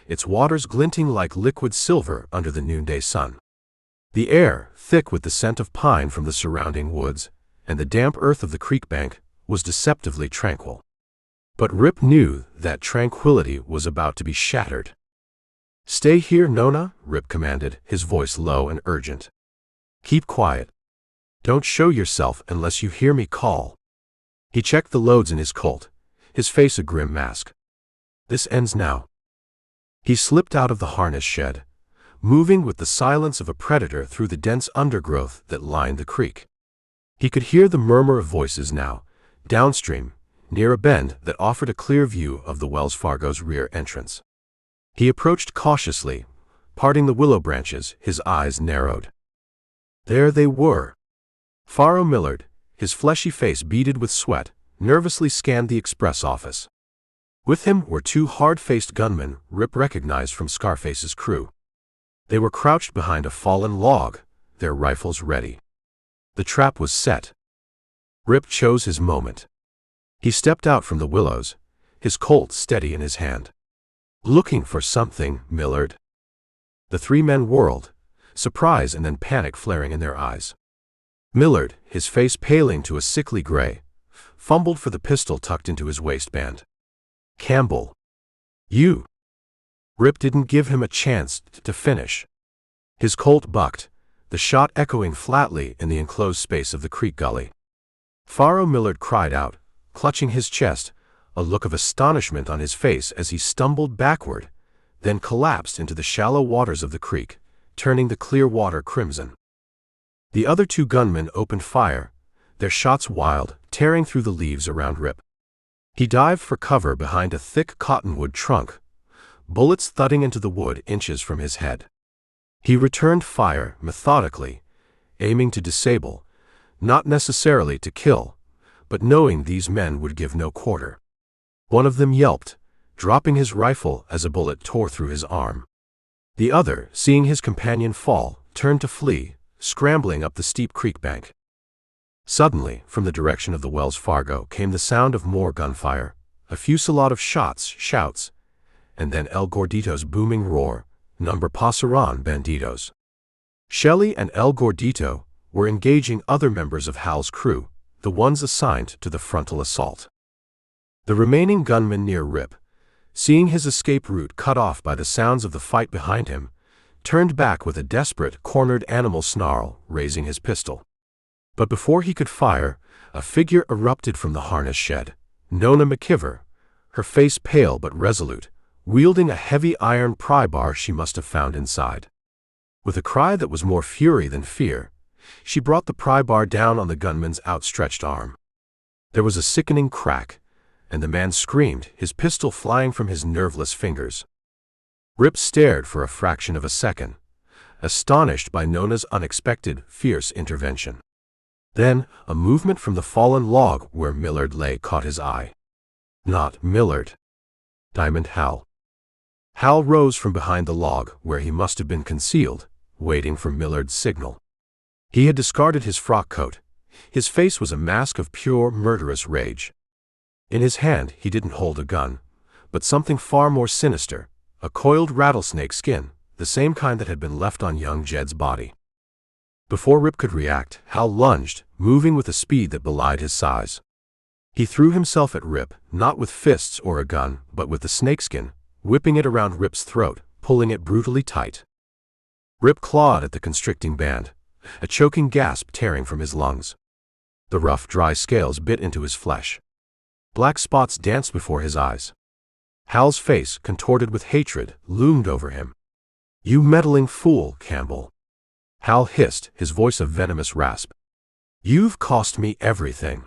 its waters glinting like liquid silver under the noonday sun. The air, thick with the scent of pine from the surrounding woods and the damp earth of the creek bank, was deceptively tranquil. But Rip knew that tranquility was about to be shattered. "Stay here, Nona," Rip commanded, his voice low and urgent. "Keep quiet. Don't show yourself unless you hear me call." He checked the loads in his Colt, his face a grim mask. "This ends now." He slipped out of the harness shed, moving with the silence of a predator through the dense undergrowth that lined the creek. He could hear the murmur of voices now, downstream, near a bend that offered a clear view of the Wells Fargo's rear entrance. He approached cautiously, parting the willow branches, his eyes narrowed. There they were. Faro Millard, his fleshy face beaded with sweat, nervously scanned the express office. With him were 2 hard-faced gunmen Rip recognized from Scarface's crew. They were crouched behind a fallen log, their rifles ready. The trap was set. Rip chose his moment. He stepped out from the willows, his Colt steady in his hand. "Looking for something, Millard?" The 3 men whirled, surprise and then panic flaring in their eyes. Millard, his face paling to a sickly gray, fumbled for the pistol tucked into his waistband. "Campbell. You." Rip didn't give him a chance to finish. His Colt bucked, the shot echoing flatly in the enclosed space of the creek gully. Faro Millard cried out, clutching his chest, a look of astonishment on his face as he stumbled backward, then collapsed into the shallow waters of the creek, turning the clear water crimson. The other 2 gunmen opened fire, their shots wild, tearing through the leaves around Rip. He dived for cover behind a thick cottonwood trunk, bullets thudding into the wood inches from his head. He returned fire methodically, aiming to disable, not necessarily to kill, but knowing these men would give no quarter. One of them yelped, dropping his rifle as a bullet tore through his arm. The other, seeing his companion fall, turned to flee, scrambling up the steep creek bank. Suddenly, from the direction of the Wells Fargo came the sound of more gunfire, a fusillade of shots, shouts, and then El Gordito's booming roar, "Number pasaran, bandidos." Shelley and El Gordito were engaging other members of Hal's crew, the ones assigned to the frontal assault. The remaining gunman near Rip, seeing his escape route cut off by the sounds of the fight behind him, turned back with a desperate, cornered animal snarl, raising his pistol. But before he could fire, a figure erupted from the harness shed, Nona McKiver, her face pale but resolute, wielding a heavy iron pry bar she must have found inside. With a cry that was more fury than fear, she brought the pry bar down on the gunman's outstretched arm. There was a sickening crack, and the man screamed, his pistol flying from his nerveless fingers. Rip stared for a fraction of a second, astonished by Nona's unexpected, fierce intervention. Then, a movement from the fallen log where Millard lay caught his eye. Not Millard. Diamond Hal. Hal rose from behind the log where he must have been concealed, waiting for Millard's signal. He had discarded his frock coat. His face was a mask of pure, murderous rage. In his hand he didn't hold a gun, but something far more sinister, a coiled rattlesnake skin, the same kind that had been left on young Jed's body. Before Rip could react, Hal lunged, moving with a speed that belied his size. He threw himself at Rip, not with fists or a gun, but with the snakeskin, whipping it around Rip's throat, pulling it brutally tight. Rip clawed at the constricting band, a choking gasp tearing from his lungs. The rough, dry scales bit into his flesh. Black spots danced before his eyes. Hal's face, contorted with hatred, loomed over him. "You meddling fool, Campbell." Hal hissed, his voice a venomous rasp. "You've cost me everything.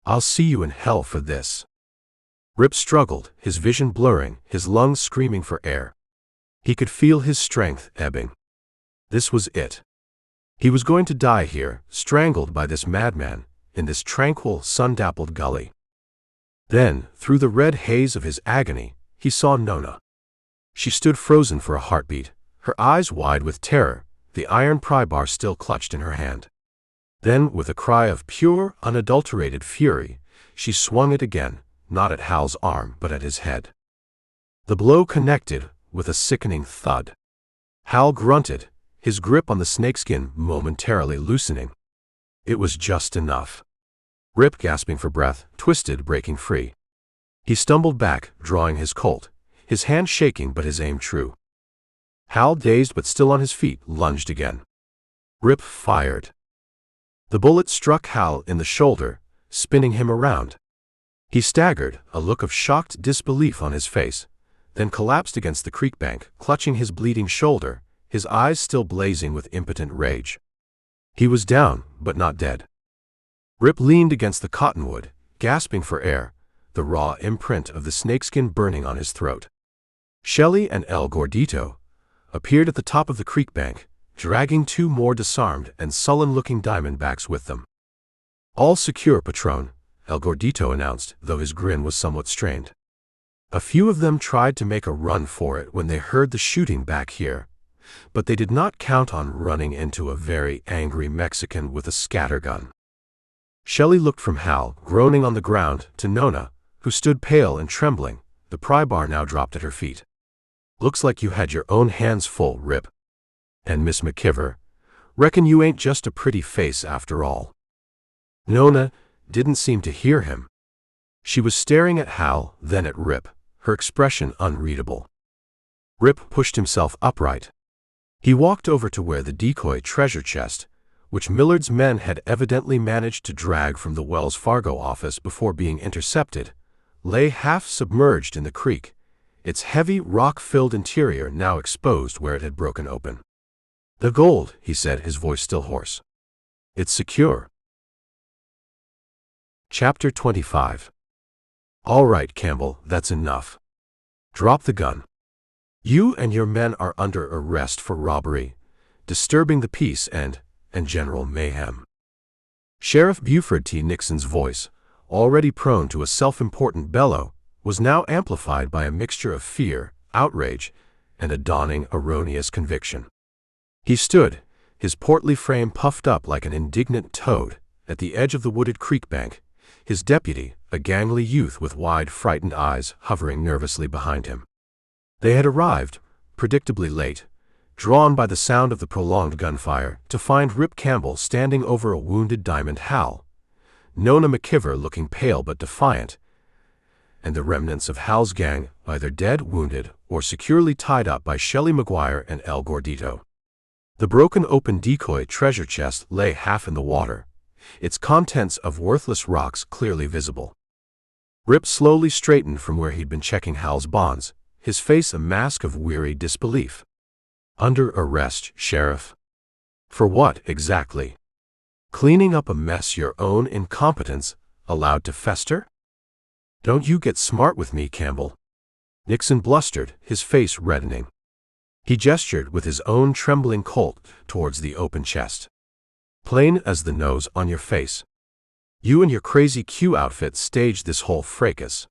I'll see you in hell for this." Rip struggled, his vision blurring, his lungs screaming for air. He could feel his strength ebbing. This was it. He was going to die here, strangled by this madman, in this tranquil, sun-dappled gully. Then, through the red haze of his agony, he saw Nona. She stood frozen for a heartbeat, her eyes wide with terror, the iron pry bar still clutched in her hand. Then, with a cry of pure, unadulterated fury, she swung it again, not at Hal's arm but at his head. The blow connected with a sickening thud. Hal grunted, his grip on the snakeskin momentarily loosening. It was just enough. Rip, gasping for breath, twisted, breaking free. He stumbled back, drawing his Colt, his hand shaking but his aim true. Hal, dazed but still on his feet, lunged again. Rip fired. The bullet struck Hal in the shoulder, spinning him around. He staggered, a look of shocked disbelief on his face, then collapsed against the creek bank, clutching his bleeding shoulder, his eyes still blazing with impotent rage. He was down, but not dead. Rip leaned against the cottonwood, gasping for air, the raw imprint of the snakeskin burning on his throat. Shelley and El Gordito appeared at the top of the creek bank, dragging two more disarmed and sullen-looking diamondbacks with them. "All secure, Patron," El Gordito announced, though his grin was somewhat strained. "A few of them tried to make a run for it when they heard the shooting back here, but they did not count on running into a very angry Mexican with a scattergun." Shelley looked from Hal, groaning on the ground, to Nona, who stood pale and trembling, the pry bar now dropped at her feet. "Looks like you had your own hands full, Rip. And Miss McKiver, reckon you ain't just a pretty face after all." Nona didn't seem to hear him. She was staring at Hal, then at Rip, her expression unreadable. Rip pushed himself upright. He walked over to where the decoy treasure chest, which Millard's men had evidently managed to drag from the Wells Fargo office before being intercepted, lay half submerged in the creek, its heavy, rock-filled interior now exposed where it had broken open. "The gold," he said, his voice still hoarse. "It's secure." Chapter 25. "All right, Campbell, that's enough. Drop the gun. You and your men are under arrest for robbery, disturbing the peace, and general mayhem." Sheriff Buford T. Nixon's voice, already prone to a self-important bellow, was now amplified by a mixture of fear, outrage, and a dawning erroneous conviction. He stood, his portly frame puffed up like an indignant toad, at the edge of the wooded creek bank, his deputy, a gangly youth with wide, frightened eyes, hovering nervously behind him. They had arrived, predictably late, drawn by the sound of the prolonged gunfire, to find Rip Campbell standing over a wounded Diamond Hal, Nona McKiver looking pale but defiant, and the remnants of Hal's gang either dead, wounded, or securely tied up by Shelley McGuire and El Gordito. The broken open decoy treasure chest lay half in the water, its contents of worthless rocks clearly visible. Rip slowly straightened from where he'd been checking Hal's bonds, his face a mask of weary disbelief. "Under arrest, Sheriff? For what, exactly? Cleaning up a mess your own incompetence allowed to fester? Don't you get smart with me, Campbell." Nixon blustered, his face reddening. He gestured with his own trembling Colt towards the open chest. "Plain as the nose on your face. You and your crazy Q outfit staged this whole fracas.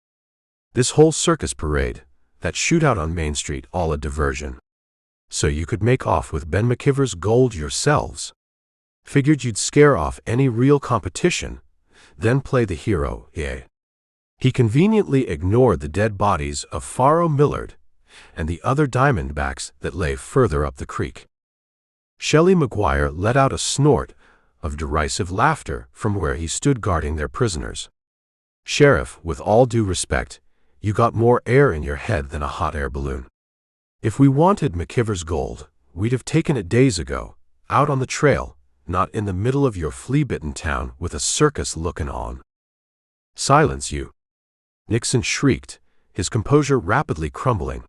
This whole circus parade, that shootout on Main Street, all a diversion. So you could make off with Ben McKiver's gold yourselves. Figured you'd scare off any real competition, then play the hero, eh?" He conveniently ignored the dead bodies of Faro Millard and the other Diamondbacks that lay further up the creek. Shelley McGuire let out a snort of derisive laughter from where he stood guarding their prisoners. "Sheriff, with all due respect, you got more air in your head than a hot air balloon. If we wanted McKiver's gold, we'd have taken it days ago, out on the trail, not in the middle of your flea-bitten town with a circus looking on." "Silence, you!" Nixon shrieked, his composure rapidly crumbling.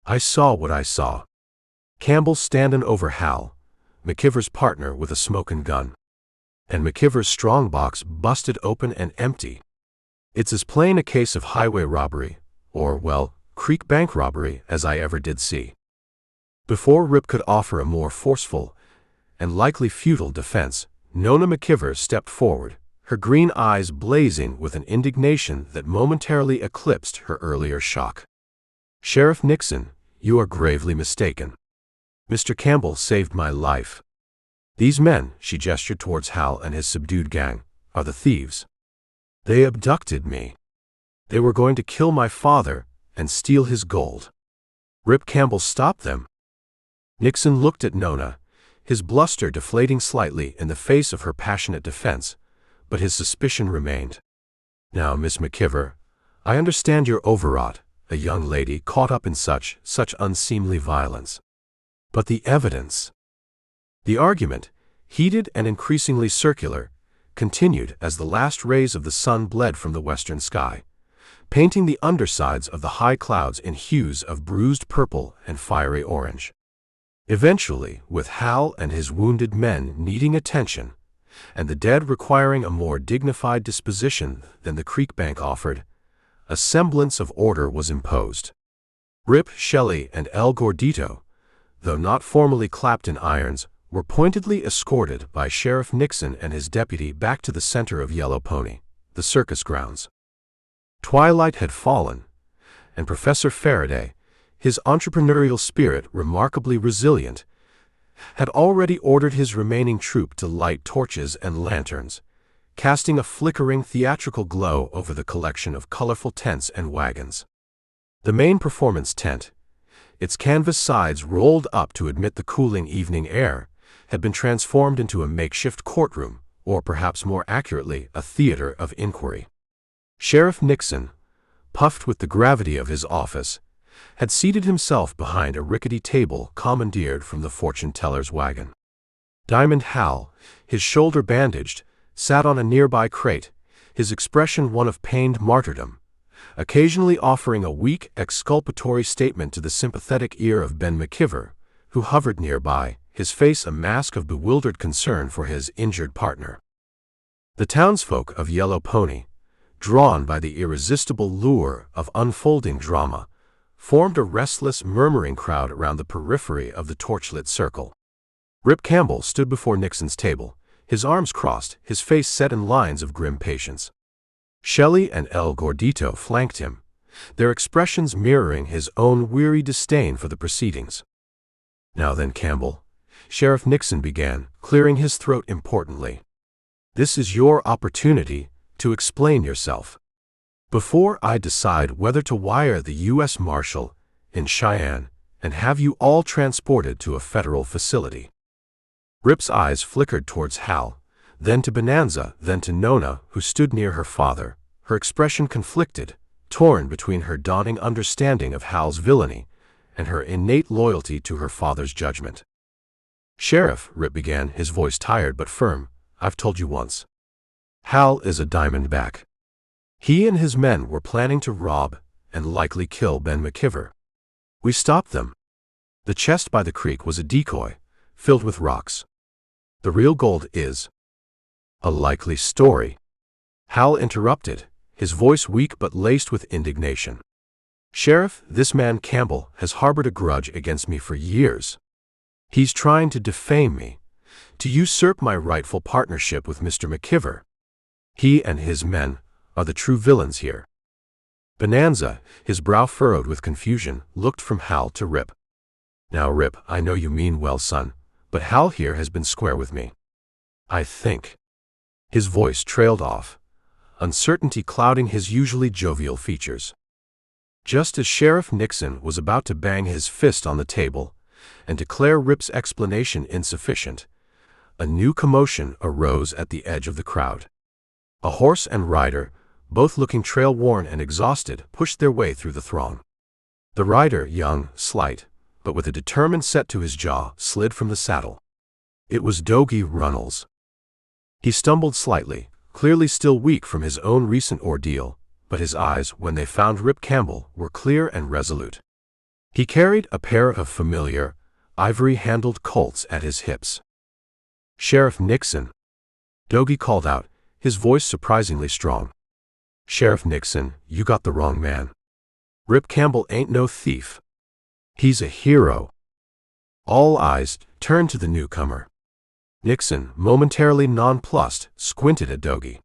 "I saw what I saw. Campbell standing over Hal, McKiver's partner, with a smoking gun. And McKiver's strongbox busted open and empty. It's as plain a case of highway robbery, or, well, creek bank robbery, as I ever did see." Before Rip could offer a more forceful and likely futile defense, Nona McKeever stepped forward, her green eyes blazing with an indignation that momentarily eclipsed her earlier shock. "Sheriff Nixon, you are gravely mistaken. Mr. Campbell saved my life. These men," she gestured towards Hal and his subdued gang, "are the thieves. They abducted me. They were going to kill my father and steal his gold. Rip Campbell stopped them." Nixon looked at Nona, his bluster deflating slightly in the face of her passionate defense, but his suspicion remained. "Now, Miss McKeever, I understand you're overwrought, a young lady caught up in such unseemly violence. But the evidence—" The argument, heated and increasingly circular, continued as the last rays of the sun bled from the western sky, painting the undersides of the high clouds in hues of bruised purple and fiery orange. Eventually, with Hal and his wounded men needing attention, and the dead requiring a more dignified disposition than the creek bank offered, a semblance of order was imposed. Rip, Shelley, and El Gordito, though not formally clapped in irons, were pointedly escorted by Sheriff Nixon and his deputy back to the center of Yellow Pony, the circus grounds. Twilight had fallen, and Professor Faraday, his entrepreneurial spirit remarkably resilient, had already ordered his remaining troop to light torches and lanterns, casting a flickering theatrical glow over the collection of colorful tents and wagons. The main performance tent, its canvas sides rolled up to admit the cooling evening air, had been transformed into a makeshift courtroom, or perhaps more accurately, a theater of inquiry. Sheriff Nixon, puffed with the gravity of his office, had seated himself behind a rickety table commandeered from the fortune-teller's wagon. Diamond Hal, his shoulder bandaged, sat on a nearby crate, his expression one of pained martyrdom, occasionally offering a weak, exculpatory statement to the sympathetic ear of Ben McKeever, who hovered nearby, his face a mask of bewildered concern for his injured partner. The townsfolk of Yellow Pony, drawn by the irresistible lure of unfolding drama, formed a restless, murmuring crowd around the periphery of the torchlit circle. Rip Campbell stood before Nixon's table, his arms crossed, his face set in lines of grim patience. Shelley and El Gordito flanked him, their expressions mirroring his own weary disdain for the proceedings. "Now then, Campbell," Sheriff Nixon began, clearing his throat importantly, "this is your opportunity to explain yourself. Before I decide whether to wire the U.S. Marshal in Cheyenne and have you all transported to a federal facility." Rip's eyes flickered towards Hal, then to Bonanza, then to Nona, who stood near her father, her expression conflicted, torn between her dawning understanding of Hal's villainy and her innate loyalty to her father's judgment. "Sheriff," Rip began, his voice tired but firm, "I've told you once. Hal is a diamondback. He and his men were planning to rob and likely kill Ben McKeever. We stopped them. The chest by the creek was a decoy, filled with rocks. The real gold is—" "A likely story," Hal interrupted, his voice weak but laced with indignation. "Sheriff, this man Campbell has harbored a grudge against me for years. He's trying to defame me, to usurp my rightful partnership with Mr. McKeever. He and his men are the true villains here." Bonanza, his brow furrowed with confusion, looked from Hal to Rip. "Now, Rip, I know you mean well, son, but Hal here has been square with me. I think—" His voice trailed off, uncertainty clouding his usually jovial features. Just as Sheriff Nixon was about to bang his fist on the table and declare Rip's explanation insufficient, a new commotion arose at the edge of the crowd. A horse and rider, both looking trail-worn and exhausted, pushed their way through the throng. The rider, young, slight, but with a determined set to his jaw, slid from the saddle. It was Dogie Runnels. He stumbled slightly, clearly still weak from his own recent ordeal, but his eyes, when they found Rip Campbell, were clear and resolute. He carried a pair of familiar, ivory-handled Colts at his hips. "Sheriff Nixon," Dogie called out, his voice surprisingly strong. Sheriff Nixon, you got the wrong man. Rip Campbell ain't no thief. He's a hero. All eyes turned to the newcomer. Nixon, momentarily nonplussed, squinted at Dogie.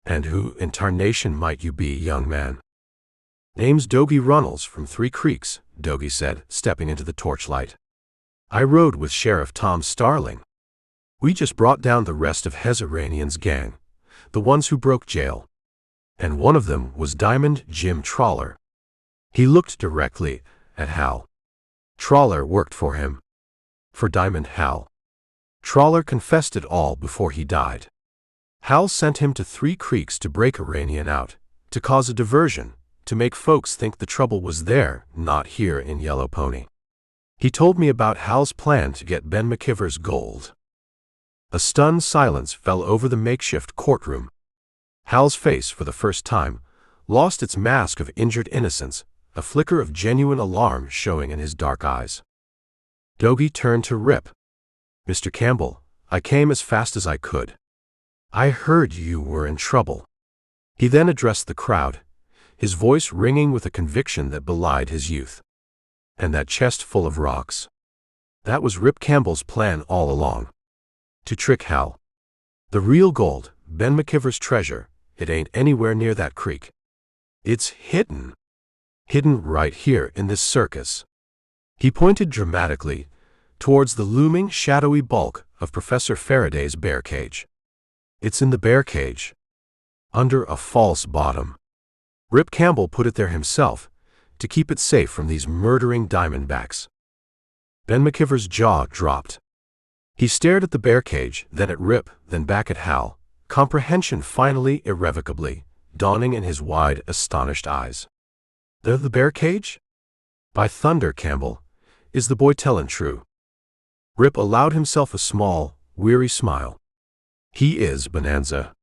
And who in tarnation might you be, young man? Name's Dogie Runnels from Three Creeks, Dogie said, stepping into the torchlight. I rode with Sheriff Tom Starling. We just brought down the rest of Hezaranian's gang, the ones who broke jail. And one of them was Diamond Jim Trawler. He looked directly at Hal. Trawler worked for him. For Diamond Hal. Trawler confessed it all before he died. Hal sent him to Three Creeks to break Iranian out, to cause a diversion, to make folks think the trouble was there, not here in Yellow Pony. He told me about Hal's plan to get Ben McKiver's gold. A stunned silence fell over the makeshift courtroom. Hal's face, for the first time, lost its mask of injured innocence, a flicker of genuine alarm showing in his dark eyes. Dogie turned to Rip. Mr. Campbell, I came as fast as I could. I heard you were in trouble. He then addressed the crowd, his voice ringing with a conviction that belied his youth. And that chest full of rocks. That was Rip Campbell's plan all along. To trick Hal. The real gold, Ben McKiver's treasure, it ain't anywhere near that creek. It's hidden. Hidden right here in this circus. He pointed dramatically towards the looming, shadowy bulk of Professor Faraday's bear cage. It's in the bear cage. Under a false bottom. Rip Campbell put it there himself, to keep it safe from these murdering diamondbacks. Ben McKiver's jaw dropped. He stared at the bear cage, then at Rip, then back at Hal, comprehension finally, irrevocably, dawning in his wide, astonished eyes. The bear cage? By thunder, Campbell, is the boy tellin' true? Rip allowed himself a small, weary smile. He is, Bonanza.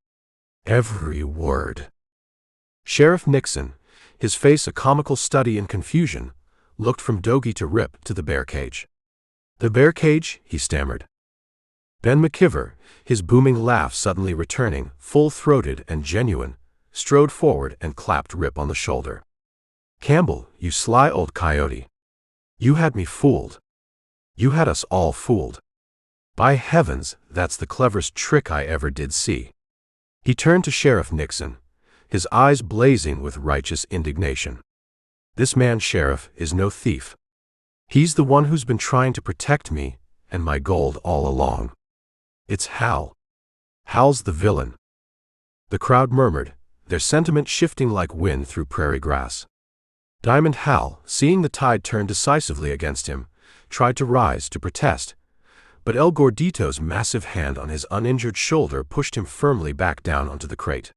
Every word. Sheriff Nixon, his face a comical study in confusion, looked from Dogie to Rip to the bear cage. The bear cage, he stammered. Ben McKiver, his booming laugh suddenly returning, full-throated and genuine, strode forward and clapped Rip on the shoulder. Campbell, you sly old coyote. You had me fooled. You had us all fooled. By heavens, that's the cleverest trick I ever did see. He turned to Sheriff Nixon, his eyes blazing with righteous indignation. This man, Sheriff, is no thief. He's the one who's been trying to protect me and my gold all along. It's Hal. Hal's the villain. The crowd murmured, their sentiment shifting like wind through prairie grass. Diamond Hal, seeing the tide turn decisively against him, tried to rise to protest, but El Gordito's massive hand on his uninjured shoulder pushed him firmly back down onto the crate.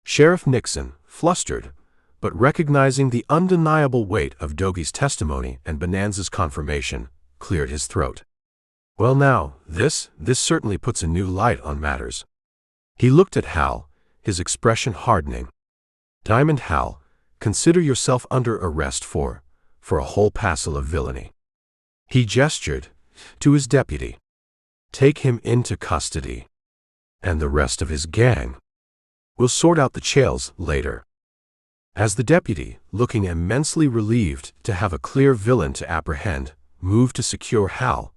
Sheriff Nixon, flustered, but recognizing the undeniable weight of Dogie's testimony and Bonanza's confirmation, cleared his throat. Well now, this certainly puts a new light on matters. He looked at Hal, his expression hardening. Diamond Hal, consider yourself under arrest for a whole passel of villainy. He gestured to his deputy. Take him into custody. And the rest of his gang. We'll sort out the chails later. As the deputy, looking immensely relieved to have a clear villain to apprehend, moved to secure Hal,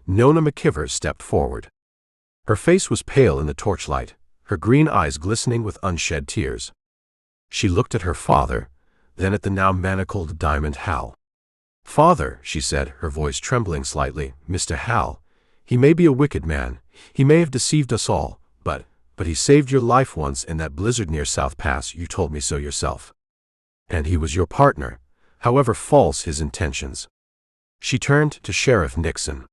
Nona McKiver stepped forward. Her face was pale in the torchlight, her green eyes glistening with unshed tears. She looked at her father, then at the now manacled Diamond Hal. Father, she said, her voice trembling slightly, Mr. Hal, he may be a wicked man, he may have deceived us all, but he saved your life once in that blizzard near South Pass, you told me so yourself. And he was your partner, however false his intentions. She turned to Sheriff Nixon.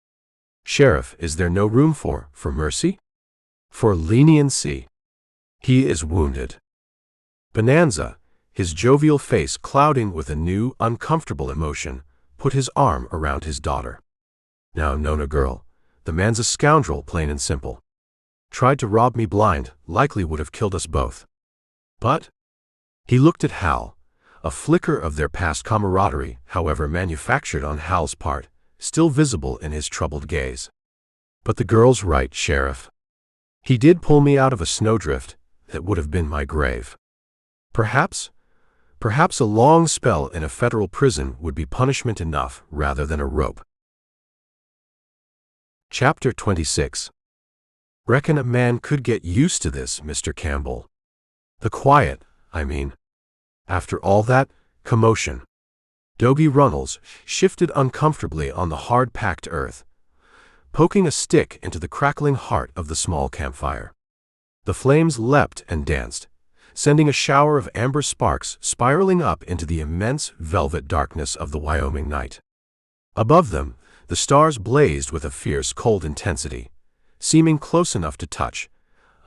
Sheriff, is there no room for mercy? For leniency? He is wounded. Bonanza, his jovial face clouding with a new, uncomfortable emotion, put his arm around his daughter. Now, Nona girl, the man's a scoundrel, plain and simple. Tried to rob me blind, likely would have killed us both. But he looked at Hal, a flicker of their past camaraderie, however manufactured on Hal's part, still visible in his troubled gaze. But the girl's right, Sheriff. He did pull me out of a snowdrift that would have been my grave. Perhaps a long spell in a federal prison would be punishment enough rather than a rope. Chapter 26. Reckon a man could get used to this, Mr. Campbell. The quiet, I mean. After all that commotion. Doggy Runnels shifted uncomfortably on the hard-packed earth, poking a stick into the crackling heart of the small campfire. The flames leapt and danced, sending a shower of amber sparks spiraling up into the immense velvet darkness of the Wyoming night. Above them, the stars blazed with a fierce, cold intensity, seeming close enough to touch,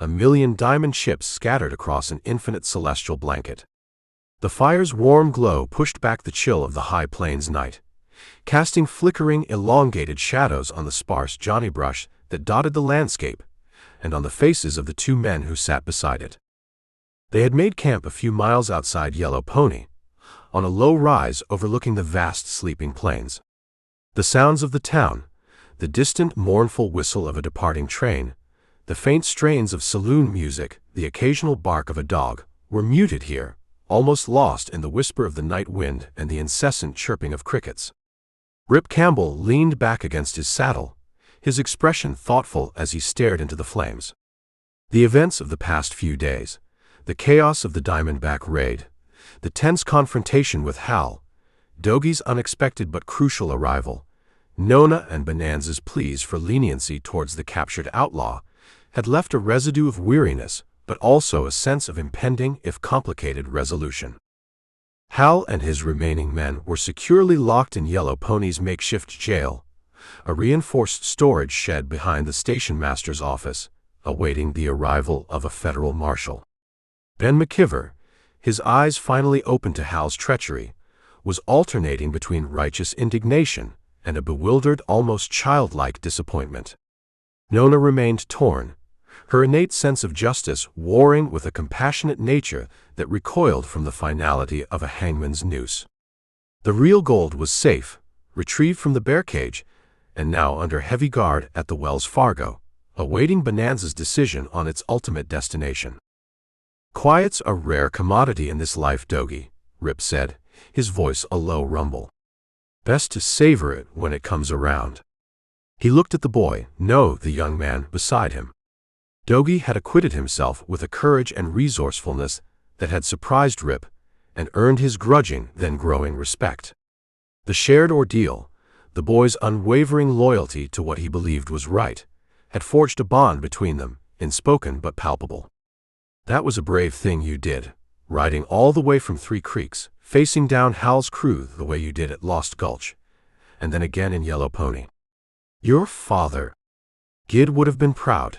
a million diamond ships scattered across an infinite celestial blanket. The fire's warm glow pushed back the chill of the high plains night, casting flickering, elongated shadows on the sparse Johnny brush that dotted the landscape, and on the faces of the two men who sat beside it. They had made camp a few miles outside Yellow Pony, on a low rise overlooking the vast sleeping plains. The sounds of the town, the distant mournful whistle of a departing train, the faint strains of saloon music, the occasional bark of a dog, were muted here, almost lost in the whisper of the night wind and the incessant chirping of crickets. Rip Campbell leaned back against his saddle, his expression thoughtful as he stared into the flames. The events of the past few days, the chaos of the Diamondback raid, the tense confrontation with Hal, Doggy's unexpected but crucial arrival, Nona and Bonanza's pleas for leniency towards the captured outlaw, had left a residue of weariness, but also a sense of impending, if complicated, resolution. Hal and his remaining men were securely locked in Yellow Pony's makeshift jail, a reinforced storage shed behind the station master's office, awaiting the arrival of a federal marshal. Ben McKiver, his eyes finally open to Hal's treachery, was alternating between righteous indignation and a bewildered, almost childlike disappointment. Nona remained torn, her innate sense of justice warring with a compassionate nature that recoiled from the finality of a hangman's noose. The real gold was safe, retrieved from the bear cage, and now under heavy guard at the Wells Fargo, awaiting Bonanza's decision on its ultimate destination. "Quiet's a rare commodity in this life, Doggy," Rip said, his voice a low rumble. "Best to savor it when it comes around." He looked at the boy, no, the young man beside him. Doggy had acquitted himself with a courage and resourcefulness that had surprised Rip and earned his grudging, then growing respect. The shared ordeal, the boy's unwavering loyalty to what he believed was right, had forged a bond between them, unspoken but palpable. "That was a brave thing you did, riding all the way from Three Creeks, facing down Hal's crew the way you did at Lost Gulch, and then again in Yellow Pony. Your father, Gid, would have been proud."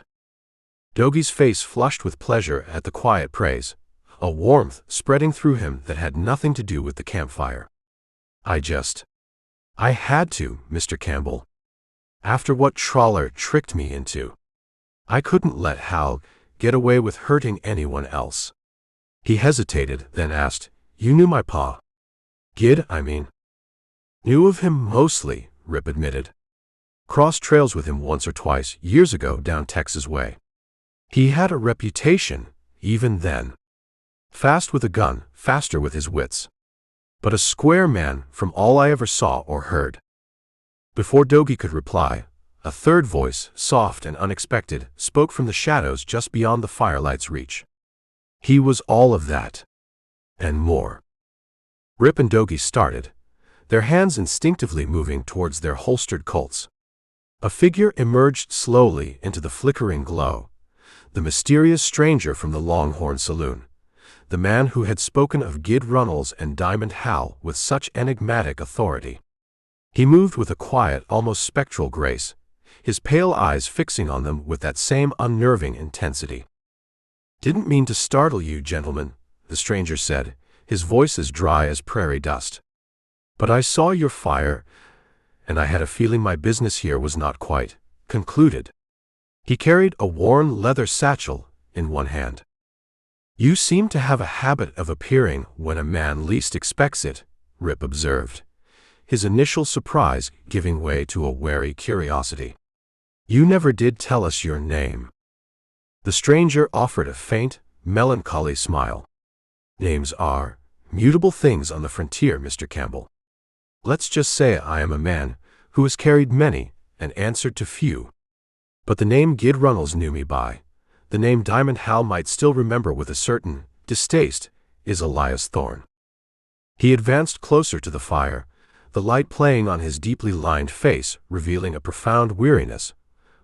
Doggy's face flushed with pleasure at the quiet praise, a warmth spreading through him that had nothing to do with the campfire. I had to, Mr. Campbell. After what Trawler tricked me into. I couldn't let Hal get away with hurting anyone else." He hesitated, then asked, "You knew my pa? Gid, I mean." "Knew of him mostly," Rip admitted. "Crossed trails with him once or twice years ago down Texas way. He had a reputation, even then. Fast with a gun, faster with his wits. But a square man from all I ever saw or heard." Before Doggy could reply, a third voice, soft and unexpected, spoke from the shadows just beyond the firelight's reach. "He was all of that. And more." Rip and Doggy started, their hands instinctively moving towards their holstered Colts. A figure emerged slowly into the flickering glow, the mysterious stranger from the Longhorn Saloon, the man who had spoken of Gid Runnels and Diamond Hal with such enigmatic authority. He moved with a quiet, almost spectral grace, his pale eyes fixing on them with that same unnerving intensity. "Didn't mean to startle you, gentlemen," the stranger said, his voice as dry as prairie dust. "But I saw your fire, and I had a feeling my business here was not quite concluded." He carried a worn leather satchel in one hand. "You seem to have a habit of appearing when a man least expects it," Rip observed, his initial surprise giving way to a wary curiosity. "You never did tell us your name." The stranger offered a faint, melancholy smile. Names are mutable things on the frontier, Mr. Campbell. Let's just say I am a man who has carried many and answered to few. But the name Gid Runnels knew me by, the name Diamond Hal might still remember with a certain distaste, is Elias Thorne. He advanced closer to the fire, the light playing on his deeply lined face, revealing a profound weariness,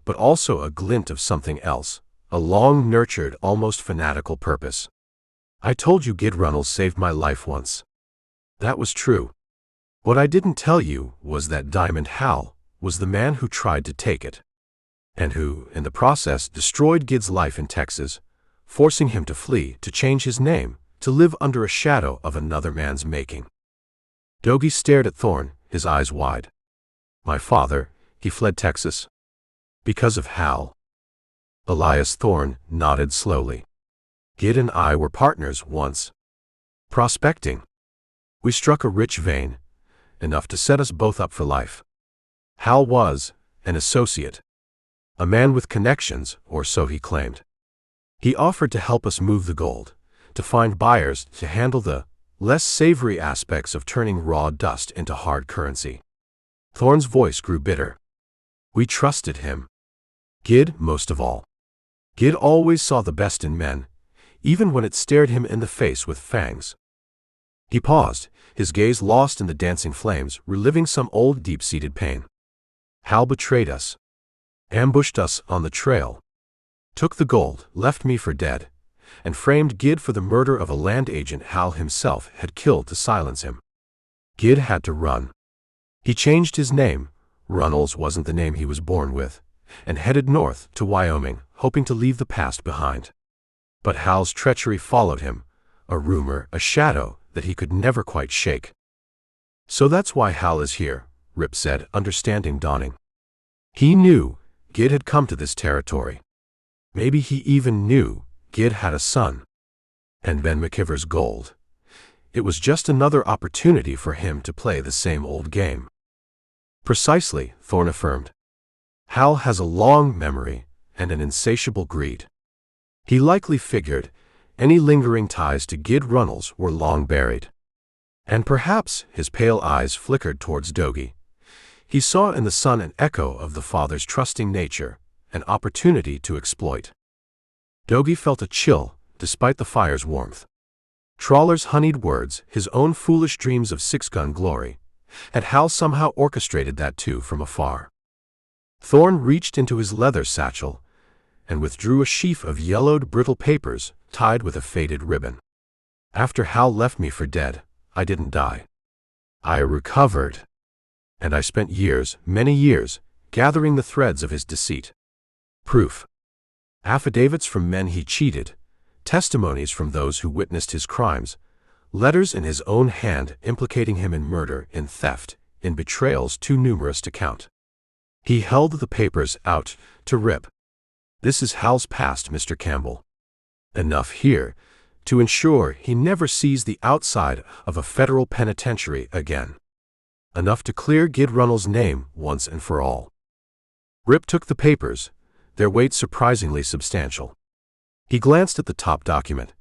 but also a glint of something else, a long-nurtured, almost fanatical purpose. I told you Gid Runnels saved my life once. That was true. What I didn't tell you was that Diamond Hal was the man who tried to take it, and who, in the process, destroyed Gid's life in Texas, forcing him to flee, to change his name, to live under a shadow of another man's making. Dogie stared at Thorne, his eyes wide. My father, he fled Texas. Because of Hal. Elias Thorne nodded slowly. Gid and I were partners once. Prospecting. We struck a rich vein, enough to set us both up for life. Hal was an associate. A man with connections, or so he claimed. He offered to help us move the gold, to find buyers, to handle the less savory aspects of turning raw dust into hard currency. Thorne's voice grew bitter. We trusted him. Gid, most of all. Gid always saw the best in men, even when it stared him in the face with fangs. He paused, his gaze lost in the dancing flames, reliving some old deep-seated pain. Hal betrayed us. Ambushed us on the trail. Took the gold, left me for dead, and framed Gid for the murder of a land agent Hal himself had killed to silence him. Gid had to run. He changed his name, Runnels wasn't the name he was born with, and headed north to Wyoming, hoping to leave the past behind. But Hal's treachery followed him, a rumor, a shadow that he could never quite shake. So that's why Hal is here, Rip said, understanding dawning. He knew Gid had come to this territory. Maybe he even knew Gid had a son. And Ben McKiver's gold. It was just another opportunity for him to play the same old game. Precisely, Thorne affirmed. Hal has a long memory and an insatiable greed. He likely figured any lingering ties to Gid Runnels were long buried. And perhaps his pale eyes flickered towards Dogie. He saw in the son an echo of the father's trusting nature, an opportunity to exploit. Dogie felt a chill, despite the fire's warmth. Trawler's honeyed words, his own foolish dreams of six-gun glory, had Hal somehow orchestrated that too from afar. Thorne reached into his leather satchel and withdrew a sheaf of yellowed, brittle papers tied with a faded ribbon. After Hal left me for dead, I didn't die. I recovered. And I spent years, many years, gathering the threads of his deceit. Proof. Affidavits from men he cheated, testimonies from those who witnessed his crimes, letters in his own hand implicating him in murder, in theft, in betrayals too numerous to count. He held the papers out to Rip. This is Hal's past, Mr. Campbell. Enough here to ensure he never sees the outside of a federal penitentiary again. Enough to clear Gid Runnels' name once and for all. Rip took the papers, their weight surprisingly substantial. He glanced at the top document,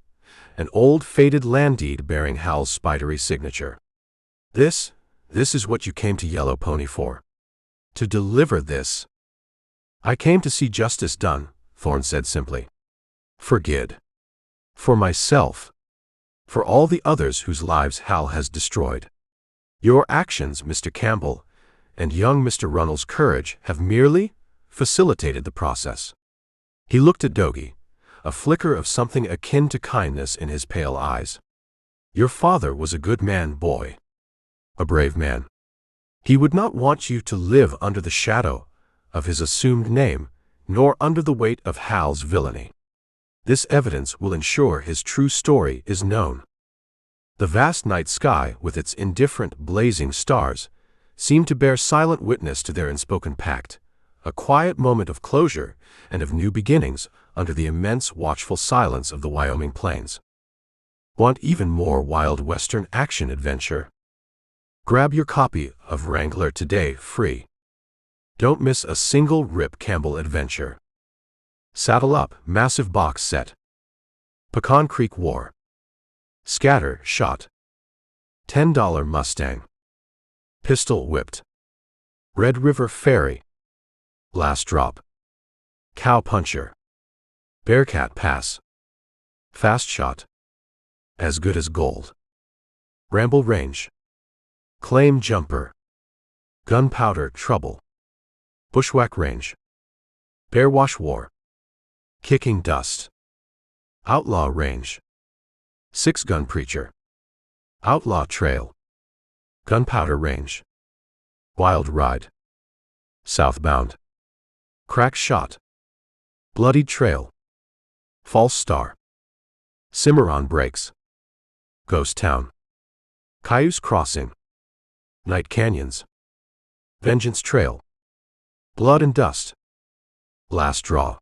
an old faded land deed bearing Hal's spidery signature. This is what you came to Yellow Pony for. To deliver this. I came to see justice done, Thorne said simply. For Gid. For myself. For all the others whose lives Hal has destroyed. Your actions, Mr. Campbell, and young Mr. Runnels' courage have merely facilitated the process. He looked at Dogie, a flicker of something akin to kindness in his pale eyes. Your father was a good man, boy. A brave man. He would not want you to live under the shadow of his assumed name, nor under the weight of Hal's villainy. This evidence will ensure his true story is known. The vast night sky, with its indifferent, blazing stars, seemed to bear silent witness to their unspoken pact, a quiet moment of closure and of new beginnings under the immense watchful silence of the Wyoming plains. Want even more Wild Western action-adventure? Grab your copy of Wrangler today, free. Don't miss a single Rip Campbell adventure. Saddle Up, massive box set. Pecan Creek War. Scatter shot. $10 Mustang. Pistol whipped. Red River Ferry. Last drop. Cow puncher. Bearcat pass. Fast shot. As good as gold. Ramble range. Claim jumper. Gunpowder trouble. Bushwhack range. Bearwash war. Kicking dust. Outlaw range. Six gun preacher. Outlaw trail. Gunpowder range. Wild ride. Southbound. Crack shot. Bloodied trail. False star. Cimarron breaks. Ghost town. Cayuse crossing. Night canyons. Vengeance trail. Blood and dust. Last draw.